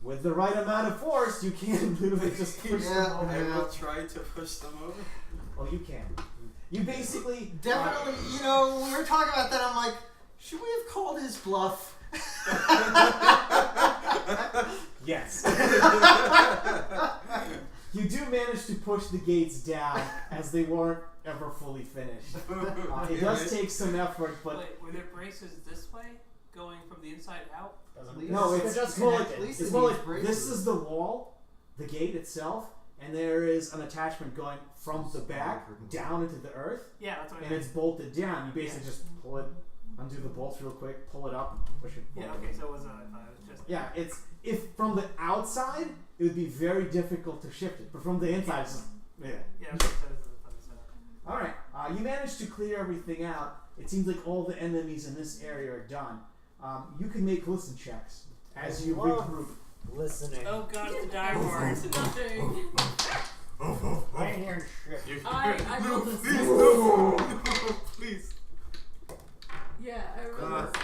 [SPEAKER 1] With the right amount of force, you can literally just push them
[SPEAKER 6] Yeah.
[SPEAKER 1] over.
[SPEAKER 8] I will try to push them over.
[SPEAKER 1] Well, you can. You basically
[SPEAKER 6] Definitely, you know, when we were talking about that, I'm like, should we have called his bluff?
[SPEAKER 1] Yes. You do manage to push the gates down as they weren't ever fully finished. It does take some effort, but
[SPEAKER 7] Wait, were there braces this way, going from the inside out?
[SPEAKER 1] no,
[SPEAKER 4] They're
[SPEAKER 1] it's
[SPEAKER 4] just
[SPEAKER 1] more
[SPEAKER 4] connected.
[SPEAKER 1] like,
[SPEAKER 6] At least
[SPEAKER 1] it's
[SPEAKER 6] it
[SPEAKER 1] more
[SPEAKER 6] needs
[SPEAKER 1] like this
[SPEAKER 6] braces.
[SPEAKER 1] is the wall, the gate itself, and there is an attachment going from the back down into the earth,
[SPEAKER 7] Yeah, that's what I
[SPEAKER 1] and
[SPEAKER 7] meant.
[SPEAKER 1] it's bolted down. You basically just pull it, undo the bolts real quick, pull it up, and push it
[SPEAKER 7] Yeah,
[SPEAKER 1] forward.
[SPEAKER 7] okay, so it was, I thought it was just.
[SPEAKER 1] Yeah, it's if from the outside it would be very difficult to shift it, but from the inside, it's just, yeah.
[SPEAKER 7] Yeah, okay, so it was
[SPEAKER 1] All right, you managed to clear everything out. It seems like all the enemies in this area are done. You can make listen checks as you
[SPEAKER 4] Whoa.
[SPEAKER 1] regroup.
[SPEAKER 4] Listening.
[SPEAKER 7] Oh god, it's a die ward.
[SPEAKER 3] It's nothing.
[SPEAKER 4] I ain't hearing shit.
[SPEAKER 3] I rolled this.
[SPEAKER 8] Please, no, please.
[SPEAKER 3] Yeah, I rolled this.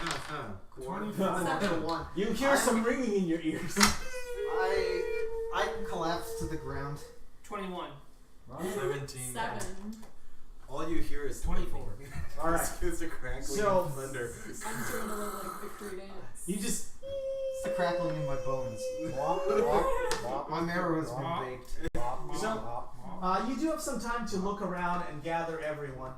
[SPEAKER 6] 21.
[SPEAKER 1] You hear some ringing in your ears.
[SPEAKER 6] I collapsed to the ground.
[SPEAKER 7] 21.
[SPEAKER 8] 17.
[SPEAKER 3] 7.
[SPEAKER 8] All you hear is
[SPEAKER 5] 24.
[SPEAKER 1] All right,
[SPEAKER 8] It's a crackling
[SPEAKER 1] So-
[SPEAKER 8] of thunder.
[SPEAKER 3] I'm doing a little like victory dance.
[SPEAKER 1] you just
[SPEAKER 6] It's the crackling in my bones. My marrow has been baked.
[SPEAKER 1] you do have some time to look around and gather everyone.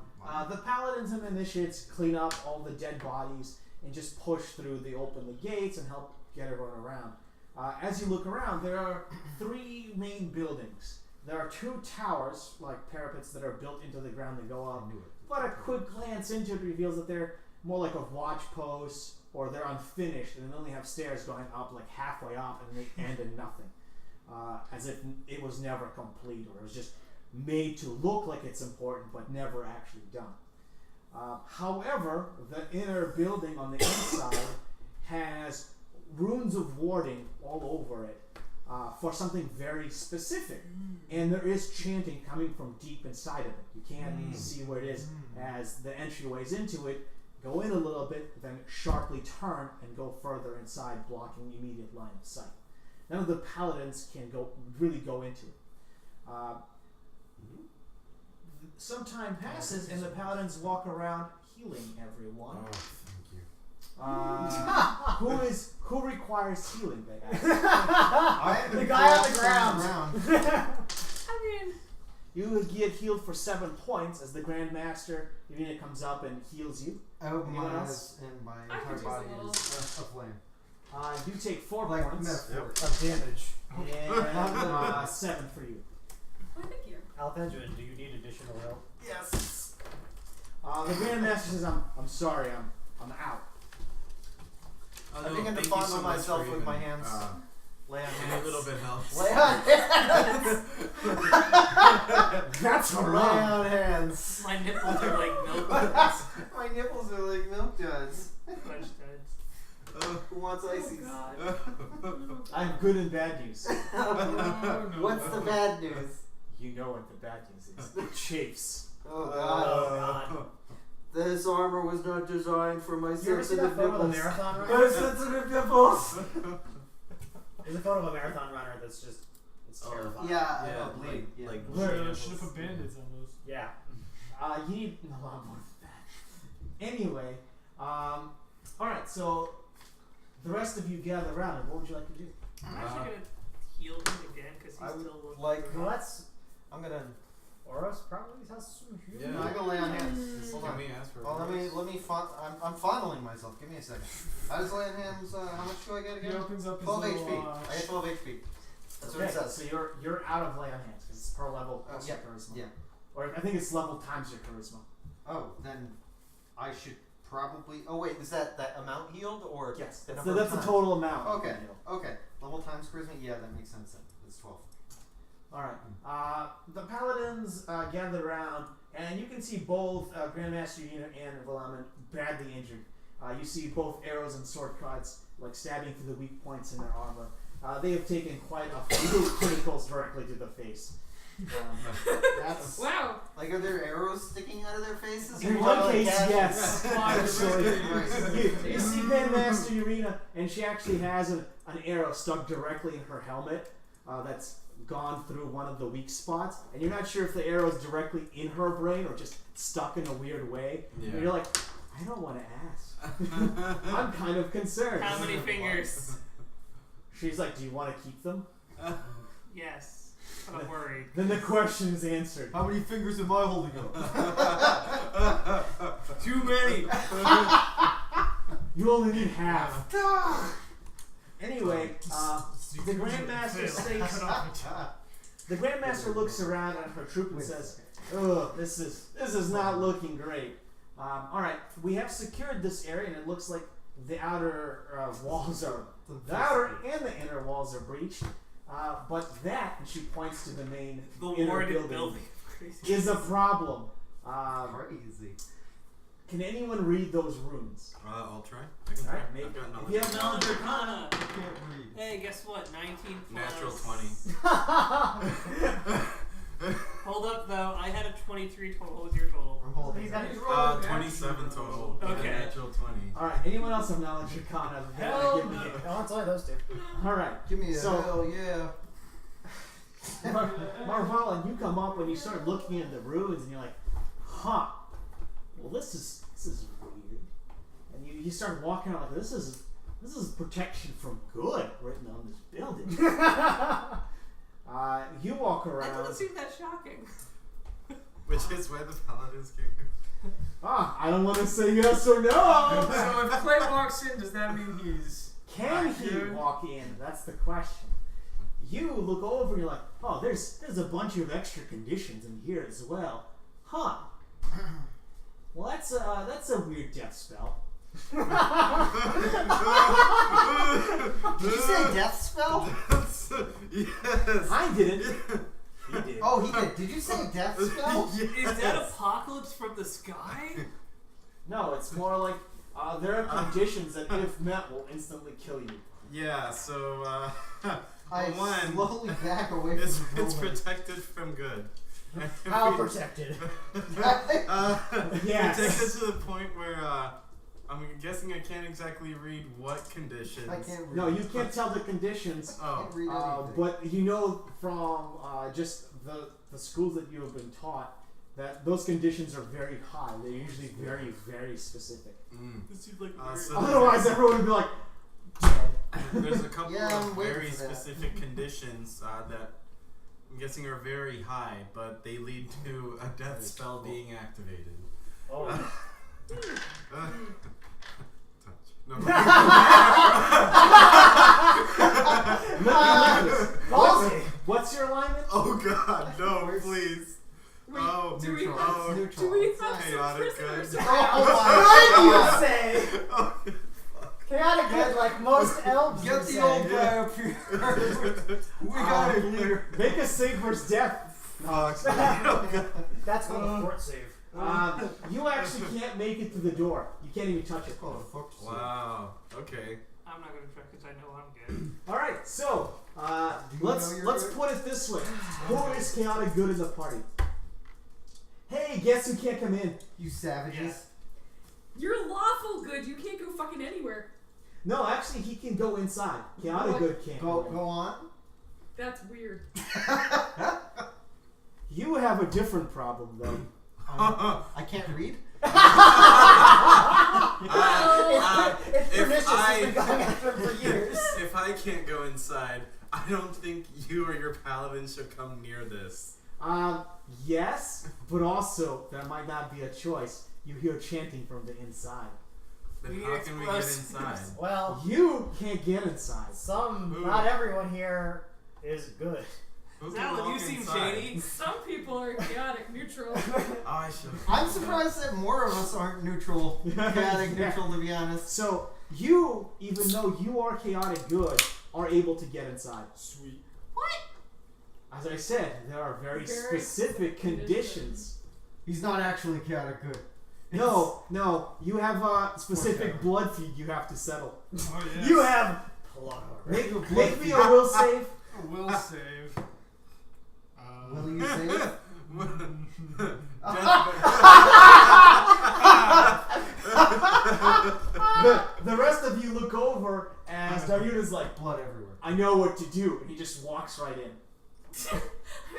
[SPEAKER 1] The paladins and initiates clean up all the dead bodies and just push through open the gates and help get everyone around. As you look around, there are 3 main buildings. There are 2 towers, like parapets, that are built into the ground that go up. But a quick glance into it reveals that they're more like a watch post, or they're unfinished and they only have stairs going up like halfway up and they end in nothing. As if it was never complete, or it was just made to look like it's important but never actually done. However, the inner building on the inside has runes of warding all over it for something very specific. And there is chanting coming from deep inside of it. You can't see where it is as the entryways into it go in a little bit, then sharply turn and go further inside, blocking immediate line of sight. None of the paladins can really go into it. Some time passes and the paladins walk around healing everyone.
[SPEAKER 8] Oh, thank you.
[SPEAKER 1] Who requires healing, they ask.
[SPEAKER 6] I am
[SPEAKER 4] The guy on the
[SPEAKER 6] ground.
[SPEAKER 3] I mean,
[SPEAKER 1] You get healed for 7 points as the Grandmaster Irina comes up and heals you.
[SPEAKER 6] I open my
[SPEAKER 1] Anyone
[SPEAKER 6] eyes
[SPEAKER 1] else?
[SPEAKER 6] and my
[SPEAKER 3] I could
[SPEAKER 6] entire
[SPEAKER 3] use a
[SPEAKER 6] body
[SPEAKER 3] little.
[SPEAKER 6] is aflame.
[SPEAKER 1] You take 4
[SPEAKER 6] Like
[SPEAKER 1] points
[SPEAKER 6] metaphor.
[SPEAKER 4] Of damage.
[SPEAKER 1] and 7 for you.
[SPEAKER 3] why thank you.
[SPEAKER 4] Althengin, do you need additional help?
[SPEAKER 6] Yes.
[SPEAKER 1] The Grandmaster says, "I'm sorry, I'm out."
[SPEAKER 6] I begin to fondle myself with my hands. Lay on
[SPEAKER 8] Any
[SPEAKER 6] hands.
[SPEAKER 8] little bit helps.
[SPEAKER 6] Lay on hands.
[SPEAKER 1] That's
[SPEAKER 6] Lay
[SPEAKER 1] haram.
[SPEAKER 6] on hands.
[SPEAKER 7] My nipples are like milk duds.
[SPEAKER 6] My nipples are like milk duds.
[SPEAKER 7] Crunch duds.
[SPEAKER 6] Who wants ices?
[SPEAKER 3] Oh god.
[SPEAKER 1] I have good and bad news.
[SPEAKER 6] What's the bad news?
[SPEAKER 1] You know what the bad news is. It chafes.
[SPEAKER 6] Oh
[SPEAKER 4] Oh
[SPEAKER 6] god.
[SPEAKER 4] god.
[SPEAKER 6] This armor was not designed for my
[SPEAKER 4] You ever see that
[SPEAKER 6] sensitive
[SPEAKER 4] photo of a
[SPEAKER 6] nipples.
[SPEAKER 4] marathon
[SPEAKER 6] My
[SPEAKER 4] runner?
[SPEAKER 6] sensitive nipples.
[SPEAKER 4] There's a photo of a marathon runner that's just it's
[SPEAKER 8] Oh,
[SPEAKER 4] terrifying.
[SPEAKER 6] Yeah, I
[SPEAKER 8] Yeah,
[SPEAKER 6] know, bleed. Yeah.
[SPEAKER 8] like
[SPEAKER 5] Should have put band-aids on those.
[SPEAKER 4] Yeah.
[SPEAKER 1] You need a lot more than that. Anyway, alright, so the rest of you gather around, and what would you like to do?
[SPEAKER 7] I'm actually gonna heal him again because he's
[SPEAKER 6] I would
[SPEAKER 7] still looking.
[SPEAKER 6] like-
[SPEAKER 4] Well, that's
[SPEAKER 6] I'm gonna.
[SPEAKER 4] Oros probably has some healing.
[SPEAKER 8] Yeah.
[SPEAKER 6] I'm gonna lay on hands. Hold
[SPEAKER 8] Can
[SPEAKER 6] on.
[SPEAKER 8] we ask for?
[SPEAKER 6] Oh, let me. I'm fondling myself. Give me a second. I just lay on hands. How much do I get
[SPEAKER 5] He
[SPEAKER 6] again?
[SPEAKER 5] opens up his
[SPEAKER 6] 12
[SPEAKER 5] little,
[SPEAKER 6] HP. I get 12 HP. That's what
[SPEAKER 1] Okay,
[SPEAKER 6] it says.
[SPEAKER 1] so you're out of lay on hands because it's per level plus
[SPEAKER 6] yeah,
[SPEAKER 1] your charisma.
[SPEAKER 6] yeah.
[SPEAKER 1] Or I think it's level times your charisma.
[SPEAKER 6] Oh, then I should probably. Oh wait, is that amount healed or?
[SPEAKER 1] Yes,
[SPEAKER 6] the
[SPEAKER 1] that's
[SPEAKER 6] number of
[SPEAKER 1] the
[SPEAKER 6] times?
[SPEAKER 1] total amount.
[SPEAKER 6] Okay. Okay. Level times charisma. Yeah, that makes sense. Then it's 12.
[SPEAKER 1] Alright. The paladins gather around, and you can see both Grandmaster Yuna and Valaman badly injured. You see both arrows and sword cuts, like stabbing through the weak points in their armor. They have taken quite a few criticals directly to the face.
[SPEAKER 6] That's
[SPEAKER 3] Wow.
[SPEAKER 6] like, are there arrows sticking out of their faces?
[SPEAKER 1] In
[SPEAKER 6] Or
[SPEAKER 1] one
[SPEAKER 6] like
[SPEAKER 1] case,
[SPEAKER 6] gashes?
[SPEAKER 1] yes. Actually,
[SPEAKER 6] Right.
[SPEAKER 1] you see Grandmaster Yurina, and she actually has an arrow stuck directly in her helmet that's gone through one of the weak spots, and you're not sure if the arrow is directly in her brain or just stuck in a weird way.
[SPEAKER 8] Yeah.
[SPEAKER 1] And you're like, I don't want to ask. I'm kind of concerned.
[SPEAKER 7] How many fingers?
[SPEAKER 1] She's like, do you want to keep them?
[SPEAKER 7] Yes, but I'm worried.
[SPEAKER 1] Then the question is answered.
[SPEAKER 6] How many fingers am I holding up?
[SPEAKER 8] Too many.
[SPEAKER 1] You only need half. Anyway, the Grandmaster states. The Grandmaster looks around at her troop and says, "Ugh, this is not looking great. All right, we have secured this area, and it looks like the outer walls are the outer and the inner walls are breached. But that," and she points to the main
[SPEAKER 7] The
[SPEAKER 1] inner
[SPEAKER 7] warded
[SPEAKER 1] building,
[SPEAKER 7] Crazy.
[SPEAKER 1] is a problem.
[SPEAKER 6] Crazy.
[SPEAKER 1] Can anyone read those runes?
[SPEAKER 8] I'll try. I can try.
[SPEAKER 1] Alright, maybe.
[SPEAKER 8] I've got
[SPEAKER 1] If you have
[SPEAKER 8] knowledge.
[SPEAKER 1] knowledge
[SPEAKER 7] Arcana.
[SPEAKER 6] I can't read.
[SPEAKER 7] Hey, guess what? 19 plus.
[SPEAKER 8] Natural 20.
[SPEAKER 7] Hold up, though. I had a 23 total. What was your total?
[SPEAKER 6] I'm holding.
[SPEAKER 4] He's
[SPEAKER 6] it.
[SPEAKER 4] got
[SPEAKER 8] 27 total. with a
[SPEAKER 7] Okay.
[SPEAKER 8] Natural 20.
[SPEAKER 1] Alright, anyone else have knowledge arcana?
[SPEAKER 3] Hell
[SPEAKER 1] Give me
[SPEAKER 3] no.
[SPEAKER 1] it.
[SPEAKER 4] No, it's only those two.
[SPEAKER 1] Alright.
[SPEAKER 6] Give me a
[SPEAKER 1] So-
[SPEAKER 6] hell yeah.
[SPEAKER 1] Marvala, you come up when you start looking at the ruins and you're like, huh, well this is weird. And you start walking around like this is protection from good written on this building. You walk
[SPEAKER 7] That
[SPEAKER 1] around.
[SPEAKER 7] doesn't seem that shocking.
[SPEAKER 8] Which is where the paladins can go.
[SPEAKER 1] I don't want to say yes or no.
[SPEAKER 5] So if Clay walks in, does that mean he's
[SPEAKER 1] Can he
[SPEAKER 5] accurate?
[SPEAKER 1] walk in? That's the question. You look over and you're like, oh, there's a bunch of extra conditions in here as well. Huh. Well, that's a weird death spell.
[SPEAKER 6] Did you say death spell?
[SPEAKER 8] Yes.
[SPEAKER 1] I didn't. He did.
[SPEAKER 6] Oh, he did. Did you say death spell?
[SPEAKER 7] Is that apocalypse from the sky?
[SPEAKER 1] No, it's more like there are conditions that, if met, will instantly kill you.
[SPEAKER 8] Yeah, so,
[SPEAKER 6] I
[SPEAKER 8] one,
[SPEAKER 6] slowly back away
[SPEAKER 8] it's
[SPEAKER 6] from the building.
[SPEAKER 8] protected from good. And if
[SPEAKER 4] How
[SPEAKER 8] we-
[SPEAKER 4] protected?
[SPEAKER 1] Yes.
[SPEAKER 8] Protected to the point where, I'm guessing I can't exactly read what conditions.
[SPEAKER 6] I can't read.
[SPEAKER 1] No, you can't tell the conditions,
[SPEAKER 8] Oh.
[SPEAKER 6] Can't read anything.
[SPEAKER 1] but you know from just the schools that you have been taught that those conditions are very high. They're usually very, very specific.
[SPEAKER 8] Mm.
[SPEAKER 7] This seems like weird.
[SPEAKER 8] So
[SPEAKER 1] Otherwise, everyone would be like, dead.
[SPEAKER 8] There's a couple
[SPEAKER 6] Yeah, I'm
[SPEAKER 8] of
[SPEAKER 6] waiting
[SPEAKER 8] very
[SPEAKER 6] for that.
[SPEAKER 8] specific conditions that I'm guessing are very high, but they lead to a death spell being activated.
[SPEAKER 4] Oh.
[SPEAKER 8] Touch. No.
[SPEAKER 4] Ballsy.
[SPEAKER 1] What's your alignment?
[SPEAKER 8] Oh God, no, please.
[SPEAKER 3] Wait,
[SPEAKER 8] Oh,
[SPEAKER 3] do we
[SPEAKER 6] neutral.
[SPEAKER 3] have,
[SPEAKER 8] oh,
[SPEAKER 3] do we have some
[SPEAKER 8] chaotic
[SPEAKER 3] prisoners?
[SPEAKER 8] good.
[SPEAKER 6] Oh my
[SPEAKER 4] Say
[SPEAKER 8] Oh,
[SPEAKER 4] chaotic good like most elves
[SPEAKER 6] Get
[SPEAKER 4] would
[SPEAKER 6] the
[SPEAKER 4] say.
[SPEAKER 6] old guy up here. We got it here.
[SPEAKER 1] Make a save versus death.
[SPEAKER 8] fuck. Oh, God.
[SPEAKER 4] That's called a fort save.
[SPEAKER 1] You actually can't make it to the door. You can't even touch it.
[SPEAKER 6] Oh, fuck.
[SPEAKER 8] Wow. Okay.
[SPEAKER 7] I'm not gonna try because I know I'm good.
[SPEAKER 1] All right, so
[SPEAKER 6] Do you
[SPEAKER 1] let's
[SPEAKER 6] know you're
[SPEAKER 1] let's
[SPEAKER 6] good?
[SPEAKER 1] put it this way: who is chaotic good in the party? Hey, guess who can't come in?
[SPEAKER 6] You savages.
[SPEAKER 3] You're lawful good. You can't go fucking anywhere.
[SPEAKER 1] No, actually, he can go inside. Chaotic
[SPEAKER 6] What?
[SPEAKER 1] good can't.
[SPEAKER 6] Go
[SPEAKER 1] in.
[SPEAKER 6] on.
[SPEAKER 3] That's weird.
[SPEAKER 1] You have a different problem, though.
[SPEAKER 6] I can't read.
[SPEAKER 4] It's
[SPEAKER 8] if
[SPEAKER 4] pernicious.
[SPEAKER 8] I-
[SPEAKER 4] It's been going after him for years.
[SPEAKER 8] If I can't go inside, I don't think you or your paladin should come near this.
[SPEAKER 1] Yes, but also that might not be a choice. You hear chanting from the inside.
[SPEAKER 8] Then
[SPEAKER 7] We
[SPEAKER 8] how
[SPEAKER 7] need
[SPEAKER 8] can we get
[SPEAKER 7] explosives.
[SPEAKER 8] inside?
[SPEAKER 4] Well,
[SPEAKER 1] You can't get inside.
[SPEAKER 4] not everyone here is good.
[SPEAKER 8] Who can
[SPEAKER 7] Alan, you
[SPEAKER 8] walk
[SPEAKER 7] seem
[SPEAKER 8] inside?
[SPEAKER 7] shady.
[SPEAKER 3] Some people are chaotic neutral.
[SPEAKER 8] I should.
[SPEAKER 6] I'm surprised that more of us aren't neutral, chaotic
[SPEAKER 1] Yeah.
[SPEAKER 6] neutral, to be honest.
[SPEAKER 1] So you, even though you are chaotic good, are able to get inside.
[SPEAKER 5] Sweet.
[SPEAKER 1] As I said, there are very
[SPEAKER 3] Very
[SPEAKER 1] specific conditions.
[SPEAKER 6] He's not actually chaotic good.
[SPEAKER 1] No, you have a specific
[SPEAKER 6] Okay.
[SPEAKER 1] blood feed you have to settle.
[SPEAKER 5] Oh yeah.
[SPEAKER 1] You have.
[SPEAKER 4] Plug.
[SPEAKER 1] Make me a will save.
[SPEAKER 5] Will save.
[SPEAKER 6] Will you save?
[SPEAKER 1] The rest of you look over as Daryuna's like,
[SPEAKER 6] Blood everywhere.
[SPEAKER 1] I know what to do, and he just walks right in.
[SPEAKER 3] I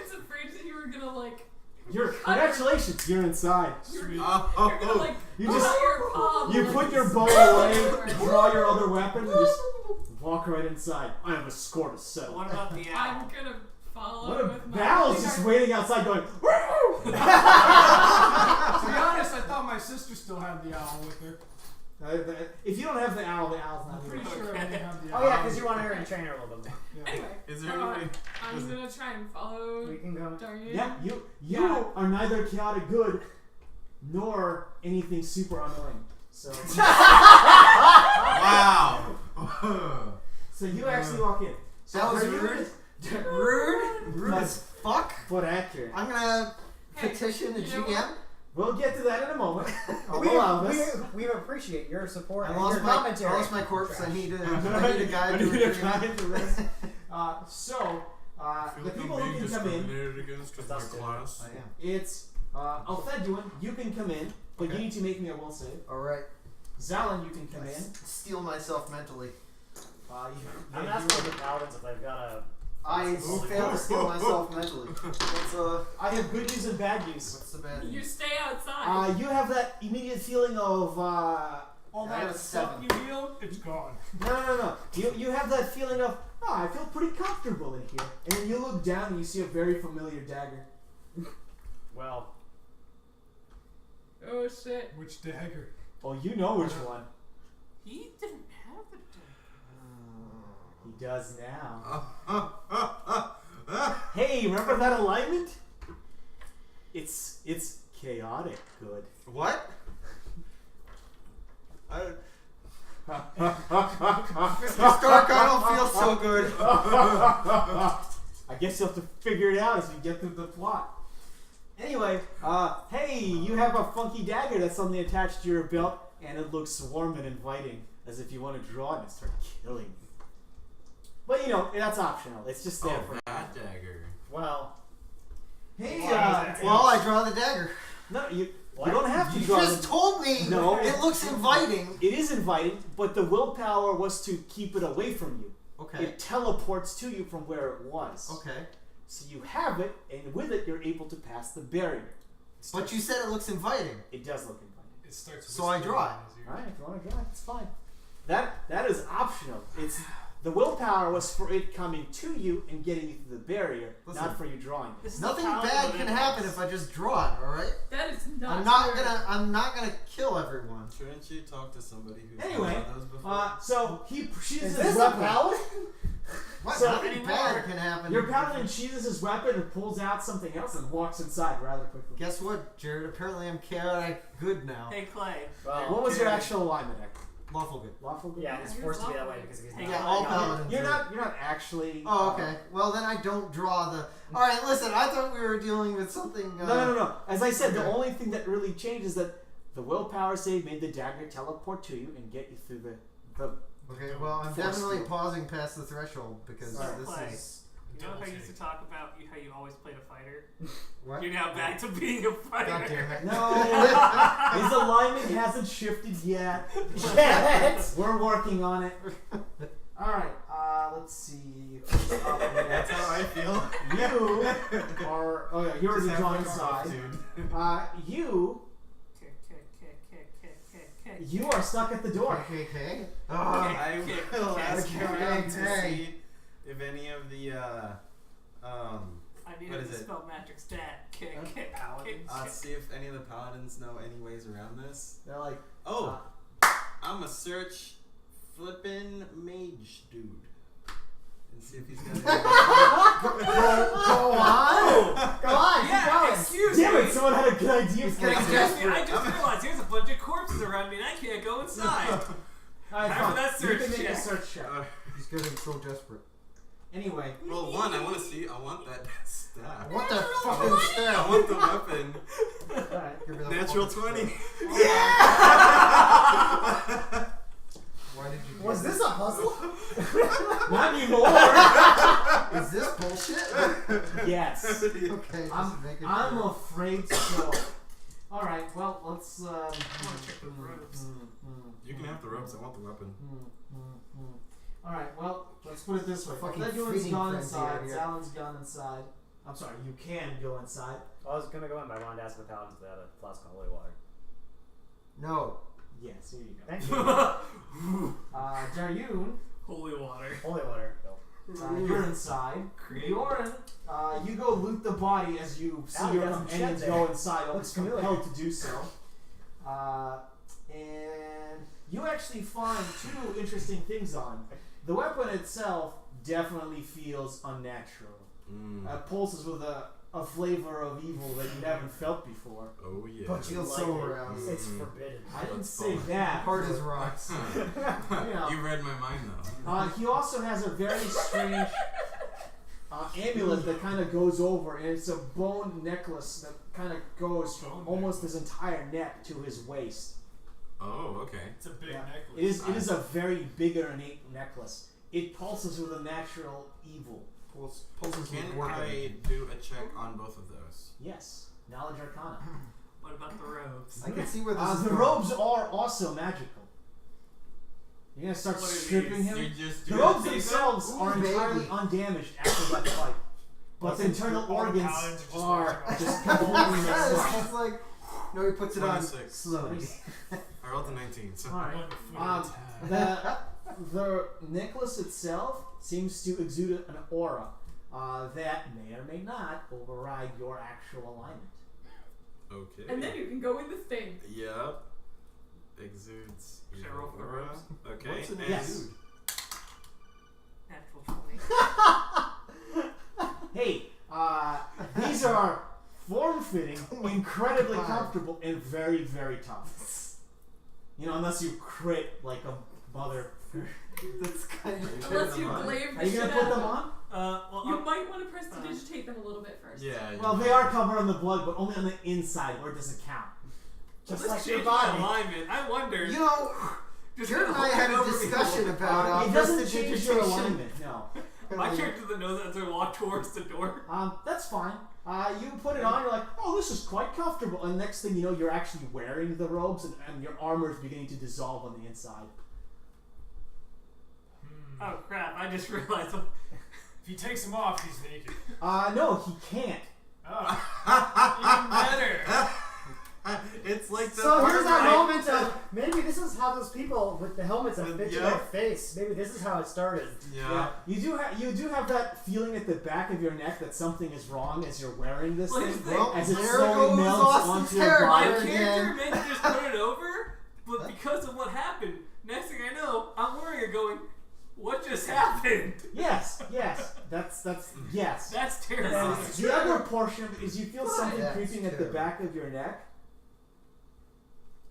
[SPEAKER 3] was afraid that you were gonna like.
[SPEAKER 1] Congratulations, you're inside.
[SPEAKER 3] You're,
[SPEAKER 5] Sweet.
[SPEAKER 3] you're gonna like.
[SPEAKER 1] You
[SPEAKER 3] pull
[SPEAKER 1] just-
[SPEAKER 3] out your palm
[SPEAKER 1] You
[SPEAKER 3] and
[SPEAKER 1] put your
[SPEAKER 3] just
[SPEAKER 1] bow
[SPEAKER 3] stab
[SPEAKER 1] away,
[SPEAKER 3] everywhere.
[SPEAKER 1] draw your other weapon, and just walk right inside. I have a score to settle.
[SPEAKER 7] What about the
[SPEAKER 3] I'm
[SPEAKER 7] owl?
[SPEAKER 3] gonna follow
[SPEAKER 1] What a
[SPEAKER 3] with my.
[SPEAKER 1] Val's just waiting outside going, Woo!
[SPEAKER 5] To be honest, I thought my sister still had the owl with her.
[SPEAKER 1] If you don't have the owl's not
[SPEAKER 5] I'm
[SPEAKER 1] here.
[SPEAKER 5] pretty sure I didn't have the
[SPEAKER 4] Oh
[SPEAKER 5] owl.
[SPEAKER 4] yeah, because you wanted her to train her a little bit more.
[SPEAKER 5] Yeah.
[SPEAKER 3] Anyway,
[SPEAKER 8] Is there any way?
[SPEAKER 3] I'm gonna try and follow
[SPEAKER 4] We can go.
[SPEAKER 3] Darien.
[SPEAKER 1] Yeah, you
[SPEAKER 3] Yeah.
[SPEAKER 1] are neither chaotic good nor anything super annoying. So
[SPEAKER 8] Wow.
[SPEAKER 1] so you actually walk in. So
[SPEAKER 6] That was
[SPEAKER 1] Daryuna
[SPEAKER 6] rude.
[SPEAKER 1] is-
[SPEAKER 6] Rude as fuck.
[SPEAKER 1] but accurate.
[SPEAKER 6] I'm gonna
[SPEAKER 3] Hey,
[SPEAKER 6] petition the
[SPEAKER 3] you know
[SPEAKER 6] GM.
[SPEAKER 1] We'll get to that in a moment.
[SPEAKER 4] We,
[SPEAKER 1] Allow us.
[SPEAKER 4] we appreciate your support
[SPEAKER 6] I
[SPEAKER 4] and
[SPEAKER 6] lost
[SPEAKER 4] your
[SPEAKER 6] my
[SPEAKER 4] commentary.
[SPEAKER 6] corpse. I
[SPEAKER 4] Trash.
[SPEAKER 6] need a guy
[SPEAKER 1] I
[SPEAKER 6] to
[SPEAKER 1] need a
[SPEAKER 6] retrieve
[SPEAKER 1] guy
[SPEAKER 6] it.
[SPEAKER 1] to rest. So the people who can come in,
[SPEAKER 8] against because
[SPEAKER 4] That's
[SPEAKER 8] my class.
[SPEAKER 6] I am.
[SPEAKER 1] it's Alfeduin, you can come in, but you
[SPEAKER 6] Okay.
[SPEAKER 1] need to make me a will save.
[SPEAKER 6] Alright.
[SPEAKER 1] Zalin, you can come in.
[SPEAKER 6] Steel myself mentally.
[SPEAKER 4] I'm
[SPEAKER 1] you
[SPEAKER 4] asking the paladins if they've got a.
[SPEAKER 6] I failed to steal myself mentally.
[SPEAKER 1] I have good news and bad news.
[SPEAKER 6] What's the bad
[SPEAKER 3] You
[SPEAKER 6] news?
[SPEAKER 3] stay outside.
[SPEAKER 1] You have that immediate feeling of
[SPEAKER 5] All
[SPEAKER 6] I have
[SPEAKER 5] that
[SPEAKER 6] a
[SPEAKER 5] stuff
[SPEAKER 6] 7.
[SPEAKER 5] you feel, it's gone.
[SPEAKER 1] no. You have that feeling of I feel pretty comfortable in here, and then you look down and you see a very familiar dagger.
[SPEAKER 4] Well,
[SPEAKER 3] Oh shit.
[SPEAKER 5] Which dagger?
[SPEAKER 1] Oh, you know which one.
[SPEAKER 7] He didn't have the
[SPEAKER 1] He does now. Hey, remember that alignment? It's chaotic good.
[SPEAKER 6] What?
[SPEAKER 1] Mr.
[SPEAKER 6] Stark, I don't feel so good.
[SPEAKER 1] I guess you'll have to figure it out as we get through the plot. Anyway, hey, you have a funky dagger that's suddenly attached to your belt, and it looks warm and inviting, as if you want to draw it and start killing you. But you know, that's optional. It's just there for
[SPEAKER 8] that dagger.
[SPEAKER 4] well.
[SPEAKER 1] Hey,
[SPEAKER 6] Well, I draw the dagger.
[SPEAKER 1] no, you
[SPEAKER 4] What?
[SPEAKER 1] don't have to
[SPEAKER 6] You
[SPEAKER 1] draw
[SPEAKER 6] just
[SPEAKER 1] the-
[SPEAKER 6] told me
[SPEAKER 1] No.
[SPEAKER 6] it looks inviting.
[SPEAKER 1] It is inviting, but the willpower was to keep it away from you.
[SPEAKER 6] Okay.
[SPEAKER 1] It teleports to you from where it was.
[SPEAKER 6] Okay.
[SPEAKER 1] So you have it, and with it, you're able to pass the barrier.
[SPEAKER 6] But you said it looks inviting.
[SPEAKER 1] It does look inviting.
[SPEAKER 5] It starts.
[SPEAKER 6] So I draw it.
[SPEAKER 5] whispering in his ear.
[SPEAKER 1] Alright, if you want to draw it, it's fine. That is optional. It's the willpower was for it coming to you and getting you through the barrier,
[SPEAKER 6] Listen.
[SPEAKER 1] not for you drawing it.
[SPEAKER 7] This is
[SPEAKER 6] Nothing
[SPEAKER 7] the power
[SPEAKER 6] bad
[SPEAKER 7] of
[SPEAKER 6] can
[SPEAKER 7] it.
[SPEAKER 6] happen if I just draw it. All right.
[SPEAKER 3] That is not.
[SPEAKER 6] I'm not gonna kill everyone.
[SPEAKER 8] Shouldn't you talk to somebody who's
[SPEAKER 1] Anyway,
[SPEAKER 8] done those before?
[SPEAKER 1] so he sheathes
[SPEAKER 4] Is
[SPEAKER 1] his
[SPEAKER 4] this a
[SPEAKER 1] weapon.
[SPEAKER 4] paladin?
[SPEAKER 6] What?
[SPEAKER 1] So
[SPEAKER 6] Nothing
[SPEAKER 7] anymore.
[SPEAKER 6] bad can happen.
[SPEAKER 1] Your paladin sheathes his weapon and pulls out something else and walks inside rather quickly.
[SPEAKER 6] Guess what, Jared? Apparently I'm chaotic good now.
[SPEAKER 7] Hey Clay.
[SPEAKER 4] Well,
[SPEAKER 1] What was your actual alignment, Hector?
[SPEAKER 6] Lawful good.
[SPEAKER 1] Lawful good?
[SPEAKER 4] yeah, he's forced to be that way because of his
[SPEAKER 7] Hey,
[SPEAKER 4] name.
[SPEAKER 6] Yeah, all
[SPEAKER 7] Yeah.
[SPEAKER 6] paladins.
[SPEAKER 1] You're
[SPEAKER 6] are.
[SPEAKER 1] not actually.
[SPEAKER 6] Oh, okay. Well, then I don't draw the. All right, listen. I thought we were dealing with something.
[SPEAKER 1] No. As I said, the
[SPEAKER 6] okay.
[SPEAKER 1] only thing that really changed is that the willpower save made the dagger teleport to you and get you through the
[SPEAKER 6] Okay. Well, I'm
[SPEAKER 1] Force
[SPEAKER 6] definitely
[SPEAKER 1] field.
[SPEAKER 6] pausing past the threshold because
[SPEAKER 1] Alright.
[SPEAKER 6] this
[SPEAKER 7] Play.
[SPEAKER 6] is.
[SPEAKER 7] You know how you used to
[SPEAKER 5] take.
[SPEAKER 7] talk about how you always played a fighter?
[SPEAKER 6] What?
[SPEAKER 7] You're now back to being a fighter.
[SPEAKER 6] God damn it.
[SPEAKER 1] No, his alignment hasn't shifted yet.
[SPEAKER 4] Yet.
[SPEAKER 1] We're working on it. All right. Let's see. Who's up next?
[SPEAKER 8] That's how I feel.
[SPEAKER 1] You are. Oh yeah, you're
[SPEAKER 8] Just
[SPEAKER 1] the
[SPEAKER 8] have
[SPEAKER 1] drawing
[SPEAKER 8] fun,
[SPEAKER 1] side.
[SPEAKER 8] dude.
[SPEAKER 1] You are stuck at the door.
[SPEAKER 6] Okay.
[SPEAKER 8] I
[SPEAKER 7] Kick,
[SPEAKER 8] will
[SPEAKER 7] kick,
[SPEAKER 8] ask
[SPEAKER 6] kick,
[SPEAKER 8] around
[SPEAKER 6] kick,
[SPEAKER 8] to
[SPEAKER 6] kick.
[SPEAKER 8] see if any of the
[SPEAKER 7] I need
[SPEAKER 8] What
[SPEAKER 7] to
[SPEAKER 8] is it?
[SPEAKER 7] spell magic stat. Kick,
[SPEAKER 8] Huh?
[SPEAKER 7] kick,
[SPEAKER 2] Paladins?
[SPEAKER 7] kick.
[SPEAKER 8] see if any of the paladins know any ways around this.
[SPEAKER 1] They're like,
[SPEAKER 8] Oh, I'm a search flippin' mage dude and see if he's got.
[SPEAKER 6] Go on.
[SPEAKER 4] Go on, keep
[SPEAKER 7] Yeah,
[SPEAKER 4] going.
[SPEAKER 7] excuse
[SPEAKER 1] damn
[SPEAKER 7] me.
[SPEAKER 1] it! Someone had a good idea
[SPEAKER 6] He's
[SPEAKER 1] for
[SPEAKER 6] getting
[SPEAKER 1] you.
[SPEAKER 6] desperate.
[SPEAKER 7] I just realized there's a bunch of corpses around me and I can't go inside.
[SPEAKER 1] All right,
[SPEAKER 7] Time
[SPEAKER 1] fine.
[SPEAKER 7] for that
[SPEAKER 1] You
[SPEAKER 7] search
[SPEAKER 1] can make a
[SPEAKER 7] check.
[SPEAKER 1] search check.
[SPEAKER 6] He's getting so desperate.
[SPEAKER 1] Anyway,
[SPEAKER 8] Well, one, I want to see. I want that staff.
[SPEAKER 6] What the fucking
[SPEAKER 8] I
[SPEAKER 6] staff?
[SPEAKER 8] want the weapon.
[SPEAKER 1] all right.
[SPEAKER 6] Give me that
[SPEAKER 8] Natural
[SPEAKER 6] fucking
[SPEAKER 8] 20.
[SPEAKER 6] staff. Why did you do
[SPEAKER 4] Was this a puzzle?
[SPEAKER 1] Not anymore.
[SPEAKER 6] Is this bullshit?
[SPEAKER 1] Yes.
[SPEAKER 6] Okay, just making
[SPEAKER 1] I'm
[SPEAKER 6] sure.
[SPEAKER 1] afraid so. All right. Well, let's.
[SPEAKER 7] I want to check the ropes.
[SPEAKER 8] You can have the ropes. I want the weapon.
[SPEAKER 1] All right. Well, let's put it this way.
[SPEAKER 6] Fucking
[SPEAKER 1] Leguin's
[SPEAKER 6] feeding
[SPEAKER 1] gone
[SPEAKER 6] frenzy
[SPEAKER 1] inside.
[SPEAKER 6] out here.
[SPEAKER 1] Talon's gone inside. I'm sorry. You can go inside.
[SPEAKER 4] I was gonna go in, but I wanted to ask the paladins if they had a flask of holy water.
[SPEAKER 6] No.
[SPEAKER 1] Yes. Here you go.
[SPEAKER 4] Thank you.
[SPEAKER 1] Jaryun,
[SPEAKER 7] Holy water.
[SPEAKER 4] Holy water. Bill.
[SPEAKER 1] you're inside. Yorin, you go loot the body as you see
[SPEAKER 4] Oh,
[SPEAKER 1] your
[SPEAKER 4] got some
[SPEAKER 1] companions
[SPEAKER 4] shit
[SPEAKER 1] go
[SPEAKER 4] there.
[SPEAKER 1] inside.
[SPEAKER 4] Looks
[SPEAKER 1] Almost
[SPEAKER 4] familiar.
[SPEAKER 1] compelled to do so. And you actually find two interesting things on. The weapon itself definitely feels unnatural. Pulses with a flavor of evil that you haven't felt before.
[SPEAKER 8] Oh yeah.
[SPEAKER 6] But you
[SPEAKER 4] Like
[SPEAKER 6] so
[SPEAKER 4] it.
[SPEAKER 6] around.
[SPEAKER 4] It's forbidden.
[SPEAKER 1] I didn't
[SPEAKER 8] That's
[SPEAKER 1] say
[SPEAKER 8] fine.
[SPEAKER 1] that.
[SPEAKER 6] Hard as rocks.
[SPEAKER 1] You know.
[SPEAKER 8] You read my mind though.
[SPEAKER 1] He also has a very strange amulet that kind of goes over, and it's a bone necklace that kind of goes from
[SPEAKER 5] Bone
[SPEAKER 1] almost
[SPEAKER 5] necklace.
[SPEAKER 1] his entire neck to his waist.
[SPEAKER 8] Oh, okay.
[SPEAKER 5] It's a big
[SPEAKER 1] Yeah.
[SPEAKER 5] necklace.
[SPEAKER 1] It is a very big and ornate necklace. It pulses with a natural evil.
[SPEAKER 6] Pulses
[SPEAKER 8] Can
[SPEAKER 6] with work.
[SPEAKER 8] I do a check on both of those?
[SPEAKER 1] Yes, knowledge arcana.
[SPEAKER 7] What about the robes?
[SPEAKER 6] I can see where this is
[SPEAKER 1] The
[SPEAKER 6] going.
[SPEAKER 1] robes are also magical. You're gonna start
[SPEAKER 7] What are
[SPEAKER 1] stripping
[SPEAKER 7] these?
[SPEAKER 1] him.
[SPEAKER 8] You just
[SPEAKER 1] The
[SPEAKER 8] do
[SPEAKER 1] robes
[SPEAKER 8] the
[SPEAKER 1] themselves
[SPEAKER 6] Ooh,
[SPEAKER 1] are entirely
[SPEAKER 6] baby.
[SPEAKER 1] undamaged after that fight, but the internal
[SPEAKER 5] all the
[SPEAKER 1] organs
[SPEAKER 5] paladins are just
[SPEAKER 1] are
[SPEAKER 5] watching
[SPEAKER 1] just
[SPEAKER 5] all-
[SPEAKER 1] completely messed
[SPEAKER 6] It's
[SPEAKER 1] up.
[SPEAKER 6] just like, no, he puts it on
[SPEAKER 8] 26.
[SPEAKER 6] slowly.
[SPEAKER 8] I rolled a 19. So.
[SPEAKER 1] All right.
[SPEAKER 5] One foot attack.
[SPEAKER 1] The necklace itself seems to exude an aura that may or may not override your actual alignment.
[SPEAKER 8] Okay.
[SPEAKER 3] And then you can go in this thing.
[SPEAKER 8] Yep. Exudes.
[SPEAKER 7] Should I roll for the
[SPEAKER 8] aura.
[SPEAKER 7] robes?
[SPEAKER 8] Okay.
[SPEAKER 6] What's an
[SPEAKER 8] and
[SPEAKER 1] Yes.
[SPEAKER 7] Natural 20.
[SPEAKER 1] Hey, these are form-fitting, incredibly
[SPEAKER 6] God.
[SPEAKER 1] comfortable, and very, very tough. You know, unless you crit like a mother.
[SPEAKER 6] That's kind of
[SPEAKER 3] Unless you
[SPEAKER 8] them on?
[SPEAKER 3] glaive the
[SPEAKER 1] Are you
[SPEAKER 3] shit
[SPEAKER 1] gonna
[SPEAKER 3] out
[SPEAKER 1] put
[SPEAKER 3] of
[SPEAKER 1] them on?
[SPEAKER 7] Well,
[SPEAKER 3] You might want to press to digitate them a little bit first.
[SPEAKER 8] Yeah.
[SPEAKER 1] Well, they are covered in the blood, but only on the inside where it doesn't count. Just
[SPEAKER 7] let's
[SPEAKER 1] like your
[SPEAKER 7] change
[SPEAKER 1] body.
[SPEAKER 7] my alignment. I wonder.
[SPEAKER 6] You know,
[SPEAKER 7] just
[SPEAKER 6] Jared and I
[SPEAKER 7] hold
[SPEAKER 6] had
[SPEAKER 7] it
[SPEAKER 6] a
[SPEAKER 7] over
[SPEAKER 6] discussion
[SPEAKER 7] me.
[SPEAKER 6] about
[SPEAKER 1] It doesn't change your
[SPEAKER 6] prestidigitation.
[SPEAKER 1] alignment, no.
[SPEAKER 7] My character doesn't know that as I walk towards the door.
[SPEAKER 1] That's fine. You put it on, you're like, oh, this is quite comfortable. And next thing you know, you're actually wearing the robes, and your armor is beginning to dissolve on the inside.
[SPEAKER 7] Oh crap! I just realized.
[SPEAKER 5] If he takes him off, he's naked.
[SPEAKER 1] No, he can't.
[SPEAKER 5] Oh, even better.
[SPEAKER 8] It's like the
[SPEAKER 4] So here's that
[SPEAKER 8] armor-
[SPEAKER 4] moment of maybe this is how those people with the helmets that fit to
[SPEAKER 8] Yeah.
[SPEAKER 4] their face. Maybe this is how it started.
[SPEAKER 8] Yeah.
[SPEAKER 1] You do have that feeling at the back of your neck that something is wrong as you're wearing this
[SPEAKER 7] Well,
[SPEAKER 1] thing.
[SPEAKER 7] here's the
[SPEAKER 6] Well,
[SPEAKER 1] As it
[SPEAKER 6] there
[SPEAKER 1] slowly
[SPEAKER 6] goes
[SPEAKER 1] melts
[SPEAKER 6] Austin's
[SPEAKER 1] onto your
[SPEAKER 6] hair.
[SPEAKER 7] My
[SPEAKER 1] body.
[SPEAKER 7] character
[SPEAKER 6] Again.
[SPEAKER 7] meant to just put it over, but because of what happened, next thing I know, I'm wearing it going, what just happened?
[SPEAKER 1] Yes, that's yes.
[SPEAKER 7] That's
[SPEAKER 1] And
[SPEAKER 7] terrifying.
[SPEAKER 1] the other portion is you feel something
[SPEAKER 6] That's
[SPEAKER 1] creeping at the
[SPEAKER 6] terrible.
[SPEAKER 1] back of your neck,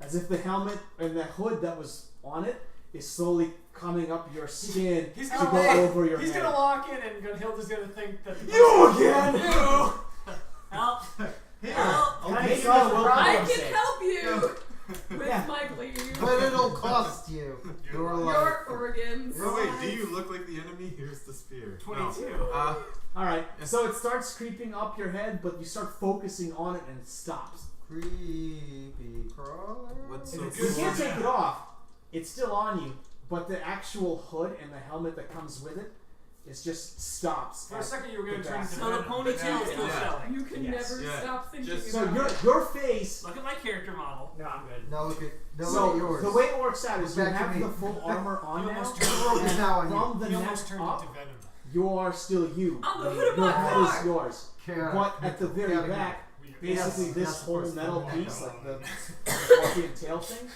[SPEAKER 1] as if the helmet and the hood that was on it is slowly coming up your skin
[SPEAKER 5] He's
[SPEAKER 1] to
[SPEAKER 5] gonna
[SPEAKER 1] go
[SPEAKER 5] walk-
[SPEAKER 1] over your
[SPEAKER 5] He's
[SPEAKER 1] head.
[SPEAKER 5] gonna walk in, and Gunhilda's gonna think that the
[SPEAKER 1] You again!
[SPEAKER 7] Help! Help!
[SPEAKER 1] Okay,
[SPEAKER 4] Nice
[SPEAKER 1] so
[SPEAKER 4] one,
[SPEAKER 1] we'll
[SPEAKER 4] Rob.
[SPEAKER 3] I
[SPEAKER 1] compensate.
[SPEAKER 3] can help you with
[SPEAKER 1] Yeah.
[SPEAKER 3] my glaive.
[SPEAKER 6] But it'll cost you your life.
[SPEAKER 3] Your organs.
[SPEAKER 8] Oh wait, do you look like the enemy? Here's the spear.
[SPEAKER 7] 22.
[SPEAKER 8] No.
[SPEAKER 1] All So it starts creeping up your head, but you start focusing on it and it stops.
[SPEAKER 6] Creepy crawler.
[SPEAKER 8] What's
[SPEAKER 1] You
[SPEAKER 8] so
[SPEAKER 1] can't
[SPEAKER 8] cool?
[SPEAKER 1] take it off. It's still on you, but the actual hood and the helmet that comes with it just stops.
[SPEAKER 5] For a
[SPEAKER 1] at
[SPEAKER 5] second, you were going
[SPEAKER 1] the
[SPEAKER 5] to turn
[SPEAKER 1] back.
[SPEAKER 5] into
[SPEAKER 7] So the
[SPEAKER 5] Venom,
[SPEAKER 7] ponytail is still
[SPEAKER 8] Yeah.
[SPEAKER 7] showing.
[SPEAKER 3] You can
[SPEAKER 1] Yes.
[SPEAKER 3] never
[SPEAKER 8] Yeah.
[SPEAKER 3] stop thinking
[SPEAKER 8] Just-
[SPEAKER 1] So
[SPEAKER 3] about
[SPEAKER 1] your face.
[SPEAKER 7] Look at my character model.
[SPEAKER 4] No, I'm good.
[SPEAKER 6] No, look at
[SPEAKER 1] So
[SPEAKER 6] yours.
[SPEAKER 1] the way it works out is you
[SPEAKER 6] Back to
[SPEAKER 1] have
[SPEAKER 6] me.
[SPEAKER 1] the full armor on
[SPEAKER 5] You
[SPEAKER 1] now.
[SPEAKER 5] almost
[SPEAKER 6] The robe is
[SPEAKER 1] and
[SPEAKER 6] now on you.
[SPEAKER 1] from the
[SPEAKER 5] You
[SPEAKER 1] neck
[SPEAKER 5] almost turned
[SPEAKER 1] up,
[SPEAKER 5] into Venom.
[SPEAKER 1] you are still you.
[SPEAKER 3] On the hood of
[SPEAKER 1] Your
[SPEAKER 3] my
[SPEAKER 1] head
[SPEAKER 3] car.
[SPEAKER 1] is yours.
[SPEAKER 6] Care.
[SPEAKER 1] But at the very
[SPEAKER 6] Yeah,
[SPEAKER 1] back,
[SPEAKER 5] We-
[SPEAKER 1] basically
[SPEAKER 6] Yes,
[SPEAKER 1] this
[SPEAKER 6] yes, of
[SPEAKER 1] whole
[SPEAKER 6] course,
[SPEAKER 1] metal
[SPEAKER 6] from the neck
[SPEAKER 1] piece,
[SPEAKER 6] up.
[SPEAKER 1] like the scorpion tail thing,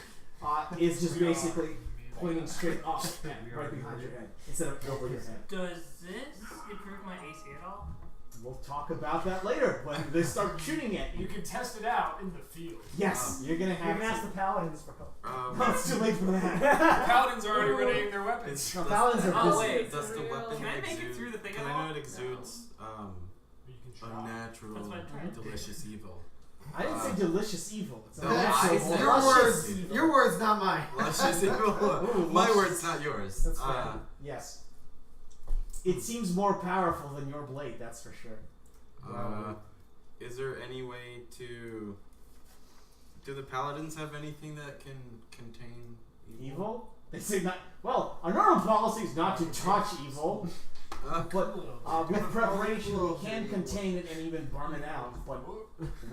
[SPEAKER 1] is just
[SPEAKER 5] We are
[SPEAKER 1] basically
[SPEAKER 5] amazing.
[SPEAKER 1] pointing straight up right behind your head instead of over your head.
[SPEAKER 7] Does this improve my AC at all?
[SPEAKER 1] We'll talk about that later when they start shooting at
[SPEAKER 5] You
[SPEAKER 1] you.
[SPEAKER 5] can test it out in the field.
[SPEAKER 1] Yes, you're gonna
[SPEAKER 4] You
[SPEAKER 1] have
[SPEAKER 4] can ask
[SPEAKER 1] to.
[SPEAKER 4] the paladins for help.
[SPEAKER 1] No, it's too late for
[SPEAKER 5] The
[SPEAKER 1] that.
[SPEAKER 5] paladins are already readying their weapons.
[SPEAKER 8] It's
[SPEAKER 1] No,
[SPEAKER 8] does-
[SPEAKER 1] paladins are
[SPEAKER 7] Oh,
[SPEAKER 1] busy.
[SPEAKER 7] wait.
[SPEAKER 8] Does the
[SPEAKER 3] Real.
[SPEAKER 8] weapon
[SPEAKER 7] Can I make it
[SPEAKER 8] exude?
[SPEAKER 7] through the thing
[SPEAKER 8] Can
[SPEAKER 7] at
[SPEAKER 8] I
[SPEAKER 7] all?
[SPEAKER 8] know it exudes
[SPEAKER 5] You can try.
[SPEAKER 8] unnatural,
[SPEAKER 7] That's what I'm trying to do.
[SPEAKER 8] delicious evil?
[SPEAKER 1] I didn't say delicious evil. It's a
[SPEAKER 8] No,
[SPEAKER 1] natural
[SPEAKER 8] I said
[SPEAKER 6] your
[SPEAKER 1] luscious
[SPEAKER 6] words.
[SPEAKER 1] evil.
[SPEAKER 6] Your words, not mine.
[SPEAKER 8] Luscious evil.
[SPEAKER 1] Ooh,
[SPEAKER 8] My
[SPEAKER 1] luscious.
[SPEAKER 8] words, not yours.
[SPEAKER 1] That's fair. Yes. It seems more powerful than your blade, that's for sure.
[SPEAKER 8] Is there any way to? Do the paladins have anything that can contain
[SPEAKER 1] Evil? They say not. Well, our normal policy is not to touch evil, but with preparation we can contain it and even burn it out. But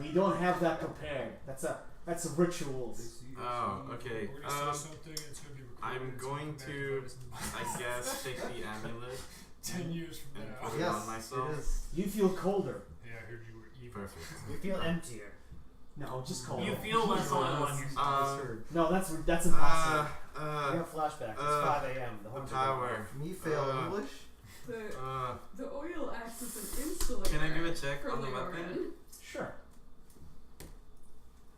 [SPEAKER 1] we don't have that prepared. That's a rituals.
[SPEAKER 8] Oh, okay.
[SPEAKER 5] We're gonna say something. It's gonna be recorded.
[SPEAKER 8] I'm
[SPEAKER 5] it's
[SPEAKER 8] going
[SPEAKER 5] gonna
[SPEAKER 8] to,
[SPEAKER 5] be
[SPEAKER 8] I guess, take the amulet
[SPEAKER 5] 10 years from
[SPEAKER 8] and
[SPEAKER 5] now.
[SPEAKER 8] put it
[SPEAKER 6] Yes,
[SPEAKER 8] on myself.
[SPEAKER 6] it is.
[SPEAKER 1] You feel colder.
[SPEAKER 5] Yeah, I heard you were evil.
[SPEAKER 8] Perfect.
[SPEAKER 4] You feel emptier.
[SPEAKER 1] No, just colder.
[SPEAKER 7] You feel less oil on yourself.
[SPEAKER 1] No, that's impossible.
[SPEAKER 4] You have flashbacks. It's 5 a.m. The
[SPEAKER 8] the
[SPEAKER 4] horns are
[SPEAKER 8] power.
[SPEAKER 6] Me fail English.
[SPEAKER 3] The oil acts as an insulator.
[SPEAKER 8] Can I do a check
[SPEAKER 3] for
[SPEAKER 8] on the
[SPEAKER 3] Leorin.
[SPEAKER 8] weapon?
[SPEAKER 1] Sure.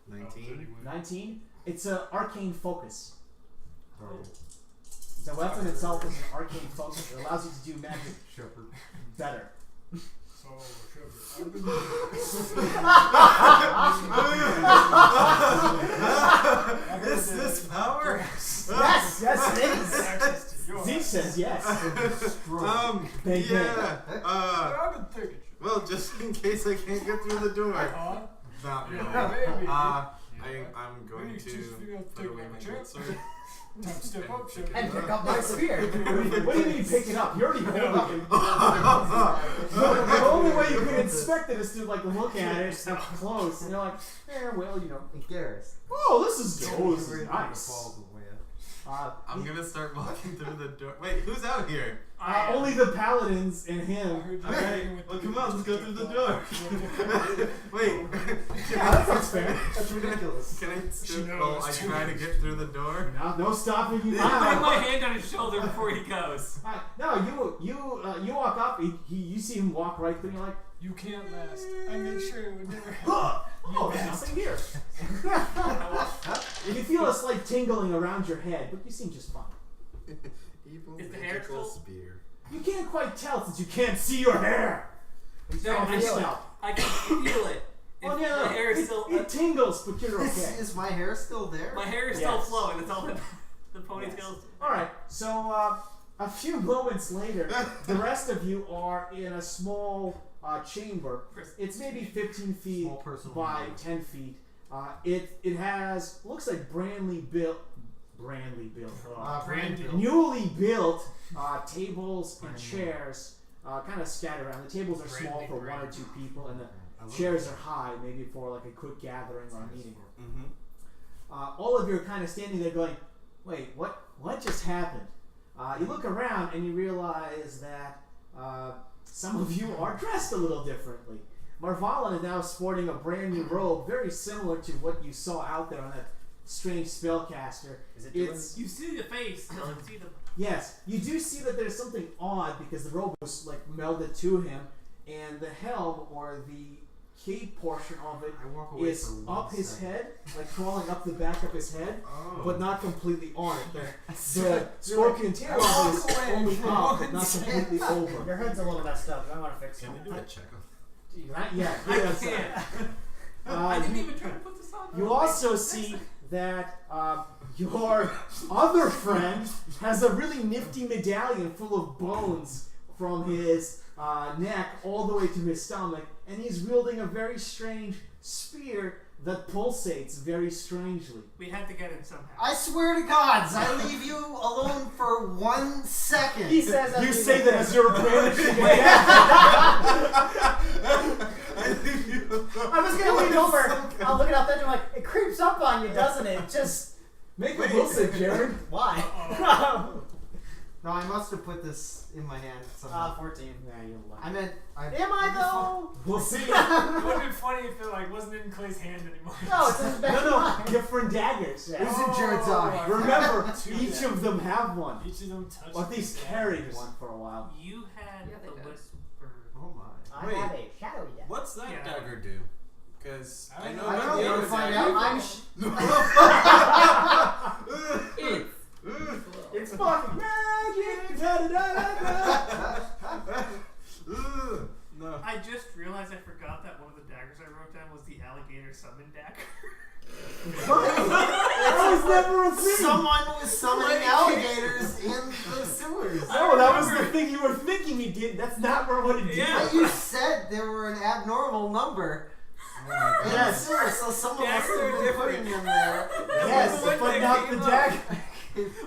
[SPEAKER 8] 19.
[SPEAKER 1] 19. It's an arcane focus.
[SPEAKER 6] Oh.
[SPEAKER 1] The weapon itself is an arcane focus. It allows you to do magic
[SPEAKER 6] Shepherd.
[SPEAKER 1] better.
[SPEAKER 5] So, sugar.
[SPEAKER 8] Is this power?
[SPEAKER 1] Yes, yes, it is.
[SPEAKER 5] Access to your
[SPEAKER 1] Z says yes. Bang,
[SPEAKER 8] Yeah.
[SPEAKER 5] I've been thinking.
[SPEAKER 8] Well, just in case I can't get through the door.
[SPEAKER 5] Huh?
[SPEAKER 8] Not really.
[SPEAKER 5] Yeah, maybe.
[SPEAKER 8] I'm going
[SPEAKER 5] You
[SPEAKER 8] to
[SPEAKER 5] just figure out
[SPEAKER 8] put
[SPEAKER 5] take
[SPEAKER 8] away
[SPEAKER 5] my
[SPEAKER 8] my
[SPEAKER 5] chance.
[SPEAKER 8] sword.
[SPEAKER 5] Time to step up, sugar.
[SPEAKER 4] And pick up my spear.
[SPEAKER 1] What do you mean pick it up? You're already holding it. The only way you can inspect it is to like look at it up close, and you're like, well, you know.
[SPEAKER 6] Hey, Garrus.
[SPEAKER 1] Oh, this is nice.
[SPEAKER 8] I'm gonna start walking through the door. Wait, who's out here?
[SPEAKER 1] Only the paladins and
[SPEAKER 5] I
[SPEAKER 1] him.
[SPEAKER 5] heard you
[SPEAKER 8] Okay,
[SPEAKER 5] arguing with
[SPEAKER 8] well,
[SPEAKER 5] the
[SPEAKER 8] come on, let's go through the
[SPEAKER 5] door.
[SPEAKER 8] door. Wait.
[SPEAKER 1] Yeah, that's fair.
[SPEAKER 6] That's ridiculous.
[SPEAKER 8] Can I still?
[SPEAKER 5] knows
[SPEAKER 8] Oh, I
[SPEAKER 5] too
[SPEAKER 8] try to
[SPEAKER 5] much.
[SPEAKER 8] get through the door.
[SPEAKER 1] No stopping you
[SPEAKER 7] I put my
[SPEAKER 1] now.
[SPEAKER 7] hand on his shoulder before he goes.
[SPEAKER 1] No, you walk up. You see him walk right through. You're like,
[SPEAKER 5] You can't last. I made sure it would never happen.
[SPEAKER 1] oh, there's nothing here. And you feel a slight tingling around your head, but you seem just fine.
[SPEAKER 8] Evil
[SPEAKER 7] Is the hair
[SPEAKER 8] magical
[SPEAKER 7] still-
[SPEAKER 8] spear.
[SPEAKER 1] You can't quite tell since you can't see your hair.
[SPEAKER 7] No,
[SPEAKER 1] Off
[SPEAKER 7] I
[SPEAKER 1] your
[SPEAKER 7] feel it.
[SPEAKER 1] scalp.
[SPEAKER 7] I can feel it. If
[SPEAKER 1] Oh yeah,
[SPEAKER 7] my hair is
[SPEAKER 1] it,
[SPEAKER 7] still
[SPEAKER 1] it tingles, but you're okay.
[SPEAKER 6] Is my hair still there?
[SPEAKER 7] my hair is still
[SPEAKER 1] Yes.
[SPEAKER 7] flowing. That's all the ponytails.
[SPEAKER 1] All right, so a few moments later, the rest of you are in a small chamber. It's maybe 15 feet
[SPEAKER 6] Small personal
[SPEAKER 1] by
[SPEAKER 6] chamber.
[SPEAKER 1] 10 feet. It has looks like brandly built,
[SPEAKER 5] Brandy.
[SPEAKER 1] newly built tables and
[SPEAKER 6] Brand new.
[SPEAKER 1] chairs, kind of scattered around. The tables are small
[SPEAKER 5] Brandly,
[SPEAKER 1] for one or
[SPEAKER 5] brandly.
[SPEAKER 1] two people, and
[SPEAKER 6] I
[SPEAKER 1] the
[SPEAKER 6] love
[SPEAKER 1] chairs are high, maybe for like a quick gathering or a meeting.
[SPEAKER 8] Mm-hmm.
[SPEAKER 1] All of you are kind of standing there going, wait, what just happened? You look around and you realize that some of you are dressed a little differently. Marvalin is now sporting a brand new robe, very similar to what you saw out there on that strange spellcaster.
[SPEAKER 4] Is it doing?
[SPEAKER 1] It's
[SPEAKER 7] You see the face still. You see the.
[SPEAKER 1] yes, you do see that there's something odd because the robe was like melded to him, and the helm or the cape portion of it
[SPEAKER 6] I walk away
[SPEAKER 1] is
[SPEAKER 6] for one
[SPEAKER 1] up his
[SPEAKER 6] second.
[SPEAKER 1] head, like crawling up the back of his head,
[SPEAKER 8] Oh.
[SPEAKER 1] but not completely on it. The scorpion tail of it is only up, but not completely over.
[SPEAKER 4] Your head's a little messed up. I want to fix it.
[SPEAKER 8] Can we do a check?
[SPEAKER 1] Not yet.
[SPEAKER 7] I
[SPEAKER 1] Yes.
[SPEAKER 7] can't. I didn't even try to put this on.
[SPEAKER 1] You also see that your other friend has a really nifty medallion full of bones from his neck all the way to his stomach, and he's wielding a very strange spear that pulsates very strangely.
[SPEAKER 7] We had to get him somehow.
[SPEAKER 6] I swear to gods, I leave you alone for 1 second.
[SPEAKER 4] He says
[SPEAKER 1] You say that as you're brandishing a
[SPEAKER 4] I'm just gonna lean over. I'll look it up there and I'm like, it creeps up on you, doesn't it? Just
[SPEAKER 1] Make a will save, Jared.
[SPEAKER 4] why?
[SPEAKER 6] No, I must have put this in my hand somehow.
[SPEAKER 4] 14.
[SPEAKER 1] Nah, you're lying.
[SPEAKER 6] I meant.
[SPEAKER 4] Am I though?
[SPEAKER 1] We'll see.
[SPEAKER 5] It would have been funny if it wasn't in Clay's hand anymore.
[SPEAKER 4] No, it's in the back of
[SPEAKER 1] No,
[SPEAKER 4] mine.
[SPEAKER 1] different daggers.
[SPEAKER 6] It was in Jared's eye.
[SPEAKER 1] Remember,
[SPEAKER 5] Two
[SPEAKER 1] each
[SPEAKER 5] then.
[SPEAKER 1] of them have one.
[SPEAKER 5] Each of them touched.
[SPEAKER 1] Or at least
[SPEAKER 5] the
[SPEAKER 1] carried
[SPEAKER 5] daggers.
[SPEAKER 1] one for a while.
[SPEAKER 7] You had
[SPEAKER 3] Yeah, they
[SPEAKER 7] the
[SPEAKER 3] did.
[SPEAKER 7] whisper.
[SPEAKER 6] Oh my.
[SPEAKER 4] I
[SPEAKER 8] Wait.
[SPEAKER 4] have a shadowy death.
[SPEAKER 8] What's that
[SPEAKER 7] Yeah.
[SPEAKER 8] dagger do? Because I know
[SPEAKER 6] I
[SPEAKER 8] about
[SPEAKER 6] don't
[SPEAKER 8] the
[SPEAKER 6] know.
[SPEAKER 8] other
[SPEAKER 6] We'll find
[SPEAKER 8] dagger.
[SPEAKER 6] out.
[SPEAKER 3] It's
[SPEAKER 1] It's fucking magic! Da-da-da-da-da.
[SPEAKER 8] No.
[SPEAKER 7] I just realized I forgot that one of the daggers I wrote down was the alligator summon dagger.
[SPEAKER 1] That was never a thing!
[SPEAKER 6] Someone was summoning alligators in the sewers.
[SPEAKER 1] No, that was the thing you were thinking he did. That's not what it did.
[SPEAKER 7] Yeah.
[SPEAKER 6] But you said there were an abnormal number in the
[SPEAKER 1] Yes.
[SPEAKER 6] sewer, so someone must
[SPEAKER 7] Daggers
[SPEAKER 6] have
[SPEAKER 7] are
[SPEAKER 6] been putting them there.
[SPEAKER 1] Yes,
[SPEAKER 7] One
[SPEAKER 1] but
[SPEAKER 7] that
[SPEAKER 1] not the
[SPEAKER 7] came up.
[SPEAKER 1] dagger.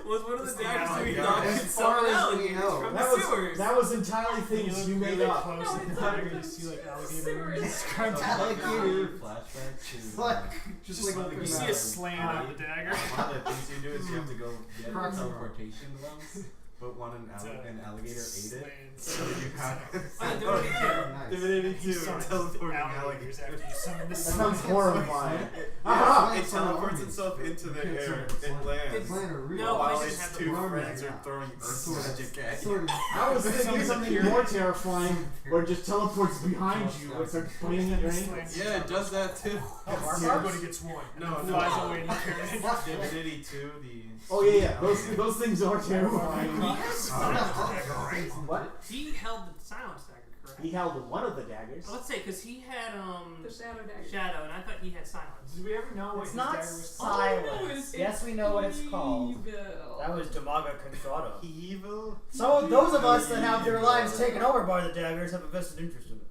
[SPEAKER 7] Was one of the
[SPEAKER 5] It's
[SPEAKER 7] daggers
[SPEAKER 5] the
[SPEAKER 7] we
[SPEAKER 5] alligator.
[SPEAKER 7] thought
[SPEAKER 6] As
[SPEAKER 7] could
[SPEAKER 6] far
[SPEAKER 7] summon
[SPEAKER 6] as we
[SPEAKER 7] alligators
[SPEAKER 6] know.
[SPEAKER 7] from
[SPEAKER 1] That
[SPEAKER 7] the sewers.
[SPEAKER 1] was entirely
[SPEAKER 5] You
[SPEAKER 1] things
[SPEAKER 5] look
[SPEAKER 1] you made
[SPEAKER 5] really
[SPEAKER 1] up.
[SPEAKER 5] close
[SPEAKER 3] No,
[SPEAKER 5] to
[SPEAKER 3] it's
[SPEAKER 5] the
[SPEAKER 3] not
[SPEAKER 5] dagger, you
[SPEAKER 3] the
[SPEAKER 5] see like alligator
[SPEAKER 3] sewers.
[SPEAKER 5] described
[SPEAKER 6] Alligator.
[SPEAKER 8] Flashback to.
[SPEAKER 6] It's like, just like
[SPEAKER 8] One of
[SPEAKER 6] open
[SPEAKER 8] the
[SPEAKER 5] You see a
[SPEAKER 6] mouth.
[SPEAKER 5] slant on the dagger.
[SPEAKER 8] One of the things you do is you have to go get
[SPEAKER 6] Proximate.
[SPEAKER 8] teleportation gloves, but an alligator ate it. So
[SPEAKER 5] Slants.
[SPEAKER 8] you have.
[SPEAKER 7] Oh, you do it again.
[SPEAKER 6] Nice.
[SPEAKER 8] Divinity
[SPEAKER 5] He
[SPEAKER 8] 2,
[SPEAKER 5] summons
[SPEAKER 8] teleporting
[SPEAKER 5] alligators after you summon the
[SPEAKER 1] That
[SPEAKER 5] slants.
[SPEAKER 1] sounds horrifying.
[SPEAKER 8] Yeah, it
[SPEAKER 6] It's
[SPEAKER 8] teleports
[SPEAKER 6] armies.
[SPEAKER 8] itself into the air.
[SPEAKER 6] It's
[SPEAKER 8] It lands.
[SPEAKER 6] Plan a real.
[SPEAKER 7] No, I
[SPEAKER 8] While
[SPEAKER 7] just
[SPEAKER 8] its
[SPEAKER 7] had the
[SPEAKER 8] two
[SPEAKER 6] wrong
[SPEAKER 8] friends
[SPEAKER 6] one.
[SPEAKER 8] are throwing earth
[SPEAKER 6] Sort of.
[SPEAKER 8] magic at you.
[SPEAKER 6] Sort of.
[SPEAKER 1] I was thinking something more terrifying where it just teleports behind you and starts pointing at your ankles.
[SPEAKER 8] Yeah, it does that too.
[SPEAKER 5] Everybody gets one.
[SPEAKER 8] No,
[SPEAKER 5] and
[SPEAKER 8] no.
[SPEAKER 5] flies away and you carry it.
[SPEAKER 8] Divinity 2, the.
[SPEAKER 1] Oh yeah. Those things are terrifying.
[SPEAKER 7] He had the silence dagger, right?
[SPEAKER 1] What?
[SPEAKER 7] He held the silence dagger, correct?
[SPEAKER 1] He held one of the daggers.
[SPEAKER 7] Let's say, because he had
[SPEAKER 3] the shadow dagger.
[SPEAKER 7] shadow, and I thought he had silence.
[SPEAKER 5] Did we ever know what
[SPEAKER 4] It's
[SPEAKER 5] his
[SPEAKER 4] not
[SPEAKER 5] dagger was
[SPEAKER 4] silence. Yes, we know what it's called.
[SPEAKER 3] Evil.
[SPEAKER 4] That was Damaga Constrado.
[SPEAKER 8] Evil?
[SPEAKER 4] So those of us that have their lives taken over by the daggers have a vested interest in it.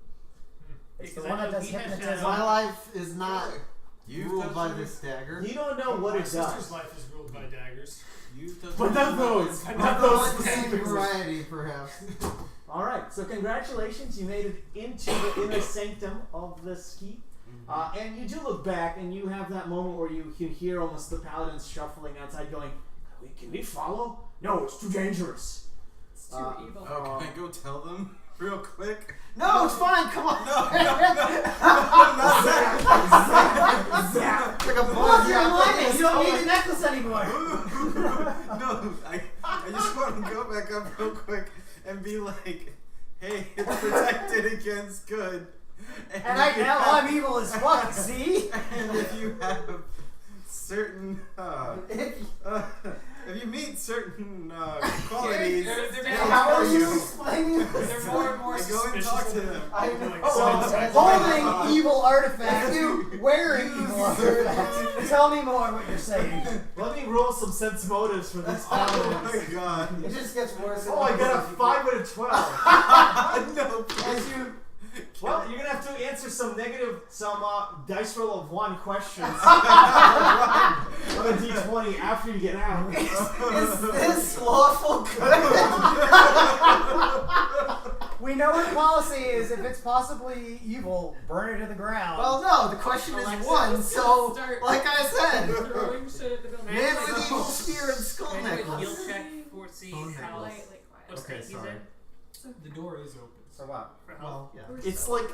[SPEAKER 4] It's the
[SPEAKER 7] Because
[SPEAKER 4] one
[SPEAKER 7] I
[SPEAKER 4] that
[SPEAKER 7] know
[SPEAKER 4] does
[SPEAKER 7] he had
[SPEAKER 4] hypnotism.
[SPEAKER 7] shadow.
[SPEAKER 6] My life is not
[SPEAKER 8] You've
[SPEAKER 6] ruled
[SPEAKER 8] touched
[SPEAKER 6] by
[SPEAKER 8] it?
[SPEAKER 6] this dagger.
[SPEAKER 1] You don't know what
[SPEAKER 5] My
[SPEAKER 1] it
[SPEAKER 5] sister's
[SPEAKER 1] does.
[SPEAKER 5] life is ruled by daggers.
[SPEAKER 8] You've touched
[SPEAKER 1] But
[SPEAKER 8] it?
[SPEAKER 1] not those. Not
[SPEAKER 6] Not
[SPEAKER 1] those
[SPEAKER 6] the same
[SPEAKER 1] specific.
[SPEAKER 6] variety, perhaps.
[SPEAKER 1] Alright, so congratulations, you made it into the inner sanctum of the ski. And you do look back and you have that moment where you can hear almost the paladins shuffling outside going, can we follow? No, it's too dangerous.
[SPEAKER 3] It's too evil.
[SPEAKER 8] Oh, can I go tell them real quick?
[SPEAKER 6] No, it's fine. Come on.
[SPEAKER 1] Zap!
[SPEAKER 6] Like a
[SPEAKER 4] Look,
[SPEAKER 6] buzz.
[SPEAKER 4] you're lying. You don't need the necklace anymore.
[SPEAKER 8] No, I just want to go back up real quick and be like, hey, it's protected against good.
[SPEAKER 4] And I now I'm evil as fuck. See?
[SPEAKER 8] And if you have certain, if you meet certain qualities,
[SPEAKER 6] How are you explaining
[SPEAKER 5] They're
[SPEAKER 6] this?
[SPEAKER 5] more and more
[SPEAKER 8] I go and
[SPEAKER 5] suspicious
[SPEAKER 8] talk
[SPEAKER 5] of
[SPEAKER 8] to
[SPEAKER 5] them.
[SPEAKER 8] them.
[SPEAKER 6] I
[SPEAKER 5] They're
[SPEAKER 6] know.
[SPEAKER 5] like,
[SPEAKER 6] Oh,
[SPEAKER 5] so-
[SPEAKER 4] Holding evil artifacts. You wearing evil artifacts. Tell me more what you're saying.
[SPEAKER 1] Let me roll some sense motives for this
[SPEAKER 8] Oh
[SPEAKER 1] paladin.
[SPEAKER 8] my god.
[SPEAKER 6] It just gets worse.
[SPEAKER 1] Oh, I got a 5 out of 12.
[SPEAKER 8] No,
[SPEAKER 6] As you.
[SPEAKER 1] Well, you're gonna have to answer some dice roll of 1 questions on a d20 after you get out.
[SPEAKER 6] Is this lawful good?
[SPEAKER 4] We know what policy is. If it's possibly evil, burn it to the ground.
[SPEAKER 6] Well, no. The question is
[SPEAKER 3] Alexa,
[SPEAKER 6] one.
[SPEAKER 3] let's
[SPEAKER 6] So,
[SPEAKER 3] start
[SPEAKER 6] like I said,
[SPEAKER 3] throwing shit at the building.
[SPEAKER 6] man with evil spear and skull
[SPEAKER 7] Can I do a heal
[SPEAKER 6] necklace.
[SPEAKER 7] check for see
[SPEAKER 6] Oh,
[SPEAKER 7] how
[SPEAKER 6] necklace.
[SPEAKER 3] Lightly quiet.
[SPEAKER 7] what
[SPEAKER 6] Okay,
[SPEAKER 7] state he's
[SPEAKER 6] sorry.
[SPEAKER 7] in
[SPEAKER 5] The door is open.
[SPEAKER 4] so what?
[SPEAKER 7] for health?
[SPEAKER 6] Well, yeah.
[SPEAKER 1] It's like,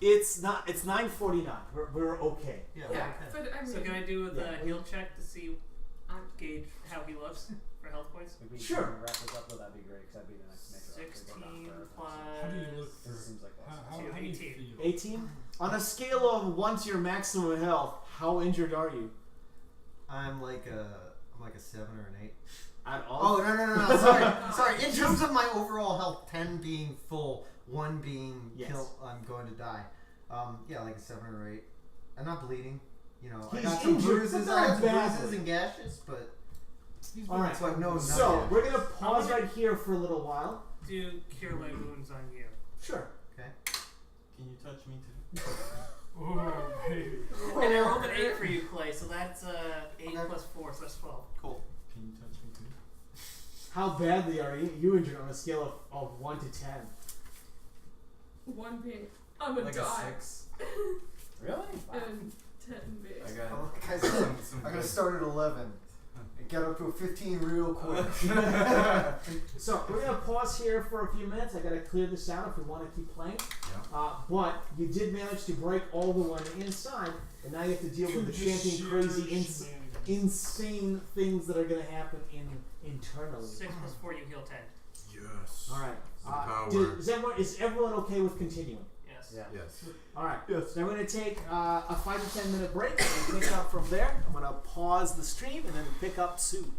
[SPEAKER 1] it's 9:49. We're okay.
[SPEAKER 6] Yeah.
[SPEAKER 3] Yeah,
[SPEAKER 6] okay.
[SPEAKER 3] but I mean,
[SPEAKER 7] So can I do the
[SPEAKER 1] Yeah.
[SPEAKER 7] heal check to see
[SPEAKER 3] I'm
[SPEAKER 7] gauge how he looks for health points?
[SPEAKER 4] If we
[SPEAKER 1] Sure.
[SPEAKER 4] can wrap this up, though, that'd be great. Because that'd be the next major.
[SPEAKER 7] 16 plus.
[SPEAKER 5] How do you look?
[SPEAKER 4] This seems like
[SPEAKER 5] How
[SPEAKER 4] lots.
[SPEAKER 5] do you
[SPEAKER 7] 18.
[SPEAKER 5] feel?
[SPEAKER 1] 18? On a scale of 1 to your maximum health, how injured are you?
[SPEAKER 6] I'm like a 7 or an 8.
[SPEAKER 1] At all?
[SPEAKER 6] Oh no! Sorry. In terms of my overall health, 10 being full, 1 being
[SPEAKER 1] Yes.
[SPEAKER 6] kill, I'm going to die. Yeah, like a 7 or 8. I'm not bleeding. You know, I
[SPEAKER 1] He's
[SPEAKER 6] got some
[SPEAKER 1] injured,
[SPEAKER 6] bruises.
[SPEAKER 1] but
[SPEAKER 6] I
[SPEAKER 1] not
[SPEAKER 6] got some
[SPEAKER 1] badly.
[SPEAKER 6] bruises and gashes, but
[SPEAKER 1] Alright.
[SPEAKER 6] it's like no.
[SPEAKER 1] So,
[SPEAKER 6] not
[SPEAKER 1] we're gonna pause
[SPEAKER 7] many-
[SPEAKER 1] right here for a little while.
[SPEAKER 7] do cure light wounds on you.
[SPEAKER 1] Sure.
[SPEAKER 6] Okay.
[SPEAKER 8] Can you touch me too?
[SPEAKER 5] Oh, baby.
[SPEAKER 7] And I rolled an 8 for you, Clay, so that's 8
[SPEAKER 6] Okay.
[SPEAKER 7] plus 4, so that's 12.
[SPEAKER 6] Cool.
[SPEAKER 8] Can you touch me too?
[SPEAKER 1] How badly are you injured on a scale of 1 to 10?
[SPEAKER 3] 1 being I'm gonna
[SPEAKER 8] Like a
[SPEAKER 3] die,
[SPEAKER 8] 6.
[SPEAKER 4] Really? Wow.
[SPEAKER 3] and 10 being
[SPEAKER 8] I got
[SPEAKER 6] Oh, guys,
[SPEAKER 8] some
[SPEAKER 6] I'm gonna
[SPEAKER 8] good-
[SPEAKER 6] start at 11. And get up to a 15 real quick.
[SPEAKER 1] So we're gonna pause here for a few minutes. I gotta clear this out if we want to keep playing.
[SPEAKER 8] Yeah.
[SPEAKER 1] But you did manage to break all the one inside, and now you have to deal with the chanting crazy, insane things that are gonna happen internally.
[SPEAKER 7] 6 plus 4, you heal 10.
[SPEAKER 8] Yes.
[SPEAKER 1] All right.
[SPEAKER 8] The power.
[SPEAKER 1] Is everyone okay with continuing?
[SPEAKER 7] Yes.
[SPEAKER 4] Yeah.
[SPEAKER 8] Yes.
[SPEAKER 1] All right. Yes. So I'm going to take a 5 to 10 minute break and pick up from there. I'm going to pause the stream and then pick up soon.